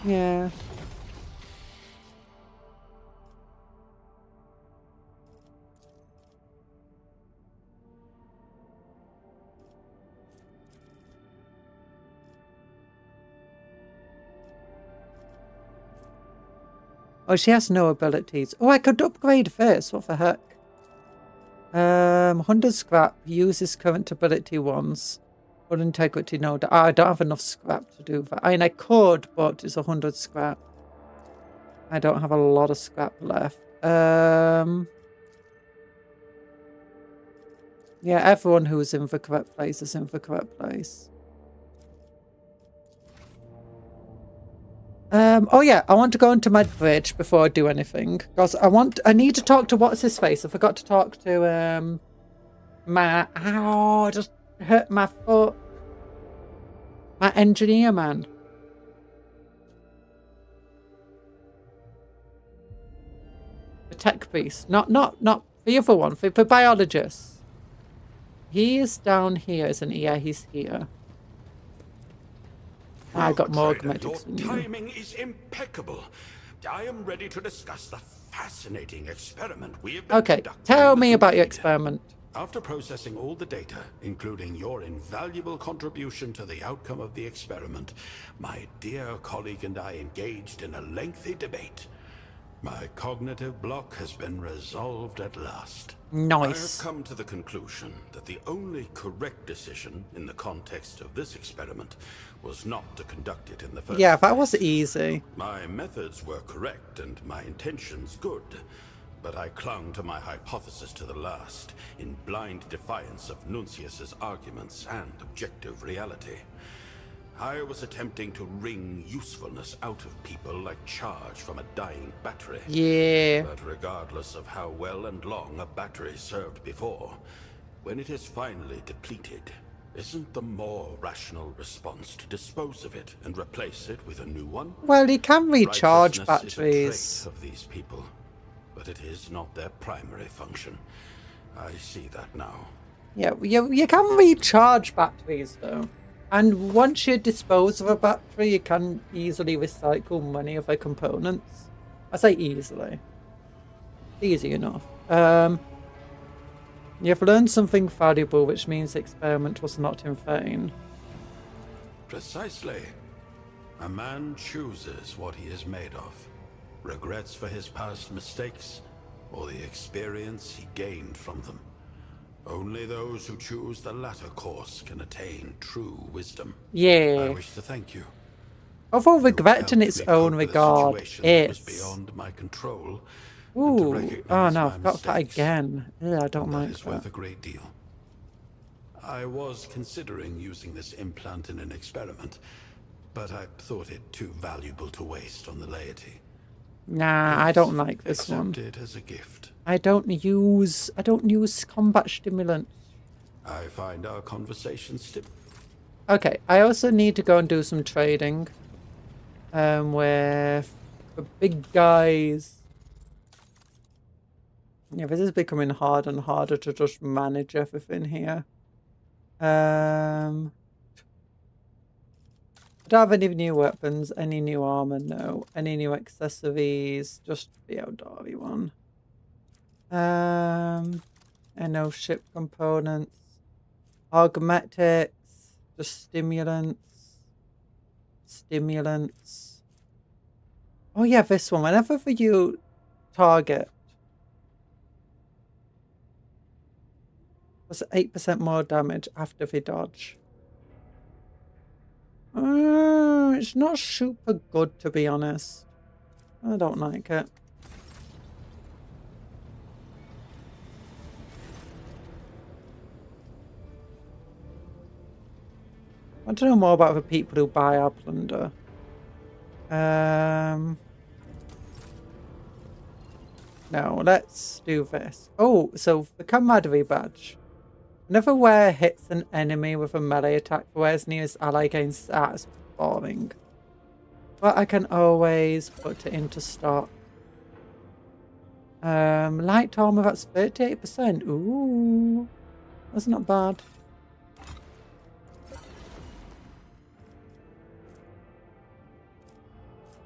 Yeah. Oh, she has no abilities. Oh, I could upgrade this. What the heck? 100 scrap. Uses current ability ones. Good integrity. No, I don't have enough scrap to do that. I mean, I could, but it's 100 scrap. I don't have a lot of scrap left. Yeah, everyone who's in the correct place is in the correct place. Oh yeah, I want to go into my bridge before I do anything. Because I need to talk to what's his face. I forgot to talk to ow, I just hurt my foot. My engineer man. The tech piece. Not the other one, the biologist. He is down here, isn't he? Yeah, he's here. I got more cosmetics than you. Your timing is impeccable. I am ready to discuss the fascinating experiment we have been conducting. Tell me about your experiment. After processing all the data, including your invaluable contribution to the outcome of the experiment, my dear colleague and I engaged in a lengthy debate. My cognitive block has been resolved at last. Nice. I have come to the conclusion that the only correct decision in the context of this experiment was not to conduct it in the first Yeah, that place. was easy. My methods were correct and my intentions good, but I clung to my hypothesis to the last, in blind defiance of Nuncius's arguments and objective reality. I was attempting to wring usefulness out of people like charge from a dying battery. Yeah. But regardless of how well and long a battery served before, when it is finally depleted, isn't the more rational response to dispose of it and replace it with a new one? Well, you can recharge Righteousness batteries. is a trait of these people, but it is not their primary function. I see that now. Yeah, you can recharge batteries though. And once you dispose of a battery, you can easily recycle many of the components. I say easily. Easy enough. You've learned something valuable, which means the experiment was not in vain. Precisely. A man chooses what he is made of. Regrets for his past mistakes, or the experience he gained from them. Only those who choose the latter course can attain true wisdom. Yeah. I wish to thank you. Although regret in its own regard is... beyond my control. Ooh, oh no, I've got that again. Yeah, I don't like That is that. worth a great deal. I was considering using this implant in an experiment, but I thought it too valuable to waste on the laity. Nah, I don't like this one. Accept it as a gift. I don't use combat stimulants. I find our conversation Okay, I also need to go and do some trading. With the big guys. Yeah, this is becoming harder and harder to just manage everything here. I don't have any new weapons, any new armor, no. Any new accessories, just the Eldari one. And no ship components. Augmetics, just stimulants. Oh yeah, this one. Whenever you target, was 8% more damage after the dodge. It's not super good, to be honest. I don't like it. I want to know more about the people who buy our plunder. No, let's do this. Oh, so the camaraderie badge. Whenever wear hits an enemy with a melee attack, the wearer's nearest ally gains stats. Boring. But I can always put it into stock. Light armor, that's 38%. Ooh, that's not bad.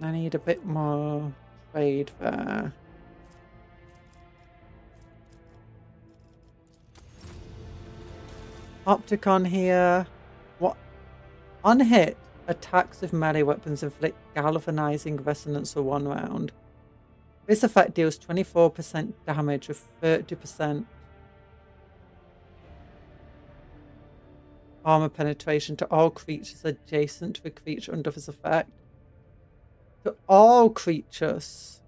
I need a bit more trade there. Opticon here. What? On hit, attacks with melee weapons inflict galvanizing resonance for 1 round. This effect deals 24% damage with 30% armor penetration to all creatures adjacent to the creature under this effect. To all creatures.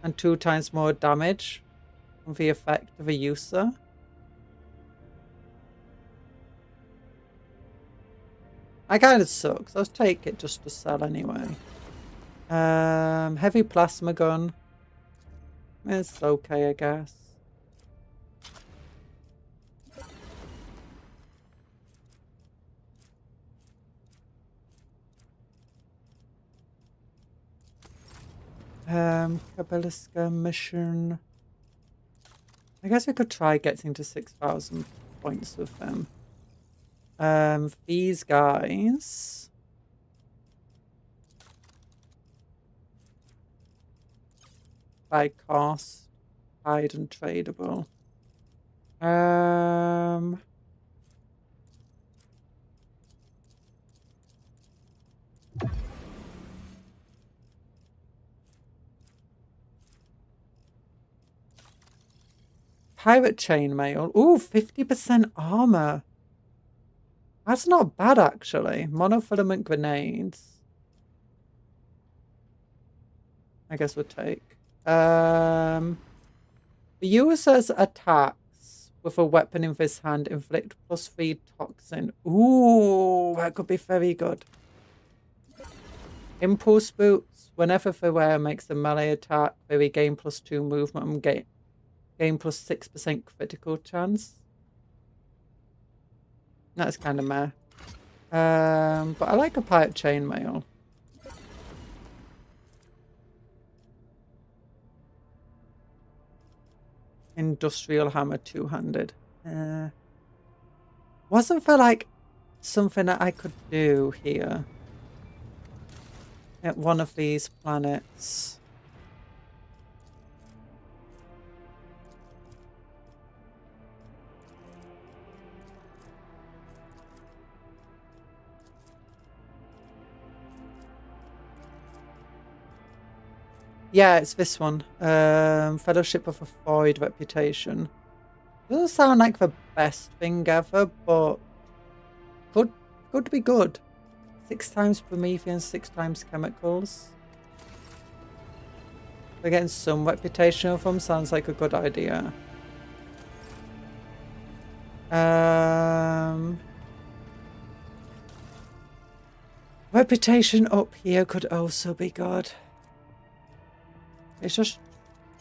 And 2 times more damage from the effect of a user. I kind of sucks. I'll take it just to sell anyway. Heavy plasma gun. It's okay, I guess. Kabaliska mission. I guess we could try getting to 6,000 points with them. These guys. By cost, hide and tradable. Pirate chainmail. Ooh, 50% armor. That's not bad, actually. Monofilament grenades. I guess we'll take. The user's attacks with a weapon in this hand inflict +3 toxin. Ooh, that could be very good. Impulse boots. Whenever the wearer makes a melee attack, they regain +2 movement and gain +6% critical chance. That's kind of meh. But I like a pirate chainmail. Industrial hammer 2-handed. Wasn't there like something that I could do here at one of these planets? Yeah, it's this one. Fellowship of a Void reputation. Doesn't sound like the best thing ever, but could be good. 6 times Promethean, 6 times chemicals. We're getting some reputation from them. Sounds like a good idea. Reputation up here could also be good. It's just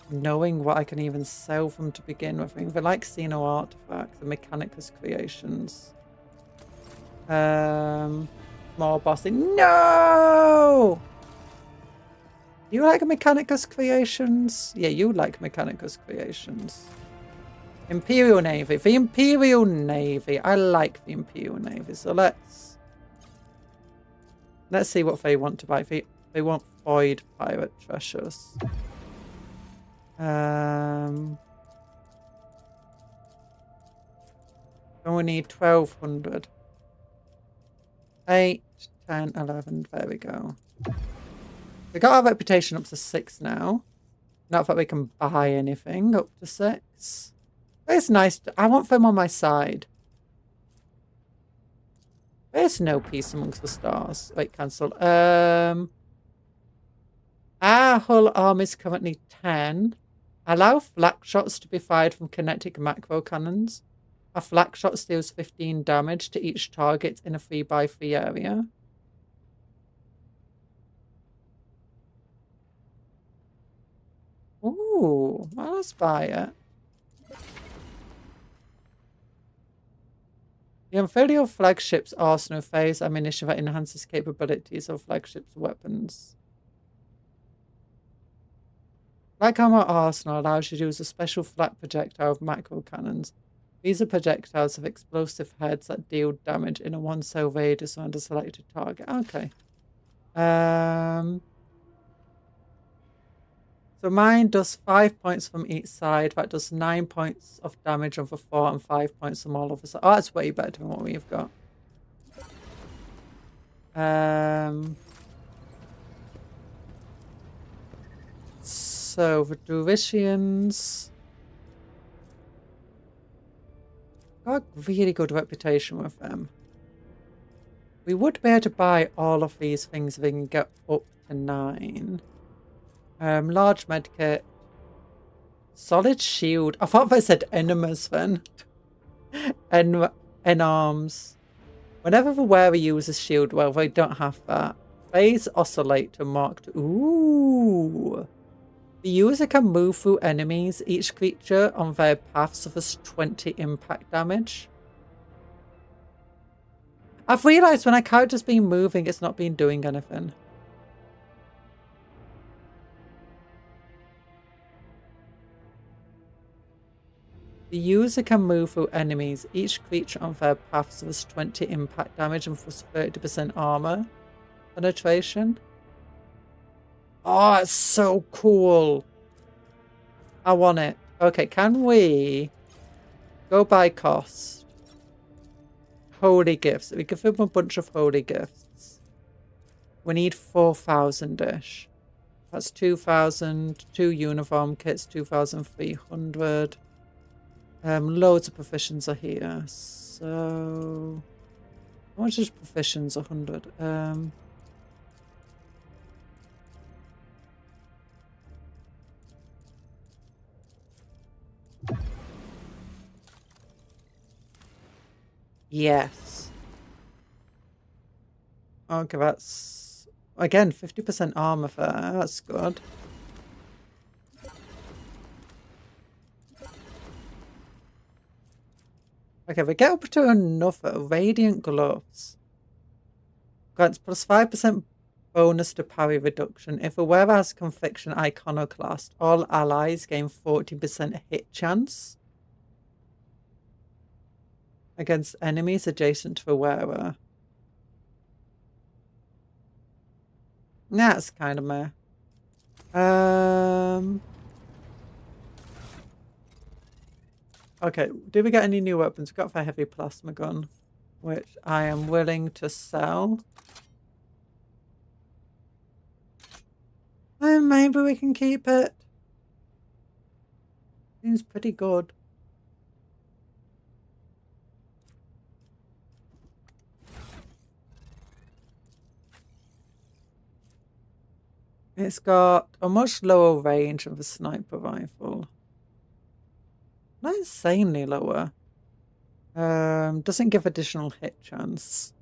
knowing what I can even sell them to begin with. I mean, they like Xeno artifacts and Mechanicus creations. SmolBossin. No! You like Mechanicus creations? Yeah, you like Mechanicus creations. Imperial Navy. The Imperial Navy. I like the Imperial Navy. So let's see what they want to buy. They want Void Pirate Treasures. And we need 1,200. 8, 10, 11. There we go. We got our reputation up to 6 now. Not that we can buy anything up to 6. But it's nice. I want them on my side. There's no peace amongst the stars. Wait, cancel. Our hull arm is currently 10. Allow flak shots to be fired from kinetic macro cannons. A flak shot deals 15 damage to each target in a 3x3 area. Ooh, well, let's buy it. The Imperial flagship's arsenal phase ammunition that enhances capabilities of flagship's weapons. Flak armor arsenal allows you to use a special flak projectile of macro cannons. These are projectiles with explosive heads that deal damage in a 1-cell radius around a selected target. Okay. So mine does 5 points from each side. That does 9 points of damage on the 4 and 5 points from all of us. Oh, that's way better than what we've got. So the Duricians got a really good reputation with them. We would be able to buy all of these things if we can get up to 9. Large medkit. Solid shield. I thought they said enemas then. En arms. Whenever the wearer uses shield, well, they don't have that. Phase oscillator marked. Ooh. The user can move through enemies. Each creature on their path suffers 20 impact damage. I've realised when a character's been moving, it's not been doing anything. The user can move through enemies. Each creature on their path suffers 20 impact damage and plus 30% armor penetration. Oh, it's so cool. I want it. Okay, can we go by cost? Holy gifts. We give them a bunch of holy gifts. We need 4,000-ish. That's 2,000. 2 uniform kits, 2,300. Loads of proficients are here. So how much is proficients? 100. Yes. Okay, that's again 50% armor there. That's good. Okay, we get up to another radiant gloves. Grants plus 5% bonus to parry reduction. If a wearer has conviction iconoclast, all allies gain 40% hit chance against enemies adjacent to the wearer. That's kind of meh. Okay, did we get any new weapons? We got the heavy plasma gun, which I am willing to sell. And maybe we can keep it. Seems pretty good. It's got a much lower range of a sniper rifle. Not insanely lower. Doesn't give additional hit chance.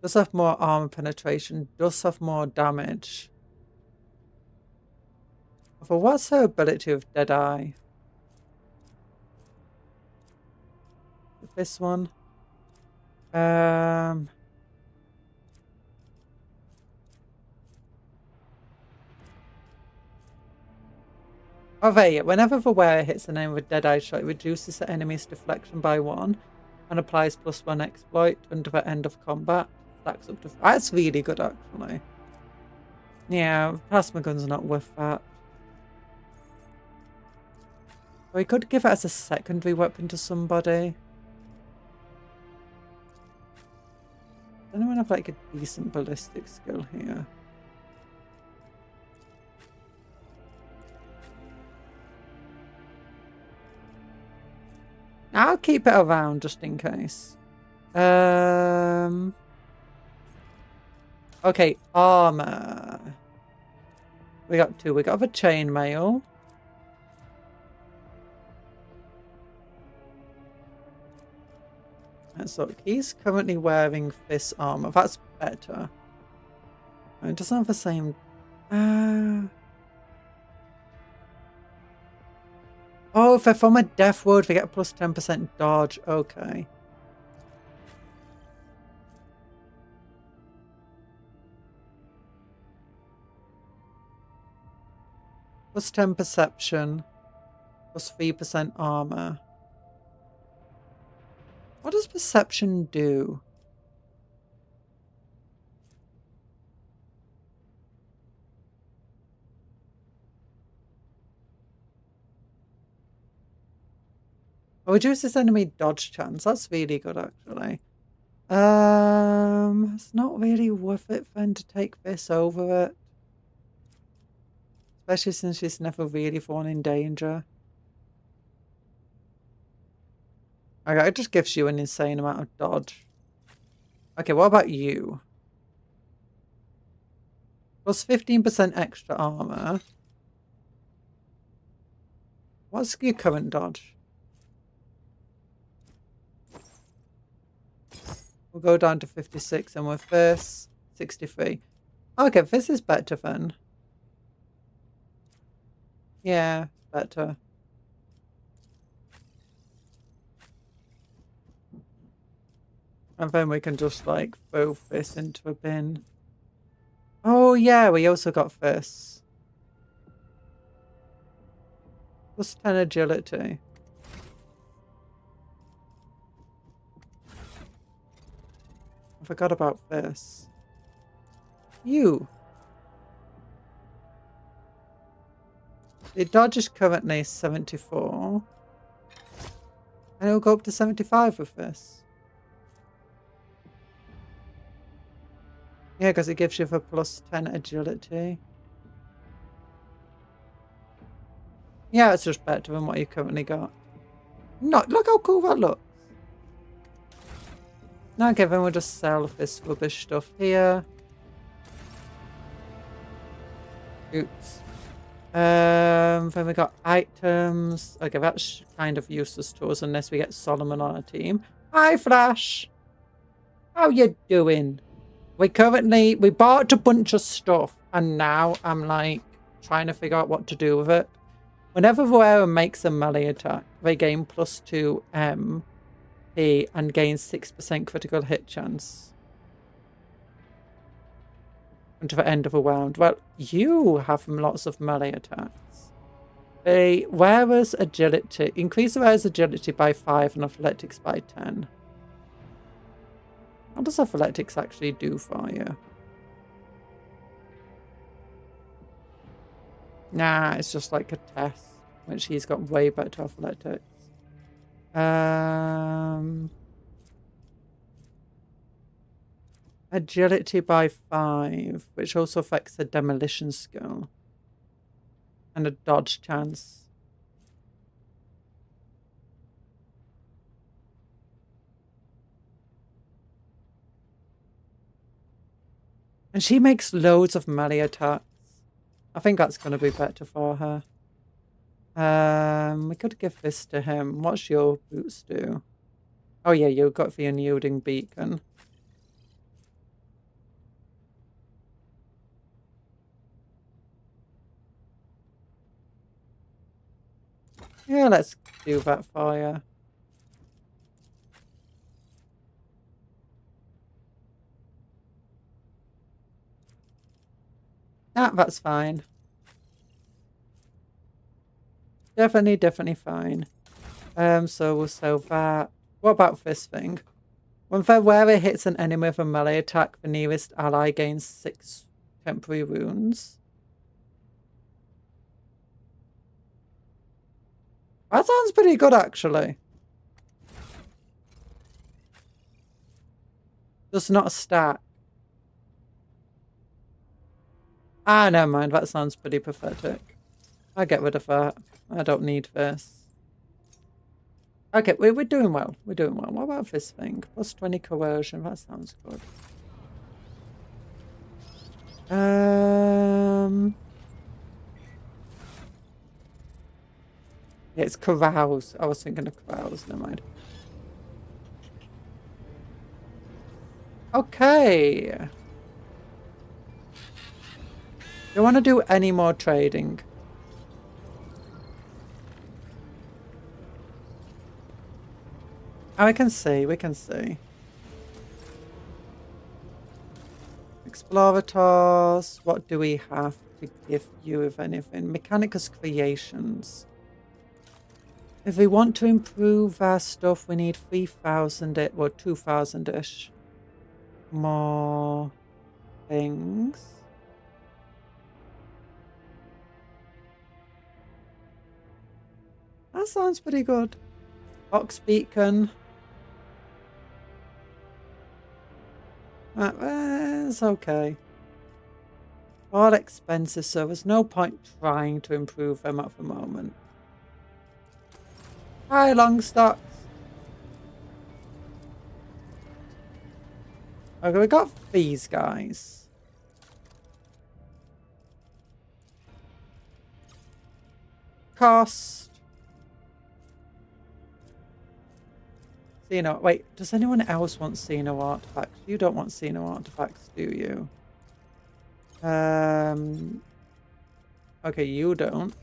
Does have more armor penetration. Does have more damage. But what's her ability of Deadeye? This one. Oh, there you go. Whenever the wearer hits the name of a Deadeye shot, it reduces the enemy's deflection by 1 and applies +1 exploit until the end of combat. Stacks up to... That's really good, actually. Yeah, plasma guns are not worth that. We could give it as a secondary weapon to somebody. Does anyone have like a decent ballistic skill here? I'll keep it around just in case. Okay, armor. We got 2. We got the chainmail. Let's look. He's currently wearing this armor. That's better. It doesn't have the same... Oh, if they're from a death world, they get plus 10% dodge. Okay. Plus 10 perception. Plus 3% armor. What does perception do? Oh, reduces enemy dodge chance. That's really good, actually. It's not really worth it for him to take this over it. Especially since she's never really fallen in danger. Okay, it just gives you an insane amount of dodge. Okay, what about you? Plus 15% extra armor. What's your current dodge? We'll go down to 56 and with this, 63. Okay, this is better then. Yeah, better. And then we can just like throw this into a bin. Oh yeah, we also got this. Plus 10 agility. I forgot about this. You. The dodge is currently 74. And it'll go up to 75 with this. Yeah, because it gives you the plus 10 agility. Yeah, it's just better than what you currently got. No, look how cool that looks. Okay, then we'll just sell this rubbish stuff here. Oops. Then we got items. Okay, that's kind of useless to us unless we get Solomon on our team. Hi, Flash. How you doing? We bought a bunch of stuff and now I'm like trying to figure out what to do with it. Whenever the wearer makes a melee attack, they gain plus 2 MP and gain 6% critical hit chance until the end of a round. Well, you have lots of melee attacks. The wearer's agility. Increase the wearer's agility by 5 and athletics by 10. What does athletics actually do for you? Nah, it's just like a test, which he's got way better athletics. Agility by 5, which also affects the demolition skill. And a dodge chance. And she makes loads of melee attacks. I think that's going to be better for her. We could give this to him. What's your boots do? Oh yeah, you got the unyielding beacon. Yeah, let's do that for you. Ah, that's fine. Definitely fine. So we'll sell that. What about this thing? When their wearer hits an enemy with a melee attack, the nearest ally gains 6 temporary wounds. That sounds pretty good, actually. Just not a stat. Ah, never mind. That sounds pretty pathetic. I'll get rid of that. I don't need this. Okay, we're doing well. We're doing well. What about this thing? Plus 20 coercion. That sounds good. Yeah, it's carouse. I was thinking of carouse. Never mind. Okay. Do you want to do any more trading? Oh, we can see. Explorators. What do we have to give you, if anything? Mechanicus Creations. If we want to improve our stuff, we need 3,000, well, 2,000-ish more things. That sounds pretty good. Box beacon. It's okay. All expensive, so there's no point trying to improve them at the moment. Hi, Longstocks. Okay, we got these guys. Cost. Xeno. Wait, does anyone else want Xeno artifacts? You don't want Xeno artifacts, do you? Okay, you don't.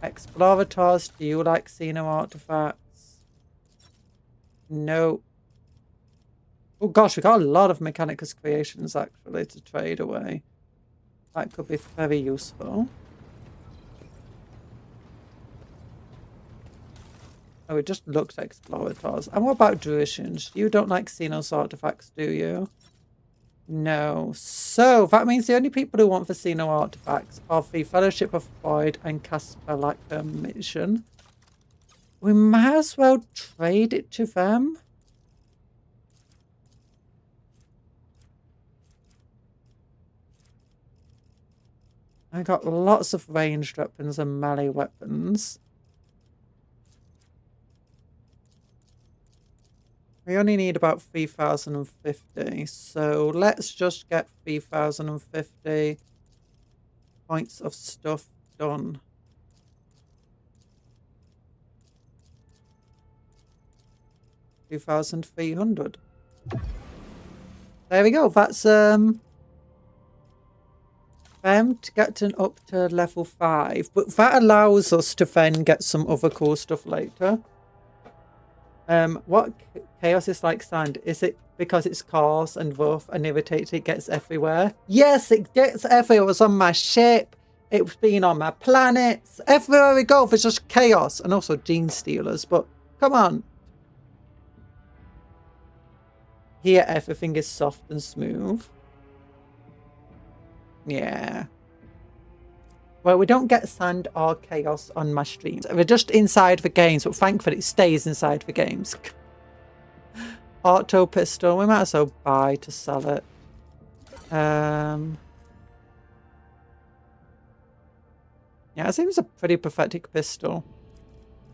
Explorators, do you like Xeno artifacts? No. Oh gosh, we got a lot of Mechanicus Creations actually to trade away. That could be very useful. Oh, we just looked at Explorators. And what about Druisians? You don't like Xenos artifacts, do you? No. So, that means the only people who want the Xeno artifacts are the Fellowship of Void and Casper Mission. We might as well trade it to them. I got lots of ranged weapons and melee weapons. We only need about 3,050, so let's just get 3,050 points of stuff done. $2,300. There we go. That's them to get up to level 5, but that allows us to then get some other cool stuff later. What chaos is like sand? Is it because it's coarse and rough and irritates? It gets everywhere. Yes, it gets everywhere. It was on my ship. It's been on my planets. Everywhere we go, there's just chaos, and also gene stealers. But come on, here everything is soft and smooth. Yeah. Well, we don't get sand or chaos on my streams. We're just inside the games, but thankfully it stays inside the games. Auto pistol. We might as well buy to sell it. Yeah, it seems a pretty pathetic pistol.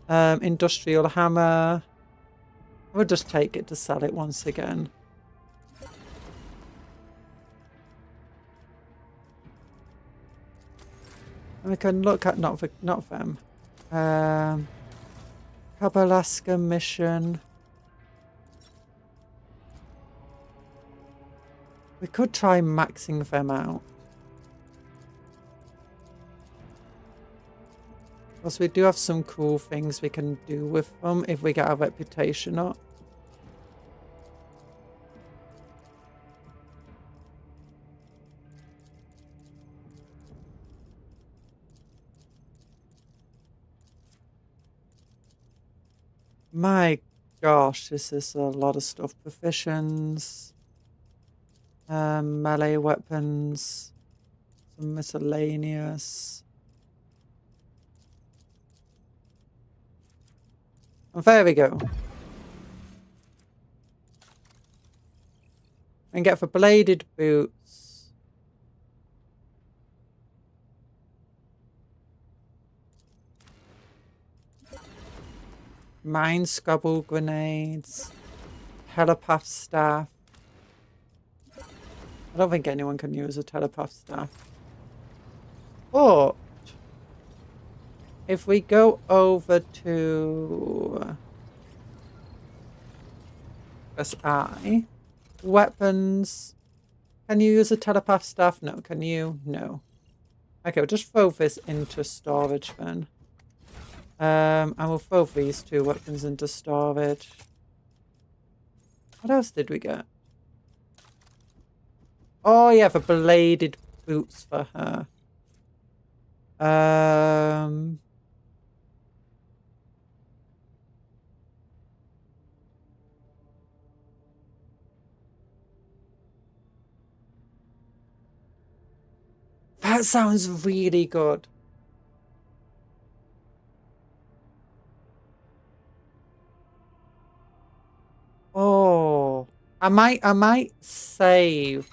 Industrial hammer. We'll just take it to sell it once again. We can look at not them. Kabalaska mission. We could try maxing them out. Plus we do have some cool things we can do with them if we get our reputation up. My gosh, this is a lot of stuff. Professions, melee weapons, some miscellaneous. And there we go. And get for bladed boots. Mind scrabble grenades. Telepath staff. I don't think anyone can use a telepath staff. But if we go over to press I, weapons. Can you use a telepath staff? No. Can you? No. Okay, we'll just throw this into storage then. And we'll throw these two weapons into storage. What else did we get? Oh yeah, the bladed boots for her. That sounds really good. Oh, I might save.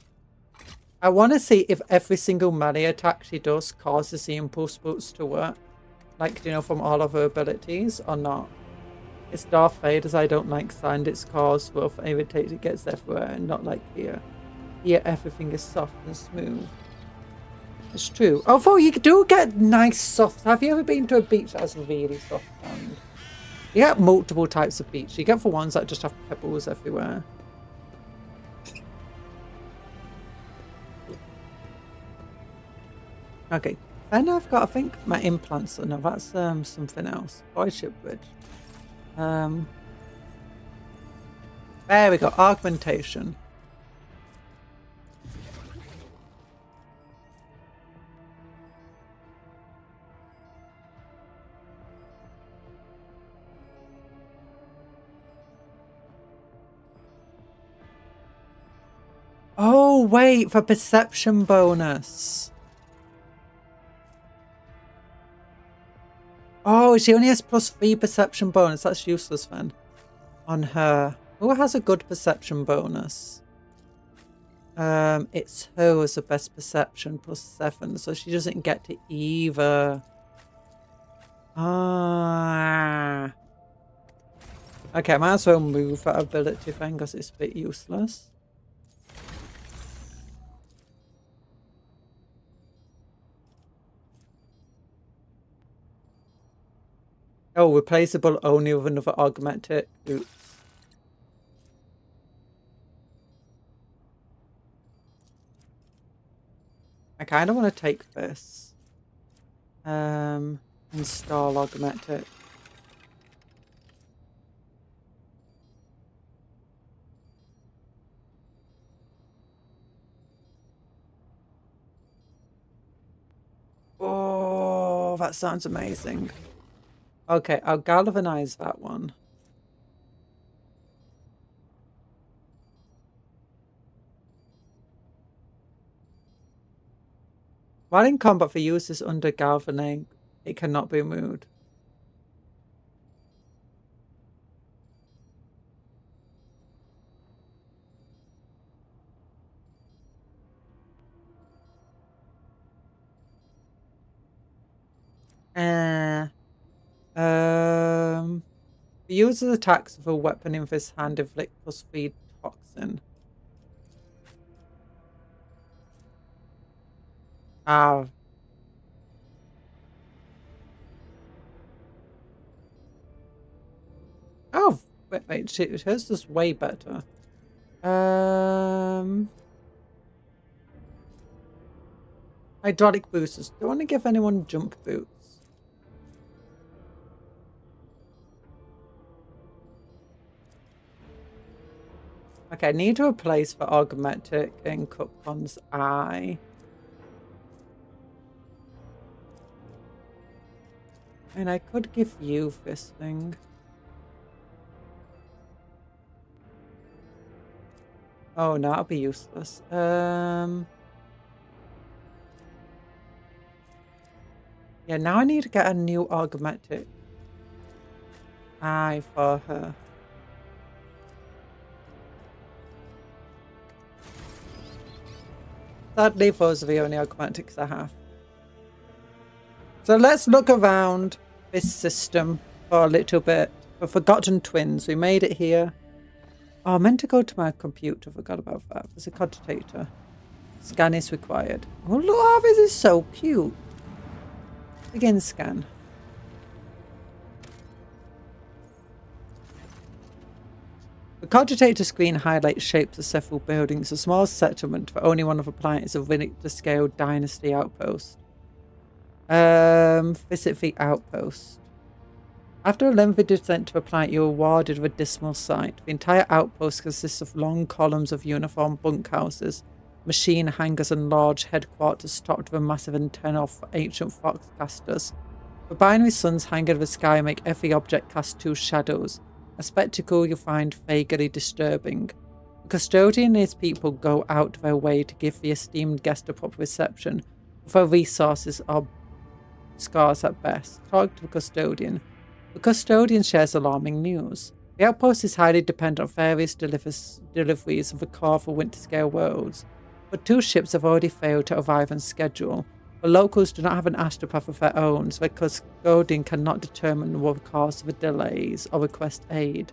I want to see if every single melee attack she does causes the impulse boots to work. Like, you know, from all of her abilities or not. It's Darth Vader's I don't like sand, it's cause both irritates, it gets everywhere, and not like here. Here everything is soft and smooth. It's true. Although you do get nice soft. Have you ever been to a beach that has really soft sand? You get multiple types of beach. You get the ones that just have pebbles everywhere. Okay. Then I've got, I think, my implants. No, that's something else. Boyship Bridge. There we go. Augmentation. Oh, wait, for perception bonus. Oh, she only has +3 perception bonus. That's useless then. On her. Who has a good perception bonus? It's her as the best perception, +7. So she doesn't get to either. Ah. Okay, I might as well move that ability thing because it's a bit useless. Oh, replaceable only with another augmented. Oops. I kind of want to take this. Install augmented. Oh, that sounds amazing. Okay, I'll galvanize that one. While in combat, for users under galvanizing, it cannot be moved. The user attacks with a weapon in this hand inflict +3 toxin. Ah. Oh, wait, hers does way better. Hydraulic boosters. Do I want to give anyone jump boots? Okay, I need to replace for Augmetic in Cupcon's eye. And I could give you this thing. Oh, no, that'll be useless. Yeah, now I need to get a new Augmetic eye for her. Sadly, those are the only Augmetics I have. So let's look around this system for a little bit. For Forgotten Twins, we made it here. Oh, I meant to go to my computer. Forgot about that. There's a cogitator. Scan is required. Oh, look, oh, this is so cute. Begin scan. The cogitator screen highlights shapes of several buildings. A small settlement, but only one of the planet is a Victor-scale dynasty outpost. Visit the outpost. After a lengthy descent to the planet, you are awarded with a dismal sight. The entire outpost consists of long columns of uniform bunkhouses, machine hangars, and large headquarters topped with a massive antenna of ancient foxcasters. The binary suns hanging in the sky make every object cast two shadows, a spectacle you find vaguely disturbing. The custodian and his people go out of their way to give the esteemed guest a proper reception, but their resources are scarce at best. Talk to the custodian. The custodian shares alarming news. The outpost is highly dependent on various deliveries of the core for winter-scale worlds, but 2 ships have already failed to arrive on schedule. The locals do not have an astropath of their own, so the custodian cannot determine the cause of the delays or request aid.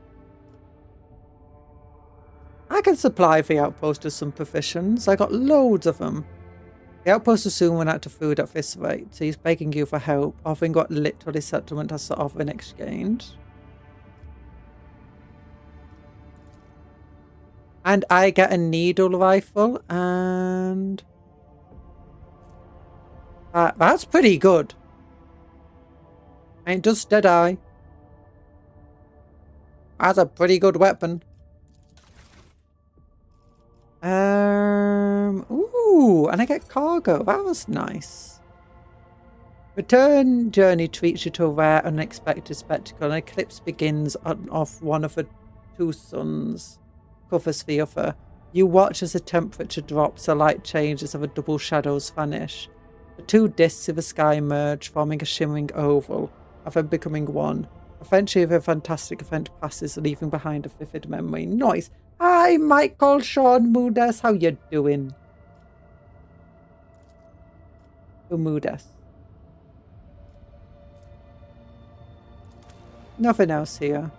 I can supply the outpost with some provisions. I got loads of them. The outpost will soon run out of food at this rate, so he's begging you for help, offering what literally settlement has to offer in exchange. And I get a needle rifle, and that's pretty good. And it does Deadeye. That's a pretty good weapon. Ooh, and I get cargo. That was nice. Return journey treats you to a rare, unexpected spectacle. An eclipse begins off one of the 2 suns, covers the other. You watch as the temperature drops, the light changes, and the double shadows vanish. The 2 discs of the sky merge, forming a shimmering oval, and then becoming one. Eventually, the fantastic event passes, leaving behind a vivid memory. Nice. Hi, Michael Sean Moodes. How you doing? Moodes. Nothing else here.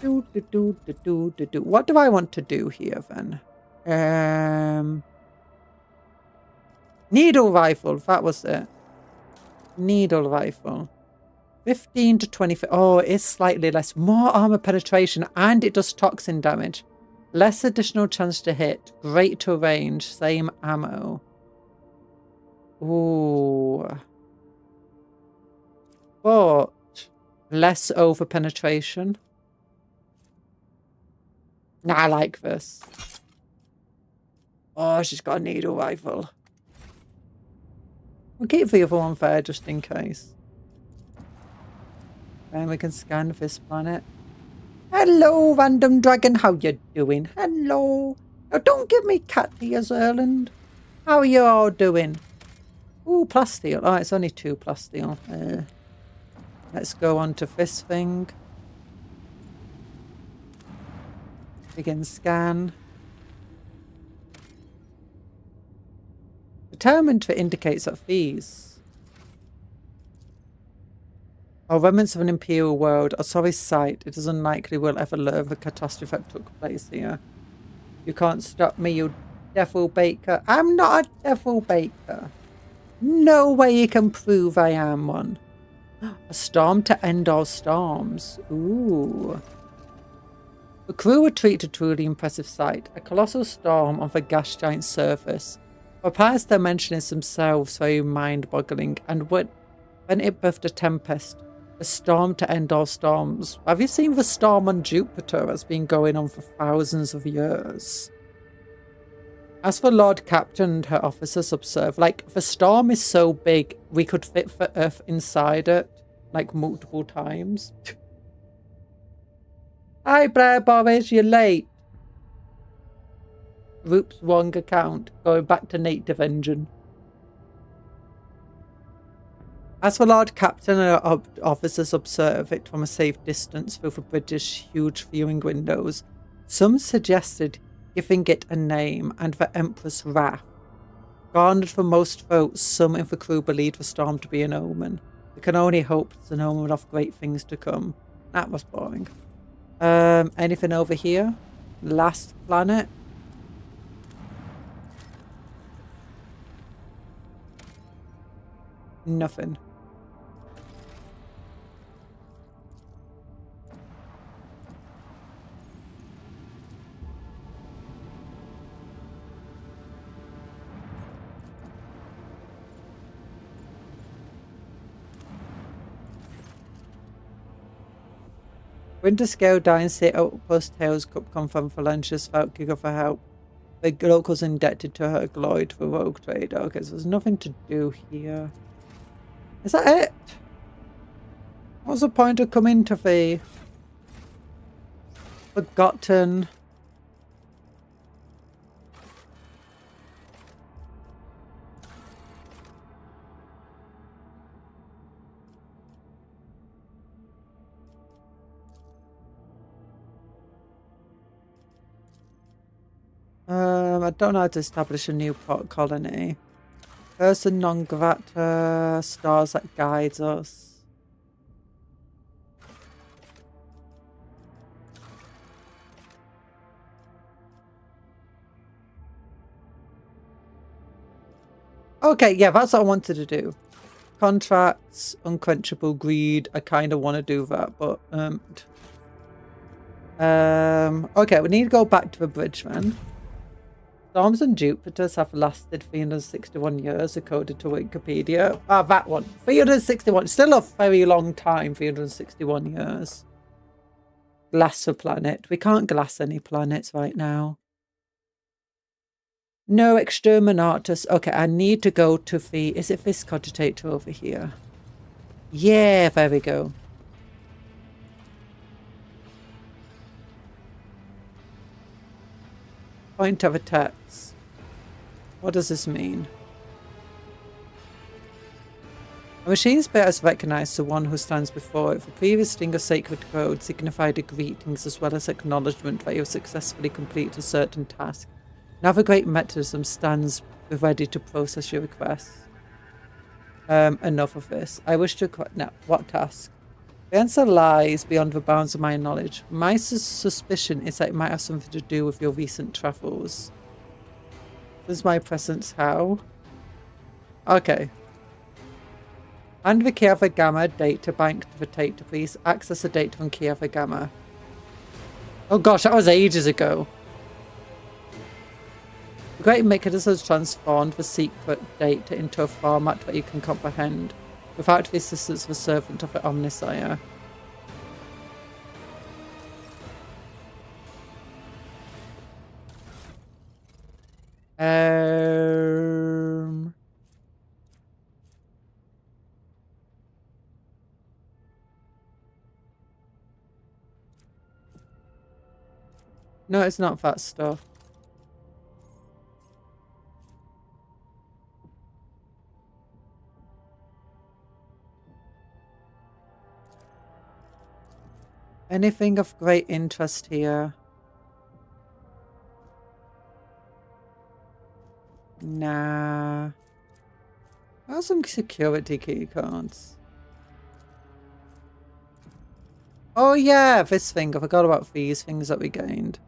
What do I want to do here then? Needle rifle. That was it. Needle rifle. 15 to 20. Oh, it is slightly less. More armor penetration, and it does toxin damage. Less additional chance to hit. Great to range. Same ammo. Ooh. But less over penetration. Nah, I like this. Oh, she's got a needle rifle. We'll keep the other one there just in case. And we can scan this planet. Hello, random dragon. How you doing? Hello. Now, don't give me cat ears, Erland. How are you all doing? Ooh, plasteel. Oh, it's only 2 plasteel. Let's go on to this thing. Begin scan. Determined that indicates that these are remnants of an imperial world. A sorry sight. It is unlikely we'll ever learn the catastrophe that took place here. You can't stop me, you devil baker. I'm not a devil baker. No way you can prove I am one. A storm to end all storms. Ooh. The crew were treated to a truly impressive sight. A colossal storm on the gas giant's surface. The past dimensions themselves very mind-boggling, and when it birthed a tempest, a storm to end all storms. Have you seen the storm on Jupiter that's been going on for thousands of years? As for Lord Captain and her officers observe, like, the storm is so big, we could fit the Earth inside it, like, multiple times. Hi, Blair Boris, you're late. Roop's wrong account, going back to native engine. As for Lord Captain and her officers observe it from a safe distance through the British huge viewing windows, some suggested giving it a name, and the Empress Wrath. Garnered for most votes, some in the crew believed the storm to be an omen. We can only hope it's an omen of great things to come. That was boring. Anything over here? Last planet? Nothing. Winter Scale Dying State Outpost Tales Cup confirmed Valencia's felt Giga for help. The locals indebted to her glory to the rogue trader. Okay, so there's nothing to do here. Is that it? What's the point of coming to the forgotten I don't know how to establish a new colony. Person non grata, stars that guides us. Okay, yeah, that's what I wanted to do. Contracts, unquenchable greed. I kind of want to do that, but okay, we need to go back to the bridge then. Storms on Jupiters have lasted 361 years, according to Wikipedia. Ah, that one. 361. Still a very long time, 361 years. Glass a planet. We can't glass any planets right now. No exterminatus. Okay, I need to go to the... Is it this cogitator over here? Yeah, there we go. Point of attacks. What does this mean? A machine spirit is recognized the one who stands before it. The previous string of sacred code signified a greetings as well as acknowledgement that you have successfully completed a certain task. Now the great mechanism stands ready to process your request. Enough of this. I wish to... No, what task? The answer lies beyond the bounds of my knowledge. My suspicion is that it might have something to do with your recent travels. This is my presence. How? Okay. And the Kiava Gamma data bank to the data, please. Access the data from Kiava Gamma. Oh gosh, that was ages ago. The great mechanism has transformed the secret data into a format that you can comprehend, without the assistance of a servant of the Omnisire. No, it's not that stuff. Anything of great interest here? Nah. What are some security key cards? Oh yeah, this thing. I forgot about these things that we gained.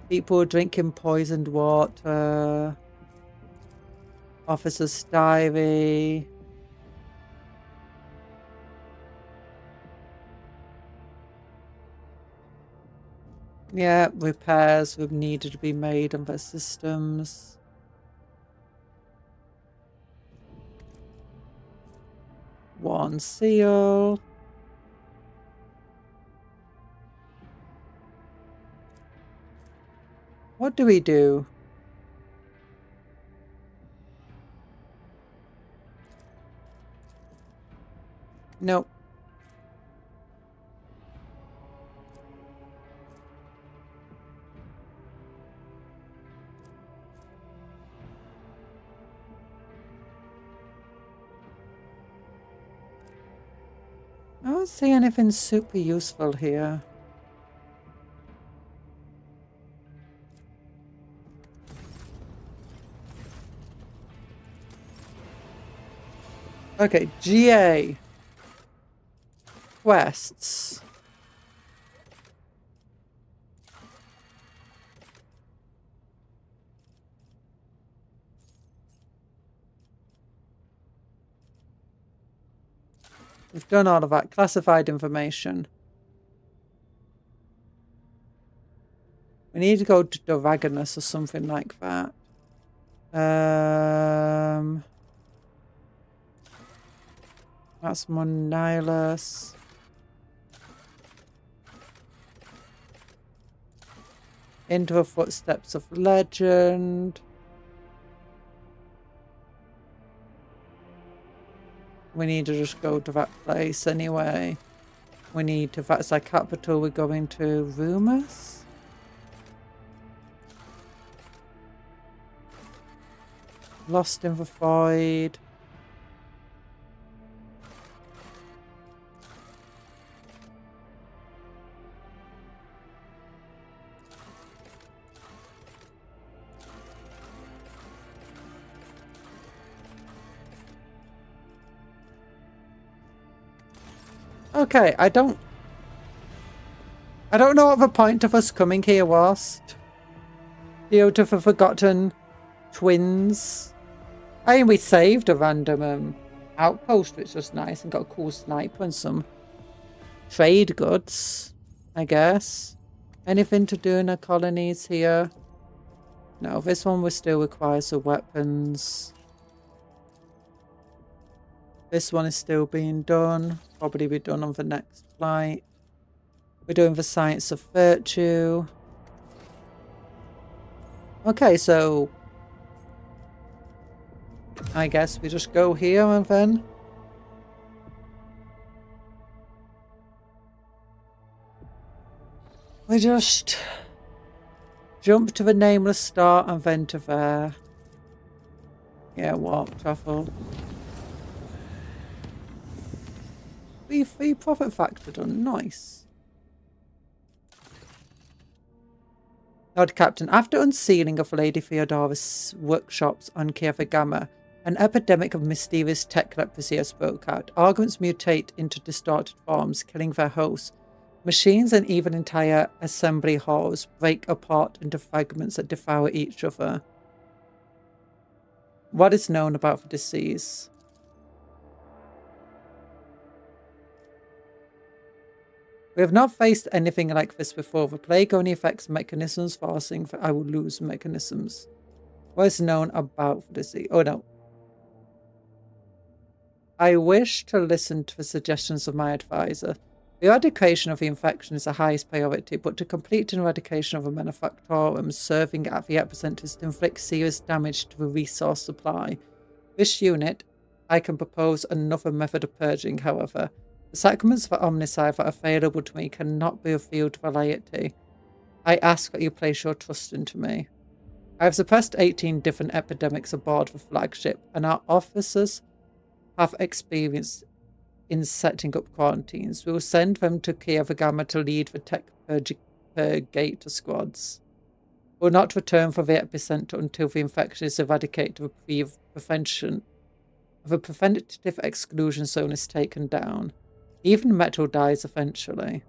People drinking poisoned water. Officer's diary. Yeah, repairs would needed to be made on their systems. One seal. What do we do? Nope. I don't see anything super useful here. Okay, GA. Quests. We've done all of that. Classified information. We need to go to Doragonus or something like that. That's Monilus. Into the Footsteps of Legend. We need to just go to that place anyway. We need to, that's our capital, we're going to Rumus. Lost in the Void. Okay, I don't know what the point of us coming here was. You know, to the Forgotten Twins. I mean, we saved a random outpost, which was nice, and got a cool sniper and some trade goods, I guess. Anything to do in our colonies here? No, this one will still require some weapons. This one is still being done. Probably be done on the next flight. We're doing the Science of Virtue. Okay, so I guess we just go here and then we just jump to the Nameless Star and then to there. Yeah, warp travel. Free profit factor done. Nice. Lord Captain, after unsealing of Lady Theodora's workshops on Kieva Gamma, an epidemic of mysterious tech leprosy has broke out. Arguments mutate into distorted forms, killing their hosts. Machines and even entire assembly halls break apart into fragments that devour each other. What is known about the disease? We have not faced anything like this before. The plague only affects mechanisms, forcing for I will lose mechanisms. What is known about the disease? Oh no. I wish to listen to the suggestions of my advisor. The eradication of the infection is the highest priority, but to complete an eradication of a manufactorum serving at the epicenter is to inflict serious damage to the resource supply. This unit, I can propose another method of purging, however. The sacraments for Omnicide that are available to me cannot be revealed to the laity. I ask that you place your trust into me. I have suppressed 18 different epidemics aboard the flagship, and our officers have experience in setting up quarantines. We will send them to Kieva Gamma to lead the tech purgator squads. We will not return for the epicenter until the infection is eradicated. The preventative exclusion zone is taken down. Even metal dies eventually.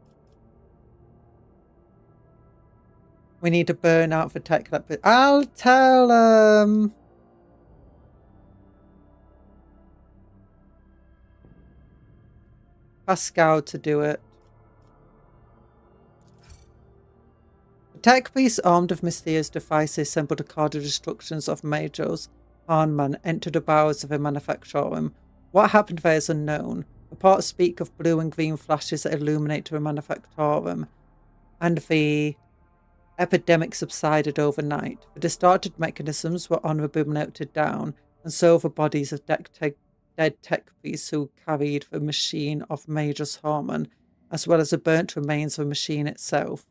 We need to burn out the tech lab. I'll tell Pascal to do it. A tech beast armed with mysterious devices assembled a card of destructions of Major's Harnman entered the bowels of a manufactorum. What happened there is unknown. Reports speak of blue and green flashes that illuminate to a manufactorum, and the epidemic subsided overnight. The distorted mechanisms were honorably melted down, and so the bodies of dead tech beasts who carried the machine of Major's Harmon, as well as the burnt remains of the machine itself.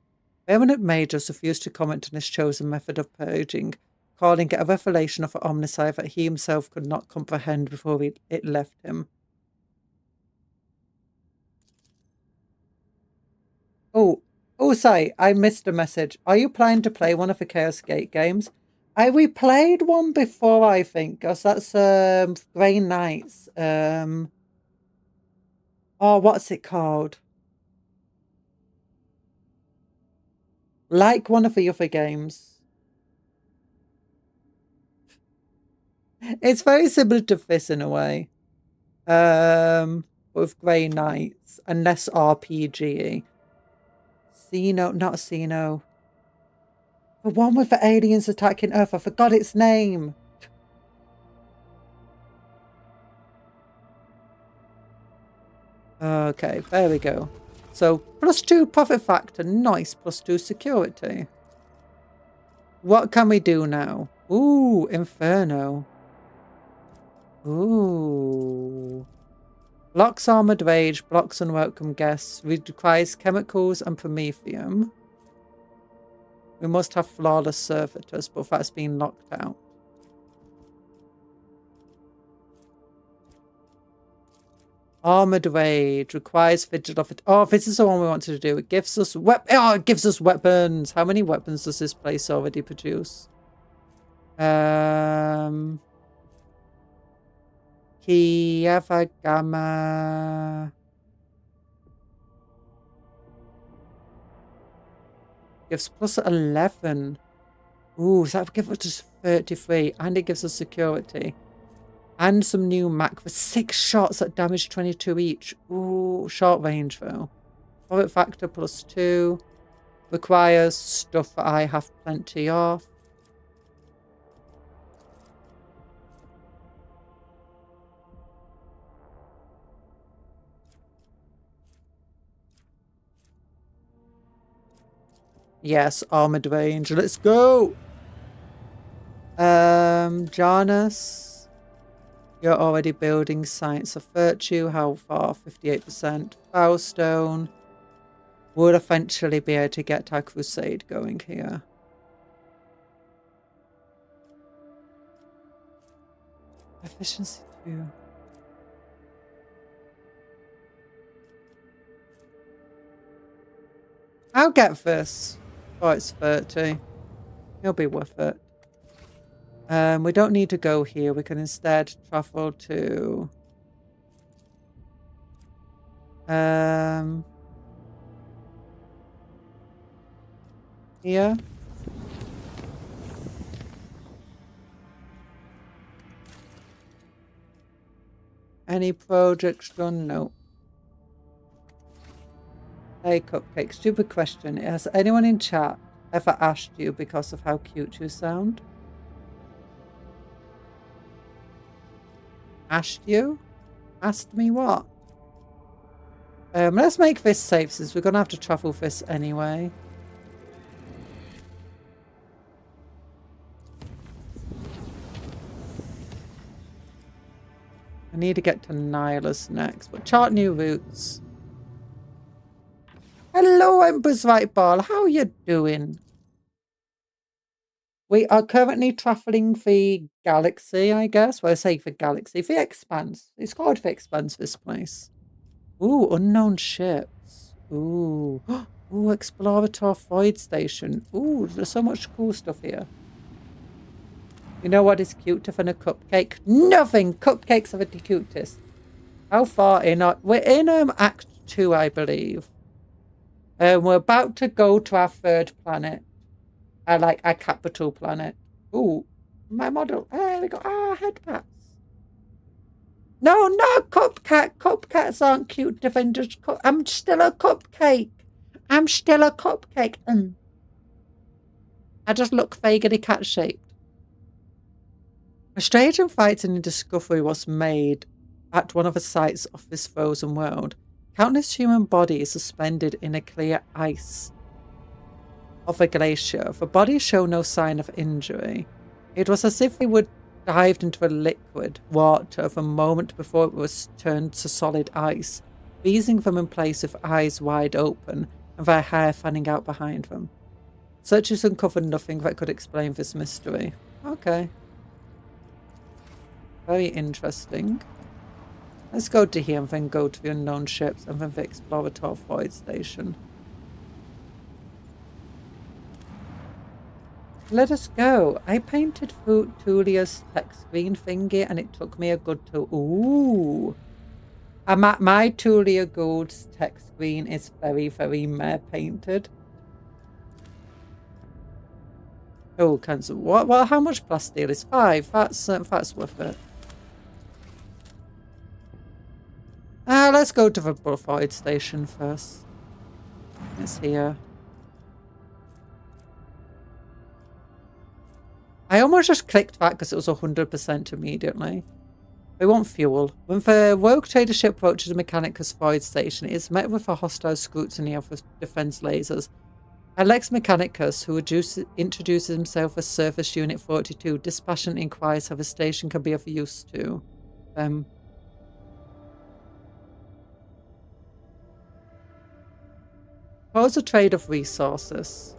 Eminent Majors refused to comment on his chosen method of purging, calling it a revelation of an omnicide that he himself could not comprehend before it left him. Oh, sorry, I missed a message. Are you planning to play one of the Chaos Gate games? We played one before, I think, because that's Grey Knights. Oh, what's it called? Like one of the other games. It's very similar to this in a way. With Grey Knights and less RPG-y. Xeno, not Xeno. The one with the aliens attacking Earth. I forgot its name. Okay, there we go. So, +2 profit factor. Nice. +2 security. What can we do now? Ooh, Inferno. Ooh. Blocks armored rage, blocks unwelcome guests, requires chemicals and promethium. We must have flawless servitors, but that's been locked out. Armored rage requires vigilance. Oh, this is the one we wanted to do. It gives us it gives us weapons. How many weapons does this place already produce? Kieva Gamma. Gives +11. Ooh, so that gives us 33. And it gives us security. And some new Mac for 6 shots that damage 22 each. Ooh, short range though. Profit factor +2. Requires stuff that I have plenty of. Yes, armored range. Let's go. Janus. You're already building Science of Virtue. How far? 58%. Foulstone. We'll eventually be able to get our crusade going here. Efficiency 2. I'll get this. Oh, it's 30. It'll be worth it. We don't need to go here. We can instead travel to... here. Any projects done? No. Hey, Cupcake. Stupid question. Has anyone in chat ever asked you because of how cute you sound? Asked you? Asked me what? Let's make this safe since we're going to have to travel this anyway. I need to get to Nihilus next, but chart new routes. Hello, Emperor's Right Ball. How are you doing? We are currently travelling the galaxy, I guess. Well, I say the galaxy. The Expanse. It's called the Expanse, this place. Ooh, unknown ships. Ooh. Ooh, Explorator Void Station. Ooh, there's so much cool stuff here. You know what is cuter than a cupcake? Nothing! Cupcakes are the cutest. How far in are... We're in Act 2, I believe. We're about to go to our 3rd planet. Like our capital planet. Ooh, my model. There we go. Ah, head pats. No, cupcake. Cupcakes aren't cute. I'm still a cupcake. I'm still a cupcake. I just look vaguely cat-shaped. A strange and frightening discovery was made at one of the sites of this frozen world. Countless human bodies suspended in a clear ice of a glacier. The bodies show no sign of injury. It was as if they were dived into a liquid water the moment before it was turned to solid ice, freezing them in place with eyes wide open and their hair fanning out behind them. Searches uncovered nothing that could explain this mystery. Okay. Very interesting. Let's go to here and then go to the unknown ships and then the exploratory void station. Let us go. I painted Tulia's text screen thingy and it took me a good two. Ooh. My Tulia Gold's text screen is very, very meh painted. Oh, cancel. What? Well, how much plasteel is 5? That's worth it. Let's go to the void station first. It's here. I almost just clicked that because it was 100% immediately. We want fuel. When the rogue trader ship approaches the Mechanicus void station, it is met with a hostile scrutiny of the defense lasers. Alex Mechanicus, who introduces himself as Surface Unit 42, dispassionately inquires how the station can be of use to them. Propose a trade of resources.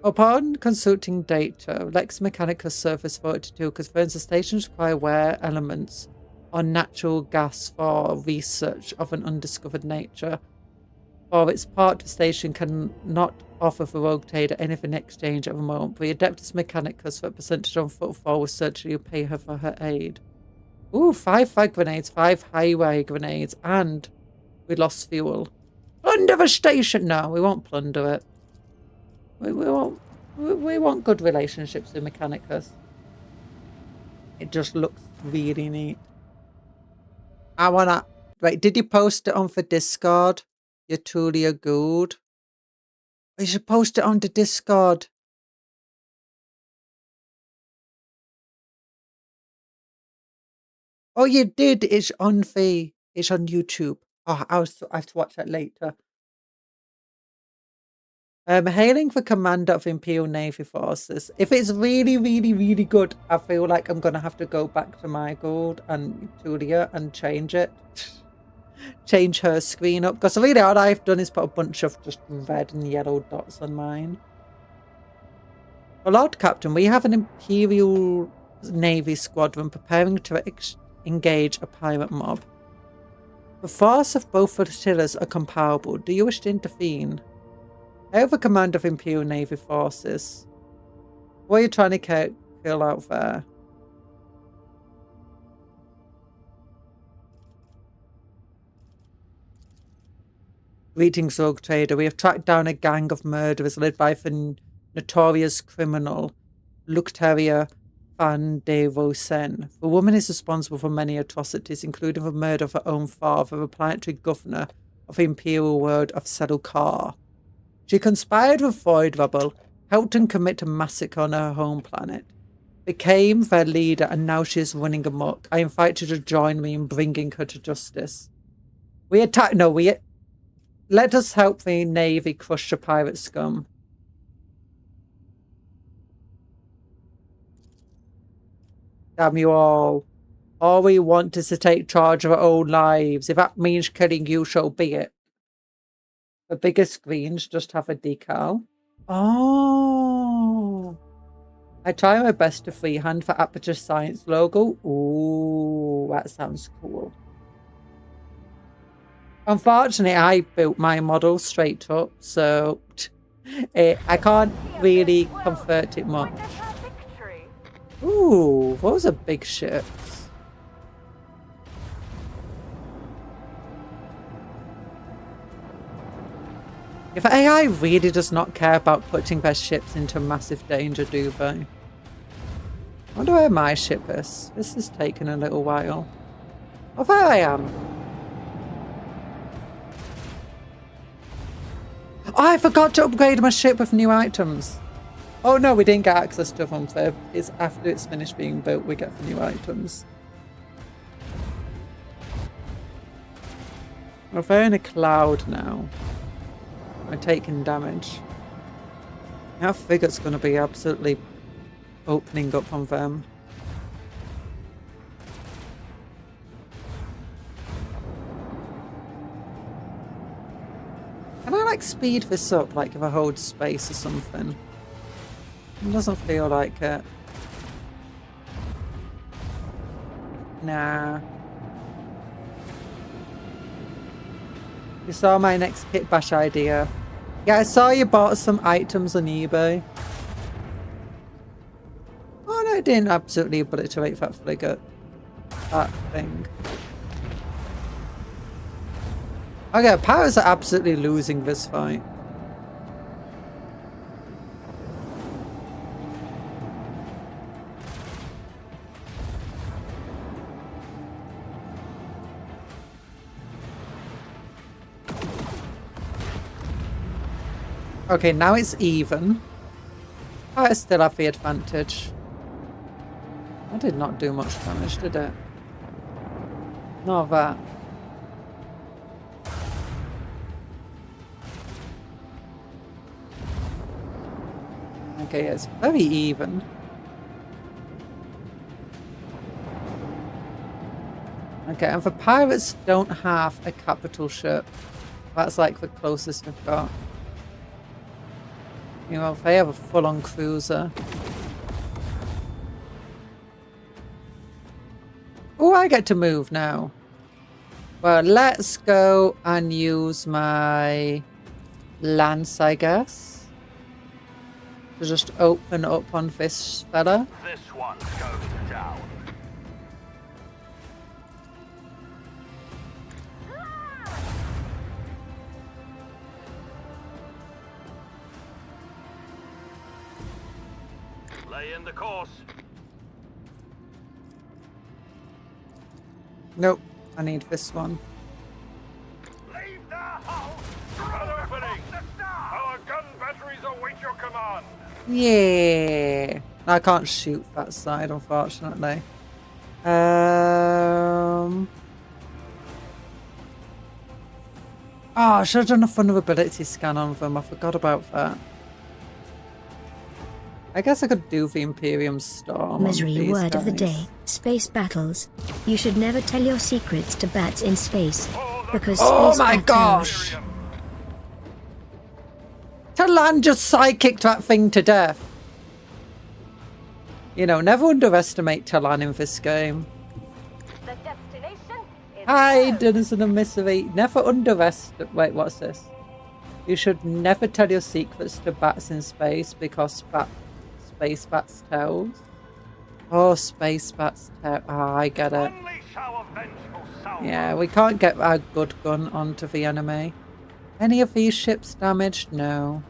Upon consulting data, Lex Mechanicus Surface 42 confirms the stations require rare elements or natural gas for research of an undiscovered nature. For its part, the station cannot offer the rogue trader anything in exchange at the moment. The Adeptus Mechanicus represented on footfall will certainly pay her for her aid. Ooh, 5 frag grenades, 5 highway grenades, and we lost fuel. Plunder the station! No, we won't plunder it. We want good relationships with Mechanicus. It just looks really neat. I wanna... Right, did you post it on for Discord? Your Tulia Good? You should post it on the Discord. Oh, you did. It's on YouTube. Oh, I have to watch that later. Hailing the commander of Imperial Navy forces. If it's really, really, really good, I feel like I'm going to have to go back to my gold and Tulia and change it. Change her screen up. Because really all I've done is put a bunch of just red and yellow dots on mine. Well, Lord Captain, we have an Imperial Navy squadron preparing to engage a pirate mob. The force of both flotillas are comparable. Do you wish to intervene? I have a command of Imperial Navy forces. What are you trying to kill out there? Greetings, rogue trader. We have tracked down a gang of murderers led by the notorious criminal Lucteria Van de Rosen. The woman is responsible for many atrocities, including the murder of her own father, the planetary governor of the Imperial world of Selukar. She conspired with Void Rebel, helped him commit a massacre on her home planet, became their leader, and now she is running amok. I invite you to join me in bringing her to justice. Let us help the Navy crush the pirate scum. Damn you all. All we want is to take charge of our own lives. If that means killing you, so be it. The bigger screens just have a decal. Oh. I try my best to freehand for Aperture Science logo. Ooh, that sounds cool. Unfortunately, I built my model straight up, so I can't really convert it much. Ooh, those are big ships. If AI really does not care about putting their ships into massive danger, do they? I wonder where my ship is. This is taking a little while. Oh, there I am. Oh, I forgot to upgrade my ship with new items. Oh no, we didn't get access to them. So it's after it's finished being built, we get the new items. We're in a cloud now. We're taking damage. Our frigate's going to be absolutely opening up on them. Can I like speed this up, like if I hold space or something? It doesn't feel like it. Nah. You saw my next kit bash idea. Yeah, I saw you bought some items on eBay. Oh no, I didn't absolutely obliterate that frigate. That thing. Okay, pirates are absolutely losing this fight. Okay, now it's even. I still have the advantage. I did not do much damage, did it? Not that. Okay, it's very even. Okay, and the pirates don't have a capital ship. That's like the closest I've got. You know, if they have a full-on cruiser. Oh, I get to move now. Well, let's go and use my lance, I guess. To just open up on this fella. This one goes down. Lay in the course. Nope, I need this one. Leave the hull. An opening. Our gun batteries await your command. Yeah. I can't shoot that side, unfortunately. Oh, I should have done a vulnerability scan on them. I forgot about that. I guess I could do the Imperium Storm. Misery word of the day. Space battles. You should never tell your secrets to bats in space. Because oh space my gosh! Talan just sidekicked that thing to death. You know, never underestimate Talan in this game. The destination is Hi, Denizen and Misery. Never underestimate... Wait, what's this? You should never tell your secrets to bats in space because space bats tells. Oh, space bats tell. Ah, I get it. Yeah, we can't get our good gun onto the enemy. Any of these ships damaged? No.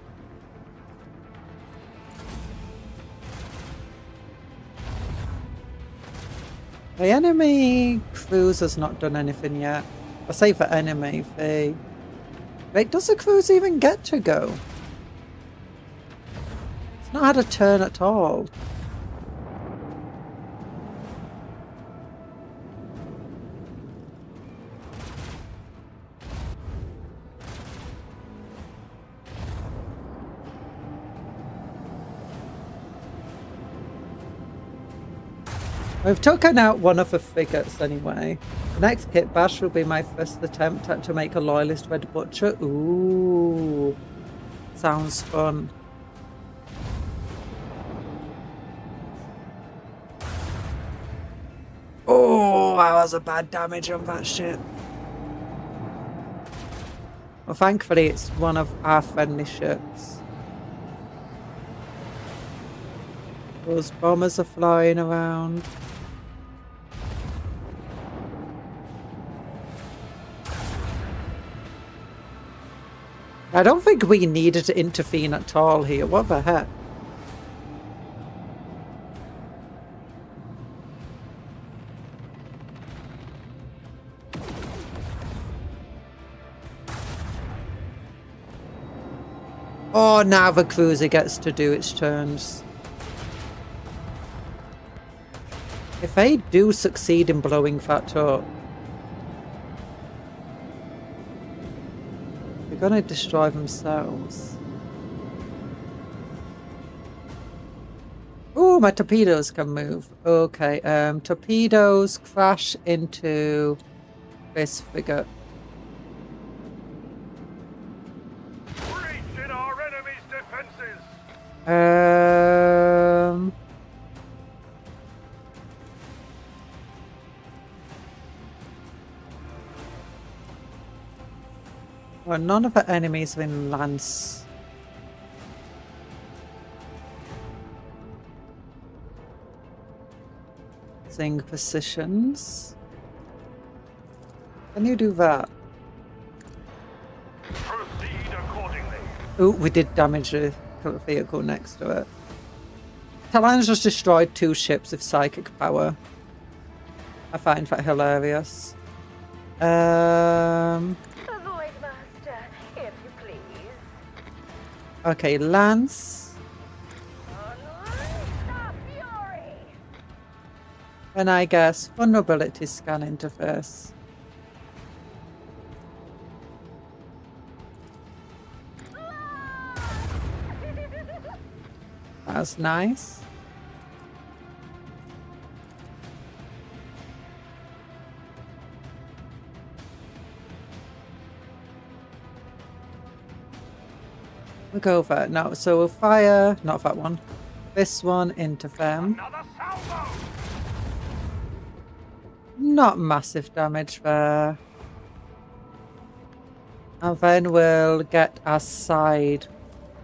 The enemy cruiser's not done anything yet. I say for enemy, the... Wait, does the cruise even get to go? It's not had a turn at all. We've taken out one of the frigates anyway. The next kit bash will be my first attempt to make a loyalist red butcher. Ooh, sounds fun. Oh, that was a bad damage on that ship. Well, thankfully it's one of our friendly ships. Those bombers are flying around. I don't think we needed to intervene at all here. What the heck? Oh, now the cruiser gets to do its turns. If they do succeed in blowing that up, they're gonna destroy themselves. Oh, my torpedoes can move. Okay, torpedoes crash into this frigate. Breach in our enemy's defenses. Well, none of the enemies are in lance. Positions. Can you do that? Proceed accordingly. Oh, we did damage the vehicle next to it. Talon's just destroyed 2 ships with psychic power. I find that hilarious. Avoid master, if you please. Okay, lance. And I guess vulnerability scan interface. That's nice. We'll go for it. No, so we'll fire, not that one. This one into them. Not massive damage there. And then we'll get our side.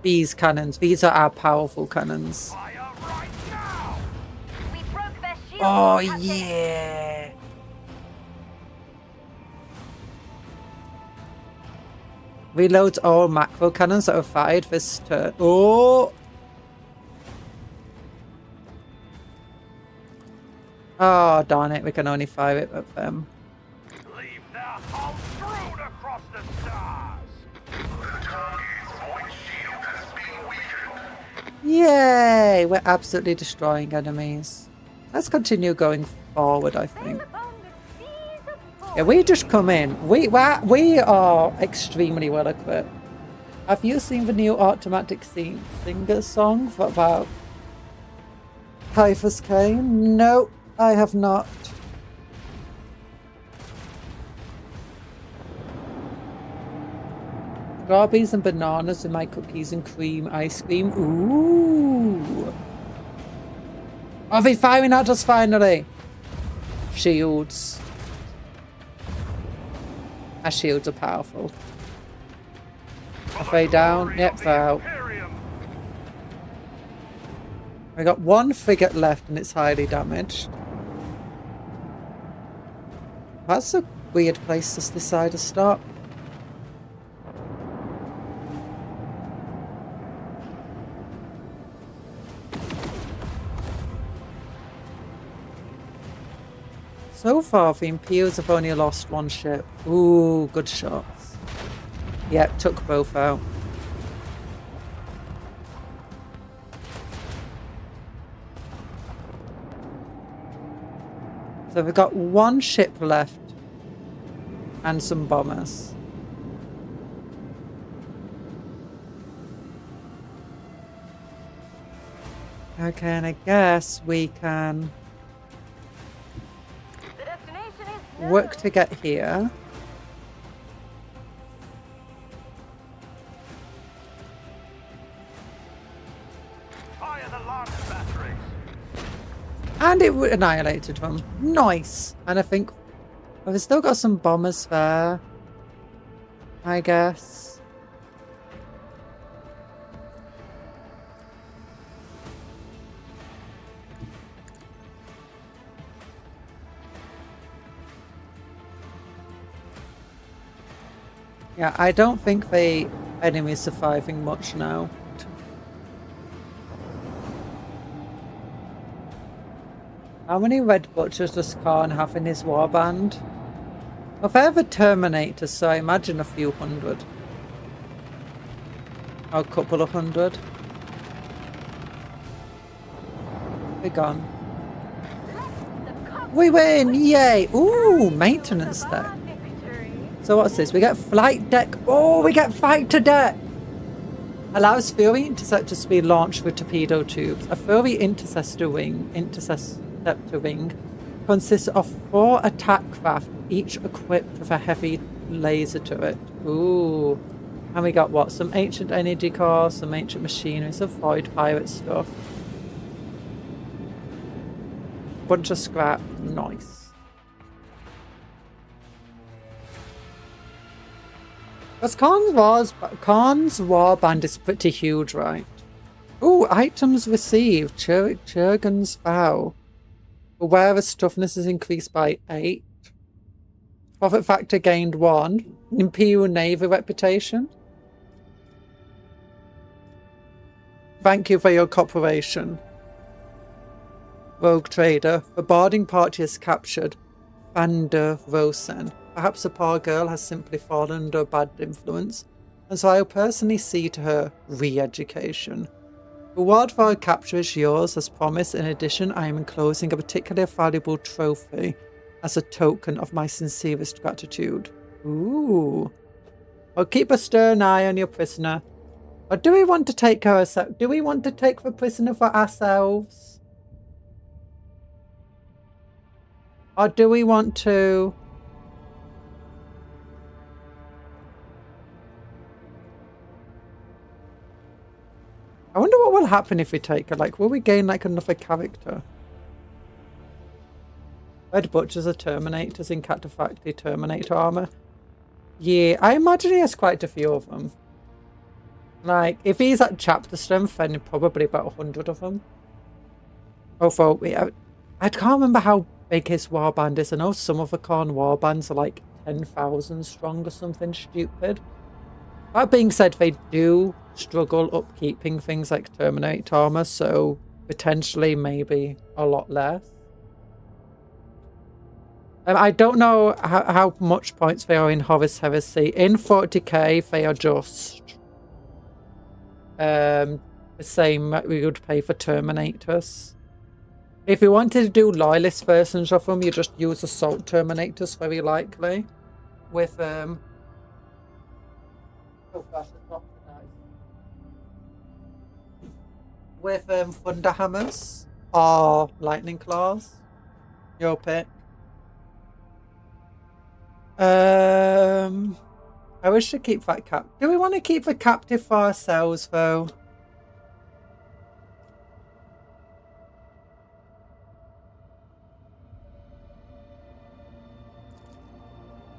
These cannons. These are our powerful cannons. We broke their shield. Oh, yeah. Reloads all macro cannons that are fired this turn. Oh! Oh, darn it. We can only fire it at them. Leave their hull strewn across the stars. Yay! We're absolutely destroying enemies. Let's continue going forward, I think. Yeah, we just come in. We are extremely well equipped. Have you seen the new automatic singer song about Typhus Kane? No, I have not. Strawberries and bananas in my cookies and cream ice cream. Ooh. Are they firing at us finally? Shields. Our shields are powerful. Are they down? Yep, they're out. We got 1 frigate left and it's highly damaged. That's a weird place to decide to stop. So far, the Imperials have only lost 1 ship. Ooh, good shots. Yep, took both out. So we've got 1 ship left and some bombers. Okay, and I guess we can work to get here. Fire the lance batteries. And it annihilated them. Nice. And I think we've still got some bombers there, I guess. Yeah, I don't think the enemy is surviving much now. How many Red Butchers does Khan have in his warband? Well, they have a Terminator, so I imagine a few hundred. a couple of hundred. We're gone. We win! Yay! Ooh, maintenance deck. So what's this? We get flight deck. Oh, we get fighter deck. Allows Fury Interceptors to be launched with torpedo tubes. A Fury Interceptor wing consists of 4 attack craft, each equipped with a heavy laser turret. Ooh. And we got what? Some ancient energy cores, some ancient machinery, some void pirate stuff. Bunch of scrap. Nice. Because Khan's warband is pretty huge, right? Ooh, items received. Churgan's vow. The wearer's toughness is increased by 8. Profit factor gained 1. Imperial Navy reputation. Thank you for your cooperation. Rogue trader. The boarding party has captured Van der Rosen. Perhaps the poor girl has simply fallen under a bad influence, and so I will personally see to her re-education. Reward for her capture is yours, as promised. In addition, I am enclosing a particularly valuable trophy as a token of my sincerest gratitude. Ooh. I'll keep a stern eye on your prisoner. Or do we want to take her ourselves? Do we want to take the prisoner for ourselves? Or do we want to... I wonder what will happen if we take her. Like, will we gain like another character? Red Butchers are Terminators in Cataphractii Terminator armor. Yeah, I imagine he has quite a few of them. Like, if he's at chapter strength, then probably about 100 of them. Although, I can't remember how big his warband is. I know some of the Khan warbands are like 10,000 strong or something stupid. That being said, they do struggle upkeeping things like Terminator armor, so potentially maybe a lot less. I don't know how much points they are in Horus Heresy. In 40k, they are just the same that we would pay for Terminators. If you wanted to do loyalist versions of them, you just use Assault Terminators very likely. With oh gosh, it's not so nice. With Thunder Hammers or Lightning Claws. Your pick. I wish to keep that cap. Do we want to keep the captive for ourselves though?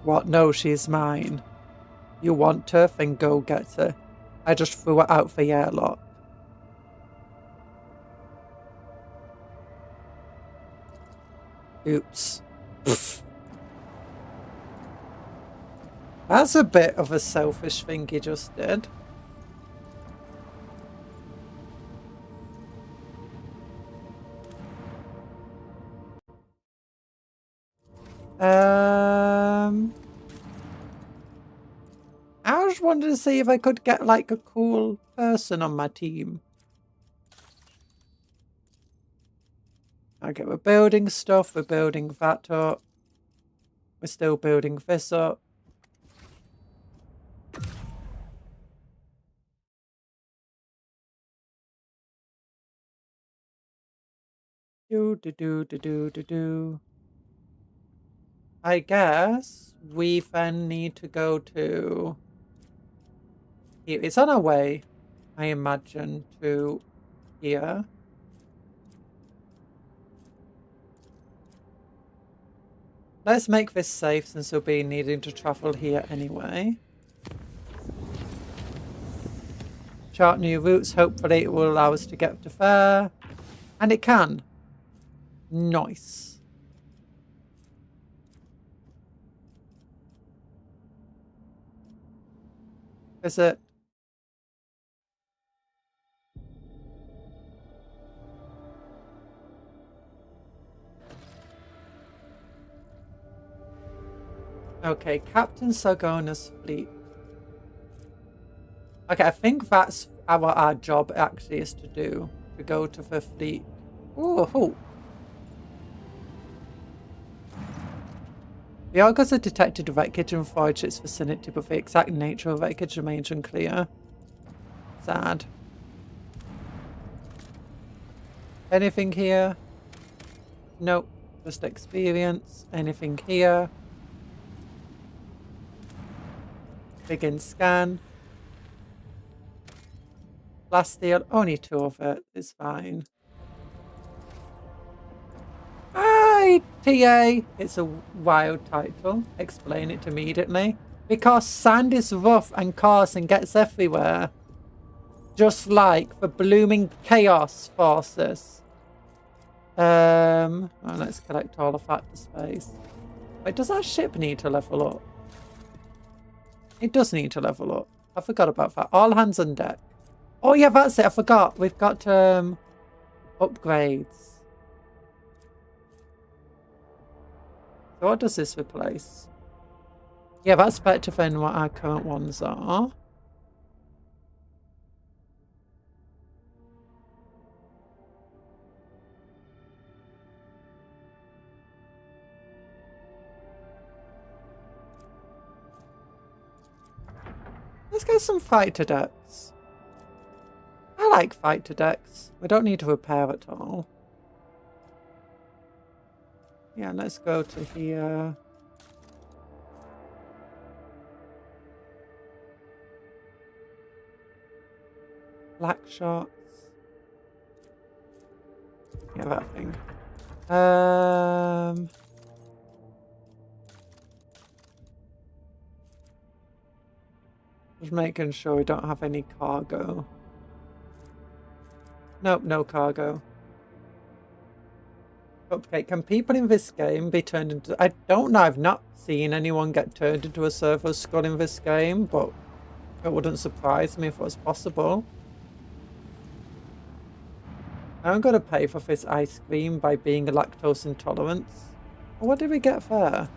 What? No, she's mine. You want her? Then go get her. I just threw her out the airlock. Oops. That's a bit of a selfish thing he just did. I just wanted to see if I could get like a cool person on my team. Okay, we're building stuff, we're building that up. We're still building this up. Do. I guess we then need to go to... It's on our way, I imagine, to here. Let's make this safe since we'll be needing to travel here anyway. Chart new routes. Hopefully it will allow us to get to there. And it can. Nice. Is it? Okay, Captain Sargona's fleet. Okay, I think that's our job actually is to do. To go to the fleet. Ooh, a hook. The Argos have detected wreckage and foraged its vicinity, but the exact nature of wreckage remains unclear. Sad. Anything here? Nope. Just experience. Anything here? Begin scan. Last steel. Only 2 of it. It's fine. Hi, TA. It's a wild title. Explain it immediately. Because sand is rough and coarse and gets everywhere. Just like the blooming chaos forces. Well, let's collect all of that for space. Wait, does our ship need to level up? It does need to level up. I forgot about that. All hands on deck. Oh yeah, that's it. I forgot. We've got upgrades. So what does this replace? Yeah, that's better than what our current ones are. Let's get some fighter decks. I like fighter decks. We don't need to repair at all. Yeah, let's go to here. Black shots. Yeah, that thing. Just making sure we don't have any cargo. Nope, no cargo. Okay, can people in this game be turned into... I don't know, I've not seen anyone get turned into a server skull in this game, but it wouldn't surprise me if it was possible. I'm going to pay for this ice cream by being lactose intolerant. What did we get there?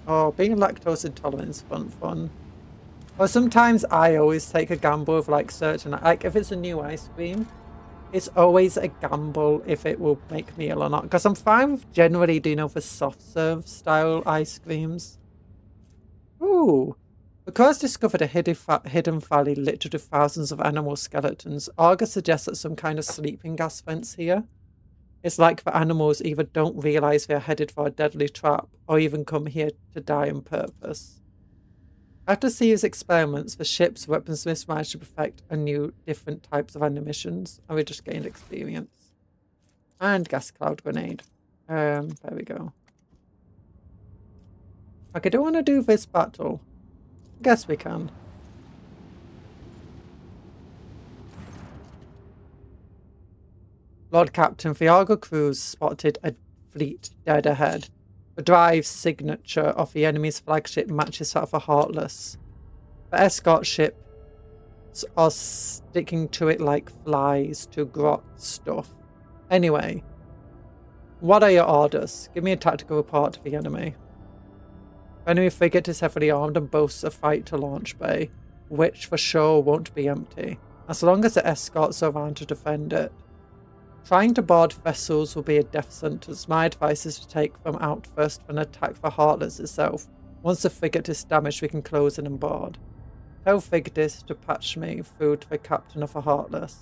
Oh, being lactose intolerant is fun. Or sometimes I always take a gamble of like certain... Like if it's a new ice cream... It's always a gamble if it will make me ill or not. Because I'm fine with generally doing over soft serve style ice creams. Ooh. Because discovered a hidden valley littered with thousands of animal skeletons, Argus suggests that some kind of sleeping gas vents here. It's like the animals either don't realise they are headed for a deadly trap or even come here to die on purpose. After Steve's experiments, the ship's weaponsmiths managed to perfect a new, different types of ammunitions, and we just gained experience. And gas cloud grenade. There we go. Okay, do I want to do this battle? I guess we can. Lord Captain, the Argo crews spotted a fleet dead ahead. The drive signature of the enemy's flagship matches that of a Heartless. The escort ships are sticking to it like flies to grot stuff. Anyway, what are your orders? Give me a tactical report to the enemy. The enemy frigate is heavily armed and boasts a fight to launch bay, which for sure won't be empty, as long as the escorts are around to defend it. Trying to board vessels will be a death sentence. My advice is to take them out first and attack the Heartless itself. Once the frigate is damaged, we can close in and board. Tell Vigdis to patch me through to the captain of the Heartless.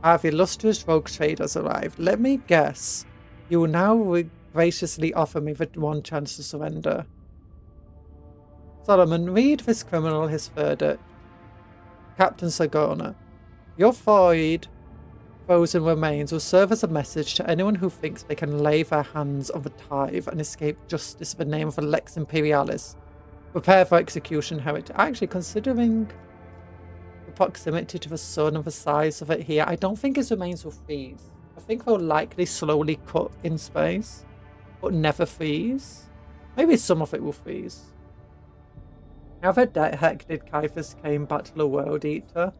Have illustrious rogue traders arrived? Let me guess. You will now graciously offer me the one chance to surrender. Solomon, read this criminal his verdict. Captain Sagona, your void frozen remains will serve as a message to anyone who thinks they can lay their hands on the tithe and escape justice in the name of the Lex Imperialis. Prepare for execution, Heritage. Actually, considering the proximity to the sun and the size of it here, I don't think his remains will freeze. I think they'll likely slowly cut in space, but never freeze. Maybe some of it will freeze. How the heck did Caiaphas Cain battle a World Eater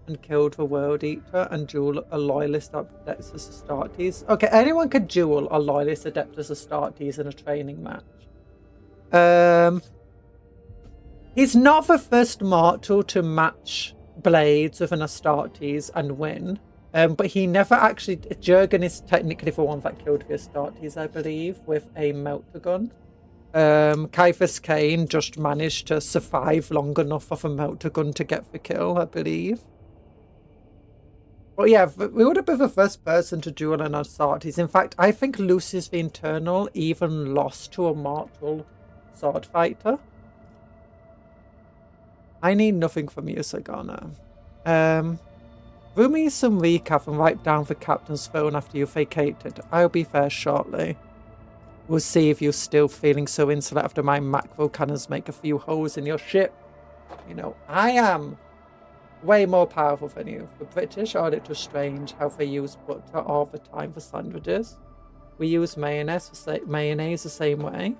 and killed the World Eater and duel a Loyalist Adeptus Astartes? Okay, anyone could duel a Loyalist Adeptus Astartes in a training match. He's not the first mortal to match blades with an Astartes and win. But he never actually... Jurgen is technically the one that killed the Astartes, I believe, with a melter gun. Caiaphas Cain just managed to survive long enough of a melter gun to get the kill, I believe. But yeah, we would have been the first person to duel an Astartes. In fact, I think Lucius the Eternal even lost to a mortal sword fighter. I need nothing from you, Sagana. Do me some recap and write down the captain's phone after you vacated. I'll be there shortly. We'll see if you're still feeling so insolent after my macro cannons make a few holes in your ship. You know, I am way more powerful than you. The British are a little strange how they use butter all the time for sandwiches. We use mayonnaise the same way.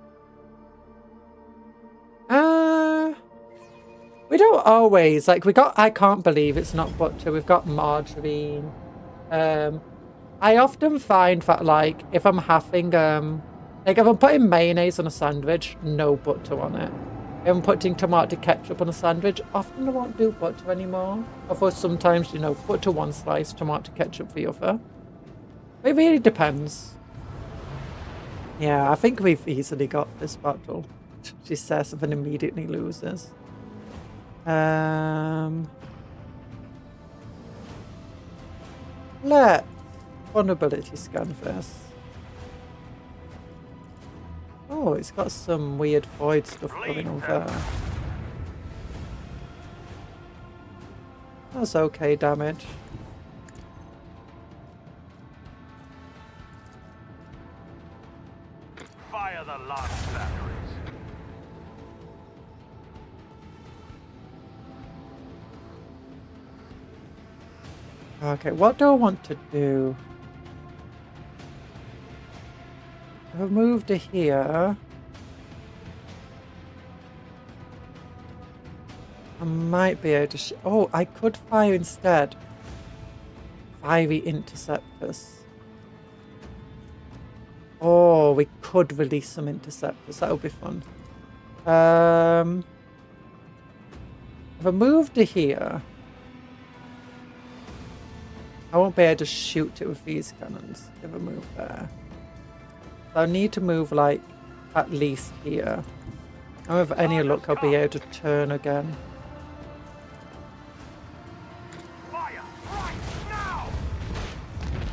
We don't always, like, we got, I can't believe it's not butter, we've got margarine. I often find that, like, if I'm having, like, if I'm putting mayonnaise on a sandwich, no butter on it. If I'm putting tomato ketchup on a sandwich, often I won't do butter anymore. Although sometimes, you know, butter one slice, tomato ketchup the other. It really depends. Yeah, I think we've easily got this battle. She says and then immediately loses. Let's vulnerability scan first. Oh, it's got some weird void stuff going on there. That's okay damage. Fire the last batteries. Okay, what do I want to do? If I move to here, I might be able to... oh, I could fire instead. Fiery interceptors. Oh, we could release some interceptors. That would be fun. If I move to here, I won't be able to shoot it with these cannons if I move there. So I need to move, like, at least here. And with any luck, I'll be able to turn again. Fire right now.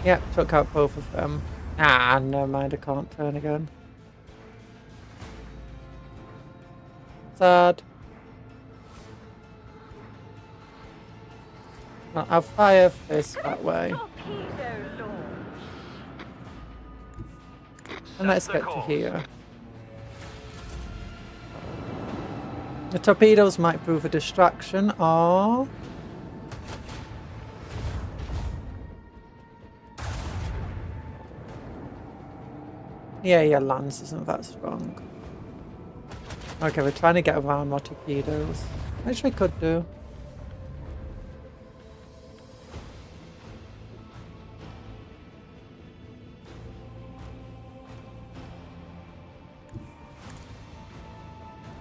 Yep, took out both of them. Ah, never mind, I can't turn again. Sad. Well, I'll fire this that way. And let's get to here. The torpedoes might prove a distraction. Or... yeah, Lance isn't that strong. Okay, we're trying to get around more torpedoes. Which we could do.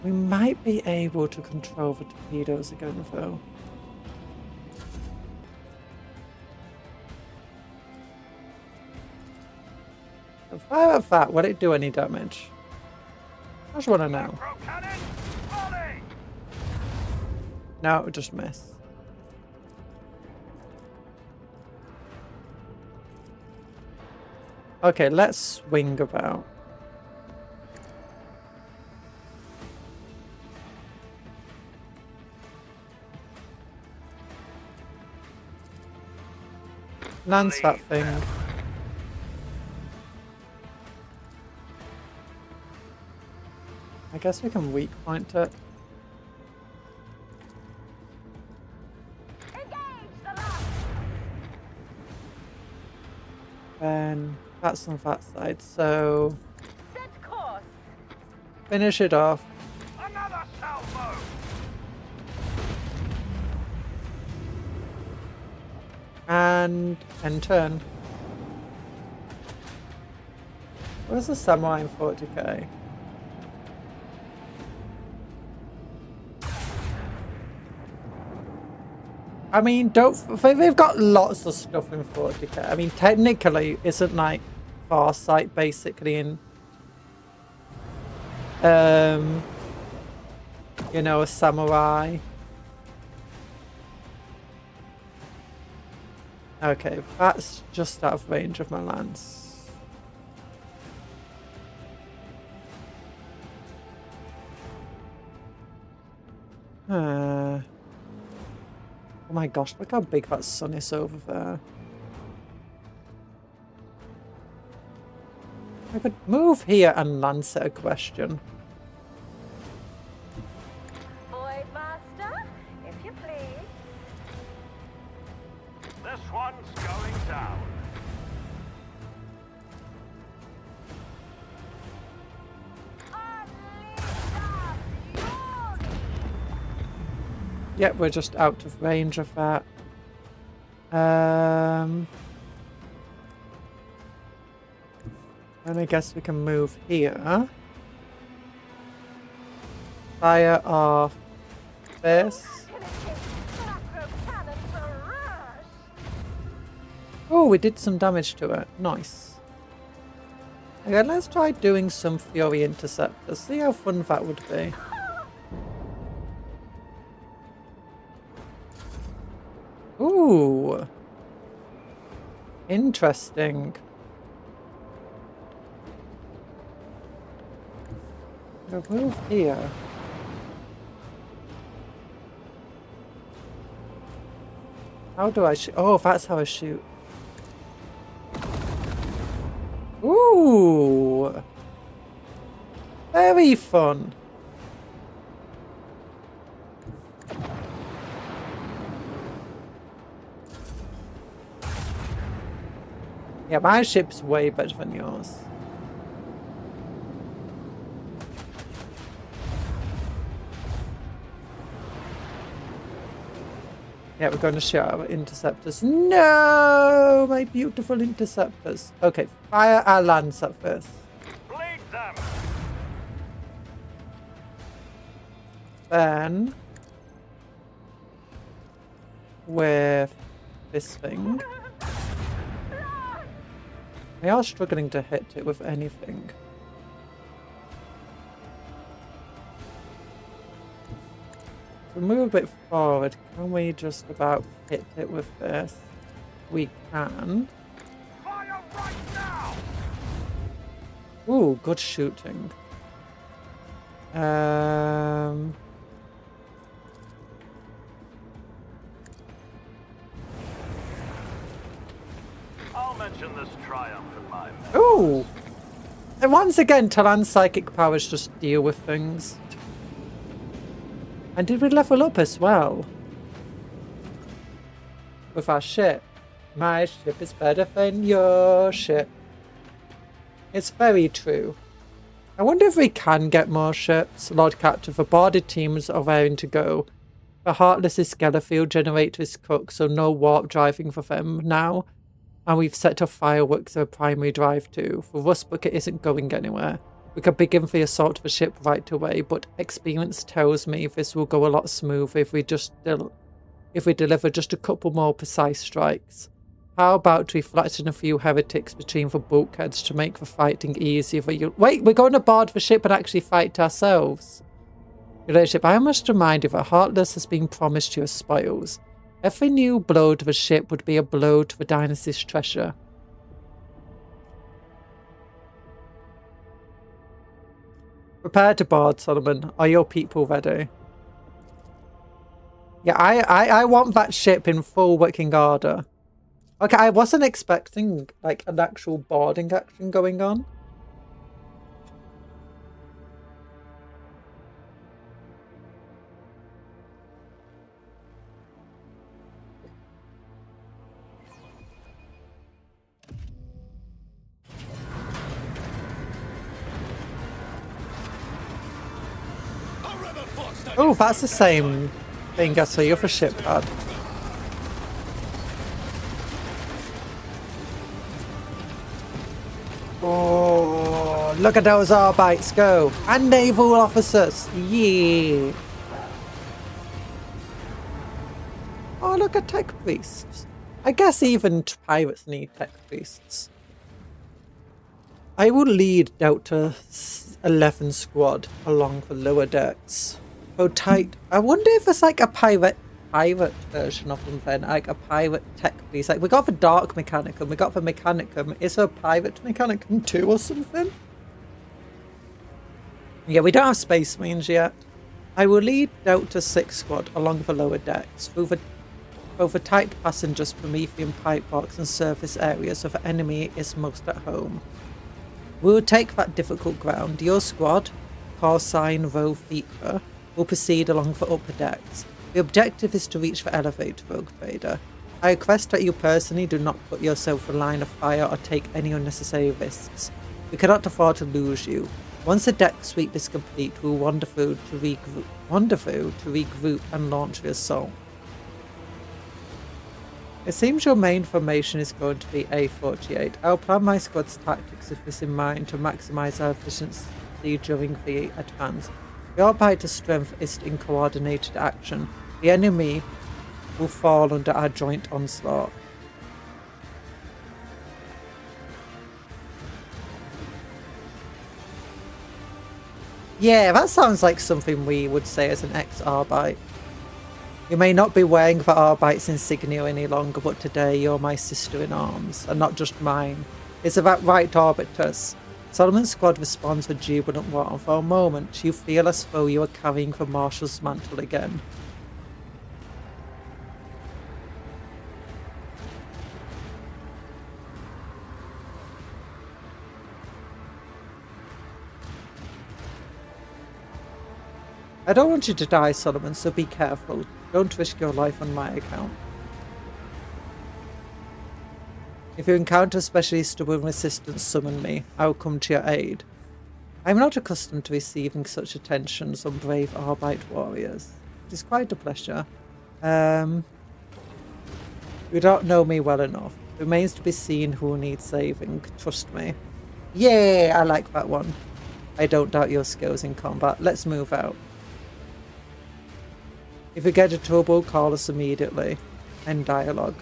We might be able to control the torpedoes again, though. So fire at that, will it do any damage? I just want to know. No, it would just miss. Okay, let's swing about. Lance that thing. I guess we can weak point it. Then that's on that side, so finish it off. Another salvo. And turn. Where's the samurai in 40k? I mean, they've got lots of stuff in 40k. I mean, technically, isn't like Farsight basically in, you know, a samurai. Okay, that's just out of range of my lance. Oh my gosh, look how big that sun is over there. I could move here and answer a question. Void Master, if you please. This one's going down. Yep, we're just out of range of that. And I guess we can move here. Fire off this. Oh, we did some damage to it. Nice. Okay, let's try doing some Fury Interceptors. See how fun that would be. Ooh. Interesting. I'll move here. How do I shoot? Oh, that's how I shoot. Ooh. Very fun. Yeah, my ship's way better than yours. Yeah, we're going to shoot our interceptors. No! My beautiful interceptors. Okay, fire our lance at first. Bleed them. Then with this thing. We are struggling to hit it with anything. If we move a bit forward, can we just about hit it with this? We can. Fire right now. Ooh, good shooting. I'll mention this triumph in my mouth. Ooh! And once again, Talon's psychic powers just deal with things. And did we level up as well? With our ship. My ship is better than your ship. It's very true. I wonder if we can get more ships. Lord Captain, the boarded teams are raring to go. The Heartless's Skelefield generator is cooked, so no warp driving for them now. And we've set off fireworks as a primary drive too. The Rust Bucket isn't going anywhere. We could begin the assault of the ship right away, but experience tells me this will go a lot smoother if we deliver just a couple more precise strikes. How about we flatten a few heretics between the bulkheads to make the fighting easier for you? Wait, we're going to board the ship and actually fight ourselves. Your Ladyship, I must remind you that Heartless has been promised your spoils. Every new blow to the ship would be a blow to the dynasty's treasure. Prepare to board, Solomon. Are your people ready? Yeah, I want that ship in full working order. Okay, I wasn't expecting like an actual boarding action going on. Oh, that's the same thing as the other ship had. Look at those Arbites go. And naval officers. Yeah. Oh, look at tech priests. I guess even pirates need tech priests. I will lead Delta 11 squad along the lower decks. Oh, tight. I wonder if it's like a pirate version of them then, like a pirate tech piece. Like we got the Dark Mechanicum, we got the Mechanicum. Is there a pirate Mechanicum too or something? Yeah, we don't have Space Marines yet. I will lead Delta 6 squad along the lower decks through the tight passengers, Promethean pipe box and surface areas so the enemy is most at home. We will take that difficult ground. Your squad, call sign Row Feature, will proceed along the upper decks. The objective is to reach the elevator, Rogue Trader. I request that you personally do not put yourself in line of fire or take any unnecessary risks. We cannot afford to lose you. Once the deck sweep is complete, we will rendezvous to regroup and launch the assault. It seems your main formation is going to be A48. I'll plan my squad's tactics with this in mind to maximise our efficiency during the advance. Your Arbiter's strength is in coordinated action. The enemy will fall under our joint onslaught. Yeah, that sounds like something we would say as an ex-Arbite. You may not be wearing the Arbite's insignia any longer, but today you're my sister in arms, and not just mine. It's about right, Arbiters. Solomon's squad responds with jubilant warmth. For a moment, you feel as though you are carrying the Marshal's mantle again. I don't want you to die, Solomon, so be careful. Don't risk your life on my account. If you encounter especially stubborn resistance, summon me. I will come to your aid. I am not accustomed to receiving such attention from brave Arbite warriors. It is quite a pleasure. You don't know me well enough. It remains to be seen who needs saving. Trust me. Yeah, I like that one. I don't doubt your skills in combat. Let's move out. If you get into trouble, call us immediately. End dialogue.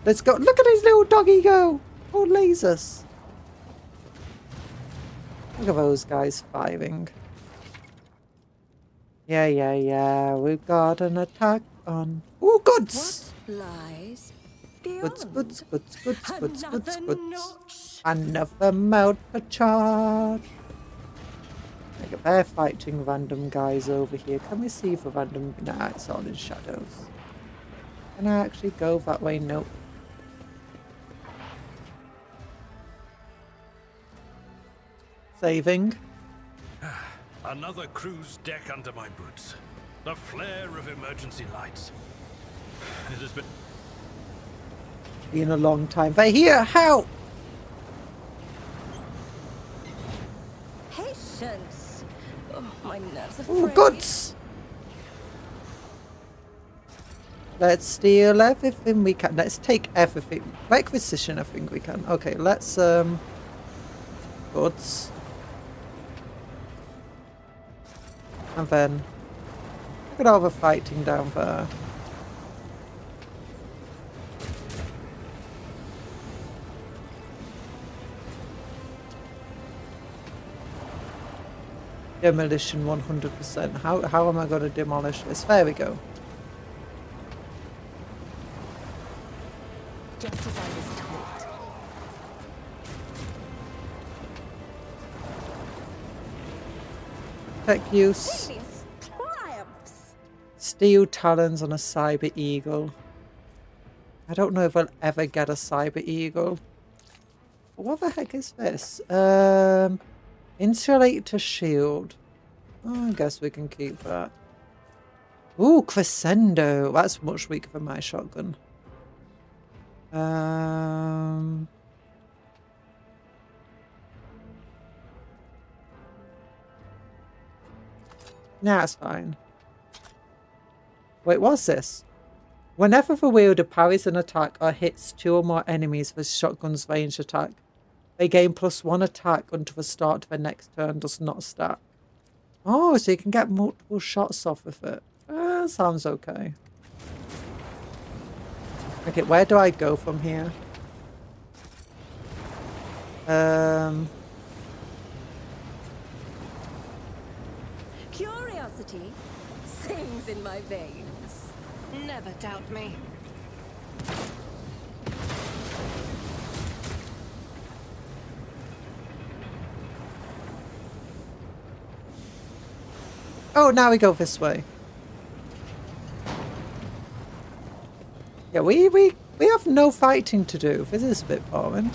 Let's go. Look at his little doggy go. Oh, lasers. Look at those guys firing. Yeah. We've got an attack on. Oh, goods. What lies Goods. Another mount for charge. Like they're fighting random guys over here. Can we see the random? Nah, it's all in shadows. Can I actually go that way? Nope. Saving. Another cruise deck under my boots. The flare of emergency lights. It has Been a long time. They're here! Help! patience? Oh, my nerves are Oh, frayed. goods! Let's steal everything we can. Let's take everything. Requisition everything we can. Okay, let's goods. And then look at all the fighting down there. Demolition 100%. How am I going to demolish this? There we go. Just as I was taught. Tech use. Previous triumphs. Steel talons on a Cyber Eagle. I don't know if I'll ever get a Cyber Eagle. What the heck is this? Insulate to shield. Oh, I guess we can keep that. Ooh, Crescendo. That's much weaker than my shotgun. Nah, it's fine. Wait, what's this? Whenever the wielder parries an attack or hits 2 or more enemies with shotgun's ranged attack, They gain +1 attack until the start of their next turn does not stack. Oh, so you can get multiple shots off with it. Sounds okay. Okay, where do I go from here? Curiosity sings in my veins. Never doubt me. Oh, now we go this way. Yeah, we have no fighting to do. This is a bit boring.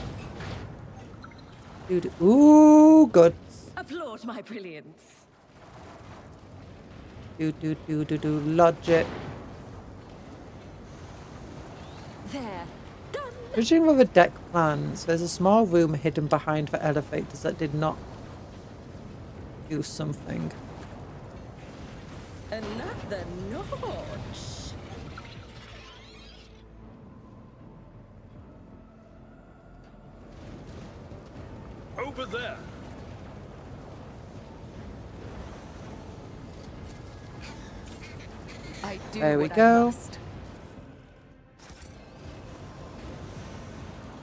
Dude, ooh, good. Applaud my brilliance. Do logic. There. Done. Judging by the deck plans, there's a small room hidden behind the elevators that did not do something. Another notch. Over there. I do There we what I go. must.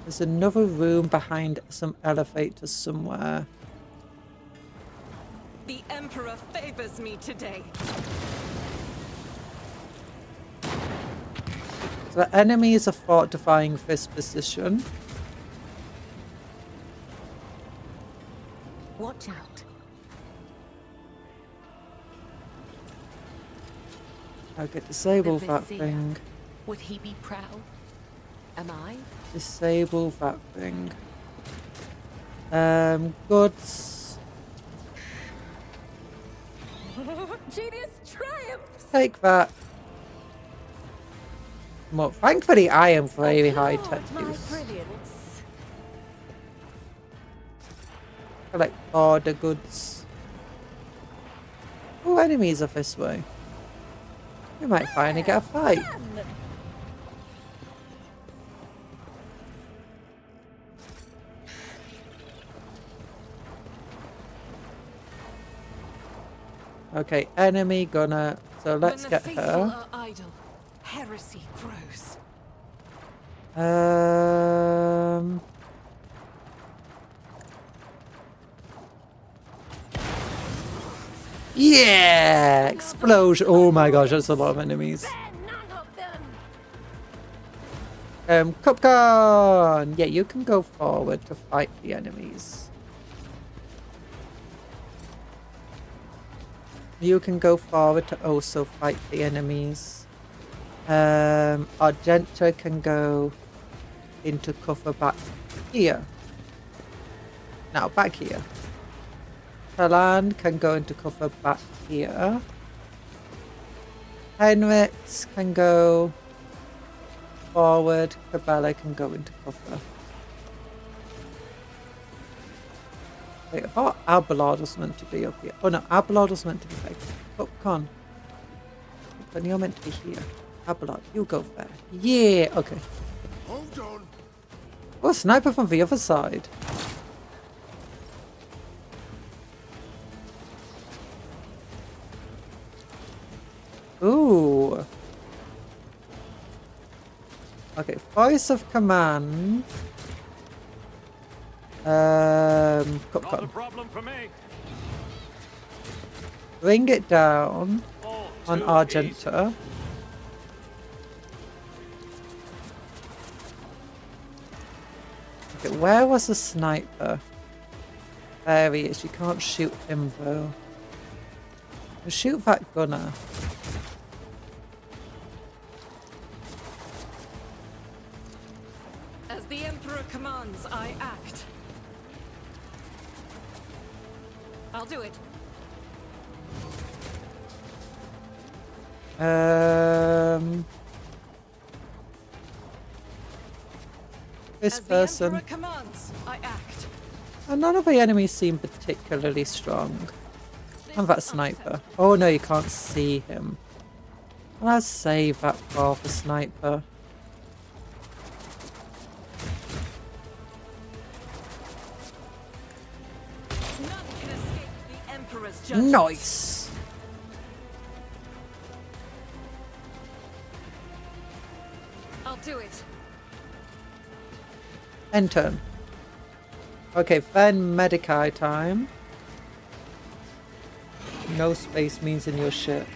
There's another room behind some elevators somewhere. The Emperor favors me today. So the enemies are fortifying this position. Watch out. Okay, disable The that Vizier. thing. Would he be proud? Am I? Disable that thing. Goods. Genius triumphs. Take that. Well, thankfully I am very high tech Applaud my use. brilliance. Collect all the goods. Oh, enemies are this way. We might finally get a fight. Done. Okay, enemy gunner. So let's When the get faithful her. are idle, heresy grows. Yeah! Explosion. Oh my gosh, that's a lot of enemies. None of them. Cupcon! Yeah, you can go forward to fight the enemies. You can go forward to also fight the enemies. Argenta can go into cover back here. Now, back here. Talan can go into cover back here. Henrix can go forward. Cabela can go into cover. Wait, I thought Abelard was meant to be up here. Oh no, Abelard was meant to be like Cupcon. But you're meant to be here. Abelard, you go there. Yeah, okay. Hold on. Oh, sniper from the other side. Ooh. Okay, voice of command. Not a Cupcon. problem for me. Bring it down All on too Argenta. Okay, where was the sniper? There he is. You can't shoot him though. You shoot that gunner. As the Emperor commands, I act. I'll do it. This As the person. Emperor commands, I act. And none of the enemies seem particularly strong. And that sniper. Oh no, you can't see him. Well, I'll save that for the sniper. Emperor's judgment. Nice. I'll do it. End turn. Okay, then Medicae time. No space means in your shit.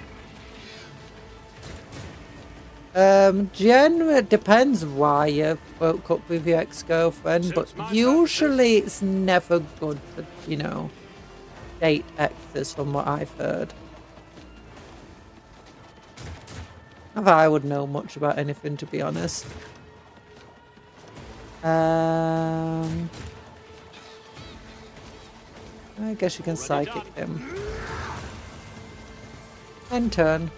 Generally, it depends why you broke up with your ex-girlfriend, but usually it's never good to, you know, date exes from what I've heard. Not that I would know much about anything, to be honest. I guess you can psychic him. End turn.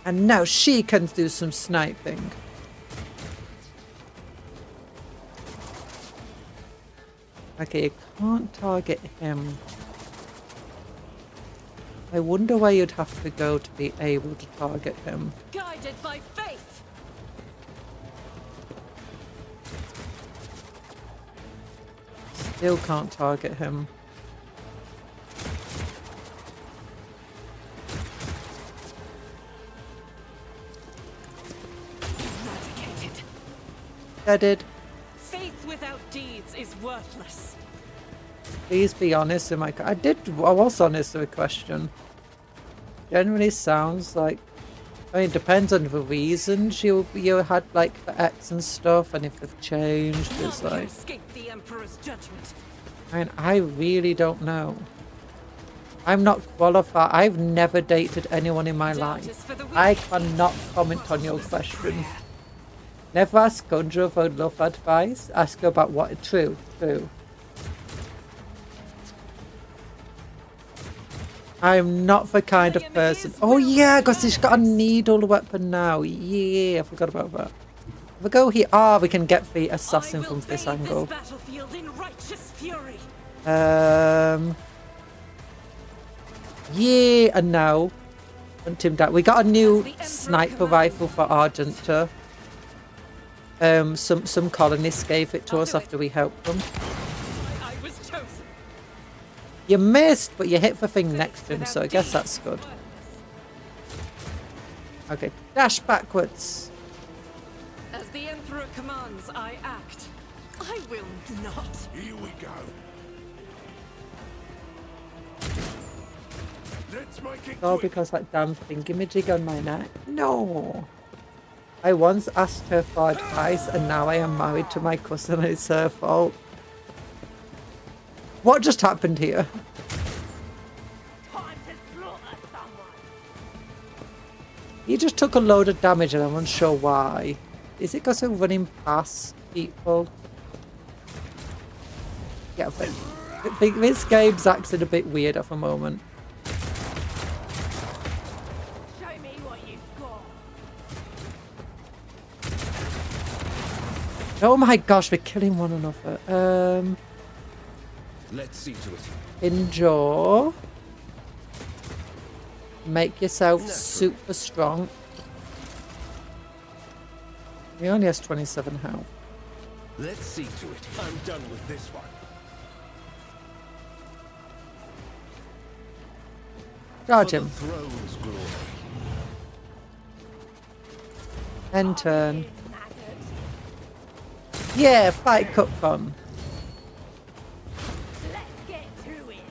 And now she can do some sniping. Okay, you can't target him. I wonder where you'd have to go to be able to target him. Guided by faith. Still can't target him. Eradicated. Deaded. Faith without deeds is worthless. Please be honest in my... I was honest with a question. Generally sounds like... I mean, it depends on the reasons you had, like, for X and stuff, and if they've changed, it's like... Escape the Emperor's judgment. I mean, I really don't know. I'm not qualified. I've never dated anyone in my life. I cannot comment on your question. Never ask Gundra for love advice. Ask her about what... True. I'm not the kind of person... Oh yeah, because she's got a needle weapon now. Yeah, I forgot about that. If we go here... Ah, we can get the assassin from this angle. Yeah, and now... Hunt him down. We got a new sniper rifle for Argenta. Some colonists gave it to us after we helped them. You missed, but you hit the thing next to him, so I guess that's good. Okay, dash backwards. As the Emperor commands, I act. I will not. Here we go. Let's make it All quick. because that damn thingamajig on my neck. No. I once asked her for advice, and now I am married to my cousin, and it's her fault. What just happened here? Time to slaughter someone. He just took a load of damage and I'm unsure why. Is it because of running past people? Yeah, I think this game's acting a bit weird at the moment. Show me what you've got. Oh my gosh, we're killing one another. Let's see to it. Endure. Make yourself super strong. He only has 27 health. Let's see to it. I'm done with this one. Charge him. For the throne's glory. End turn. Yeah, fight Cupton. Let's get to it.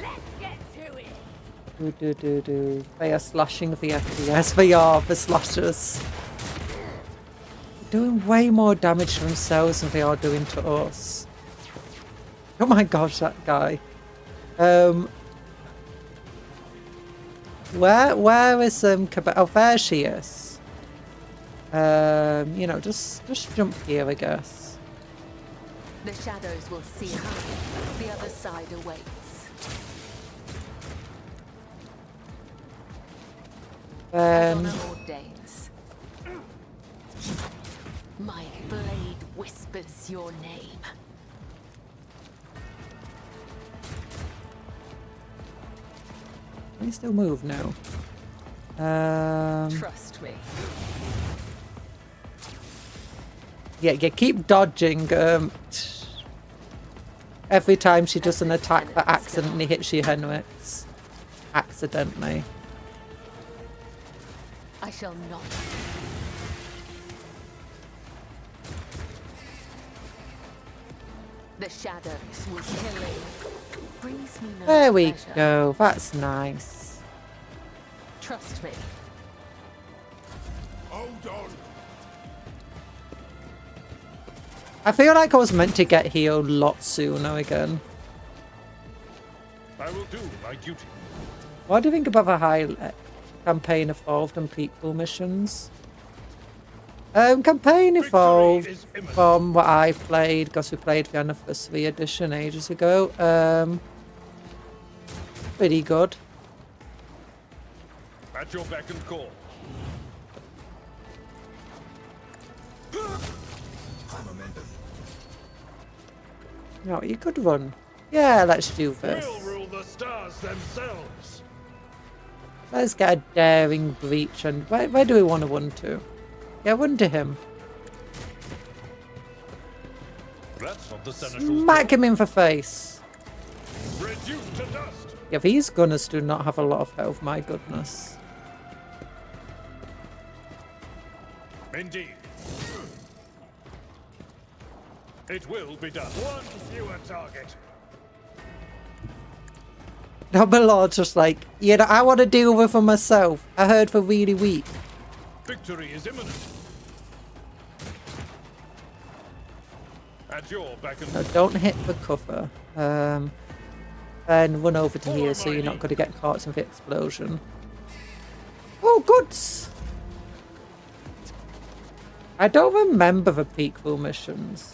Let's get to it. They are slashing the FPS. They are the slashers. Doing way more damage to themselves than they are doing to us. Oh my gosh, that guy. Where is Quebec? Oh, there she is. You know, just jump here, I guess. The shadows will see how the other side awaits. Ordains. My blade whispers your name. Can we still move now? Trust me. Yeah, keep dodging. Every time she does an attack that accidentally hits you, Henrix. Accidentally. I shall not. The shadows will killing. Brings me no There we pleasure. go. That's nice. Trust me. Hold on. I feel like I was meant to get healed a lot sooner again. I will do my duty. What do you think about the high campaign evolved and prequel missions? Campaign evolved is imminent. from what I played, because we played the Anniversary Edition ages ago. Pretty good. At your beck and call. No, you could run. Yeah, let's do this. We'll rule the stars themselves. Let's get a daring breach. And where do we want to run to? Yeah, run to him. That's what the Seneschals Smack him in the face. do. Reduced to dust. Yeah, these gunners do not have a lot of health, my goodness. Indeed. It will be done. One fewer target. Now my lord's just like, you know, I want to deal with them myself. I heard they're really weak. Victory is imminent. At your beck and No, don't hit the cover. And run over to here so you're not going to get caught in the explosion. Oh, goods! I don't remember the prequel missions.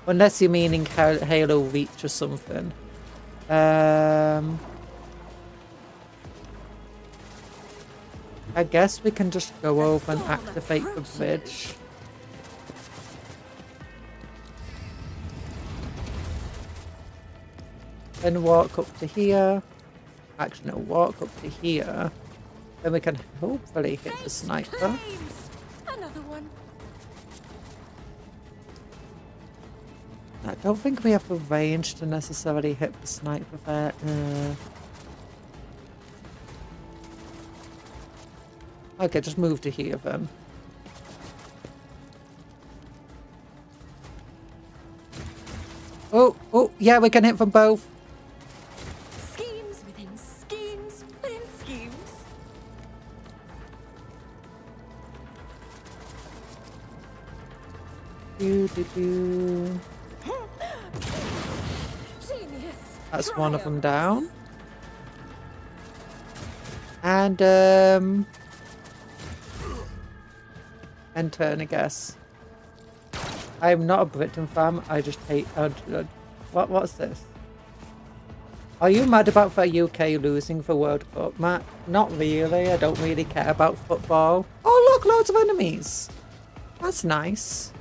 Unless you're meaning Halo Reach or something. I guess we can just go over and activate the bridge. Then walk up to here. Actually, no, walk up to here. Then we can hopefully hit the sniper. Another one. I don't think we have the range to necessarily hit the sniper there. Okay, just move to here then. Oh, yeah, we can hit them both. Schemes within schemes within schemes. Do. Genius. That's one of them down. And turn, I guess. I'm not a Britain fan. I just hate. What's this? Are you mad about the UK losing the World Cup, Matt? Not really. I don't really care about football. Oh look, loads of enemies. That's nice.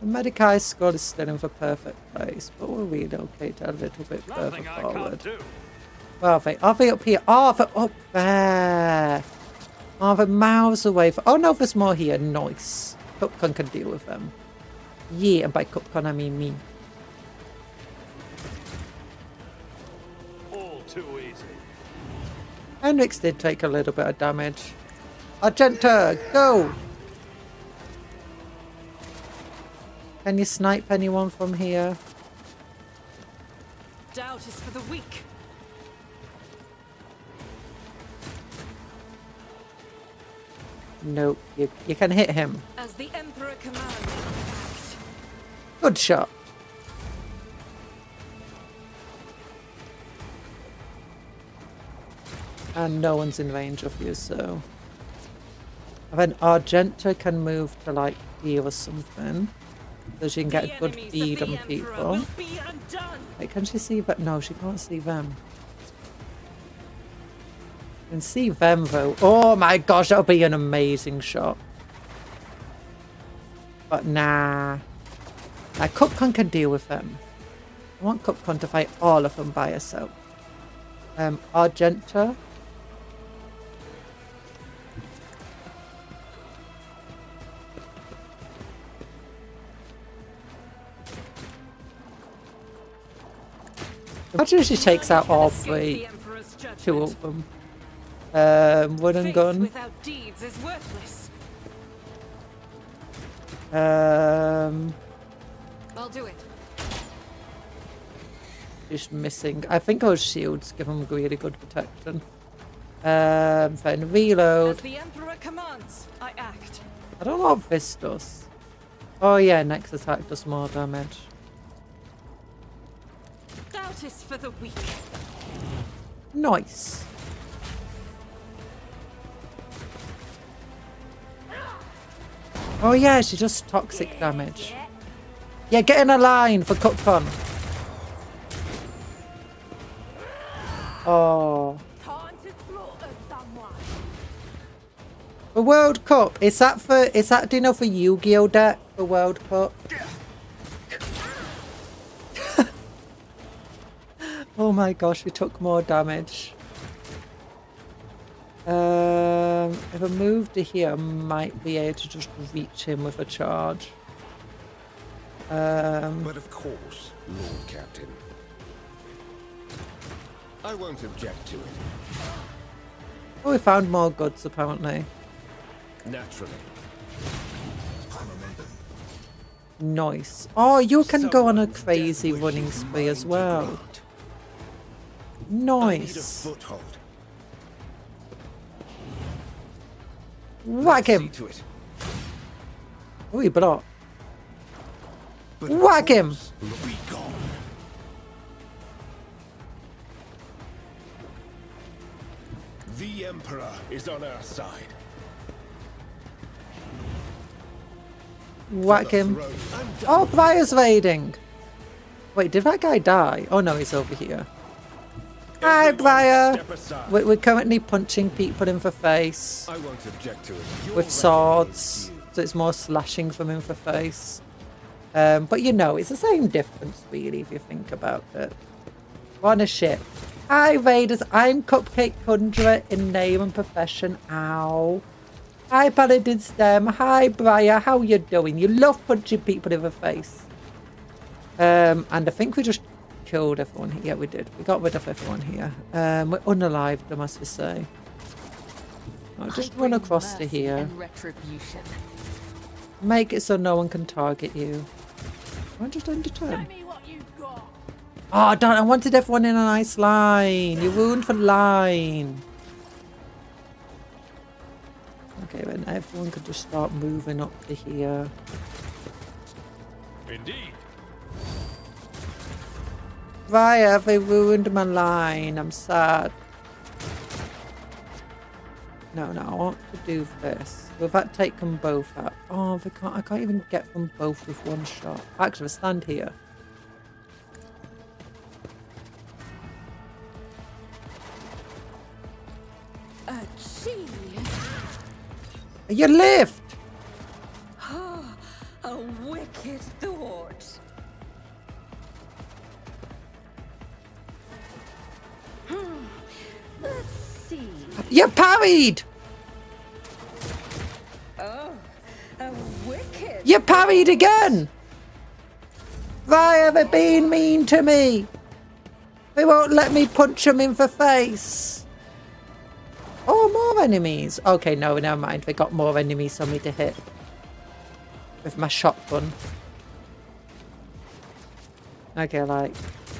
The Medicae squad is still in the perfect place, but we'll relocate a little bit further Nothing I forward. can't do. Where are they? Are they up here? Oh, they're up there. Oh, they're miles away. Oh no, there's more here. Nice. Cupcon can deal with them. Yeah, and by Cupcon I mean me. All too easy. Henrix did take a little bit of damage. Argenta, go! Can you snipe anyone from here? Doubt is for the weak. Nope, you can hit him. As the Emperor commands. Good shot. And no one's in range of you, so... And then Argenta can move to like here or something. So she can get a good feed on people. Wait, can she see that? No, she can't see them. Can see them though. Oh my gosh, that'll be an amazing shot. But nah. Now Cupcon can deal with them. I want Cupcon to fight all of them by herself. Argenta. Imagine if she takes out all three. Two of them. Wooden gun. Without deeds is worthless. I'll do it. Just missing. I think those shields give them really good protection. Then reload. As the Emperor commands, I act. I don't know what this does. Oh yeah, next attack does more damage. Doubt is for the weak. Nice. Oh yeah, she does toxic damage. Yeah, get in a line for Cupton. Oh. The World Cup, is that do you know for Yu-Gi-Oh deck, the World Cup? Oh my gosh, we took more damage. If I move to here, I might be able to just reach him with a charge. But of course, Lord Captain. I won't object to it. Oh, we found more goods apparently. Naturally. Nice. Oh, you can go on a crazy running spree as well. Nice. Whack him. Oh, he blocked. Whack him. The Emperor is on our side. Whack him. Oh, Briar's raiding. Wait, did that guy die? Oh no, he's over here. Hi, Briar. We're currently punching people in the face I won't object to it. with swords, so it's more slashing from in the face. But you know, it's the same difference really if you think about it. We're on a ship. Hi, Raiders. I'm Cupcake Conjurer in name and profession. Ow. Hi, Paladin Stem. Hi, Briar. How you doing? You love punching people in the face. And I think we just killed everyone here. Yeah, we did. We got rid of everyone here. We unalived them, as we say. I'll just run across to here. Make it so no one can target you. I just end the turn. Oh, darn, I wanted everyone in a nice line. You ruined the line. Okay, then everyone could just start moving up to here. Indeed. Raya, they ruined my line. I'm sad. No, I want to do this. Will that take them both out? Oh, they can't. I can't even get them both with one shot. Actually, stand here. You lived! A wicked thought. Let's see. You parried! Oh, a wicked. You parried again! Why have they been mean to me? They won't let me punch them in the face. Oh, more enemies. Okay, no, never mind. They got more enemies on me to hit. With my shotgun. Okay, like,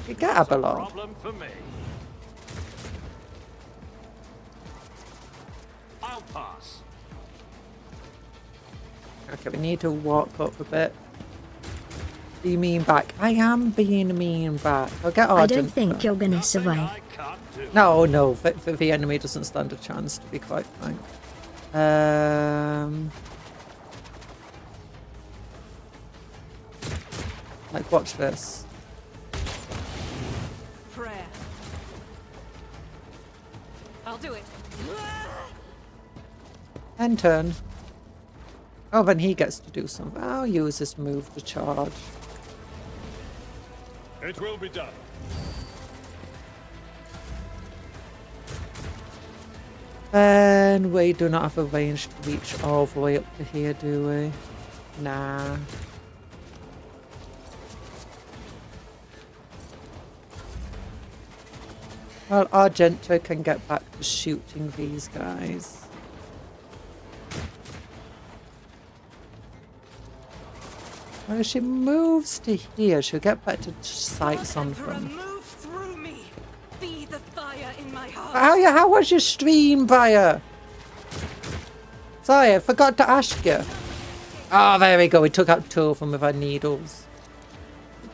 you get up below. Problem for me. I'll pass. Okay, we need to walk up a bit. Be mean back. I am being mean back. I'll get Argent. I don't think you're gonna survive. No, the enemy doesn't stand a chance, to be quite frank. Like, watch this. Prayer. I'll do it. End turn. Oh, then he gets to do something. I'll use this move to charge. It will be done. And we do not have a range to reach all the way up to here, do we? Nah. Well, Argento can get back to shooting these guys. Well, if she moves to here, she'll get back to sight on them. Move through me. Be the fire in my heart. How was your stream, Via? Sorry, I forgot to ask you. Oh, there we go. We took out 2 of them with our needles.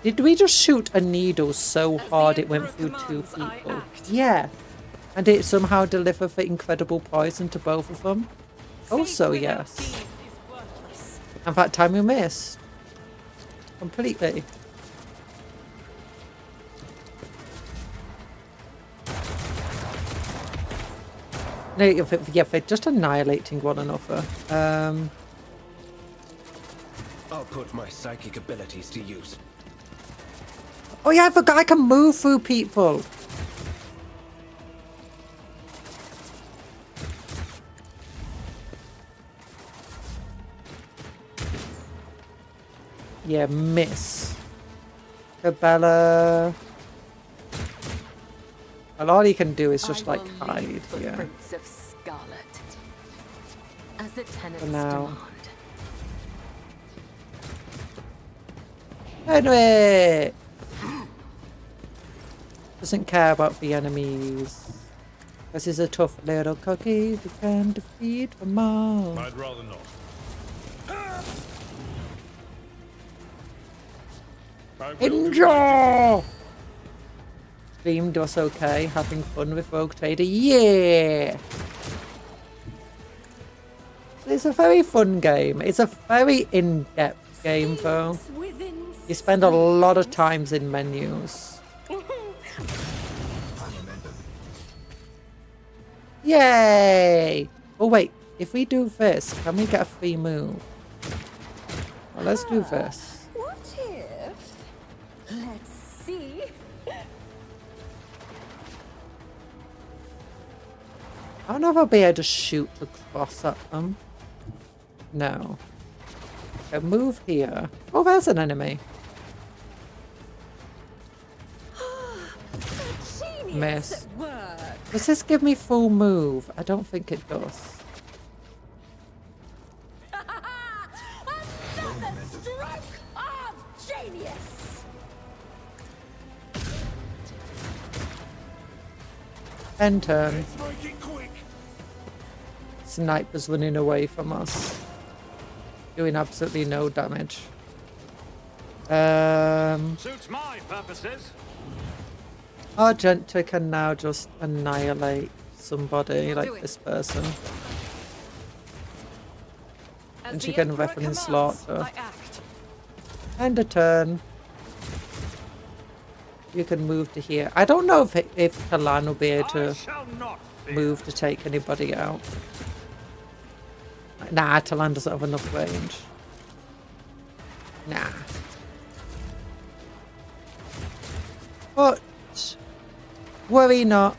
Did we just shoot a needle so hard it went through 2 people? Yeah. And it somehow delivered the incredible poison to both of them? Also, yes. And that time we missed. Completely. No, yeah, they're just annihilating one another. I'll put my psychic abilities to use. Oh yeah, I forgot I can move through people. Yeah, miss. Cabela. Well, all he can do is just like hide. Yeah. Prince of Scarlet. As the tenants For now. demand. Anyway. Doesn't care about the enemies. This is a tough little cookie we can defeat them all. I'd rather not. Enjoy! Streamed us okay, having fun with Rogue Trader. Yeah! It's a very fun game. It's a very in-depth game though. You spend a lot of times in menus. Yay! Oh wait, if we do this, can we get a free move? Well, let's do this. What if? Let's see. I don't know if I'll be able to shoot across at them. No. Okay, move here. Oh, there's an enemy. Miss. Does this give me full move? I don't think it does. Another stroke of genius. End turn. Sniper's running away from us. Doing absolutely no damage. Suits my purposes. Argento can now just annihilate somebody, like this person. And she can weapon slaughter. End a turn. You can move to here. I don't know if Talan will be able to move to take anybody out. Nah, Talan doesn't have enough range. Nah. But worry not,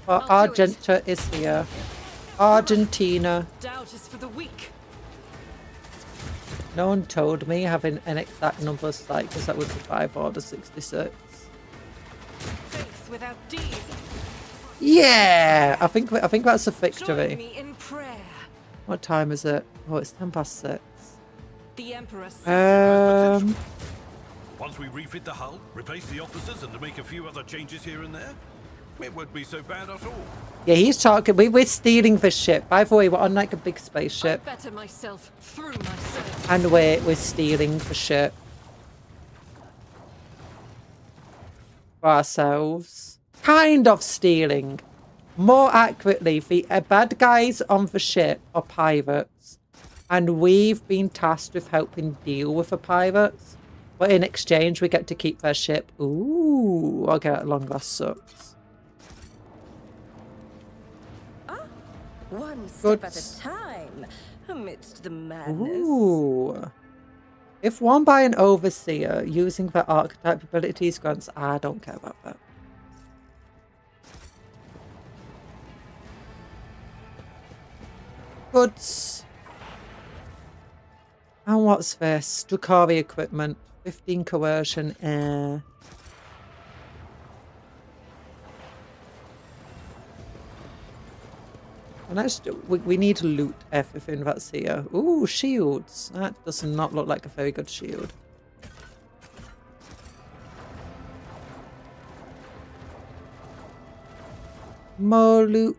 for Argenta is here. Argentina. Doubt is for the weak. No one told me having an exact number of cycles that would survive Order 66. Faith without deed. Yeah, I think that's a victory. Join me in prayer. What time is it? Oh, it's 6:10. The Emperor. Once we refit the hull, replace the officers, and to make a few other changes here and there, it won't be so bad at all. Yeah, he's talking. We're stealing this ship. By the way, we're on like a big spaceship, I better myself through my service. and we're stealing the ship for ourselves. Kind of stealing. More accurately, the bad guys on the ship are pirates, and we've been tasked with helping deal with the pirates. But in exchange, we get to keep their ship. Ooh, okay, at long last sucks. One step at a time, amidst the madness. Ooh. If won by an overseer using their archetype abilities grants, I don't care about that. Goods. And what's this? Drukhari equipment. 15 coercion air. And we need to loot everything that's here. Ooh, shields. That does not look like a very good shield. More loot.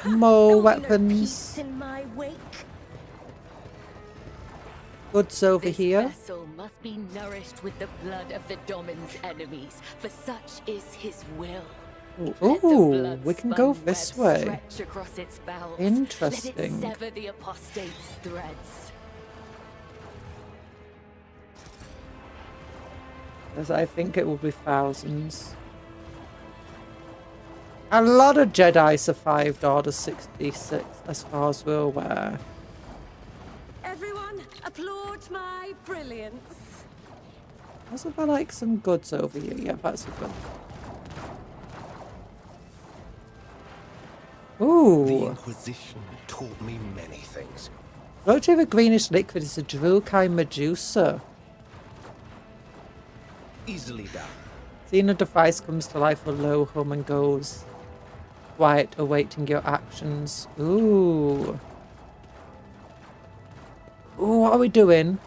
More weapons. In my wake. Goods over This here. vessel must be nourished with the blood of the Domin's enemies, for such is his will. Ooh, we can go this way. Stretch across its bowels. Interesting. Let it sever the apostate's threads. As I think it will be thousands. A lot of Jedi survived Order 66, as far as we're aware. Everyone, applaud my brilliance. Wasn't there like some goods over here? Yeah, that's a good. The Ooh. Inquisition taught me many things. Floating over greenish liquid is a Drukai Medusa. Easily done. Seeing a device comes to life with a low hum and goes quiet, awaiting your actions. Ooh. Ooh, what are we doing?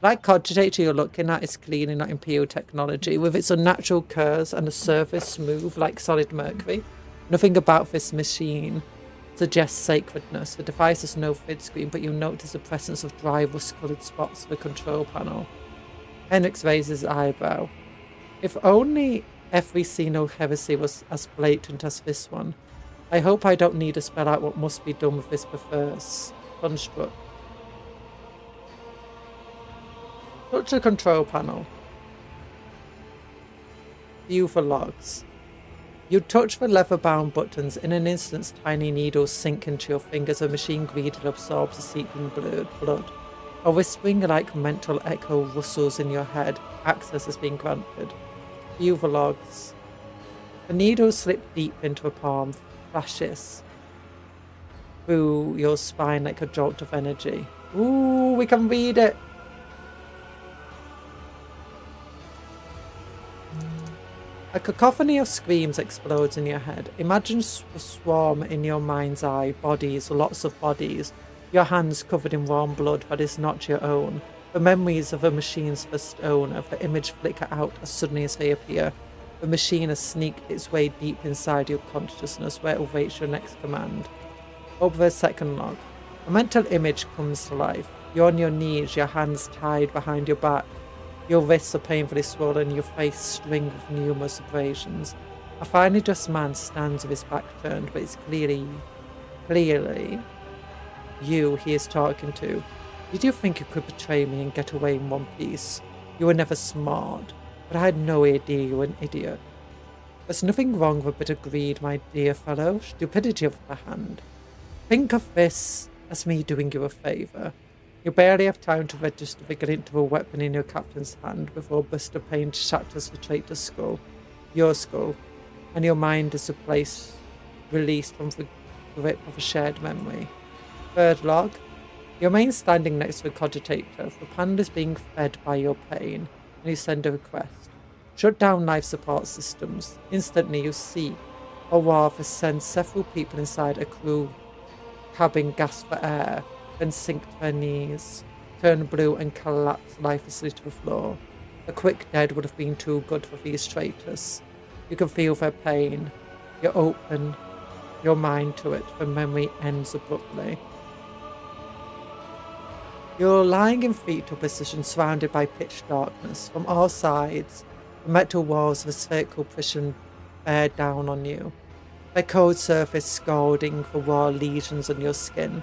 Like Cogitator you're looking at is clean and not imperial technology, with its unnatural curves and a surface smooth like solid mercury. Nothing about this machine suggests sacredness. The device has no vid screen, but you'll notice the presence of dry rust-coloured spots on the control panel. Henrix raises his eyebrow. If only every Xeno heresy was as blatant as this one. I hope I don't need to spell out what must be done with this perverse construct. Touch the control panel. View for logs. You touch the leather-bound buttons. In an instant, tiny needles sink into your fingers. A machine greedily absorbs the seeping blood. A whispering-like mental echo rustles in your head. Access has been granted. View the logs. The needles slip deep into the palm, flashes through your spine like a jolt of energy. Ooh, we can read it. A cacophony of screams explodes in your head. Imagine a swarm in your mind's eye, bodies, lots of bodies, your hands covered in warm blood that is not your own. The memories of a machine's first owner, the image flicker out as suddenly as they appear. The machine has sneaked its way deep inside your consciousness where it awaits your next command. Over the second log, a mental image comes to life. You're on your knees, your hands tied behind your back. Your wrists are painfully swollen, your face stringed with numerous abrasions. A finely dressed man stands with his back turned, but it's clearly you he is talking to. Did you think you could betray me and get away in one piece? You were never smart, but I had no idea you were an idiot. There's nothing wrong with a bit of greed, my dear fellow. Stupidity of the hand. Think of this as me doing you a favour. You barely have time to register the glint of a weapon in your captain's hand before a burst of pain shatters the traitor's skull, your skull, and your mind is released from the grip of a shared memory. Third log. You remain standing next to the cogitator. The panda is being fed by your pain, and you send a request. Shut down life support systems. Instantly you see, or rather send several people inside a crew cabin gasp for air, then sink to their knees, turn blue and collapse lifelessly to the floor. A quick dead would have been too good for these traitors. You can feel their pain. You open your mind to it. The memory ends abruptly. You're lying in fetal position, surrounded by pitch darkness. From all sides, the metal walls of a spherical prison bear down on you. Their cold surface scalding for raw lesions on your skin.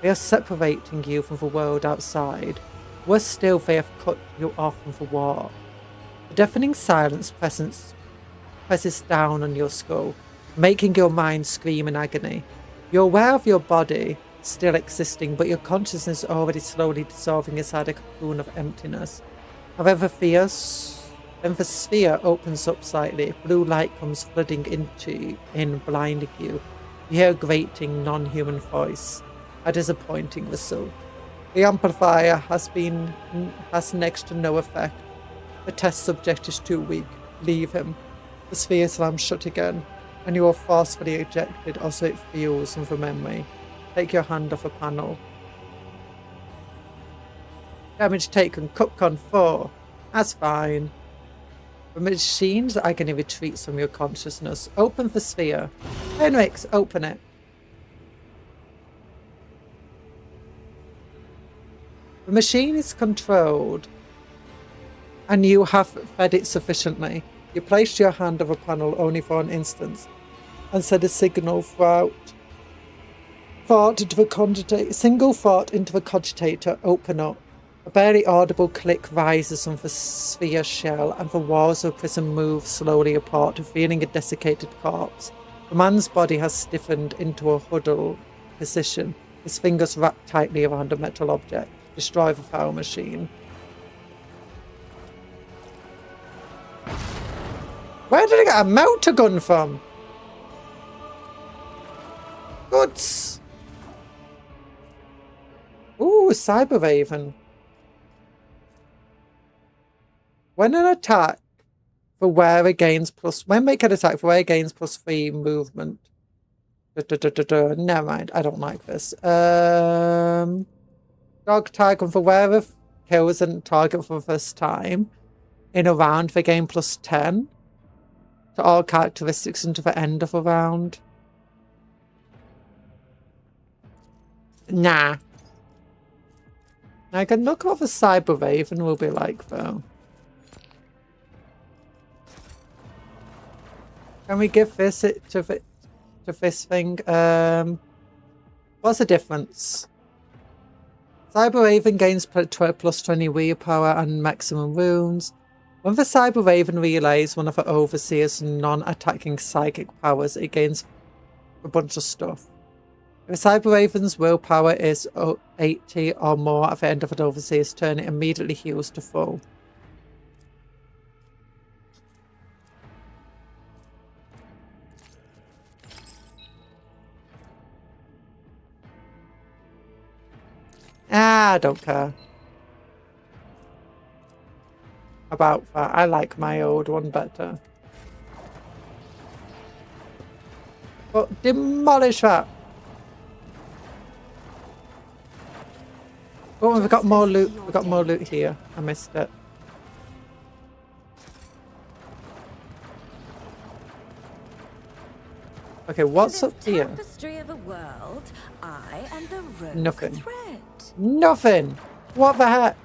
They are separating you from the world outside. Worse still, they have cut you off from the war. The deafening silence presses down on your skull, making your mind scream in agony. You're aware of your body still existing, but your consciousness is already slowly dissolving inside a cocoon of emptiness. However, then the sphere opens up slightly. Blue light comes flooding in, blinding you. You hear a grating, non-human voice. A disappointing result. The amplifier has next to no effect. The test subject is too weak. Leave him. The sphere slams shut again, and you are forcefully ejected, or so it feels from memory. Take your hand off a panel. Damage taken, Cupcon 4. That's fine. The machine's agony retreats from your consciousness. Open the sphere. Henrix, open it. The machine is controlled, and you have fed it sufficiently. You placed your hand on a panel only for an instant, and said a signal single thought into the cogitator, open up. A barely audible click rises from the sphere shell, and the walls of the prison move slowly apart, revealing a desiccated corpse. The man's body has stiffened into a huddled position, his fingers wrapped tightly around a metal object. Destroy the power machine. Where did I get a melter gun from? Goods! Ooh, Cyber Raven. When an attack for wearer gains when make an attack for wearer gains +3 movement. Never mind, I don't like this. Dog tag on the wearer kills a target for the first time. In a round, they gain +10 to all characteristics until the end of a round. Nah. I can look what the Cyber Raven will be like, though. Can we give this to this thing? What's the difference? Cyber Raven gains +20 willpower and maximum wounds. When the Cyber Raven relays one of the Overseer's non-attacking psychic powers, it gains a bunch of stuff. If the Cyber Raven's willpower is 80 or more at the end of an Overseer's turn, it immediately heals to full. I don't care about that. I like my old one better. But demolish that. Oh, we've got more loot. We've got more loot here. I missed it. Okay, what's up here? Tapestry of a world, I and the rope Nothing. thread. Nothing. What the heck?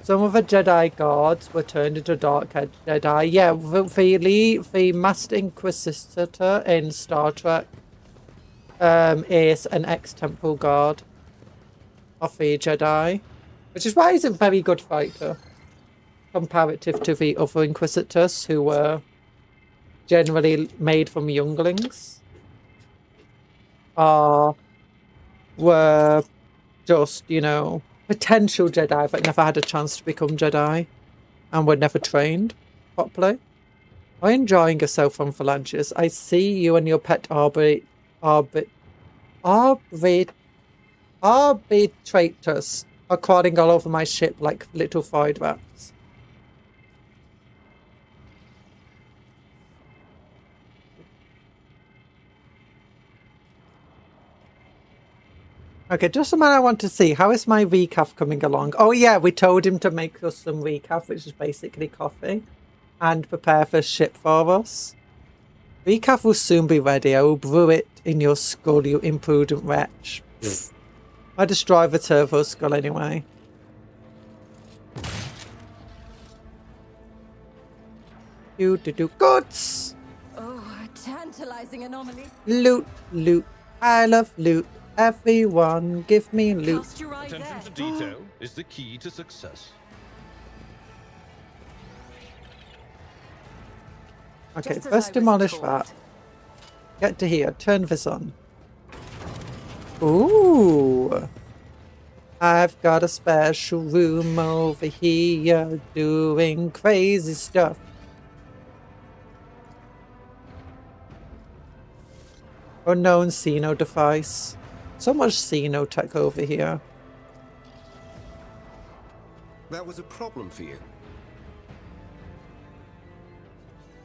Some of the Jedi guards were turned into Dark-haired Jedi. Yeah, the Master Inquisitor in Star Trek is an ex-Temple guard of the Jedi, which is why he's a very good fighter comparative to the other Inquisitors who were generally made from younglings. Were just, you know, potential Jedi but never had a chance to become Jedi and were never trained properly. Are you enjoying yourself on Phalanges? I see you and your pet arbitrators are crawling all over my ship like little void rats. Okay, just a minute, I want to see. How is my recaf coming along? Oh yeah, we told him to make us some recaf, which is basically coffee, and prepare for ship for us. Recaf will soon be ready. I will brew it in your skull, you imprudent wretch. I destroy the turbo skull anyway. Do goods! Oh, a tantalizing anomaly. Loot, loot. I love loot. Everyone, give me loot. Attention to detail is the key to success. Okay, first demolish that. Get to here. Turn this on. Ooh. I've got a special room over here doing crazy stuff. Unknown Xeno device. So much Xeno tech over here. That was a problem for you.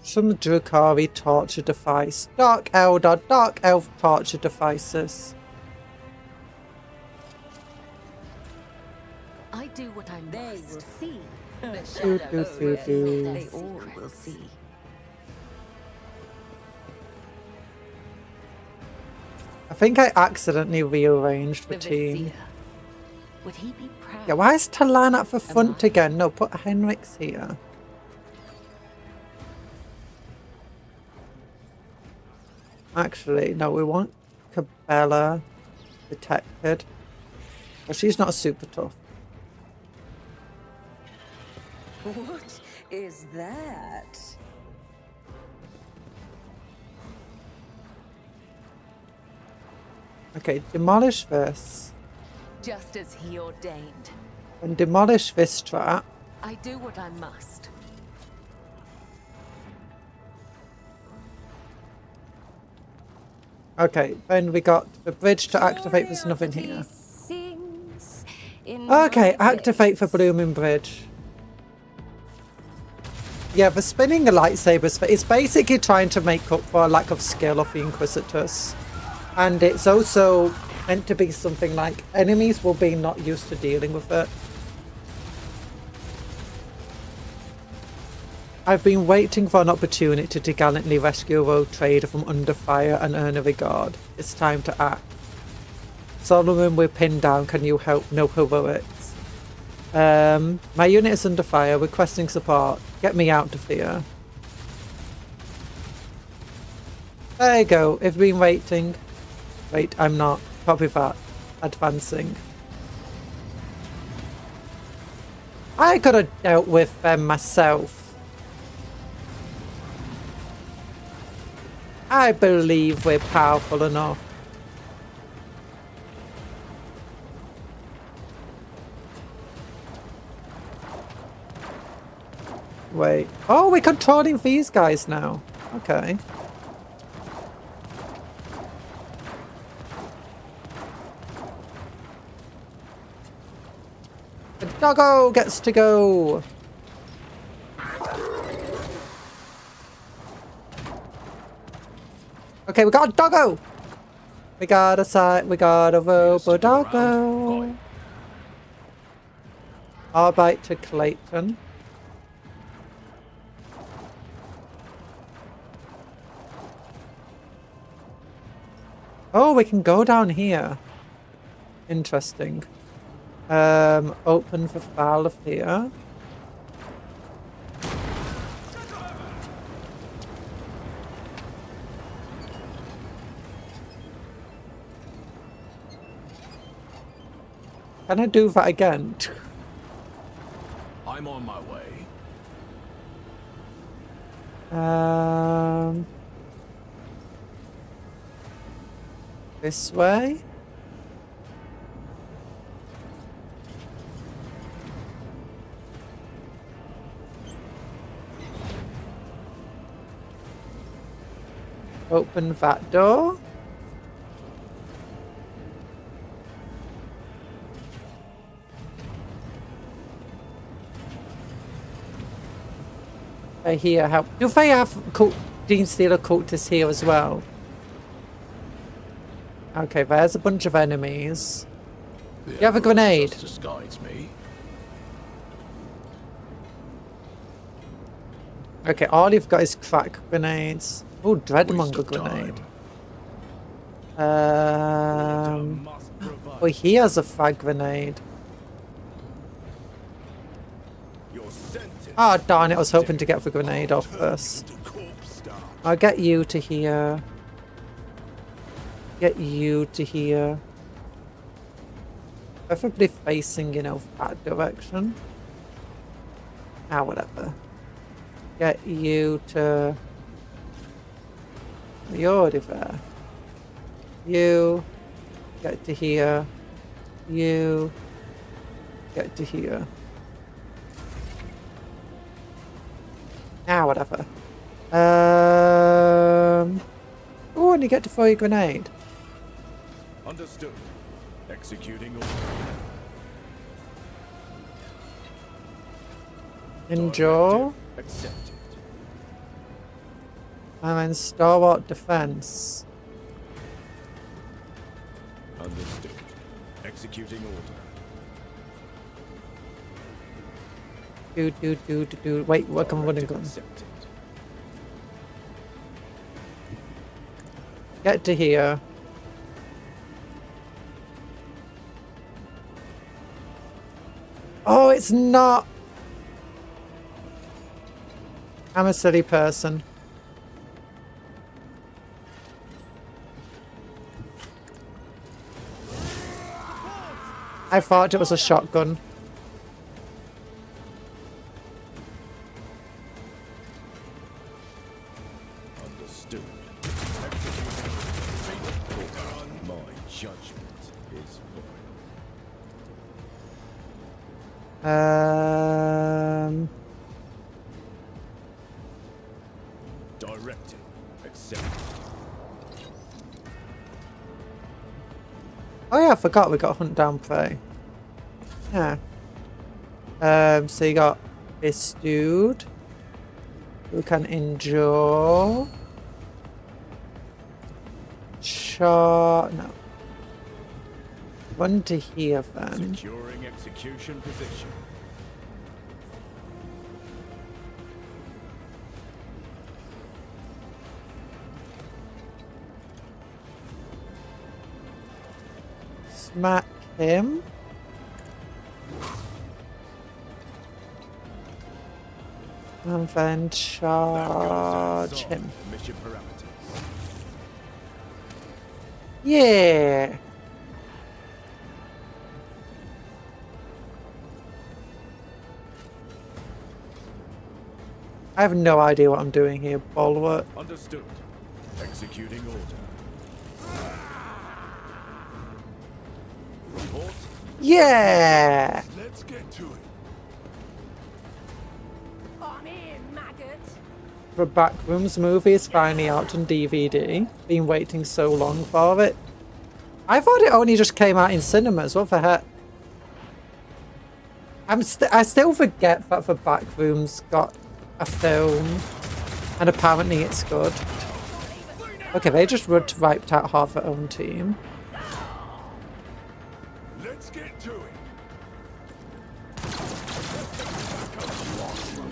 Some Drukari torture device. Dark Eldar, Dark Elf torture devices. I do what I They must. will see. The Do, shadows do, do, do. They all will see. I think I accidentally rearranged the The team. Vizier. Would he be proud? Yeah, why is Talan at the front I? again? No, put Henrik's here. Actually, no, we want Cabela detected. Well, she's not super tough. What is that? Okay, demolish this. Just as he ordained. And demolish this trap. I do what I must. Okay, then we got the bridge to activate. There's nothing here. Sings in Okay, my activate for days. Blooming Bridge. Yeah, the spinning the lightsabers, it's basically trying to make up for a lack of skill of the Inquisitors. And it's also meant to be something like enemies will be not used to dealing with it. I've been waiting for an opportunity to gallantly rescue a rogue trader from under fire and earn a regard. It's time to act. Solomon, we're pinned down. Can you help? No heroics. My unit is under fire. Requesting support. Get me out of here. There you go. I've been waiting. Wait, I'm not. Copy that. Advancing. I could have dealt with them myself. I believe we're powerful enough. Wait. Oh, we're controlling these guys now. Okay. The doggo gets to go. Okay, we got a doggo. We got a side. We got a robo doggo. Arbite to Clayton. Oh, we can go down here. Interesting. Open for Valve here. Can I do that again? I'm on my way. This way? Open that door. I hear help. Do they have Dean Steeler cultists here as well? Okay, there's a bunch of enemies. You have a grenade. Disguise me. Okay, all you've got is crack grenades. Oh, Dreadmonger grenade. Oh, he has a frag grenade. Ah, oh, darn it, I was hoping to get the grenade off first. I'll get you to here. Get you to here. Preferably facing, you know, that direction. Ah, whatever. Get you to... You're already there. You... Get to here. You... Get to here. Ah, whatever. Ooh, when you get to throw your grenade. Understood. Executing order. Endure. Accepted. And then stalwart defense. Understood. Executing order. Do. Wait, what can I go? Accepted. Get to here. Oh, it's not. I'm a silly person. I thought it was a shotgun. Understood. My judgment is final. Directive accepted. Oh yeah, I forgot we got hunt down prey. Yeah. So you got this dude who can endure. Shot. No. Run to here then. Securing execution position. Smack him. And then charge him. Mission parameters. Yeah. I have no idea what I'm doing here, Bulwark. Understood. Executing order. Report. Yeah. Let's get to it. I'm in, maggot. The Backrooms movie is finally out on DVD. Been waiting so long for it. I thought it only just came out in cinemas. What the heck? I still forget that the Backrooms got a film, and apparently it's good. Okay, they just wiped out half their own team. Let's get to it.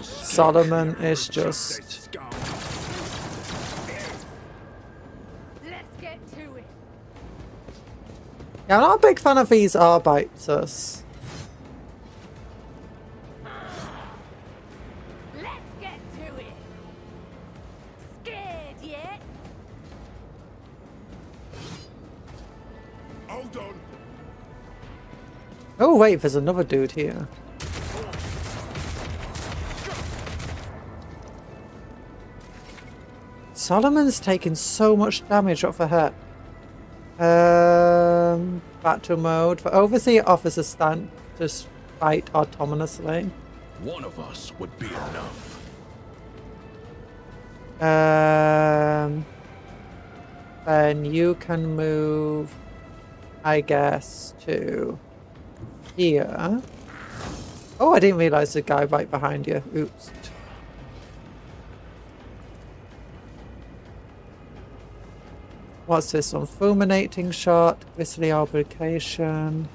Solomon is just... Let's get to it. Yeah, I'm not a big fan of these Arbiters. Let's get to it. Scared yet? Hold on. Oh wait, there's another dude here. Solomon's taking so much damage off the head. Battle mode. For overseer officers stand to fight autonomously. One of us would be enough. Then you can move, I guess, to here. Oh, I didn't realize the guy right behind you. Oops. What's this one? Fulminating shot, grisly obligation.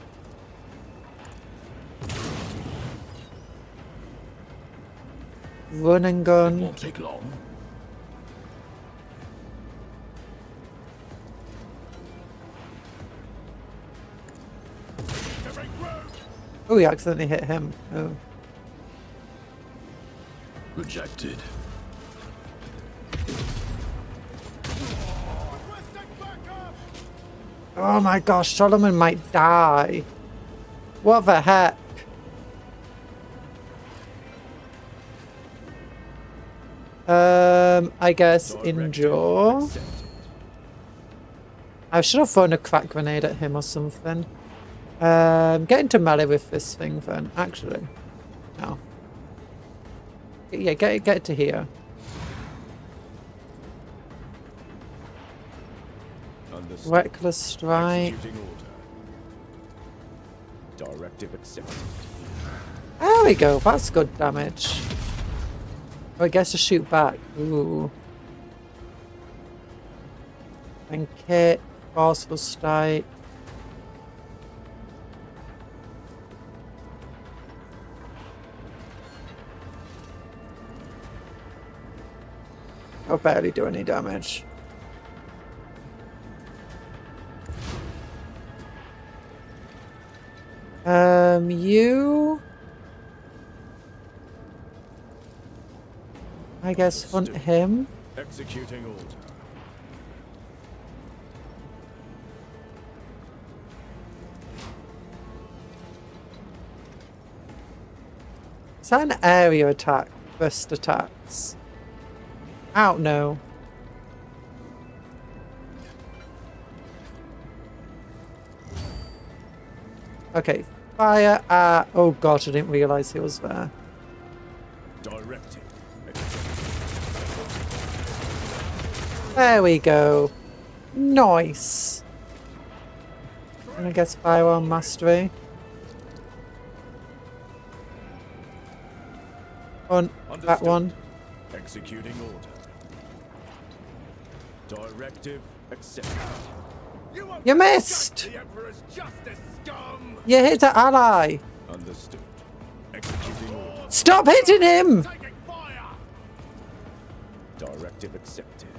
Run and gun. Won't take long. Oh, he accidentally hit him. Oh. Rejected. Oh my gosh, Solomon might die. What the heck? I guess endure. I should have thrown a crack grenade at him or something. Get into melee with this thing then. Actually, no. Yeah, get to here. Reckless strike. Executing order. Directive accepted. There we go. That's good damage. Oh, I guess to shoot back. Ooh. And kit. Forceful strike. I'll barely do any damage. You... I guess hunt him. Executing order. Is that an area attack? Burst attacks? Out no. Okay, fire at... Oh god, I didn't realise he was there. Directing. There we go. Nice. And I guess firearm mastery. On that one. Executing order. Directive accepted. You missed! The Emperor's justice, scum! You hit an ally! Understood. Executing order. Stop hitting him! Taking fire! Directive accepted.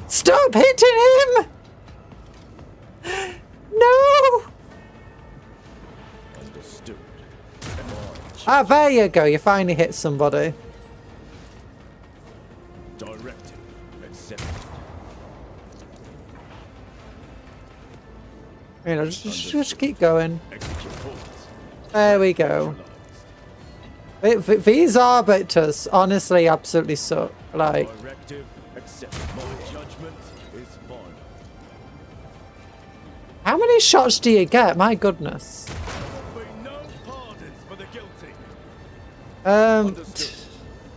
Stop hitting him! No! Understood. Ah, there you go. You finally hit somebody. Directive accepted. You know, just keep going. Execute orders. There we go. These arbiters honestly absolutely suck. Like, Directive accepted. My judgment is final. how many shots do you get? My goodness. There will be no pardons for the guilty. Um,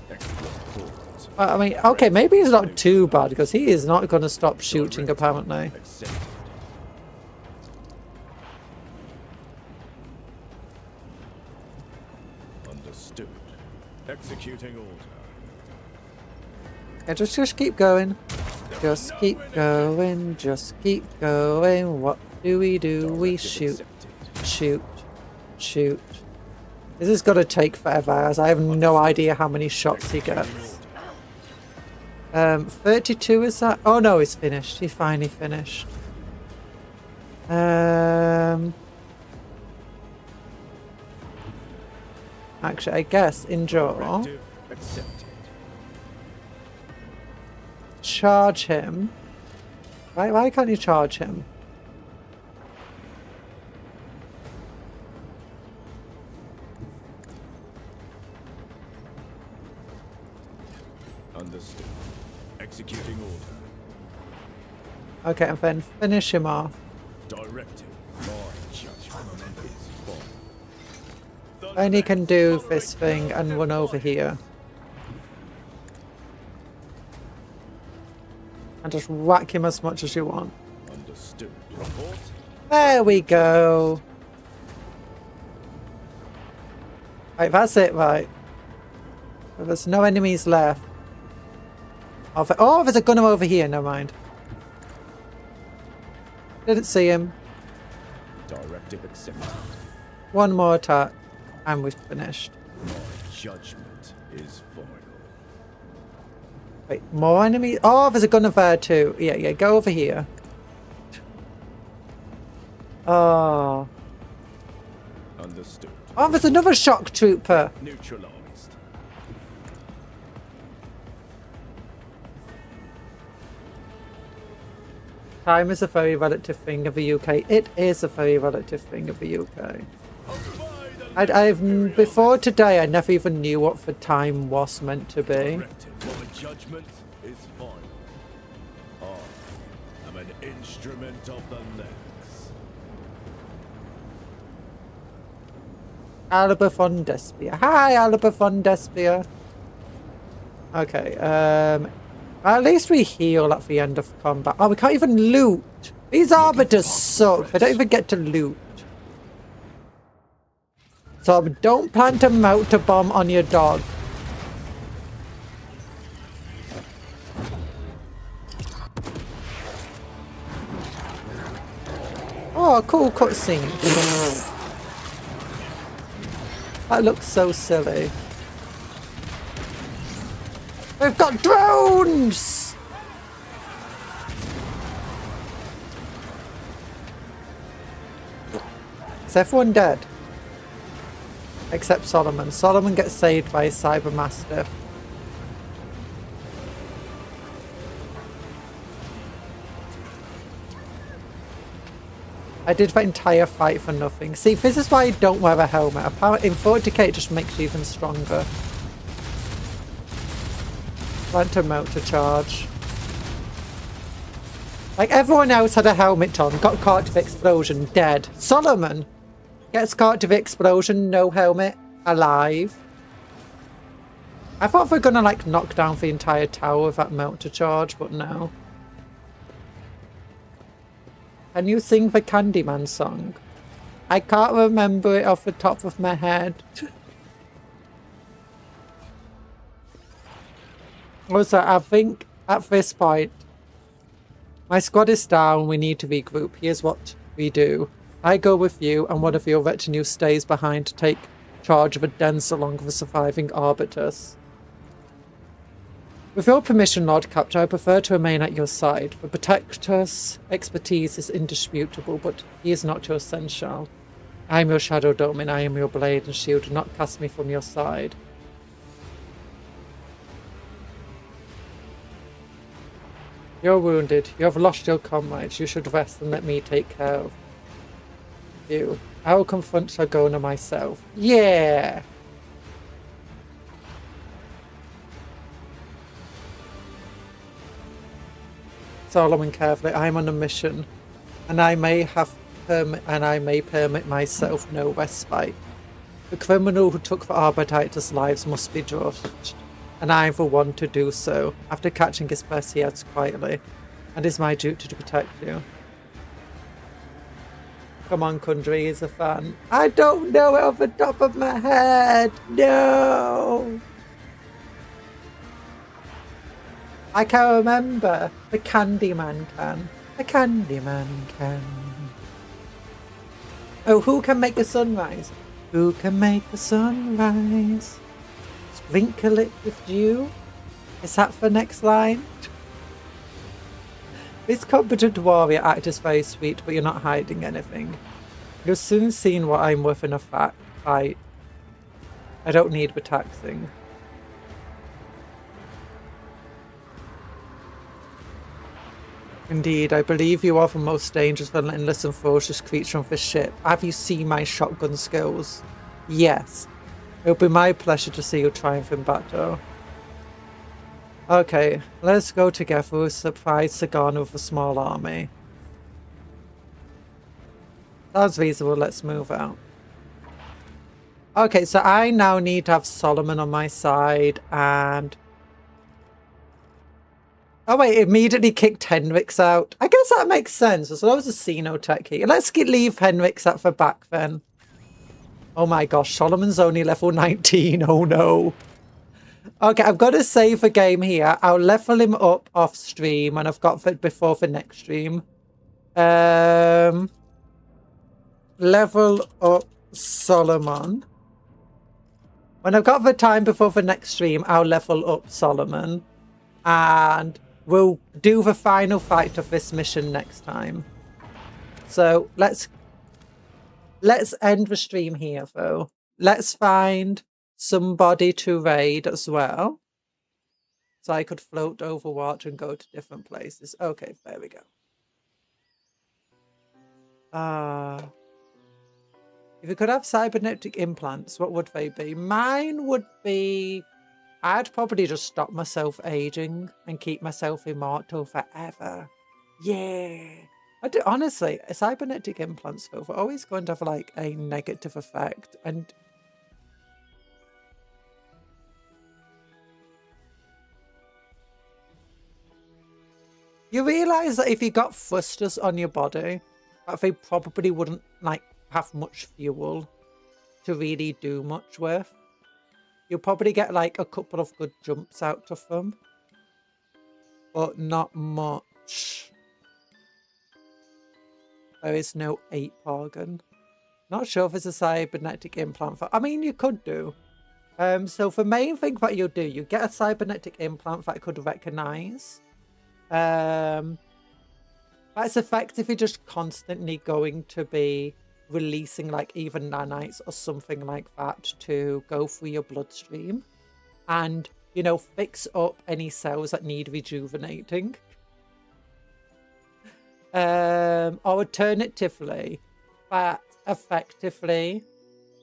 Execute orders. I mean, okay, maybe he's not too bad because he is not going to stop shooting apparently. Accepted. Understood. Executing order. Yeah, just keep going. Just keep going. Just keep going. What do? We shoot. Shoot. Shoot. This is going to take forever as I have no idea how many shots he gets. 32 is that? Oh no, he's finished. He finally finished. Actually, I guess in draw. Charge him. Why can't you charge him? Understood. Executing order. Okay, and then finish him off. Directive. My judgment is final. Then he can do this thing and run over here. And just whack him as much as you want. Understood. Report. There we go. Right, that's it, right. There's no enemies left. Oh, there's a gunner over here, never mind. Didn't see him. Directive accepted. One more attack, and we've finished. My judgment is final. Wait, more enemies? Oh, there's a gunner there too. Yeah, go over here. Oh. Understood. Oh, there's another shock trooper. Neutralized. Time is a very relative thing of the UK. It is a very relative thing of the UK. I've before today I never even knew what the time was meant to be. Directive. My judgment is final. I am an instrument of the legs. Alba von Despia. Hi, Alba von Despia. Okay, at least we heal at the end of combat. Oh, we can't even loot. These arbiters suck. They don't even get to loot. So don't plant a motor bomb on your dog. Oh, cool cutscene. That looks so silly. We've got drones! Is everyone dead? Except Solomon. Solomon gets saved by his cyber mastiff. I did that entire fight for nothing. See, this is why I don't wear a helmet. Apparently, in 40k, it just makes you even stronger. Phantom motor charge. Like, everyone else had a helmet on, got caught to the explosion, dead. Solomon gets caught to the explosion, no helmet, alive. I thought they were gonna, like, knock down the entire tower with that motor charge, but no. Can you sing the Candyman song? I can't remember it off the top of my head. Also, I think at this point, my squad is down, we need to regroup. Here's what we do. I go with you, and one of your retinue stays behind to take charge of a dance along with the surviving arbiters. With your permission, Lord Cuptle, I prefer to remain at your side. The Protector's expertise is indisputable, but he is not your essential. I am your Shadow Domin, I am your blade and shield. Do not cast me from your side. You're wounded. You have lost your comrades. You should rest and let me take care of you. I will confront Sargona myself. Yeah! Solomon carefully. I'm on a mission, and I may permit myself no respite. The criminal who took the Arbiters' lives must be judged, and I am the one to do so. After catching his best, he adds quietly, and it's my duty to protect you. Come on, Kundry, he's a fan. I don't know it off the top of my head. No. I can't remember. The Candyman can. The Candyman can. Oh, who can make a sunrise? Who can make a sunrise? Sprinkle it with dew? Is that the next line? This competent warrior act is very sweet, but you're not hiding anything. You'll soon see what I'm worth in a fight. I don't need the taxing. Indeed, I believe you are the most dangerous, relentless and ferocious creature on this ship. Have you seen my shotgun skills? Yes. It will be my pleasure to see you triumph in battle. Okay, let's go together with surprise Sagana with a small army. Sounds reasonable, let's move out. Okay, so I now need to have Solomon on my side and... Oh wait, it immediately kicked Henrix out. I guess that makes sense. So that was a Xenotech here. Let's leave Henrix at the back then. Oh my gosh, Solomon's only level 19. Oh no. Okay, I've got to save the game here. I'll level him up off stream and I've got it before the next stream. Level up Solomon. When I've got the time before the next stream, I'll level up Solomon. And we'll do the final fight of this mission next time. So let's end the stream here though. Let's find somebody to raid as well. So I could float over water and go to different places. Okay, there we go. If you could have cybernetic implants, what would they be? Mine would be... I'd probably just stop myself aging and keep myself immortal forever. Yeah. Honestly, cybernetic implants, though, are always going to have, like, a negative effect. And... You realise that if you got thrusters on your body, that they probably wouldn't like have much fuel to really do much with. You'll probably get like a couple of good jumps out of them, but not much. There is no 8 organ. Not sure if it's a cybernetic implant for. I mean, you could do. So the main thing that you'll do, you get a cybernetic implant that could recognize. That's effectively just constantly going to be releasing like even nanites or something like that to go through your bloodstream and, you know, fix up any cells that need rejuvenating. Or alternatively, that effectively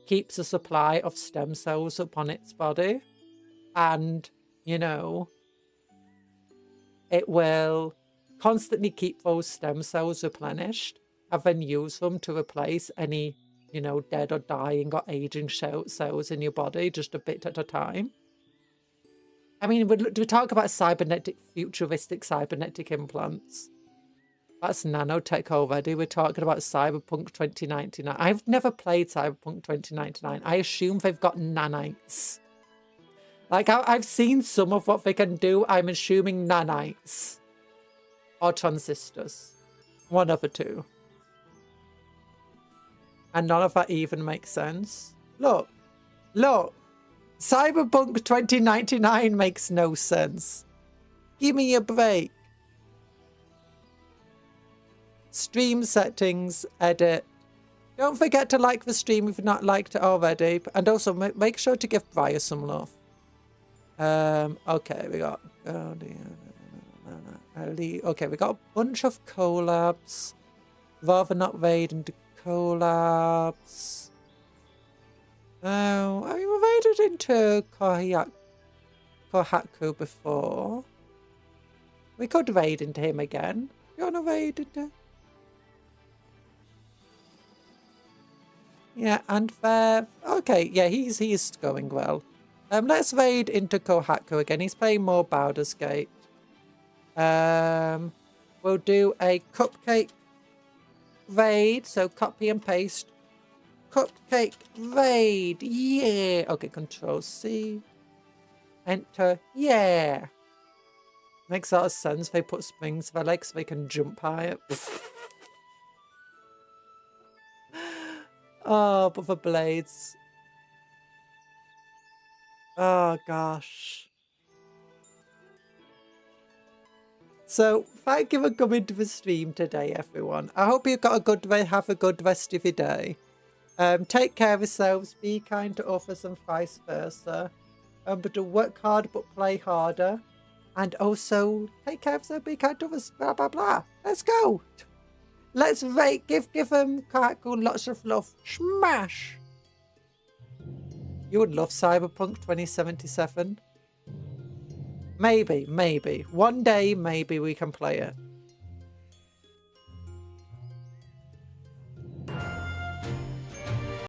keeps a supply of stem cells upon its body, and, you know, it will constantly keep those stem cells replenished and then use them to replace any, you know, dead or dying or aging cells in your body just a bit at a time. I mean, we talk about futuristic cybernetic implants. That's nanotech already. We're talking about Cyberpunk 2099. I've never played Cyberpunk 2099. I assume they've got nanites. Like, I've seen some of what they can do. I'm assuming nanites. Or transistors. One of the two. And none of that even makes sense. Look. Look. Cyberpunk 2099 makes no sense. Give me a break. Stream settings, edit. Don't forget to like the stream if you've not liked it already. And also make sure to give Briar some love. Okay, we got... Okay, we got a bunch of collabs. Rather not raid into collabs. Oh, I mean, we raided into Kohaku before. We could raid into him again. You want to raid into... Yeah, and okay, yeah, he's going well. Let's raid into Kohaku again. He's playing more Baldur's Gate. We'll do a cupcake raid. So copy and paste. Cupcake raid. Yeah. Okay, Control C. Enter. Yeah. Makes a lot of sense. They put springs to their legs so they can jump higher. Oh, but the blades. Oh, gosh. So, thank you for coming to the stream today, everyone. I hope you've got have a good rest of your day. Take care of yourselves, be kind to others and vice versa. But to work hard but play harder. And also, take care of yourself, be kind to others, blah, blah, blah. Let's go. Let's rate, give them lots of love. Smash! You would love Cyberpunk 2077. Maybe. One day, maybe we can play it.